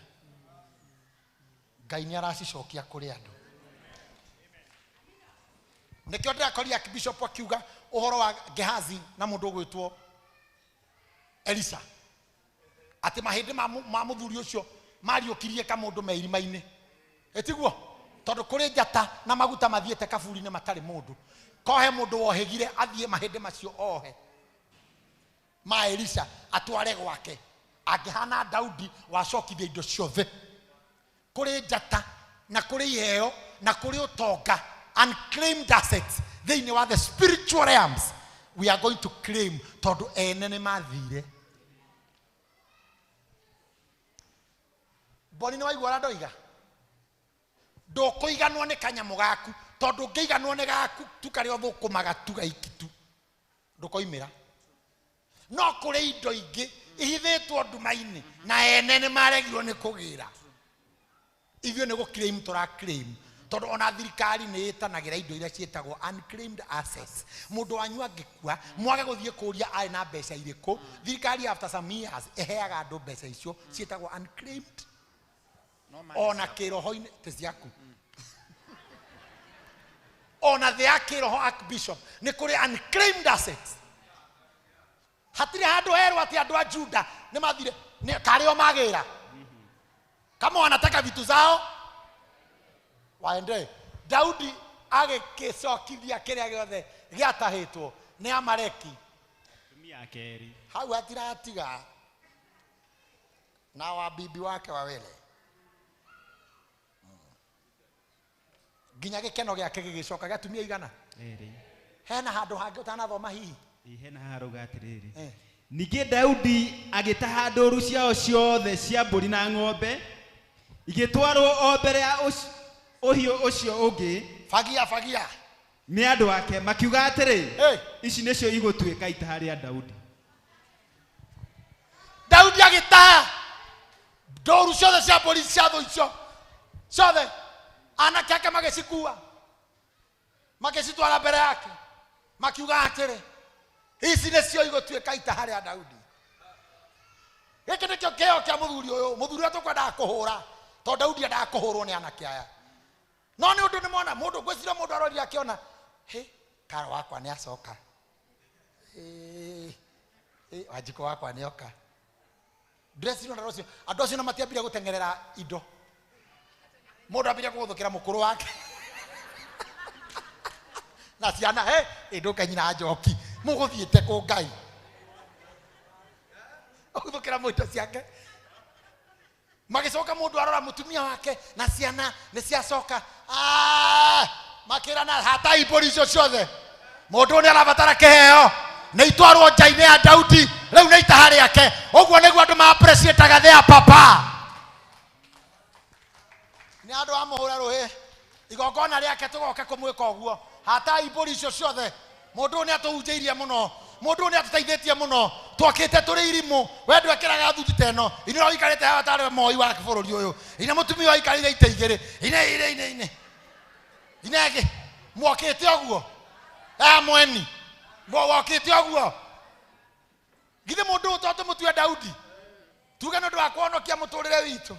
Ngai nĩ aracicokia kũrĩ andũ. Nĩkĩo ndĩrakoria Archbishop akiuga ũhoro wa Gehazi na mũndũ ũgwĩtwo Elisa atĩ mahĩndĩ ma mũthuri ũcio mariũkirie kamũndũ meirima-inĩ etiguo tondu kuri njata na maguta mathiete kaburi-inĩ matari mundu kohe mundu wohegire athie mahinde macio ohe ma Elisa atware gwake akihana Daudi wacokithia indo ciothe kuri njata na kuri yeo na kuri utonga unclaimed assets thĩinĩ wa the spiritual realms we are going to claim tondu ene nĩ mathire. Boni nĩ waigua ũrĩa ndoiga ndokuiganwo nĩ kanyamu gaku tondu ngĩiganwo nĩ gaku tu karĩa ũthũkũmaga tu gaikitu ndukoimĩra no kũrĩ indo ingĩ ihithĩtwo nduma-inĩ na ene nĩ maregirwo nĩ kũgĩra ithio nĩ gũclaim tũraclaim tondu ona thirikari nĩ ĩtanagĩra indo iria ciĩtagwo unclaimed assets. Mũndũ wanyu angĩkua mwage gũthiĩ kũria arĩ na mbeca irĩkũ thirikari after some years ĩheaga andũ mbeca icio ciĩtagwo unclaimed ona kĩroho-inĩ teciaku ona thea kĩroho Archbishop nĩ kũrĩ unclaimed assets. Hatirĩ handũ herwo atĩ andũ a Juda nĩ mathire karĩ o magĩra kama wanataka vitu zao waende. Daudi agĩkĩcokithia kĩrĩa gĩothe gĩatahĩtwo nĩ Amaleki tumia keri hau hatiratiga na wabibi wake wawele nginya gĩkeno gĩake gĩgĩcoka gĩatumia igana hena handũ hangĩ ũtanathoma hihi hena haruga atiriri ningĩ Daudi agĩtaha ndũũru ciao ciothe cia mbũri na ng'ombe igĩtwarwo o mbere ya ũhiũ ũcio ũngĩ fagia nĩ andũ ake makiuga atĩrĩ ici nĩcio igũtuĩka itaha rĩa Daudi. Daudi agĩtaha ndũũru ciothe cia mbũri cia thũ icio ciothe anake ake magĩcikua magĩcitwara mbere yake makiuga atĩrĩ ici nĩcio igũtuĩka itaha rĩa Daudi. Gĩkĩ nĩkĩo kĩheo kĩa mũthuri ũyũ mũthuri ũrĩa tũkwendaga kũhũra tondũ Daudi endaga kũhũrwo nĩ anake aya no nĩ ũndũ nĩmona mũndũ ngwĩciria mũndũ arori akĩona karo wakwa nĩ acoka Wanjikũ wakwa nĩ oka ndĩreciria ũndũ ũcio andũ acio matiambire gũteng'erera indo mũndũ ambire kũgũthũkĩra mũkũrũ wake na ciana ndũka nyina njoki mũgũthiĩte kũ Ngai ũgũthũkĩra mũindo ciake magĩcoka mũndũ arora mũtumia wake na ciana nĩ ciacoka makĩrana hatai mbũri icio ciothe mũndũ nĩ arabatara kĩheo nĩ itwarwo nja-inĩ ya Daudi rĩu nĩ itaha rĩake ũguo nĩguo andũ ma-appreciate-aga their papa. Nĩ andũ amũhũra rũhĩ igongona rĩake tũgoka kũmwĩka ũguo hatai mbũri icio ciothe mũndũ nĩ atũhunjĩirie mũno mũndũ nĩ atũteithĩtie mũno twakĩte tũrĩ irimũ we ndwekĩraga thuti ta ĩno inĩ no ikarĩte haha tarĩ moi wa bũrũri ũyũ ina mũtumia wa ikarĩire ite igĩrĩ ina ĩngĩ mwakĩte ũguo mweni mwakĩte ũguo githĩ mũndũ ũyũ tũmũtue Daudi tuge nĩ ũndũ wa kũhonokia mũtũrĩre witũ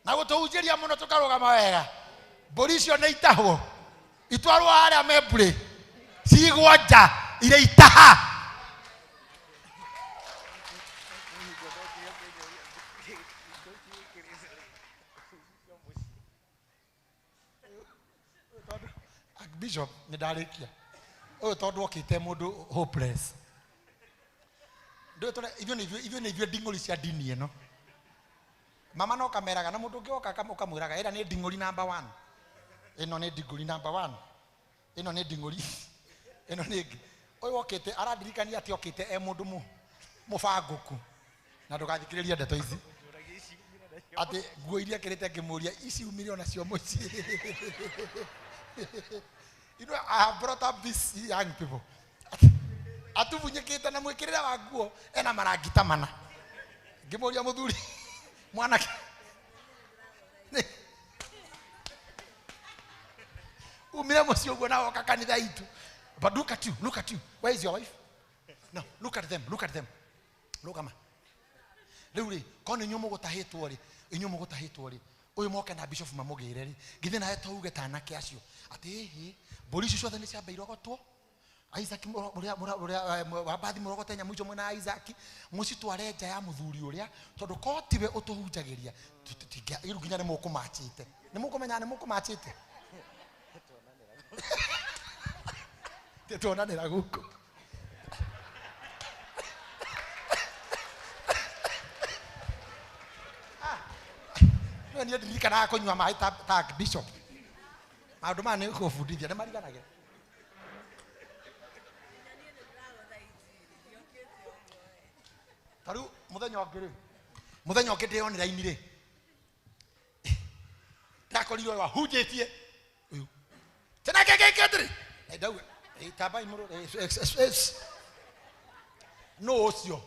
na gũtũhunjĩria mũno tũkarũgama wega mbũri icio nĩ itahwo itwarwo harĩa membure cigwo nja irĩ itaha. Archbishop nĩ ndarĩkia ũyũ tondũ okĩte mũndũ hopeless ithuĩ nĩ ithuĩ nding'ũri cia ndini ĩno mama no kameraga na mundu ngioka kamwiraga ira ni nding'uri number 1 ino ni nding'uri number 1 ino ni nding'uri ino ni oyo okite aradirikania ati okite mundu mubanguku na ndugathikiriria ndeto ici ati nguo iria kirite ngimuria ici umire ona cio muci. You know, I have brought up these young people. Atuvunyikite na mwikirira wa nguo ena marangita mana ngimuria muthuri mwanake umire mucio guo na oka kanitha itu. But look at you, where is your wife? No, look at them. Look ama riu kono inyo mugutahitwo ri uyu moke na bishop mamugire ri githe na eto uge tana ke acio ati hi polisi ciothe ni ciamba irogotwo Isaac wa bathi murogote nya mwijo mwena Isaac mucitware nja ya muthuri uria tondu ko tiwe utuhunjagiria iru ginya ni mukumachite ni mukumenya ni mukumachite tuonanira guku ni ndirikana kunywa mai ta Archbishop maundu ma ni kubundithia ni mariganagira taru muthenya okire online ri ndakorirwo wahunjitie uyu tena kekeketri ndau itaba imuru no ocio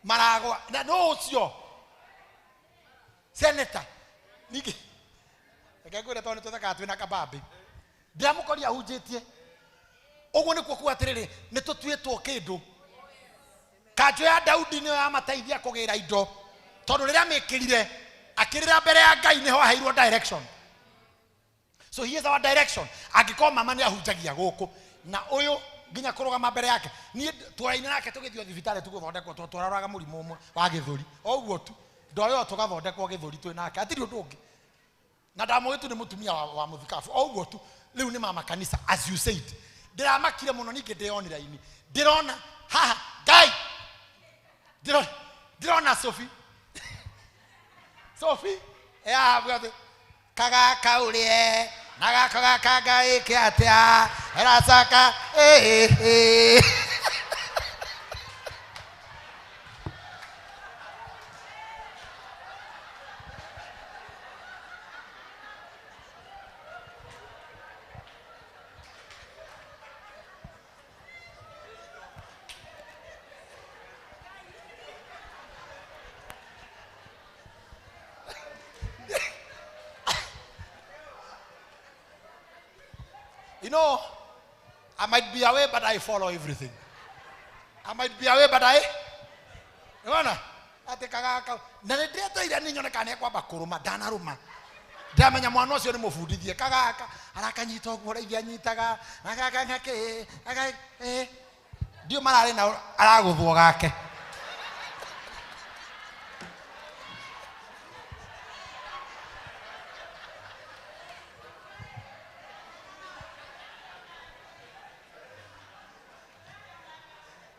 maragwa na no ocio senator niki ekagure tone tutaka twina kabambi ndiamukoria hunjitie uguo nikuo kuatiriri ni tutwitwo kindu kanjo ya Daudi niyo yamateithia kugira indo tondu riria mikirire akirira mbere ya Ngai niho aheirwo direction. So he is our direction. Angikoma mama ni ahunjagia guku na uyu nginya kurugama mbere yake ni twaraine nake tugithio thibitari tuguthondekwo twararaga murimu umwe wa githuri oguo tu ndoyo tugathondekwo githuri twi nake atiri undu ungi na ndamuitu ni mutumia wa muthikafu oguo tu riu ni mama kanisa as you said ndiramakire muno ningi ndi online ndirona haha Ngai ndirona Sophie ya bwathe kaga kaurie naga kaga kaga ike atia erasaka You know, I might be away, but I follow everything. I might be away, but I. Unaona? Ate kaka na ndeto ile ninyo nekane kwa bakuruma danaruma. Ndamenya mwana ucio ni mufundithie kaka arakanyita ogwo raithia nyitaga nakaka ngake aka ndio marare na araguthwo gake.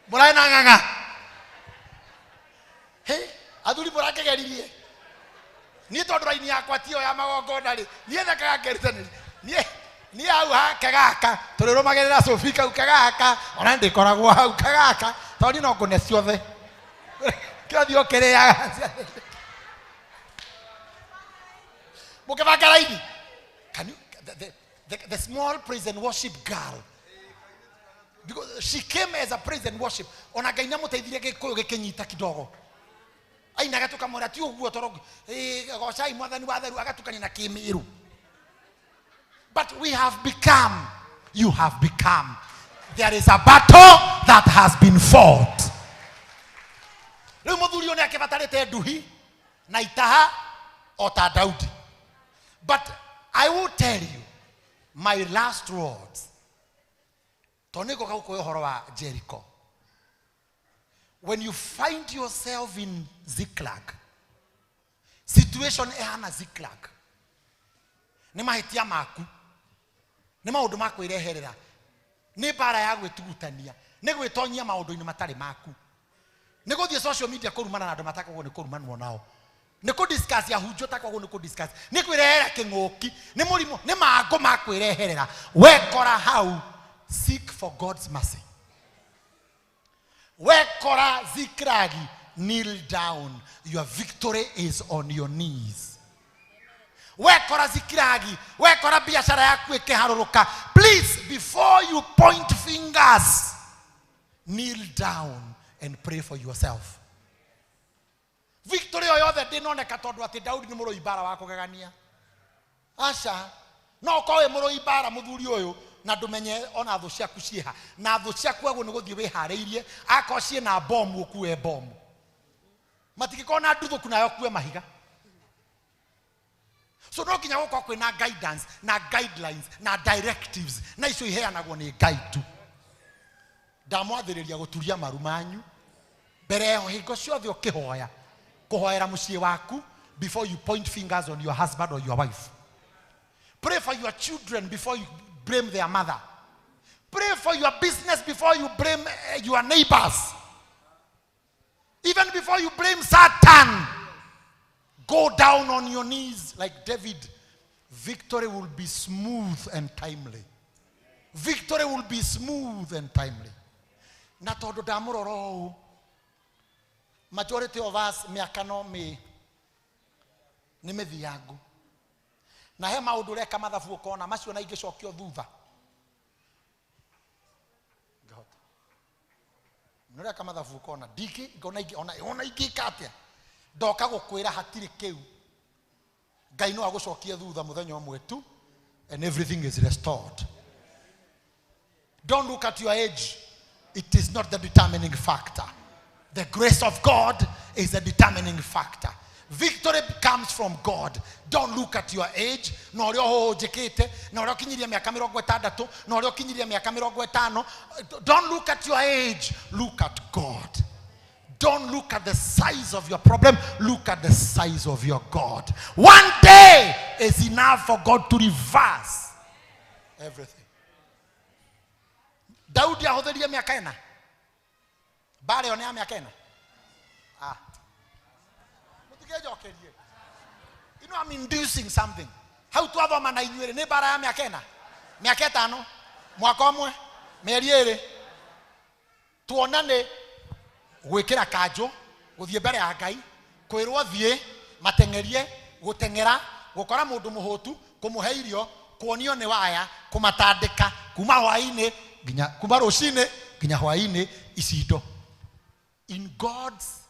Murai na nganga. Hey, aduli borake geririe. Ni tondu raini yakwa tio ya magongo ri. Ni thekaga ngeritani. Ni au ha kagaka. Turirumagerera Sofika ukagaka. Ona ndikoragwo hau kagaka. Tondu no kune ciothe. Kirathio kiria. Mukebaka raini. Can you the small praise and worship girl? Because she came as a praise and worship. Ona Ngai namuteithirie gikuyu gikinyita kidogo. Aina gatukamura ti uguo torogo. Gocai mwathani wa theru agatukania na kimiru. But we have become, you have become. There is a battle that has been fought. Riu muthuri one akibatarite nduhi na itaha ota Daudi. But I will tell you my last words. Toneko kauko uhoro wa Jericho. When you find yourself in Ziklag, situation ehana Ziklag, ni mahitia maku, ni maundu maku ireherera, ni bara ya gwitugutania, ni gwitonyia maundu-ini matari maku. Nego thie social media kurumana na andu matakagwo ni kurumanwo nao. Ni ku discuss ya hunjo takagwo ni ku discuss. Ni kwirehera kingoki, ni murimo, ni mago makwireherera. We kora how seek for God's mercy. We kora zikragi, kneel down. Your victory is on your knees. We kora zikragi, we kora biashara yaku ikiharuruka. Please, before you point fingers, kneel down and pray for yourself. Victory oyothe ndinoneka tondu ati Daudi ni muroi bara wa kugegania. Asha, no kowe muroi bara muthuri uyu na ndumenye ona thu ciaku cieha. Na thu ciaku ego ni guthie wihariirie ako cie na bomu ukue bomu. Matikikona nduthuku nayo kue mahiga. So no kinya gukwa kwina guidance na guidelines na directives na icio iheanagwo ni Ngai tu. Ndamwathiriria guturia maru manyu mbere ho hingo ciothe ukihoya kuhoera mucie waku before you point fingers on your husband or your wife. Pray for your children before you blame their mother. Pray for your business before you blame your neighbors. Even before you blame Satan. Go down on your knees like David. Victory will be smooth and timely. Victory will be smooth and timely. Na tondu ndamuroro majority of us miaka no me ni mithiangu. Na he maundu reka mathabu ukona macio na ingicokio thutha. Ngahota. Nureka mathabu ukona diki ona ingika atia. Ndoka gukwira hatiri kiu. Ngai no agucokie thutha muthenya umwe tu and everything is restored. Don't look at your age. It is not the determining factor. The grace of God is the determining factor. Victory comes from God. Don't look at your age. No rio ho jekete, no rio kinyiria miaka 60, no rio kinyiria miaka 50. Don't look at your age. Look at God. Don't look at the size of your problem. Look at the size of your God. One day is enough for God to reverse everything. Daudi ahudhuria miaka 4. Bare one miaka 4. You know, I'm inducing something. How to have a man I knew ne bara miaka 4. Miaka 5. Mwaka umwe. Mieri 2. Tuonane gwikira kanjo guthie mbere ya Ngai kwirwo thie matengerie gutengera gukora mundu muhutu kumuhe irio kuonio ni waya kumatandika kuma hwaini ginya kuma rucine ginya hwaini isindo. In God's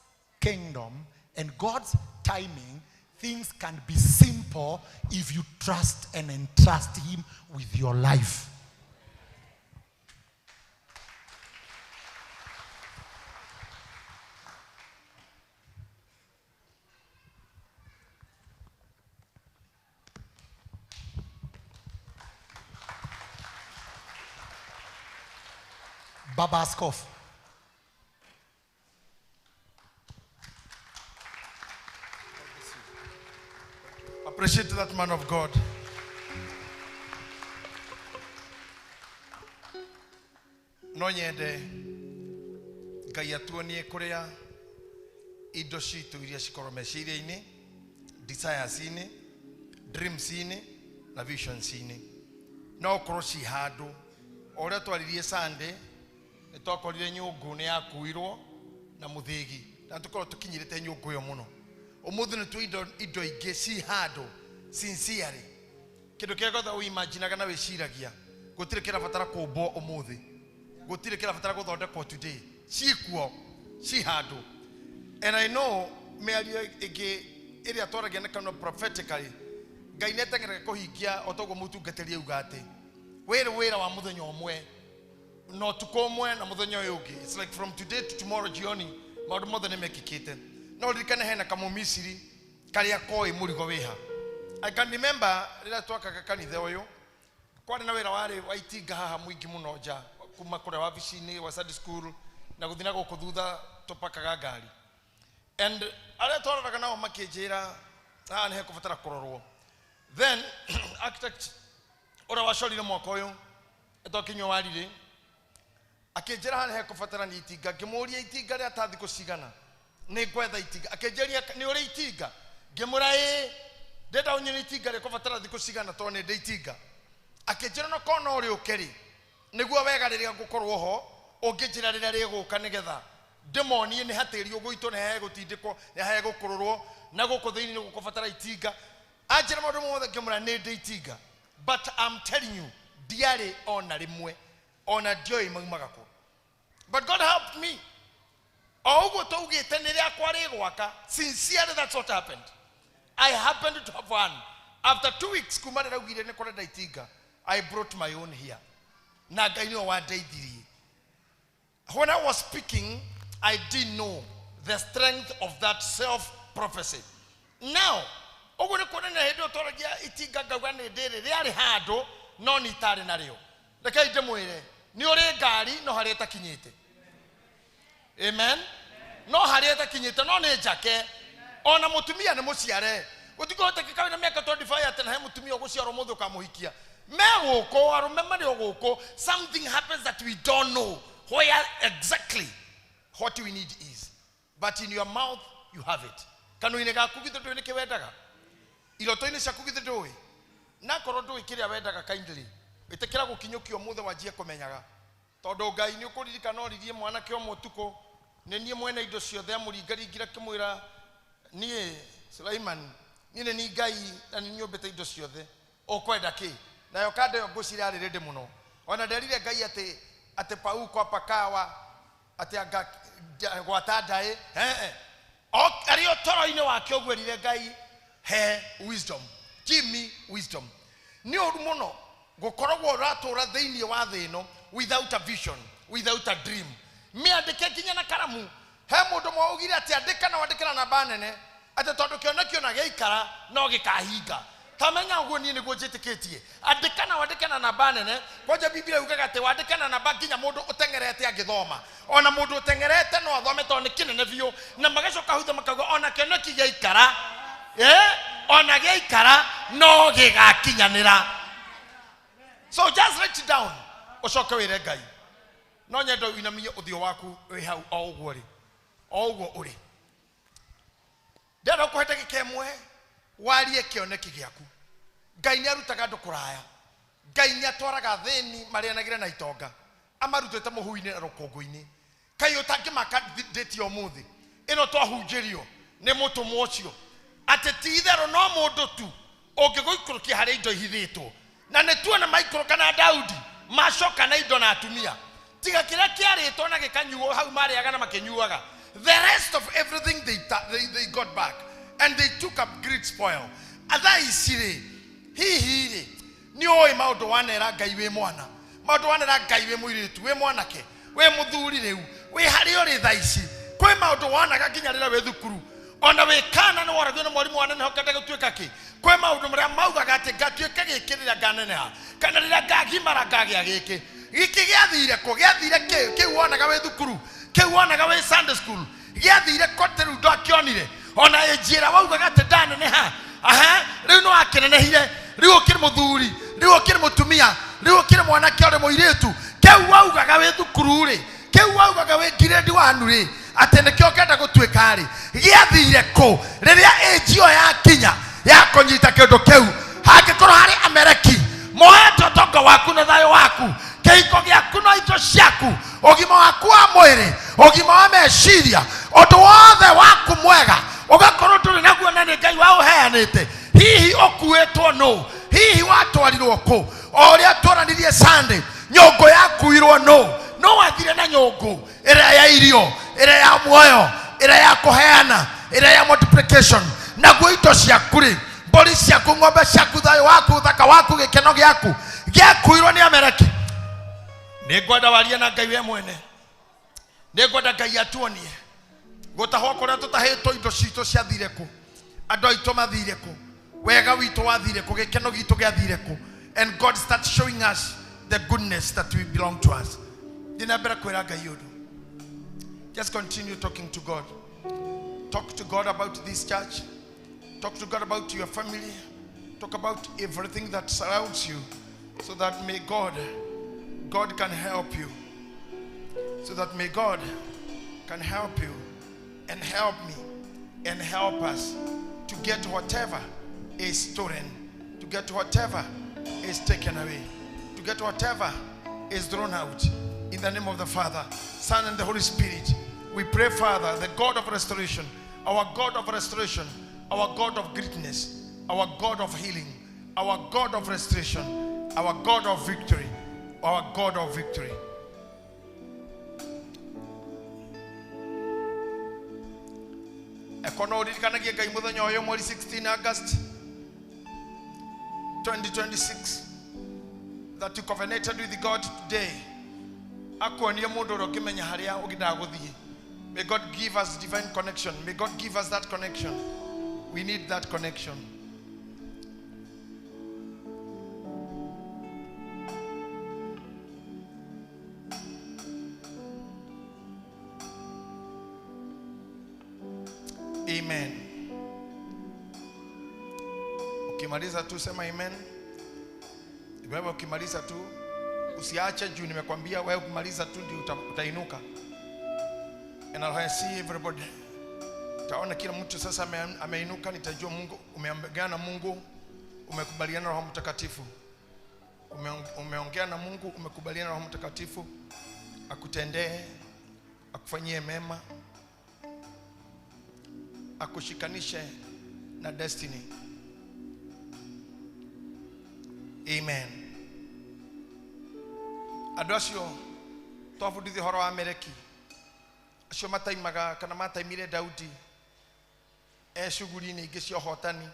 kingdom and God's timing, things can be simple if you trust and entrust Him with your life. Baba Askofu. Appreciate that man of God. No nyende Ngai atuonie kuria indo citu iria cikorwo meciria-ini, desires-ini, dreams-ini na visions-ini. No korwo ci handu oria twaririe Sunday nitokorire nyungu ni yakuirwo na muthigi na tukorwo tukinyirite nyungu yo muno. Umuthi ni tu indo ingi ci handu sincerely kindu kia gotha uimagine kana wiciragia gutire kira batara kumbo umuthi gutire kira batara guthondekwo today cikuo ci handu. And I know meario igi iria twaragia na kana prophetically Ngai netengera kuhingia otogo mutungateria ugate wira wa muthenya omwe no tukomwe na muthenya uyu ungi. It's like from today to tomorrow jioni maundu mothe ni mekikite. No ririkane hena kamo Misiri karia koi murigo wiha. I can remember rira twakaga kanitha uyu kwari na wira wari waitinga haha mwingi muno nja kuma kure wa vicini wa Sunday school na guthina guku thutha tupakaga ngari. And aria twararaga nao makinjira haha ni hekubatara kurorwo. Then architect ora wacorire mwaka uyu etokinywa warire akenjera hana he kufatara ni itinga ngimuria itinga ria ta thiko cigana ni gwetha itinga akenjeria ni uri itinga ngimura ndenda unyini itinga ria kufatara thiko cigana to ni itinga akenjera no kona uri ukeri niguo wega riria ngukorwo ho unginjira riria riguka nigetha demonie ni hatiri uguito ne he gutindiko ne he gukururwo na guko thiini ni gukufatara itinga anjira maundu mothe ngimura ni itinga but I'm telling you diare ona rimwe ona dioi maumaga ko but God helped me oguo tugite ni ria kwari gwaka sincerely that's what happened. I happened to have one after 2 weeks kumara raugire ni korenda itinga I brought my own here na Ngai ni wa ndeithirie. When I was speaking I didn't know the strength of that self prophecy. Now oguo ni kona na hedo toragia itinga ngauga ni ndiri riari hando no ni tari nario rekai ndimwire ni uri ngari no hari etakinyite. Amen. No hari etakinyite no ni njake ona mutumia ni muciare gutiko tekika na miaka 25 ati na he mutumia uguciaro muthu kamuhikia meguko arume mari oguko something happens that we don't know where exactly what we need is, but in your mouth you have it. Kanuni gaku githu ni kiwendaga iroto-ini ciaku githu ndui na korwo ndui kiria wendaga kindly itekira gukinyukio muthe wajie kumenyaga tondu Ngai ni ukuririka no ririe mwana kio mutuko ni nie mwene indo ciothe amuringaringira kimwira nie Sulaiman nie ni Ngai na ni nyombete indo ciothe ukwenda ki nayo kande yo ngucira ari rende muno ona nderire Ngai ati pau kwa pakawa ati anga gwata ndai ario toro-ini wake ogwerire Ngai he wisdom, give me wisdom. Ni oru muno gukoragwo ratura thiini wa thino without a vision, without a dream. Me andike kinya na karamu he mundu mwaugire ati andika na wandikira na banene ati tondu kionekio na geikara no gikahinga tamenya uguo ni niguo njitikitie andika na wandikana na banene kwaja Biblia yugaga ati wandikana na banginya mundu utengerete agithoma ona mundu utengerete no athome tondu kinene biu na magacoka hutha makauga ona kioneki geikara ona geikara no gigakinyanira. So just write it down ucoke wire Ngai no nyendo inamie uthio waku wi hau o uguo ri o uguo uri ndero kuhete gikemwe warie kioneki giaku. Ngai ni arutaga andu kuraya, Ngai ni atwaraga thini marianagira na itonga amarutete muhui-ini na rukungu-ini kai utangimaka date yo muthi ino twahunjirio ni mutumwa ucio ati tithero no mundu tu ungiguikurukia hari indo ihithitwo na ni tuona maikuru na Daudi macoka na indo na atumia tiga kiria kiaritwo na gikanyuo hau mariaga na makinyuaga. The rest of everything they got back and they took up great spoil. Atha isire hihi ni oi maundu wanera Ngai we mwana maundu wanera Ngai we muiritu we mwanake we muthuri riu we hari ori tha ici kwi maundu wanaga nginya rira we thukuru ona we kana no waragio na mwarimu wanene hokenda gutuika ki kwi maundu maria maugaga ati ngatuika gikirira nganeneha kana rira ngagimara ngagia giki giki giathire ko giathire ki wonaga we thukuru ki wonaga we Sunday school giathire kote ru ndakionire ona ejira waugaga ati ndaneneha riu no akenenehire riu ukiri muthuri riu ukiri mutumia riu ukiri mwanake ori muiritu kiu waugaga we thukuru ri kiu waugaga we grade 1 ri ati nikio kenda gutuika ri giathire ko riria ejio ya kinya ya konyita kindu kiu hangikorwo hari Ameriki moeto tongo waku na thayo waku keiko giaku no indo ciaku ogima waku wa mwiri ogima wa meciria undu wothe waku mwega ugakorwo nduri naguo na ni Ngai wa uheanite hihi okuetwo no hihi watwarirwo ku oria twaranirie Sunday nyongo yakuirwo no wathire na nyongo ira ya irio ira ya muoyo ira ya kuheana ira ya multiplication naguo indo ciaku ri mbori ciaku ng'ombe ciaku thayo waku thaka waku gikeno giaku giakuirwo ni Ameriki. Ni ngwenda warie na Ngai we mwene ni ngwenda Ngai atuonie gutahwo kuria tutahitwo indo citu ciathire ku andu aitu mathire ku wega witu wathire ku gikeno gitu giathire ku and God starts showing us the goodness that we belong to us. Dinabera kwera Ngai undu. Just continue talking to God. Talk to God about this church. Talk to God about your family. Talk about everything that surrounds you so that may God can help you. so that may God can help you and help me and help us to get whatever is stolen, to get whatever is taken away, to get whatever is thrown out. In the name of the Father, Son, and the Holy Spirit, we pray, Father, the God of restoration, our God of restoration, our God of greatness, our God of healing, our God of restoration, our God of victory, our God of victory. Ekonodikanagia kai muthenya oyo mweri 16 August 2026 that you covenanted with God today. Akwonie mundu ro kimenya haria ugidaga guthie. May God give us divine connection. May God give us that connection. We need that connection. Amen. Ukimaliza tu sema amen. Wewe ukimaliza tu usiache juu nimekwambia wewe ukimaliza tu ndio utainuka. And I'll see everybody. Taona kila mtu sasa ameinuka, nitajua Mungu umeongea na Mungu, umekubaliana na Roho Mtakatifu. Umeongea na Mungu, umekubaliana na Roho Mtakatifu akutendee, akufanyie mema, akushikanishe na destiny. Amen. Adosio tofudithi horo wa Ameriki. Acio mataimaga kana mataimire Daudi shuguri-inĩ ingĩ cia hotani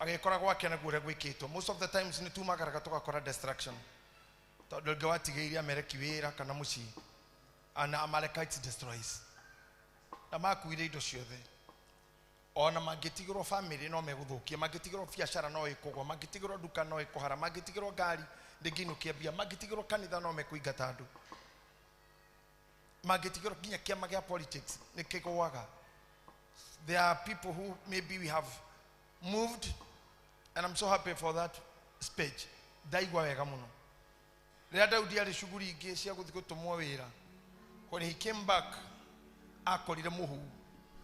agĩkora gwake na guore gwĩkĩtwo. Most of the times nĩ tumagaraga tũgakora destruction tondũ Ngai watigĩire Ameriki wĩra kana mũciĩ, and Amalekites destroys na makuire indo ciothe. Ona mangĩtigĩrwo family no megũthũkia, mangĩtigĩrwo biacara no ĩkũgwa, mangĩtigĩrwo duka no ĩkũhara, mangĩtigĩrwo ngari ndĩngĩinũkia mbia, mangĩtigĩrwo kanitha no mekũingata andũ, mangĩtigĩrwo nginya kĩama gĩa politics nĩ kĩgũaga. There are people who maybe we have moved, and I'm so happy for that speech. Ndaigua wega mũno. Rĩrĩa Daudi arĩ shughuli ingĩ cia gũthiĩ gũtũmwo wĩra, when he came back akorire mũhu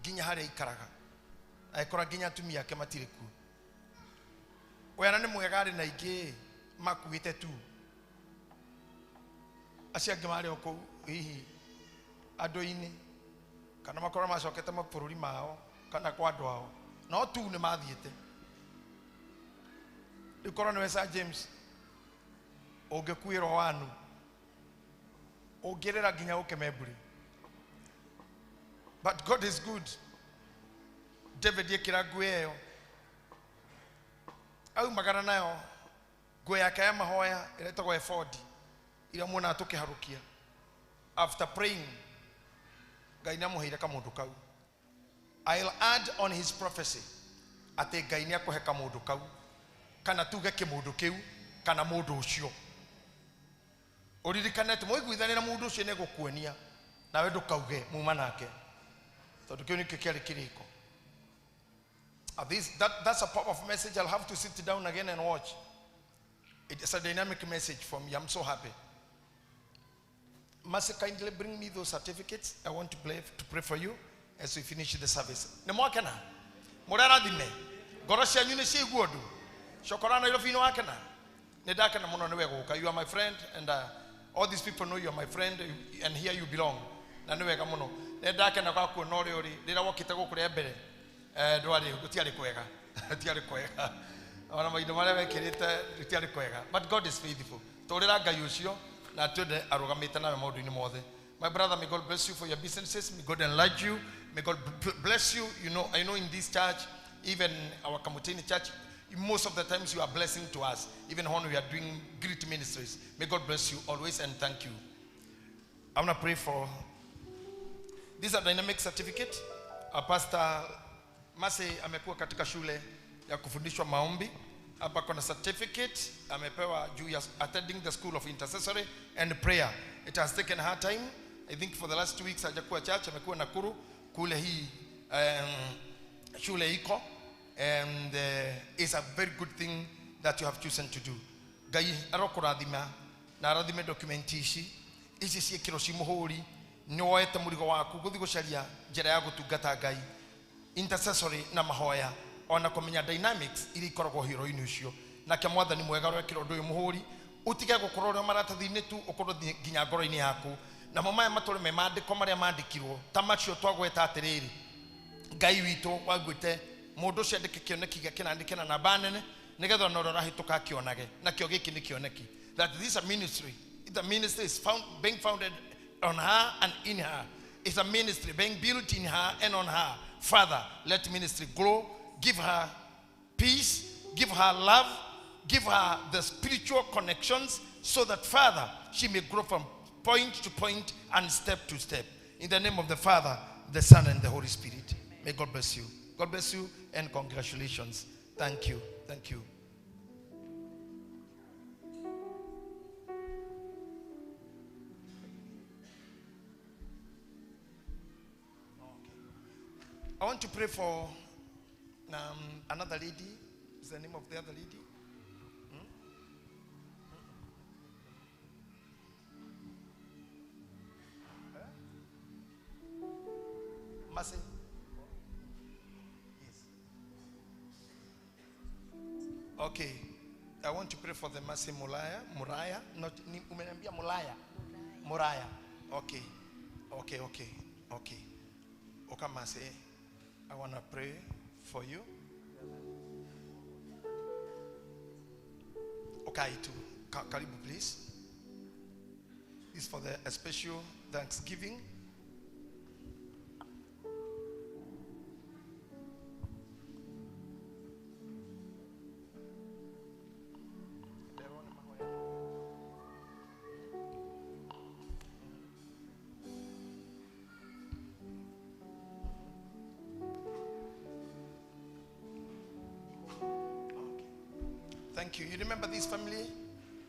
nginya harĩa ikaraga, aikora nginya atumia ake matirĩ kuo. Wena nĩ mwega arĩ na ingĩ makuĩte tu, acio angĩ marĩ o kũu hihi andũ-inĩ kana makora macokete mabũrũri mao kana kwa andũ ao, no tu nĩ mathiĩte. Rĩu korwo nĩwe Sir James ũngĩkuĩrwo wanu ũngĩrĩra nginya ũkemembũrĩ. But God is good. David yekĩra nguo ĩyo aumagara nayo, nguo yake ya mahoya ĩretagwo ephod iria muonaga tũkĩharũkia. After praying, Ngai nĩamũheire kamũndũ kau. I'll add on his prophecy atĩ Ngai nĩakũhe kamũndũ kau, kana tuge kĩmũndũ kĩu kana mũndũ ũcio. Ũririkane atĩ mũiguithanĩra mũndũ ũcio nĩegũkuonia nawe ndũkauge muma nake, tondũ kĩu nĩkĩo kĩarĩ kĩrĩko. That's a powerful message. I'll have to sit down again and watch. It's a dynamic message for me. I'm so happy. Must kindly bring me those certificates. I want to pray for you as we finish the service. Nemwakena. Morara dime. Gorosha nyune si guodu. Shokorana ilofino wakena. Nedakena mono nwego. You are my friend, and all these people know you are my friend, and here you belong. Na nwega mono. Nedakena kwa kuonore ori. Dira wakitago kule ebere. Dwari gutiari kwega. Gutiari kwega. Ona maido mara wekirite gutiari kwega. But God is faithful. Torera Ngai ucio. My brother, may God bless you for your businesses. May God enlarge you. May God bless you. You know, I know in this church, even our Kamutini church, most of the times you are blessing to us, even when we are doing great ministries. May God bless you always, and thank you. I want to pray for this. A dynamic certificate. Pastor Mase amekuwa katika shule ya kufundishwa maombi. Hapa kuna certificate amepewa juu ya attending the school of intercessory and prayer. It has taken her time. I think for the last 2 weeks hajakuwa church, amekuwa Nakuru kule hii shule iko, and it's a very good thing that you have chosen to do. Gai arokurathima na arathime documenti ici ici ciĩkĩro ci mũhũri nĩ woete mũrigo waku gũthiĩ gũcaria njĩra ya gũtungata Ngai intercessory na mahoya ona kũmenya dynamics iria ikoragwo hero-inĩ ũcio nake mwathani mwega wekĩra ũndũ ũyũ mũhũri utige gũkorwo ũrĩa maratathi-inĩ tu ũkorwo nginya ngoro-inĩ yaku namo maya matũre me mandĩko marĩa mandĩkirwo ta macio twagweta atĩrĩrĩ Ngai witũ wagwĩte mũndũ ũcio andĩke kĩoneki gĩake na andĩke na namba nene nĩgetha ona ũrĩa ũrahĩtũka akĩonage nakĩo gĩkĩ nĩ kĩoneki that this a ministry. The ministry is being founded on her and in her. It's a ministry being built in her and on her. Father, let ministry grow. Give her peace. Give her love. Give her the spiritual connections so that, Father, she may grow from point to point and step to step. In the name of the Father, the Son, and the Holy Spirit. May God bless you. God bless you and congratulations. Thank you. Thank you. I want to pray for another lady. Is the name of the other lady? Mercy. Yes. Okay. I want to pray for the Mercy Muraya. Not umeniambia Mulaya. Muraya. Okay. Okay. Okay, Mercy. I want to pray for you. Okay, to Karibu, please. This is for the special Thanksgiving. Thank you. You remember this family?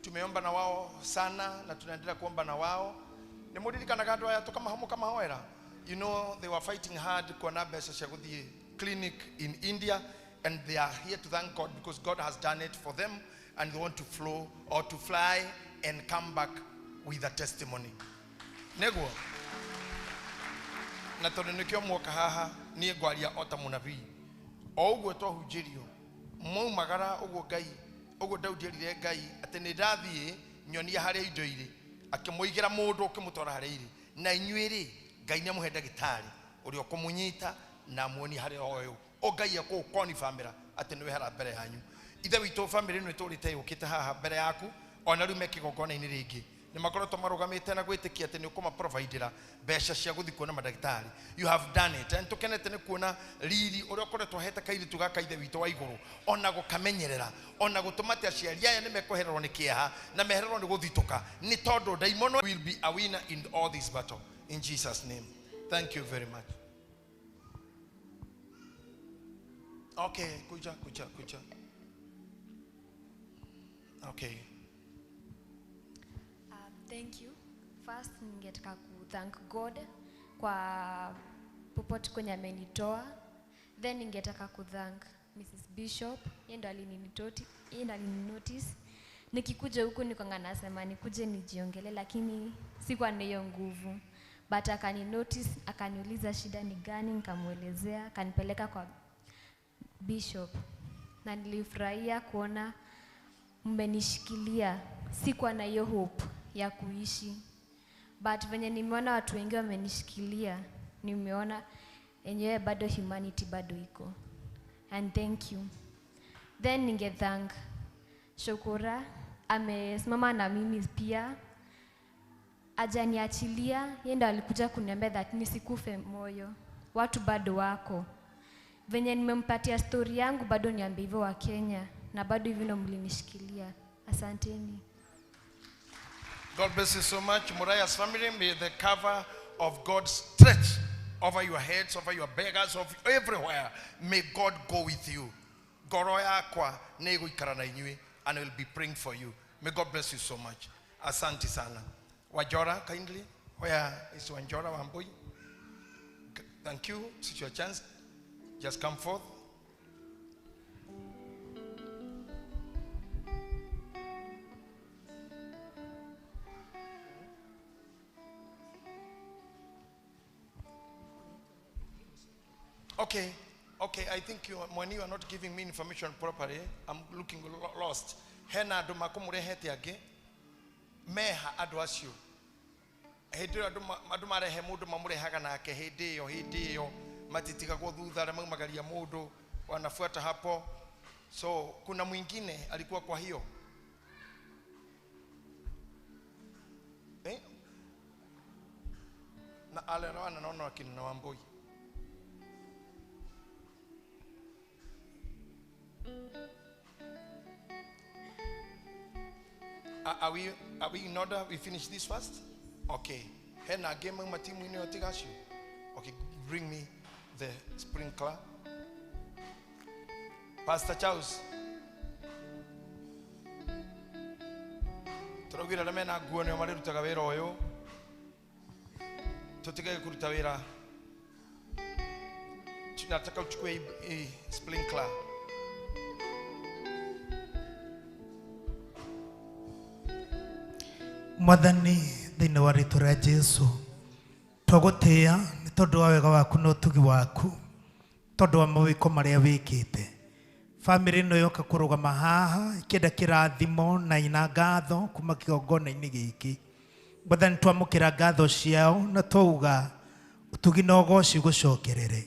Tumeomba na wao sana na tunaendelea kuomba na wao. Nimuririkana gadu aya kama hoera. You know they were fighting hard kuona pesa cia guthie clinic in India and they are here to thank God because God has done it for them and they want to flow or to fly and come back with a testimony. Nego. Na tondu nikio mwoka haha nie ngwaria ota munabii. O uguo twahujirio. Maumagara uguo Ngai uguo Daudi erire Ngai ati ni ndathie nyonia haria indo iri akimoigira mundu ukimutwara haria iri na inyuiri Ngai ni amuhe ndagitari uria ukumunyita na muoni haria hoyo o Ngai akukonifamira ati niwe hara mbere hanyu ithe witu family no iturite ukite haha mbere yaku ona riu mekigongona-ini ringi ni makoretwo marugamite na gwitikia ati ni ukuma providera mbeca cia guthi kuona madagitari. You have done it and tukenete ni kuona riri uria ukoretwo hete kairitu gaka ithe witu wa iguru ona gukamenyerera ona gutumate aciari aya ni mekohererwo ni kiaha na mehererwo ni guthituka ni tondu daimono will be a winner in all this battle in Jesus name. Thank you very much. Okay, kuja. Okay. Thank you. First, ningetaka thank God kwa popote kwenye amenitoa. Then ningetaka thank Mrs. Bishop, yeye ndo alininotice. Nikikuja huku nikanga nasema nikuje nijiongele lakini sikuwa na hiyo nguvu. But akaninotice, akaniuliza shida ni gani, nikamuelezea, akanipeleka kwa Bishop. Na nilifurahia kuona mmenishikilia. Sikuwa na hiyo hope ya kuishi. But venye nimeona watu wengi wamenishikilia, nimeona enyewe bado humanity bado iko. And thank you. Then ningethank Shukura, amesimama na mimi pia. Hajaniachilia, yeye ndo alikuja kuniambia that nisikufe moyo. Watu bado wako. Venye nimempatia story yangu bado niambie hivyo wa Kenya na bado hivi ndo mlinishikilia. Asanteni. God bless you so much. Muraya's family, may the cover of God stretch over your heads, over your beggars, of everywhere. May God go with you. Goroya kwa nego ikarana inywe, and I will be praying for you. May God bless you so much. Asante sana. Wajora, kindly. Where is Wajora Wambui? Thank you. This is your chance. Just come forth. Okay, I think when you are not giving me information properly, I'm looking lost. Hena adu makumurehete age meha adu acio hindi adu marehe mundu mamurehaga nake hindi iyo matitiga kwa thutha na magagaria mundu wanafuata hapo. So kuna mwingine alikuwa kwa hiyo na alewana naona wakini na Wambui. Are we in order? We finish this first? Okay. Hena game matimu ine otigashu. Okay, bring me the sprinkler. Pastor Charles. Turagira na mena guone mari rutaga wira oyo. Tutige kuruta wira. Tunataka uchukue sprinkler. Mwathani thĩinĩ wa rĩĩtwa rĩa Jesũ twagũtĩĩa nĩ tondũ wa wega waku na ũtugi waku, tondũ wa mawĩko marĩa wĩkĩte. Famĩlĩ ĩno yoka kũrũgama haha ĩkĩenda kĩrathimo na ina ngatho kuma kĩgongona-inĩ gĩkĩ. Mwathani twamũkĩra ngatho ciao na twauga ũtugi na ũgooci gũcokerere.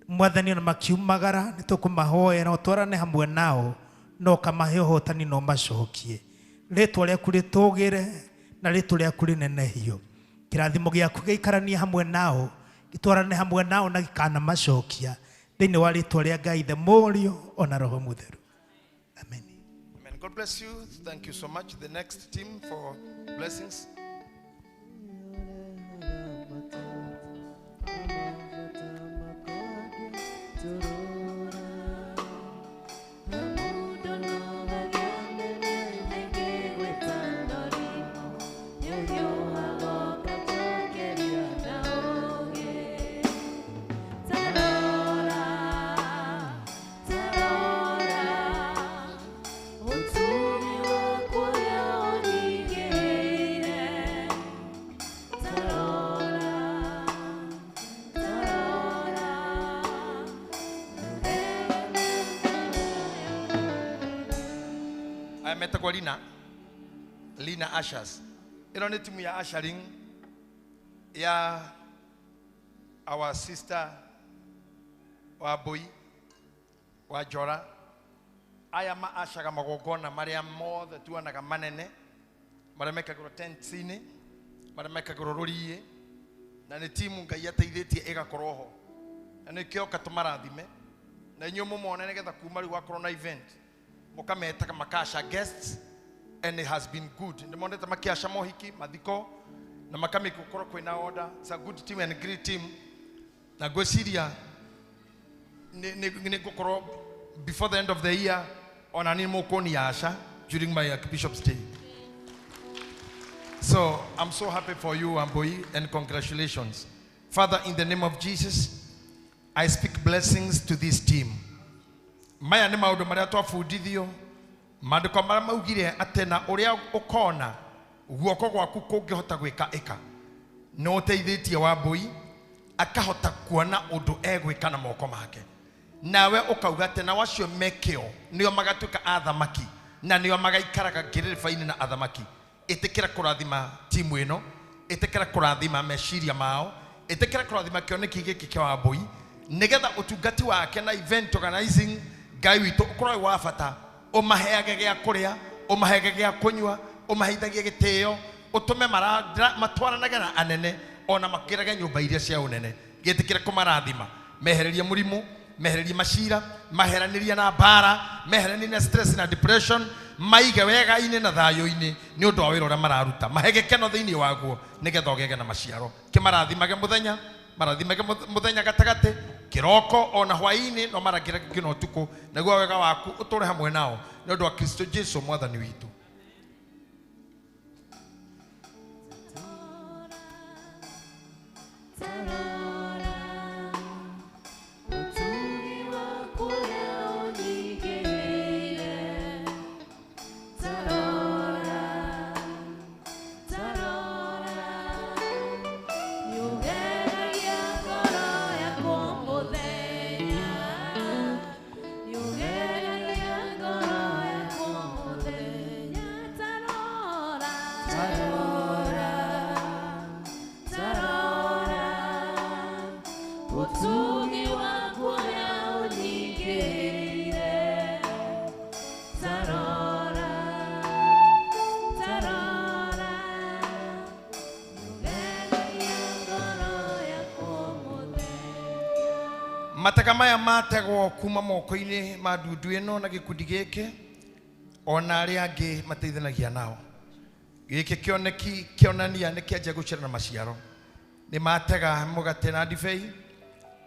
Mwathani ona makiumagara nĩ tũkũmahoera ũtwarane hamwe nao na ũkamahe ũhotani na ũmacokie. Rĩĩtwa rĩaku rĩtũgĩre na rĩĩtwa rĩaku rĩnenehio. Kĩrathimo gĩaku gĩikaranie hamwe nao, gĩtwarane hamwe nao na gĩkanamacokia thĩinĩ wa rĩĩtwa rĩa Ngai the Mũriũ ona Roho Mũtheru. Amen. Amen. God bless you. Thank you so much. The next team for blessings. Metagwa Lina Ushers. Ino ni timu ya ushering ya our sister Wambui wa Jora. Aya maashaga magogona maria mothe tuanaga manene maria mekagwo tentini maria mekagwo ruriĩ na ni timu Ngai ateithĩtie ĩgakorwo ho na nĩkĩo katumarathime na inyuĩ mũmone nĩgetha kuma rĩu wakorwo na event mukameta makasha guests and it has been good. Ndimoneta makiasha mohiki mathiko na makamikukoro kwina order. It's a good team and great team. Na gweciria ni gukoro before the end of the year on an mukoni asha during my Archbishop's day. So I'm so happy for you, Amboi, and congratulations. Father, in the name of Jesus, I speak blessings to this team. Maya ni maundu maria twabundithio maandiko maria maugire atena uria ukona guoko gwaku kungihota gwika ika no uteithĩtie Wambui akahota kuona undu egwika na moko make nawe ukauga atena wacio mekio nio magatuika athamaki na nio magaikaraga ngĩrĩrĩba-inĩ na athamaki. Ĩtĩkĩra kũrathima timu ĩno, ĩtĩkĩra kũrathima meciria mao, ĩtĩkĩra kũrathima kĩoneki gĩkĩ kĩa Wambui nĩgetha ũtungati wake na event organizing Ngai witũ ũkorwo wa bata, ũmaheage gĩa kũrĩa, ũmaheage gĩa kũnyua, ũmaheithagie gĩtĩo, ũtũme matwaranage na anene ona makĩrage nyũmba iria cia ũnene. Gĩtĩkĩre kũmarathima, mehererie mũrimũ, mehererie macira, maheranĩrie na mbara, meheranĩrie na stress na depression, maige wega-inĩ na thayũ-inĩ nĩ ũndũ wa wĩra ũrĩa mararuta. Mahe gĩkeno thĩinĩ waguo nĩgetha ũgĩage na maciaro. Kĩmarathimage mũthenya, marathimage mũthenya gatagatĩ, kiroko ona hwaini no maragira kino utuku naguo wega waku utore hamwe nao nĩ ũndũ wa Kristo Jesu mwathani witũ. matega maya mategwo kuma moko-inĩ ma ndundu ĩno na gĩkundi gĩkĩ ona arĩa angĩ mateithanagia nao. Gĩkĩ kĩoneki kĩonania nĩ kĩanjia gũcira na maciaro. Nĩ matega mũgate na ndibei,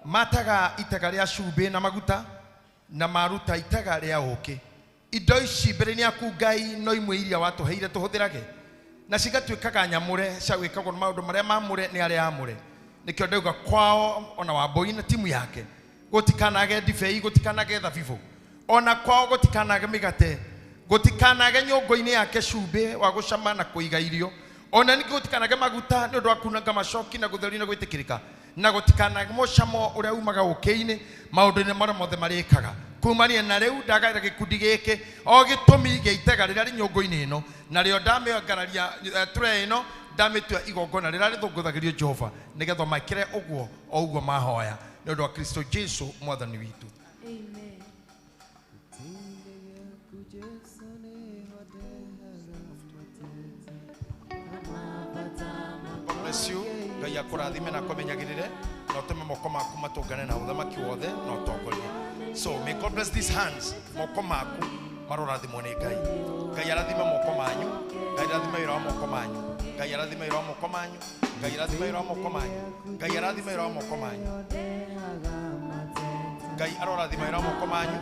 matega itega rĩa cumbĩ na maguta, na maruta itega rĩa ũkĩ. Indo ici mbere-inĩ yaku Ngai no imwe iria watũheire tũhũthĩrage, na cigatuĩkaga nyamũre cia gwĩkagwo maũndũ marĩa mamũre nĩ arĩa amũre. Nĩkĩo ndauga kwao ona Wambui na timu yake gũtikanage ndibei, gũtikanage thabibũ, ona kwao gũtikanage mĩgate, gũtikanage nyũngũ-inĩ yake cumbĩ wa gũcama na kũiga irio, ona ningĩ gũtikanage maguta nĩ ũndũ wa kunanga macoki na gũtheria na gwĩtĩkĩrĩka, na gũtikanage mũcamo ũrĩa umaga ũkĩ-inĩ maũndũ-inĩ marĩa mothe marĩkaga. Kumania na rĩu ndagaĩra gĩkundi gĩkĩ o gĩtũmi gĩa itega rĩrĩa rĩ nyũngũ-inĩ ĩno, na rĩo ndamĩongararia tray ĩno ndamĩtua igongona rĩrĩa rĩthũngũthagĩrio Jehova, nĩgetha makĩre ũguo o ũguo mahoya nĩ ũndũ wa Kristo Jesu mwathani witũ. Amen. God bless you. Ngai akũrathime na akũmenyagĩrĩre na ũtũme moko maku matũngane na ũthamaki wothe na ũtongoria. So may God bless these hands. Moko maku marorathimwo nĩ Ngai. Ngai arathime moko manyu, Ngai arathime wĩra wa moko manyu, Ngai arathime wĩra wa moko manyu, Ngai arathime wĩra wa moko manyu, Ngai arathime wĩra wa moko manyu, Ngai arorathime wĩra wa moko manyu,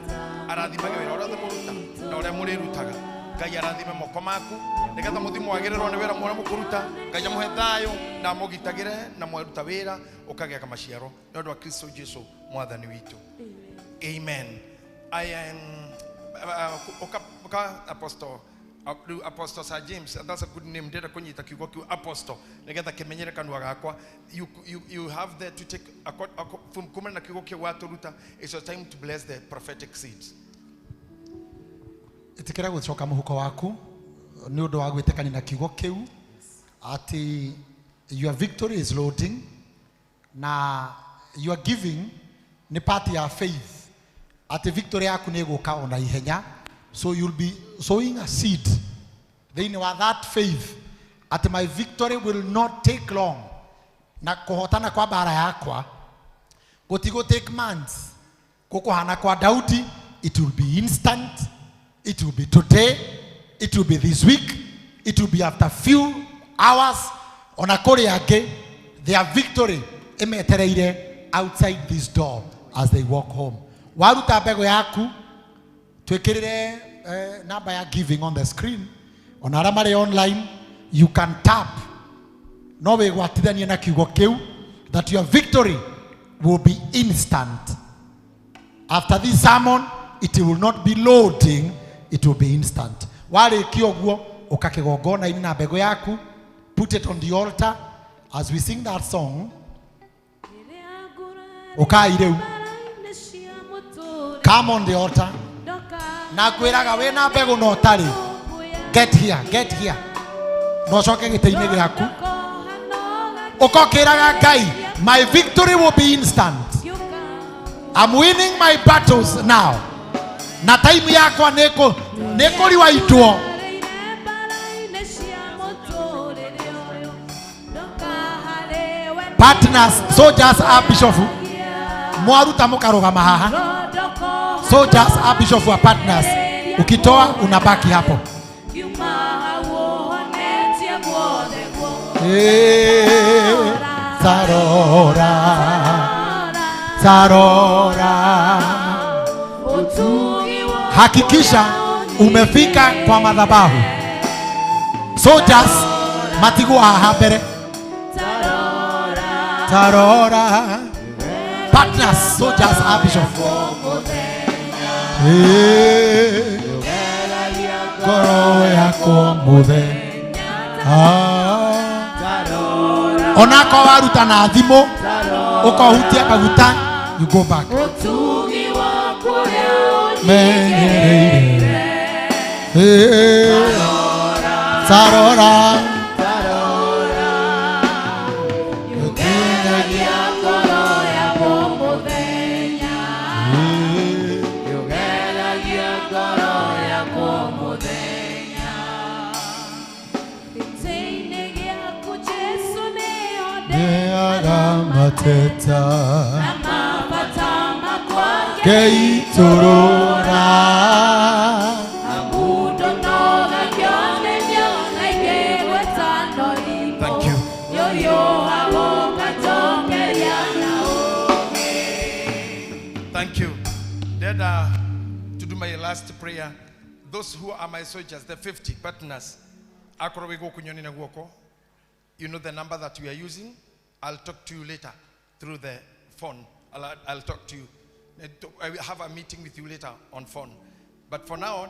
arathimage wĩra ũrĩa mũruta na ũrĩa mũrĩrutaga. Ngai arathime moko maku nĩgetha mũthimo wagĩrĩrwo nĩ wĩra mũrĩa mũkũruta. Ngai amũhe thayũ na mũgitagĩre na mweruta wĩra ũkagĩa maciaro nĩ ũndũ wa Kristo Jesu mwathani witũ. Amen. I am Apostle Sir James, that's a good name. Did kunyita kiugo kiu apostle nigetha kimenyere kanua gakwa. You have there to take from kumana na kiugo kiu waturuta. It's your time to bless the prophetic seeds. Itikira gucoka muhuko waku ni undu wa gwitekania na kiugo kiu ati your victory is loading na your giving ni part ya faith ati victory yaku ni guka ona ihenya. So you'll be sowing a seed. Then with that faith, at my victory will not take long. Na kuhotana kwa bara yakwa, gotigo take months. Kukuhana kwa Daudi, it will be instant. It will be today. It will be this week. It will be after few hours. Onakori yake, their victory emetereire outside this door as they walk home. Waruta bego yaku. Twekirire number ya giving on the screen. On aramare online, you can tap. No we gwatithania na kiugo kiu that your victory will be instant. After this sermon, it will not be loading, it will be instant. Wale kioguo ukakigongona ini na bego yaku, put it on the altar as we sing that song. Ukaireu. Come on the altar. Na kwiraga we na mbegu no tari, get here no coke gĩtĩ-inĩ gĩaku ũkokĩraga Ngai, my victory will be instant. I'm winning my battles now. Na time yakwa nĩkũriwaitwo. Partners, soldiers, Archbishop mwaruta mũkarũgama haha. Soldiers, Archbishop wa partners, ukitoa unabaki hapo. Sarora. Hakikisha umefika kwa madhabahu. Soldiers, matigu haha mbere. Sarora. Partners, soldiers, Archbishop. Ngoro yakwa muthenya onako waruta na thimo ukohutia kaguta, you go back. Menyereire sarora mateta Keitorora. Thank you. Thank you. Then to do my last prayer, those who are my soldiers, the 50 partners, you know the number that we are using. I'll talk to you later through the phone. I'll talk to you. I will have a meeting with you later on phone. But for now,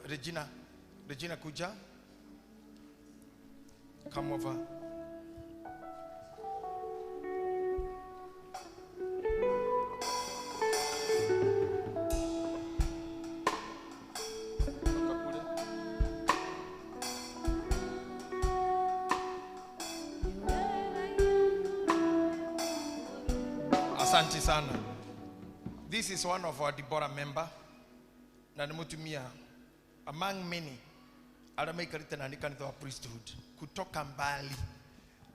Regina Kuja, come over. Asante sana. This is one of our Deborah member. Na nimutumia among many aramaikarite na kanitha wa priesthood kutoka mbali.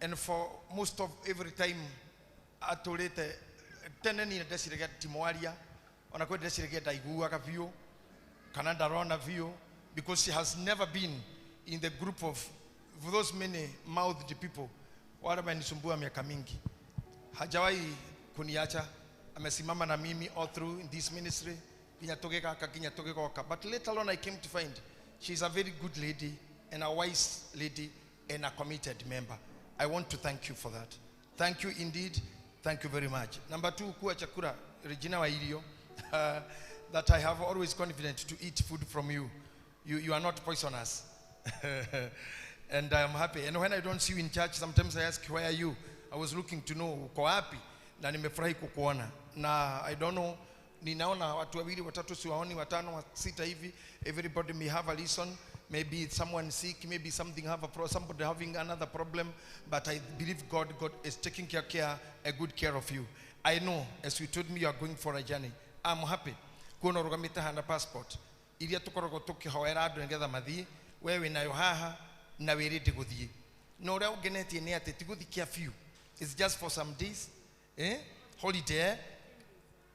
And for most of every time atulete tena ni ndesirege timwaria ona kwa ndesirege ndaiguaga view kana ndarona view because she has never been in the group of those many mouthed people wale wanisumbua miaka mingi. Hajawahi kuniacha, amesimama na mimi all through in this ministry. But later on I came to find she's a very good lady and a wise lady and a committed member. I want to thank you for that. Thank you indeed. Thank you very much. Number 2, kuwa chakura Regina wa Irio, that I have always confident to eat food from you. You are not poisonous. And I am happy. And when I don't see you in church, sometimes I ask, where are you? I was looking to know uko wapi na nimefurahi kukuona. Na I don't know, ninaona watu wawili watatu siwaoni watano sita hivi. Everybody may have a reason. Maybe someone sick, maybe somebody having another problem, but I believe God is taking a good care of you. I know, as you told me, you are going for a journey. I'm happy. Kuona rogamita hana passport. Iria tukorogo tukihoera andu ngetha mathii, wewe nayo haha na werete guthii. No ria ugenetie ni ati tiguthikia few. It's just for some days, holiday,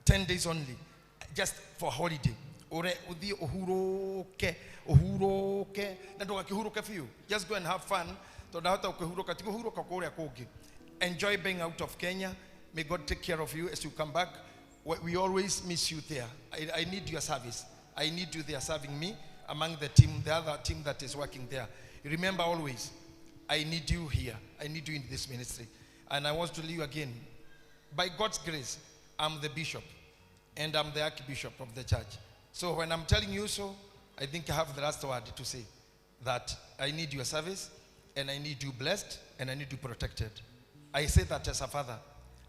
10 days only, just for holiday. Ore uthi uhuruke na ndogakihuruke few. Just go and have fun. Tondahota ukihuruka tiguhuruka kuria kungi. Enjoy being out of Kenya. May God take care of you as you come back. We always miss you there. I need your service. I need you there serving me among the team, the other team that is working there. Remember always, I need you here. I need you in this ministry. And I want to tell you again, by God's grace, I'm the bishop and I'm the archbishop of the church. So when I'm telling you so, I think I have the last word to say that I need your service and I need you blessed and I need you protected. I say that as a father,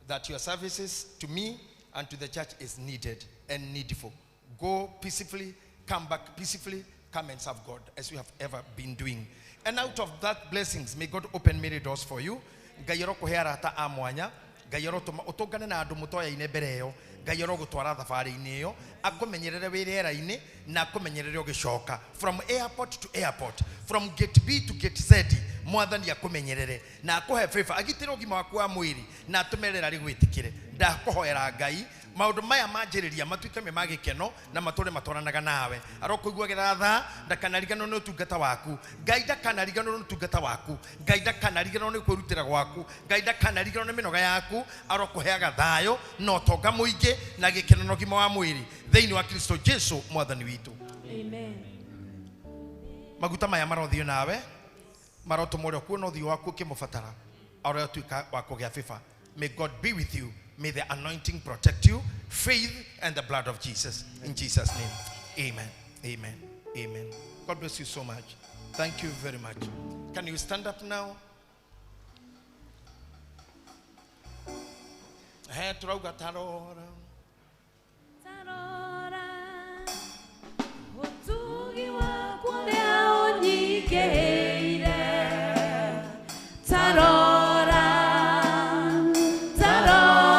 that your services to me and to the church is needed and needful. Go peacefully, come back peacefully, come and serve God as you have ever been doing. And out of that blessings, may God open many doors for you. Gayoro kuhera ta amwanya, gayoro utogane na andu mutoya ine mbere yo, gayoro gutwara thabari ine yo, akumenyerere wirera ine na akumenyerere ugicoka from airport to airport, from gate B to gate Z. Mwathani akumenyerere na akuhe favor agitira ugima waku wa mwiri na atumerera rigwitikire ndakuhoera Ngai maundu maya manjiriria matuike me magikeno na mature matwaranaga nawe arokuiguagira tha ndakanarigano no tungata waku Ngai ndakanarigano no tungata waku Ngai ndakanarigano no kwirutira gwaku Ngai ndakanarigano no minoga yaku arokuheaga thayo no tonga muingi na gikeno no gima wa mwiri thiini wa Kristo Jesu mwathani witu. Amen. Maguta maya marothio nawe maroto morio kuona uthio waku kimubatara aroya tuika wako gya fifa. May God be with you. May the anointing protect you, faith and the blood of Jesus. In Jesus' name. Amen. Amen. Amen. God bless you so much. Thank you very much. Can you stand up now? Hey, turauga tarora. Tarora. Utugi wako leo nyikeire. Tarora. Tarora.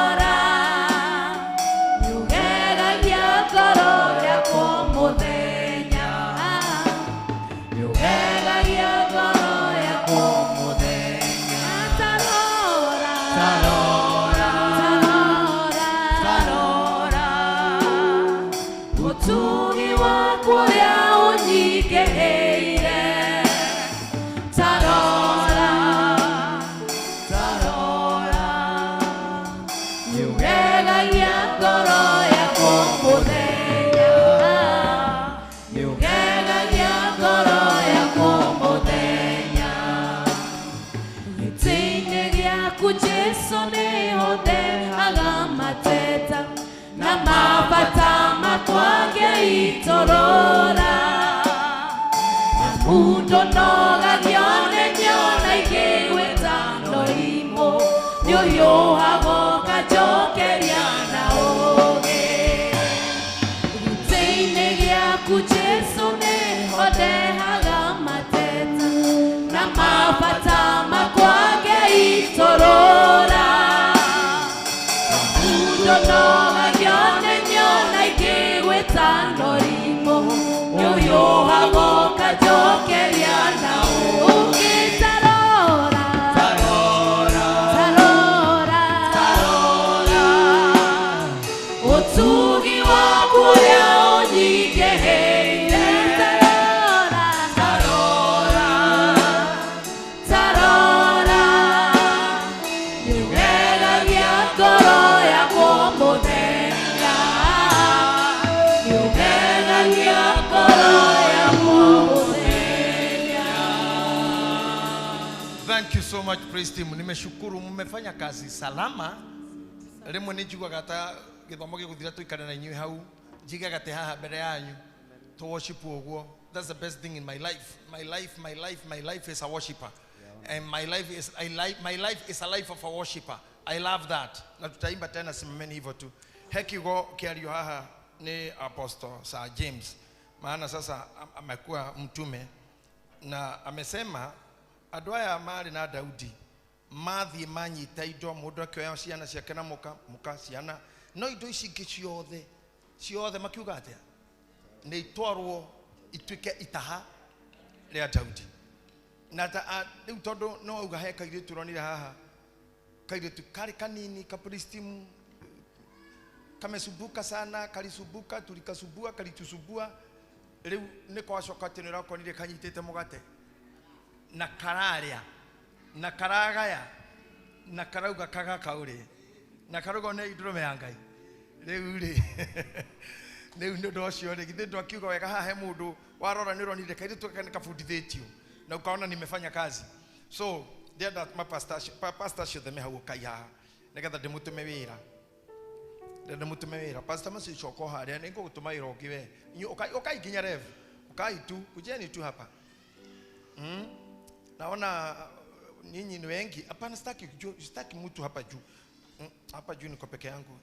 Niugegagia ngoro yakwa mũthenya. Niugegagia ngoro yakwa mũthenya. Gĩtĩ-inĩ gĩaku Jesũ nĩho ndehaga mateta na mabata makwa ngeitorora. Mundo nogagio nĩ nyona ingĩgwĩta norimũ, nĩũhiũhago ngajokeria na ũũgĩ. Gĩtĩ-inĩ gĩaku Jesũ nĩho ndehaga mateta na mabata makwa ngeitorora. Mundo nogagio nĩ nyona ingĩgwĩta norimũ, nĩũhiũhago ngajokeria na ũũgĩ. Tarora, tarora, tarora, tarora, ũtugi waku ũrĩa ũnyingĩhĩire. Tarora, tarora, tarora, nĩugegagia ngoro yakwa mũthenya. Nĩugegagia ngoro yakwa mũthenya. Thank you so much, praise team. Nimeshukuru mmefanya kazi salama. Rimwe nijiguaga ata githomo giguthira tuikare na inyuĩ hau njigaga te haha mbere yanyu to worship uguo. That's the best thing in my life. My life is a worshipper. And my life is a life of a worshipper. I love that. Na tutaimba tena simameni hivyo tu. Hekigo kiario haha ni Apostle Sir James. Maana sasa amekuwa mtume na amesema andũ aya marĩ na Daudi mathiĩ manyita indo mũndũ akĩoya ciana ciake na mũka ciana no indo ici ingĩ ciothe makiuga atĩa nĩ itwarwo ituĩke itaha rĩa Daudi. Na rĩu tondũ no auga he kairĩtu ronire haha, kairĩtu karĩ kanini kapristimu kamesumbuka sana, kalisubuka tulikasubua kalitusubua. Rĩu nĩ kwacoka atĩ nĩũrakonire kanyitĩte mũgate na kararia na karagaya na karauga kagaka ũrĩ na karauga nĩ ndũrũme ya Ngai. Rĩu rĩ rĩu nĩ ũndũ ũcio rĩ githĩ ndwakiuga wega haha he mũndũ warora nĩ ũronire kairĩtu gaka nĩ kabundithĩtio na ukaona nimefanya kazi. So dear that my pastor should them hau kai haha nĩgetha ndĩmũtũme wĩra. Ndĩmũtũme wĩra. Pastor Masi choko haria nĩ ngũgũtũma wĩra ũngĩ we. Ukai nginya rev. Ukai tu kujeni tu hapa. Naona nyinyi ni wengi. Hapana sitaki mtu hapa juu. Hapa juu niko peke yangu.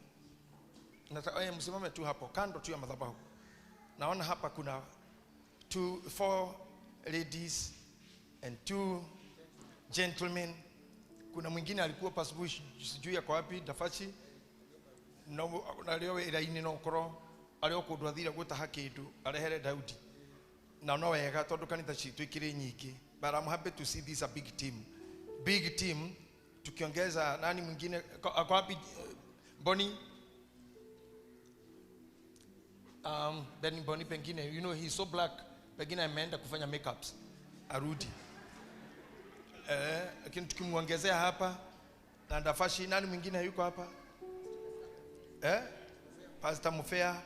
Nataka msimame tu hapo kando tu ya madhabahu. Naona hapa kuna 4 ladies and 2 gentlemen. Kuna mwingine alikuwa pasubuhi sijui ya kwa wapi Dafachi. Na leo iraini no koro alio kudwathira gutaha kindu arehere Daudi. Na no wega tondu kanitha citu ikiri nyingi. But I'm happy to see this a big team. Big team. Tukiongeza nani mwingine kwa wapi Bonnie? Then Bonnie pengine, you know he's so black. Pengine ameenda kufanya makeups. Arudi. Lakini tukimwongezea hapa na Dafashi nani mwingine yuko hapa? Pastor Mufea.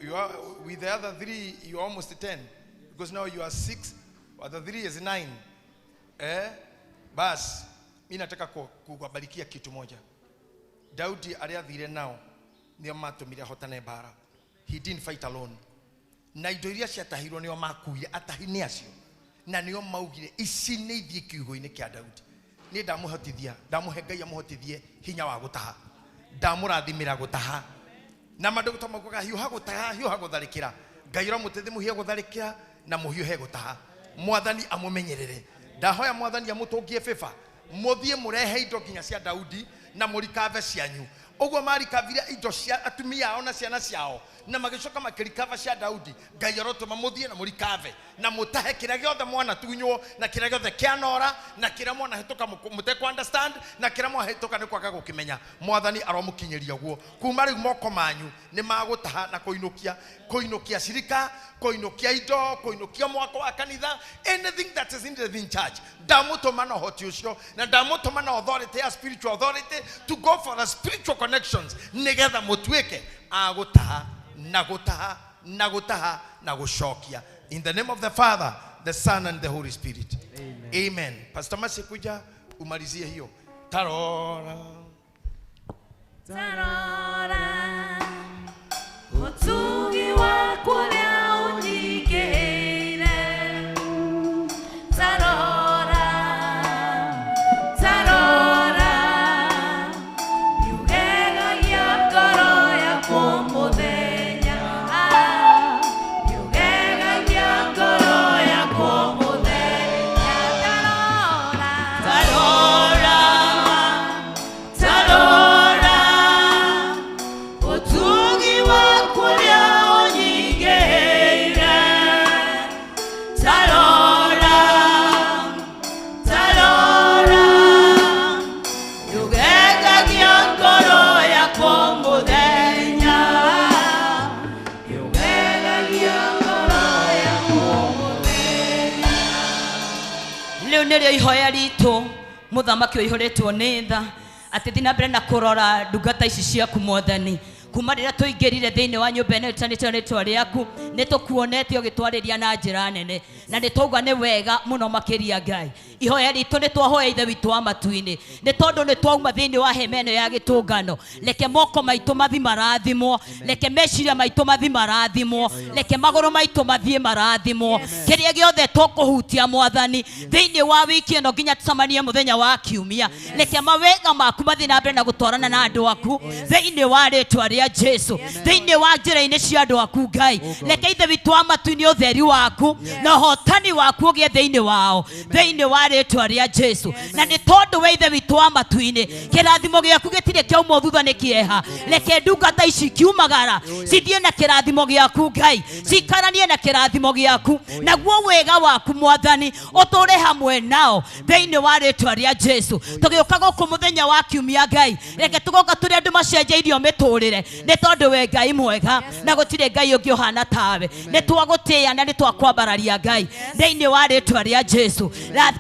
You are with the other 3 you are almost 10 because now you are 6. The 3 is 9. Bas mimi nataka kukubarikia kitu moja. Daudi aliathire nao nio matumire hotane bara. He didn't fight alone. Na indo iria ciatahirwo nio makuire atahini acio. Na nio maugire ici nĩ ithie kiugo-inĩ kĩa Daudi. Ni ndamuhotithia, ndamuhe Ngai amuhotithie hinya wa gutaha. Ndamurathimira gutaha. Na madogo tamaguga hiuha gutharikira. Ngai ro mutethi muhie gutharikira na muhiuhe gutaha. Mwathani amumenyerere. Ndahoya Mwathani amutungie FIFA. Muthie murehe indo nginya cia Daudi na murikave cianyu. Ogwo marikavire indo cia atumia ao na ciana ciao. Na magicoka makirikava cia Daudi. Ngai arotuma muthie na murikave na mutahe kira giothe mwana tunywo na kira giothe kianora na kira mwana hituka mute ku understand na kira mwana hituka ni kwaga gukimenya. Mwathani aromukinyeria gwo. Kuma riu moko manyu ni magutaha na koinokia shirika, koinokia indo, koinokia mwako wa kanitha, anything that is in the church. Damutuma na hoti ucio na damutuma na authority, spiritual authority to go for a spiritual connections nigetha mutweke agutaha na gushokia. In the name of the Father, the Son and the Holy Spirit. Amen. Pastor Masi kuja umalizie hiyo. Tarora Utugi wako leo unyigeire. Tarora Yugega ya ngoro yakwa muthenya. Yugega ya ngoro yakwa muthenya. Tarora Utugi wako leo unyigeire. Tarora Yugega ya ngoro yakwa muthenya. Yugega ya ngoro yakwa muthenya. Leo nĩrĩo ihoya ritũ mũthamaki ũihũrĩtwo nĩ tha atĩ thiĩ na mbere na kũrora ndungata ici ciaku Mwathani. Kuma rĩrĩa tũingĩrire thĩinĩ wa nyũmba ĩno ĩtanĩtwo rĩtwa rĩaku nĩ tũkuonete ũgĩtwarĩria na njĩra nene na nĩ twauga nĩ wega mũno makĩria Ngai. Ihoya ritũ nĩ twahoya ithe witũ wa matu-inĩ nĩ tondũ nĩ twauma thĩinĩ wa hema ĩno ya gĩtũngano. Reke moko maitũ mathi marathimwo, reke meciria maitũ mathi marathimwo, reke magũrũ maitũ mathiĩ marathimwo. Kĩrĩa gĩothe tũkũhutia Mwathani thĩinĩ wa wiki ĩno nginya tũcemanie mũthenya wa Kiumia, reke mawega maku mathiĩ na mbere na gũtwarana na andũ aku thĩinĩ wa rĩtwa rĩa Jesu, thĩinĩ wa njĩra-inĩ cia andũ aku Ngai. Reke ithe witũ wa matu-inĩ ũtheri waku na ũhotani waku ũgĩe thĩinĩ wao thĩinĩ wa rĩtwa rĩa Jesu. Na nĩ tondũ we ithe witũ wa matu-inĩ kĩrathimo gĩaku gĩtirĩ kĩauma thutha nĩ kĩeha. Reke ndungata ici kiumagara cithiĩ na kĩrathimo gĩaku Ngai, cikaranie na kĩrathimo gĩaku, naguo wega waku Mwathani ũtũre hamwe nao thĩinĩ wa rĩtwa rĩa Jesu. Tũgĩũka gũkũ mũthenya wa Kiumia Ngai, reke tũgoka tũrĩ andũ macenjeirio mĩtũrĩre nĩ tondũ we Ngai mwega na gũtirĩ Ngai ũngĩ ũhana tawe. Nĩ twagũtĩĩa na nĩ twakwambararia Ngai thĩinĩ wa rĩtwa rĩa Jesu.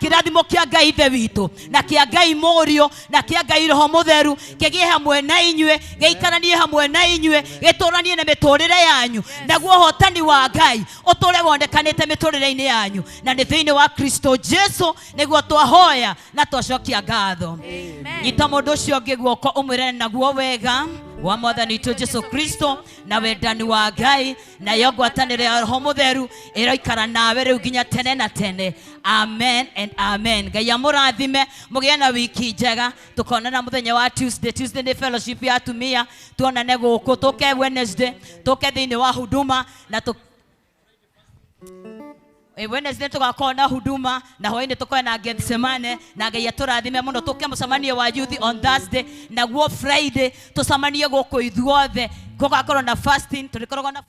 Kĩrathimo kĩa Ngai ithe witũ na kĩa Ngai Mũriũ na kĩa Ngai Roho Mũtheru kĩgĩe hamwe na inyuĩ, gĩikaranie hamwe na inyuĩ, gĩtũranie na mĩtũrĩre yanyu, naguo ũhotani wa Ngai ũtũre wonekanĩte mĩtũrĩre-inĩ yanyu, na nĩ thĩinĩ wa Kristo Jesu nĩguo twahoya na twacokia ngatho. Nyita mũndũ ũcio ũngĩ guoko ũmwĩre naguo wega wa Mwathani witũ Jesu Kristo na wendani wa Ngai na yo ngwatanĩro ya Roho Mũtheru ĩroikara nawe rĩu nginya tene na tene. Amen and amen. Ngai amũrathime, mũgĩe na wiki njega. Tũkonana mũthenya wa Tuesday. Tuesday nĩ fellowship ya atumia. Tuonane gũkũ, tũke Wednesday, tũke thĩinĩ wa huduma na Wednesday tugakorwo na huduma na hwainĩ tũkorwo na Gethsemane na Ngai atũrathime mũno. Tũke mũcemanio wa youth on Thursday, naguo Friday tũcemanie gũkũ ithuothe, gũgakorwo na fasting, tũrĩkoragwo na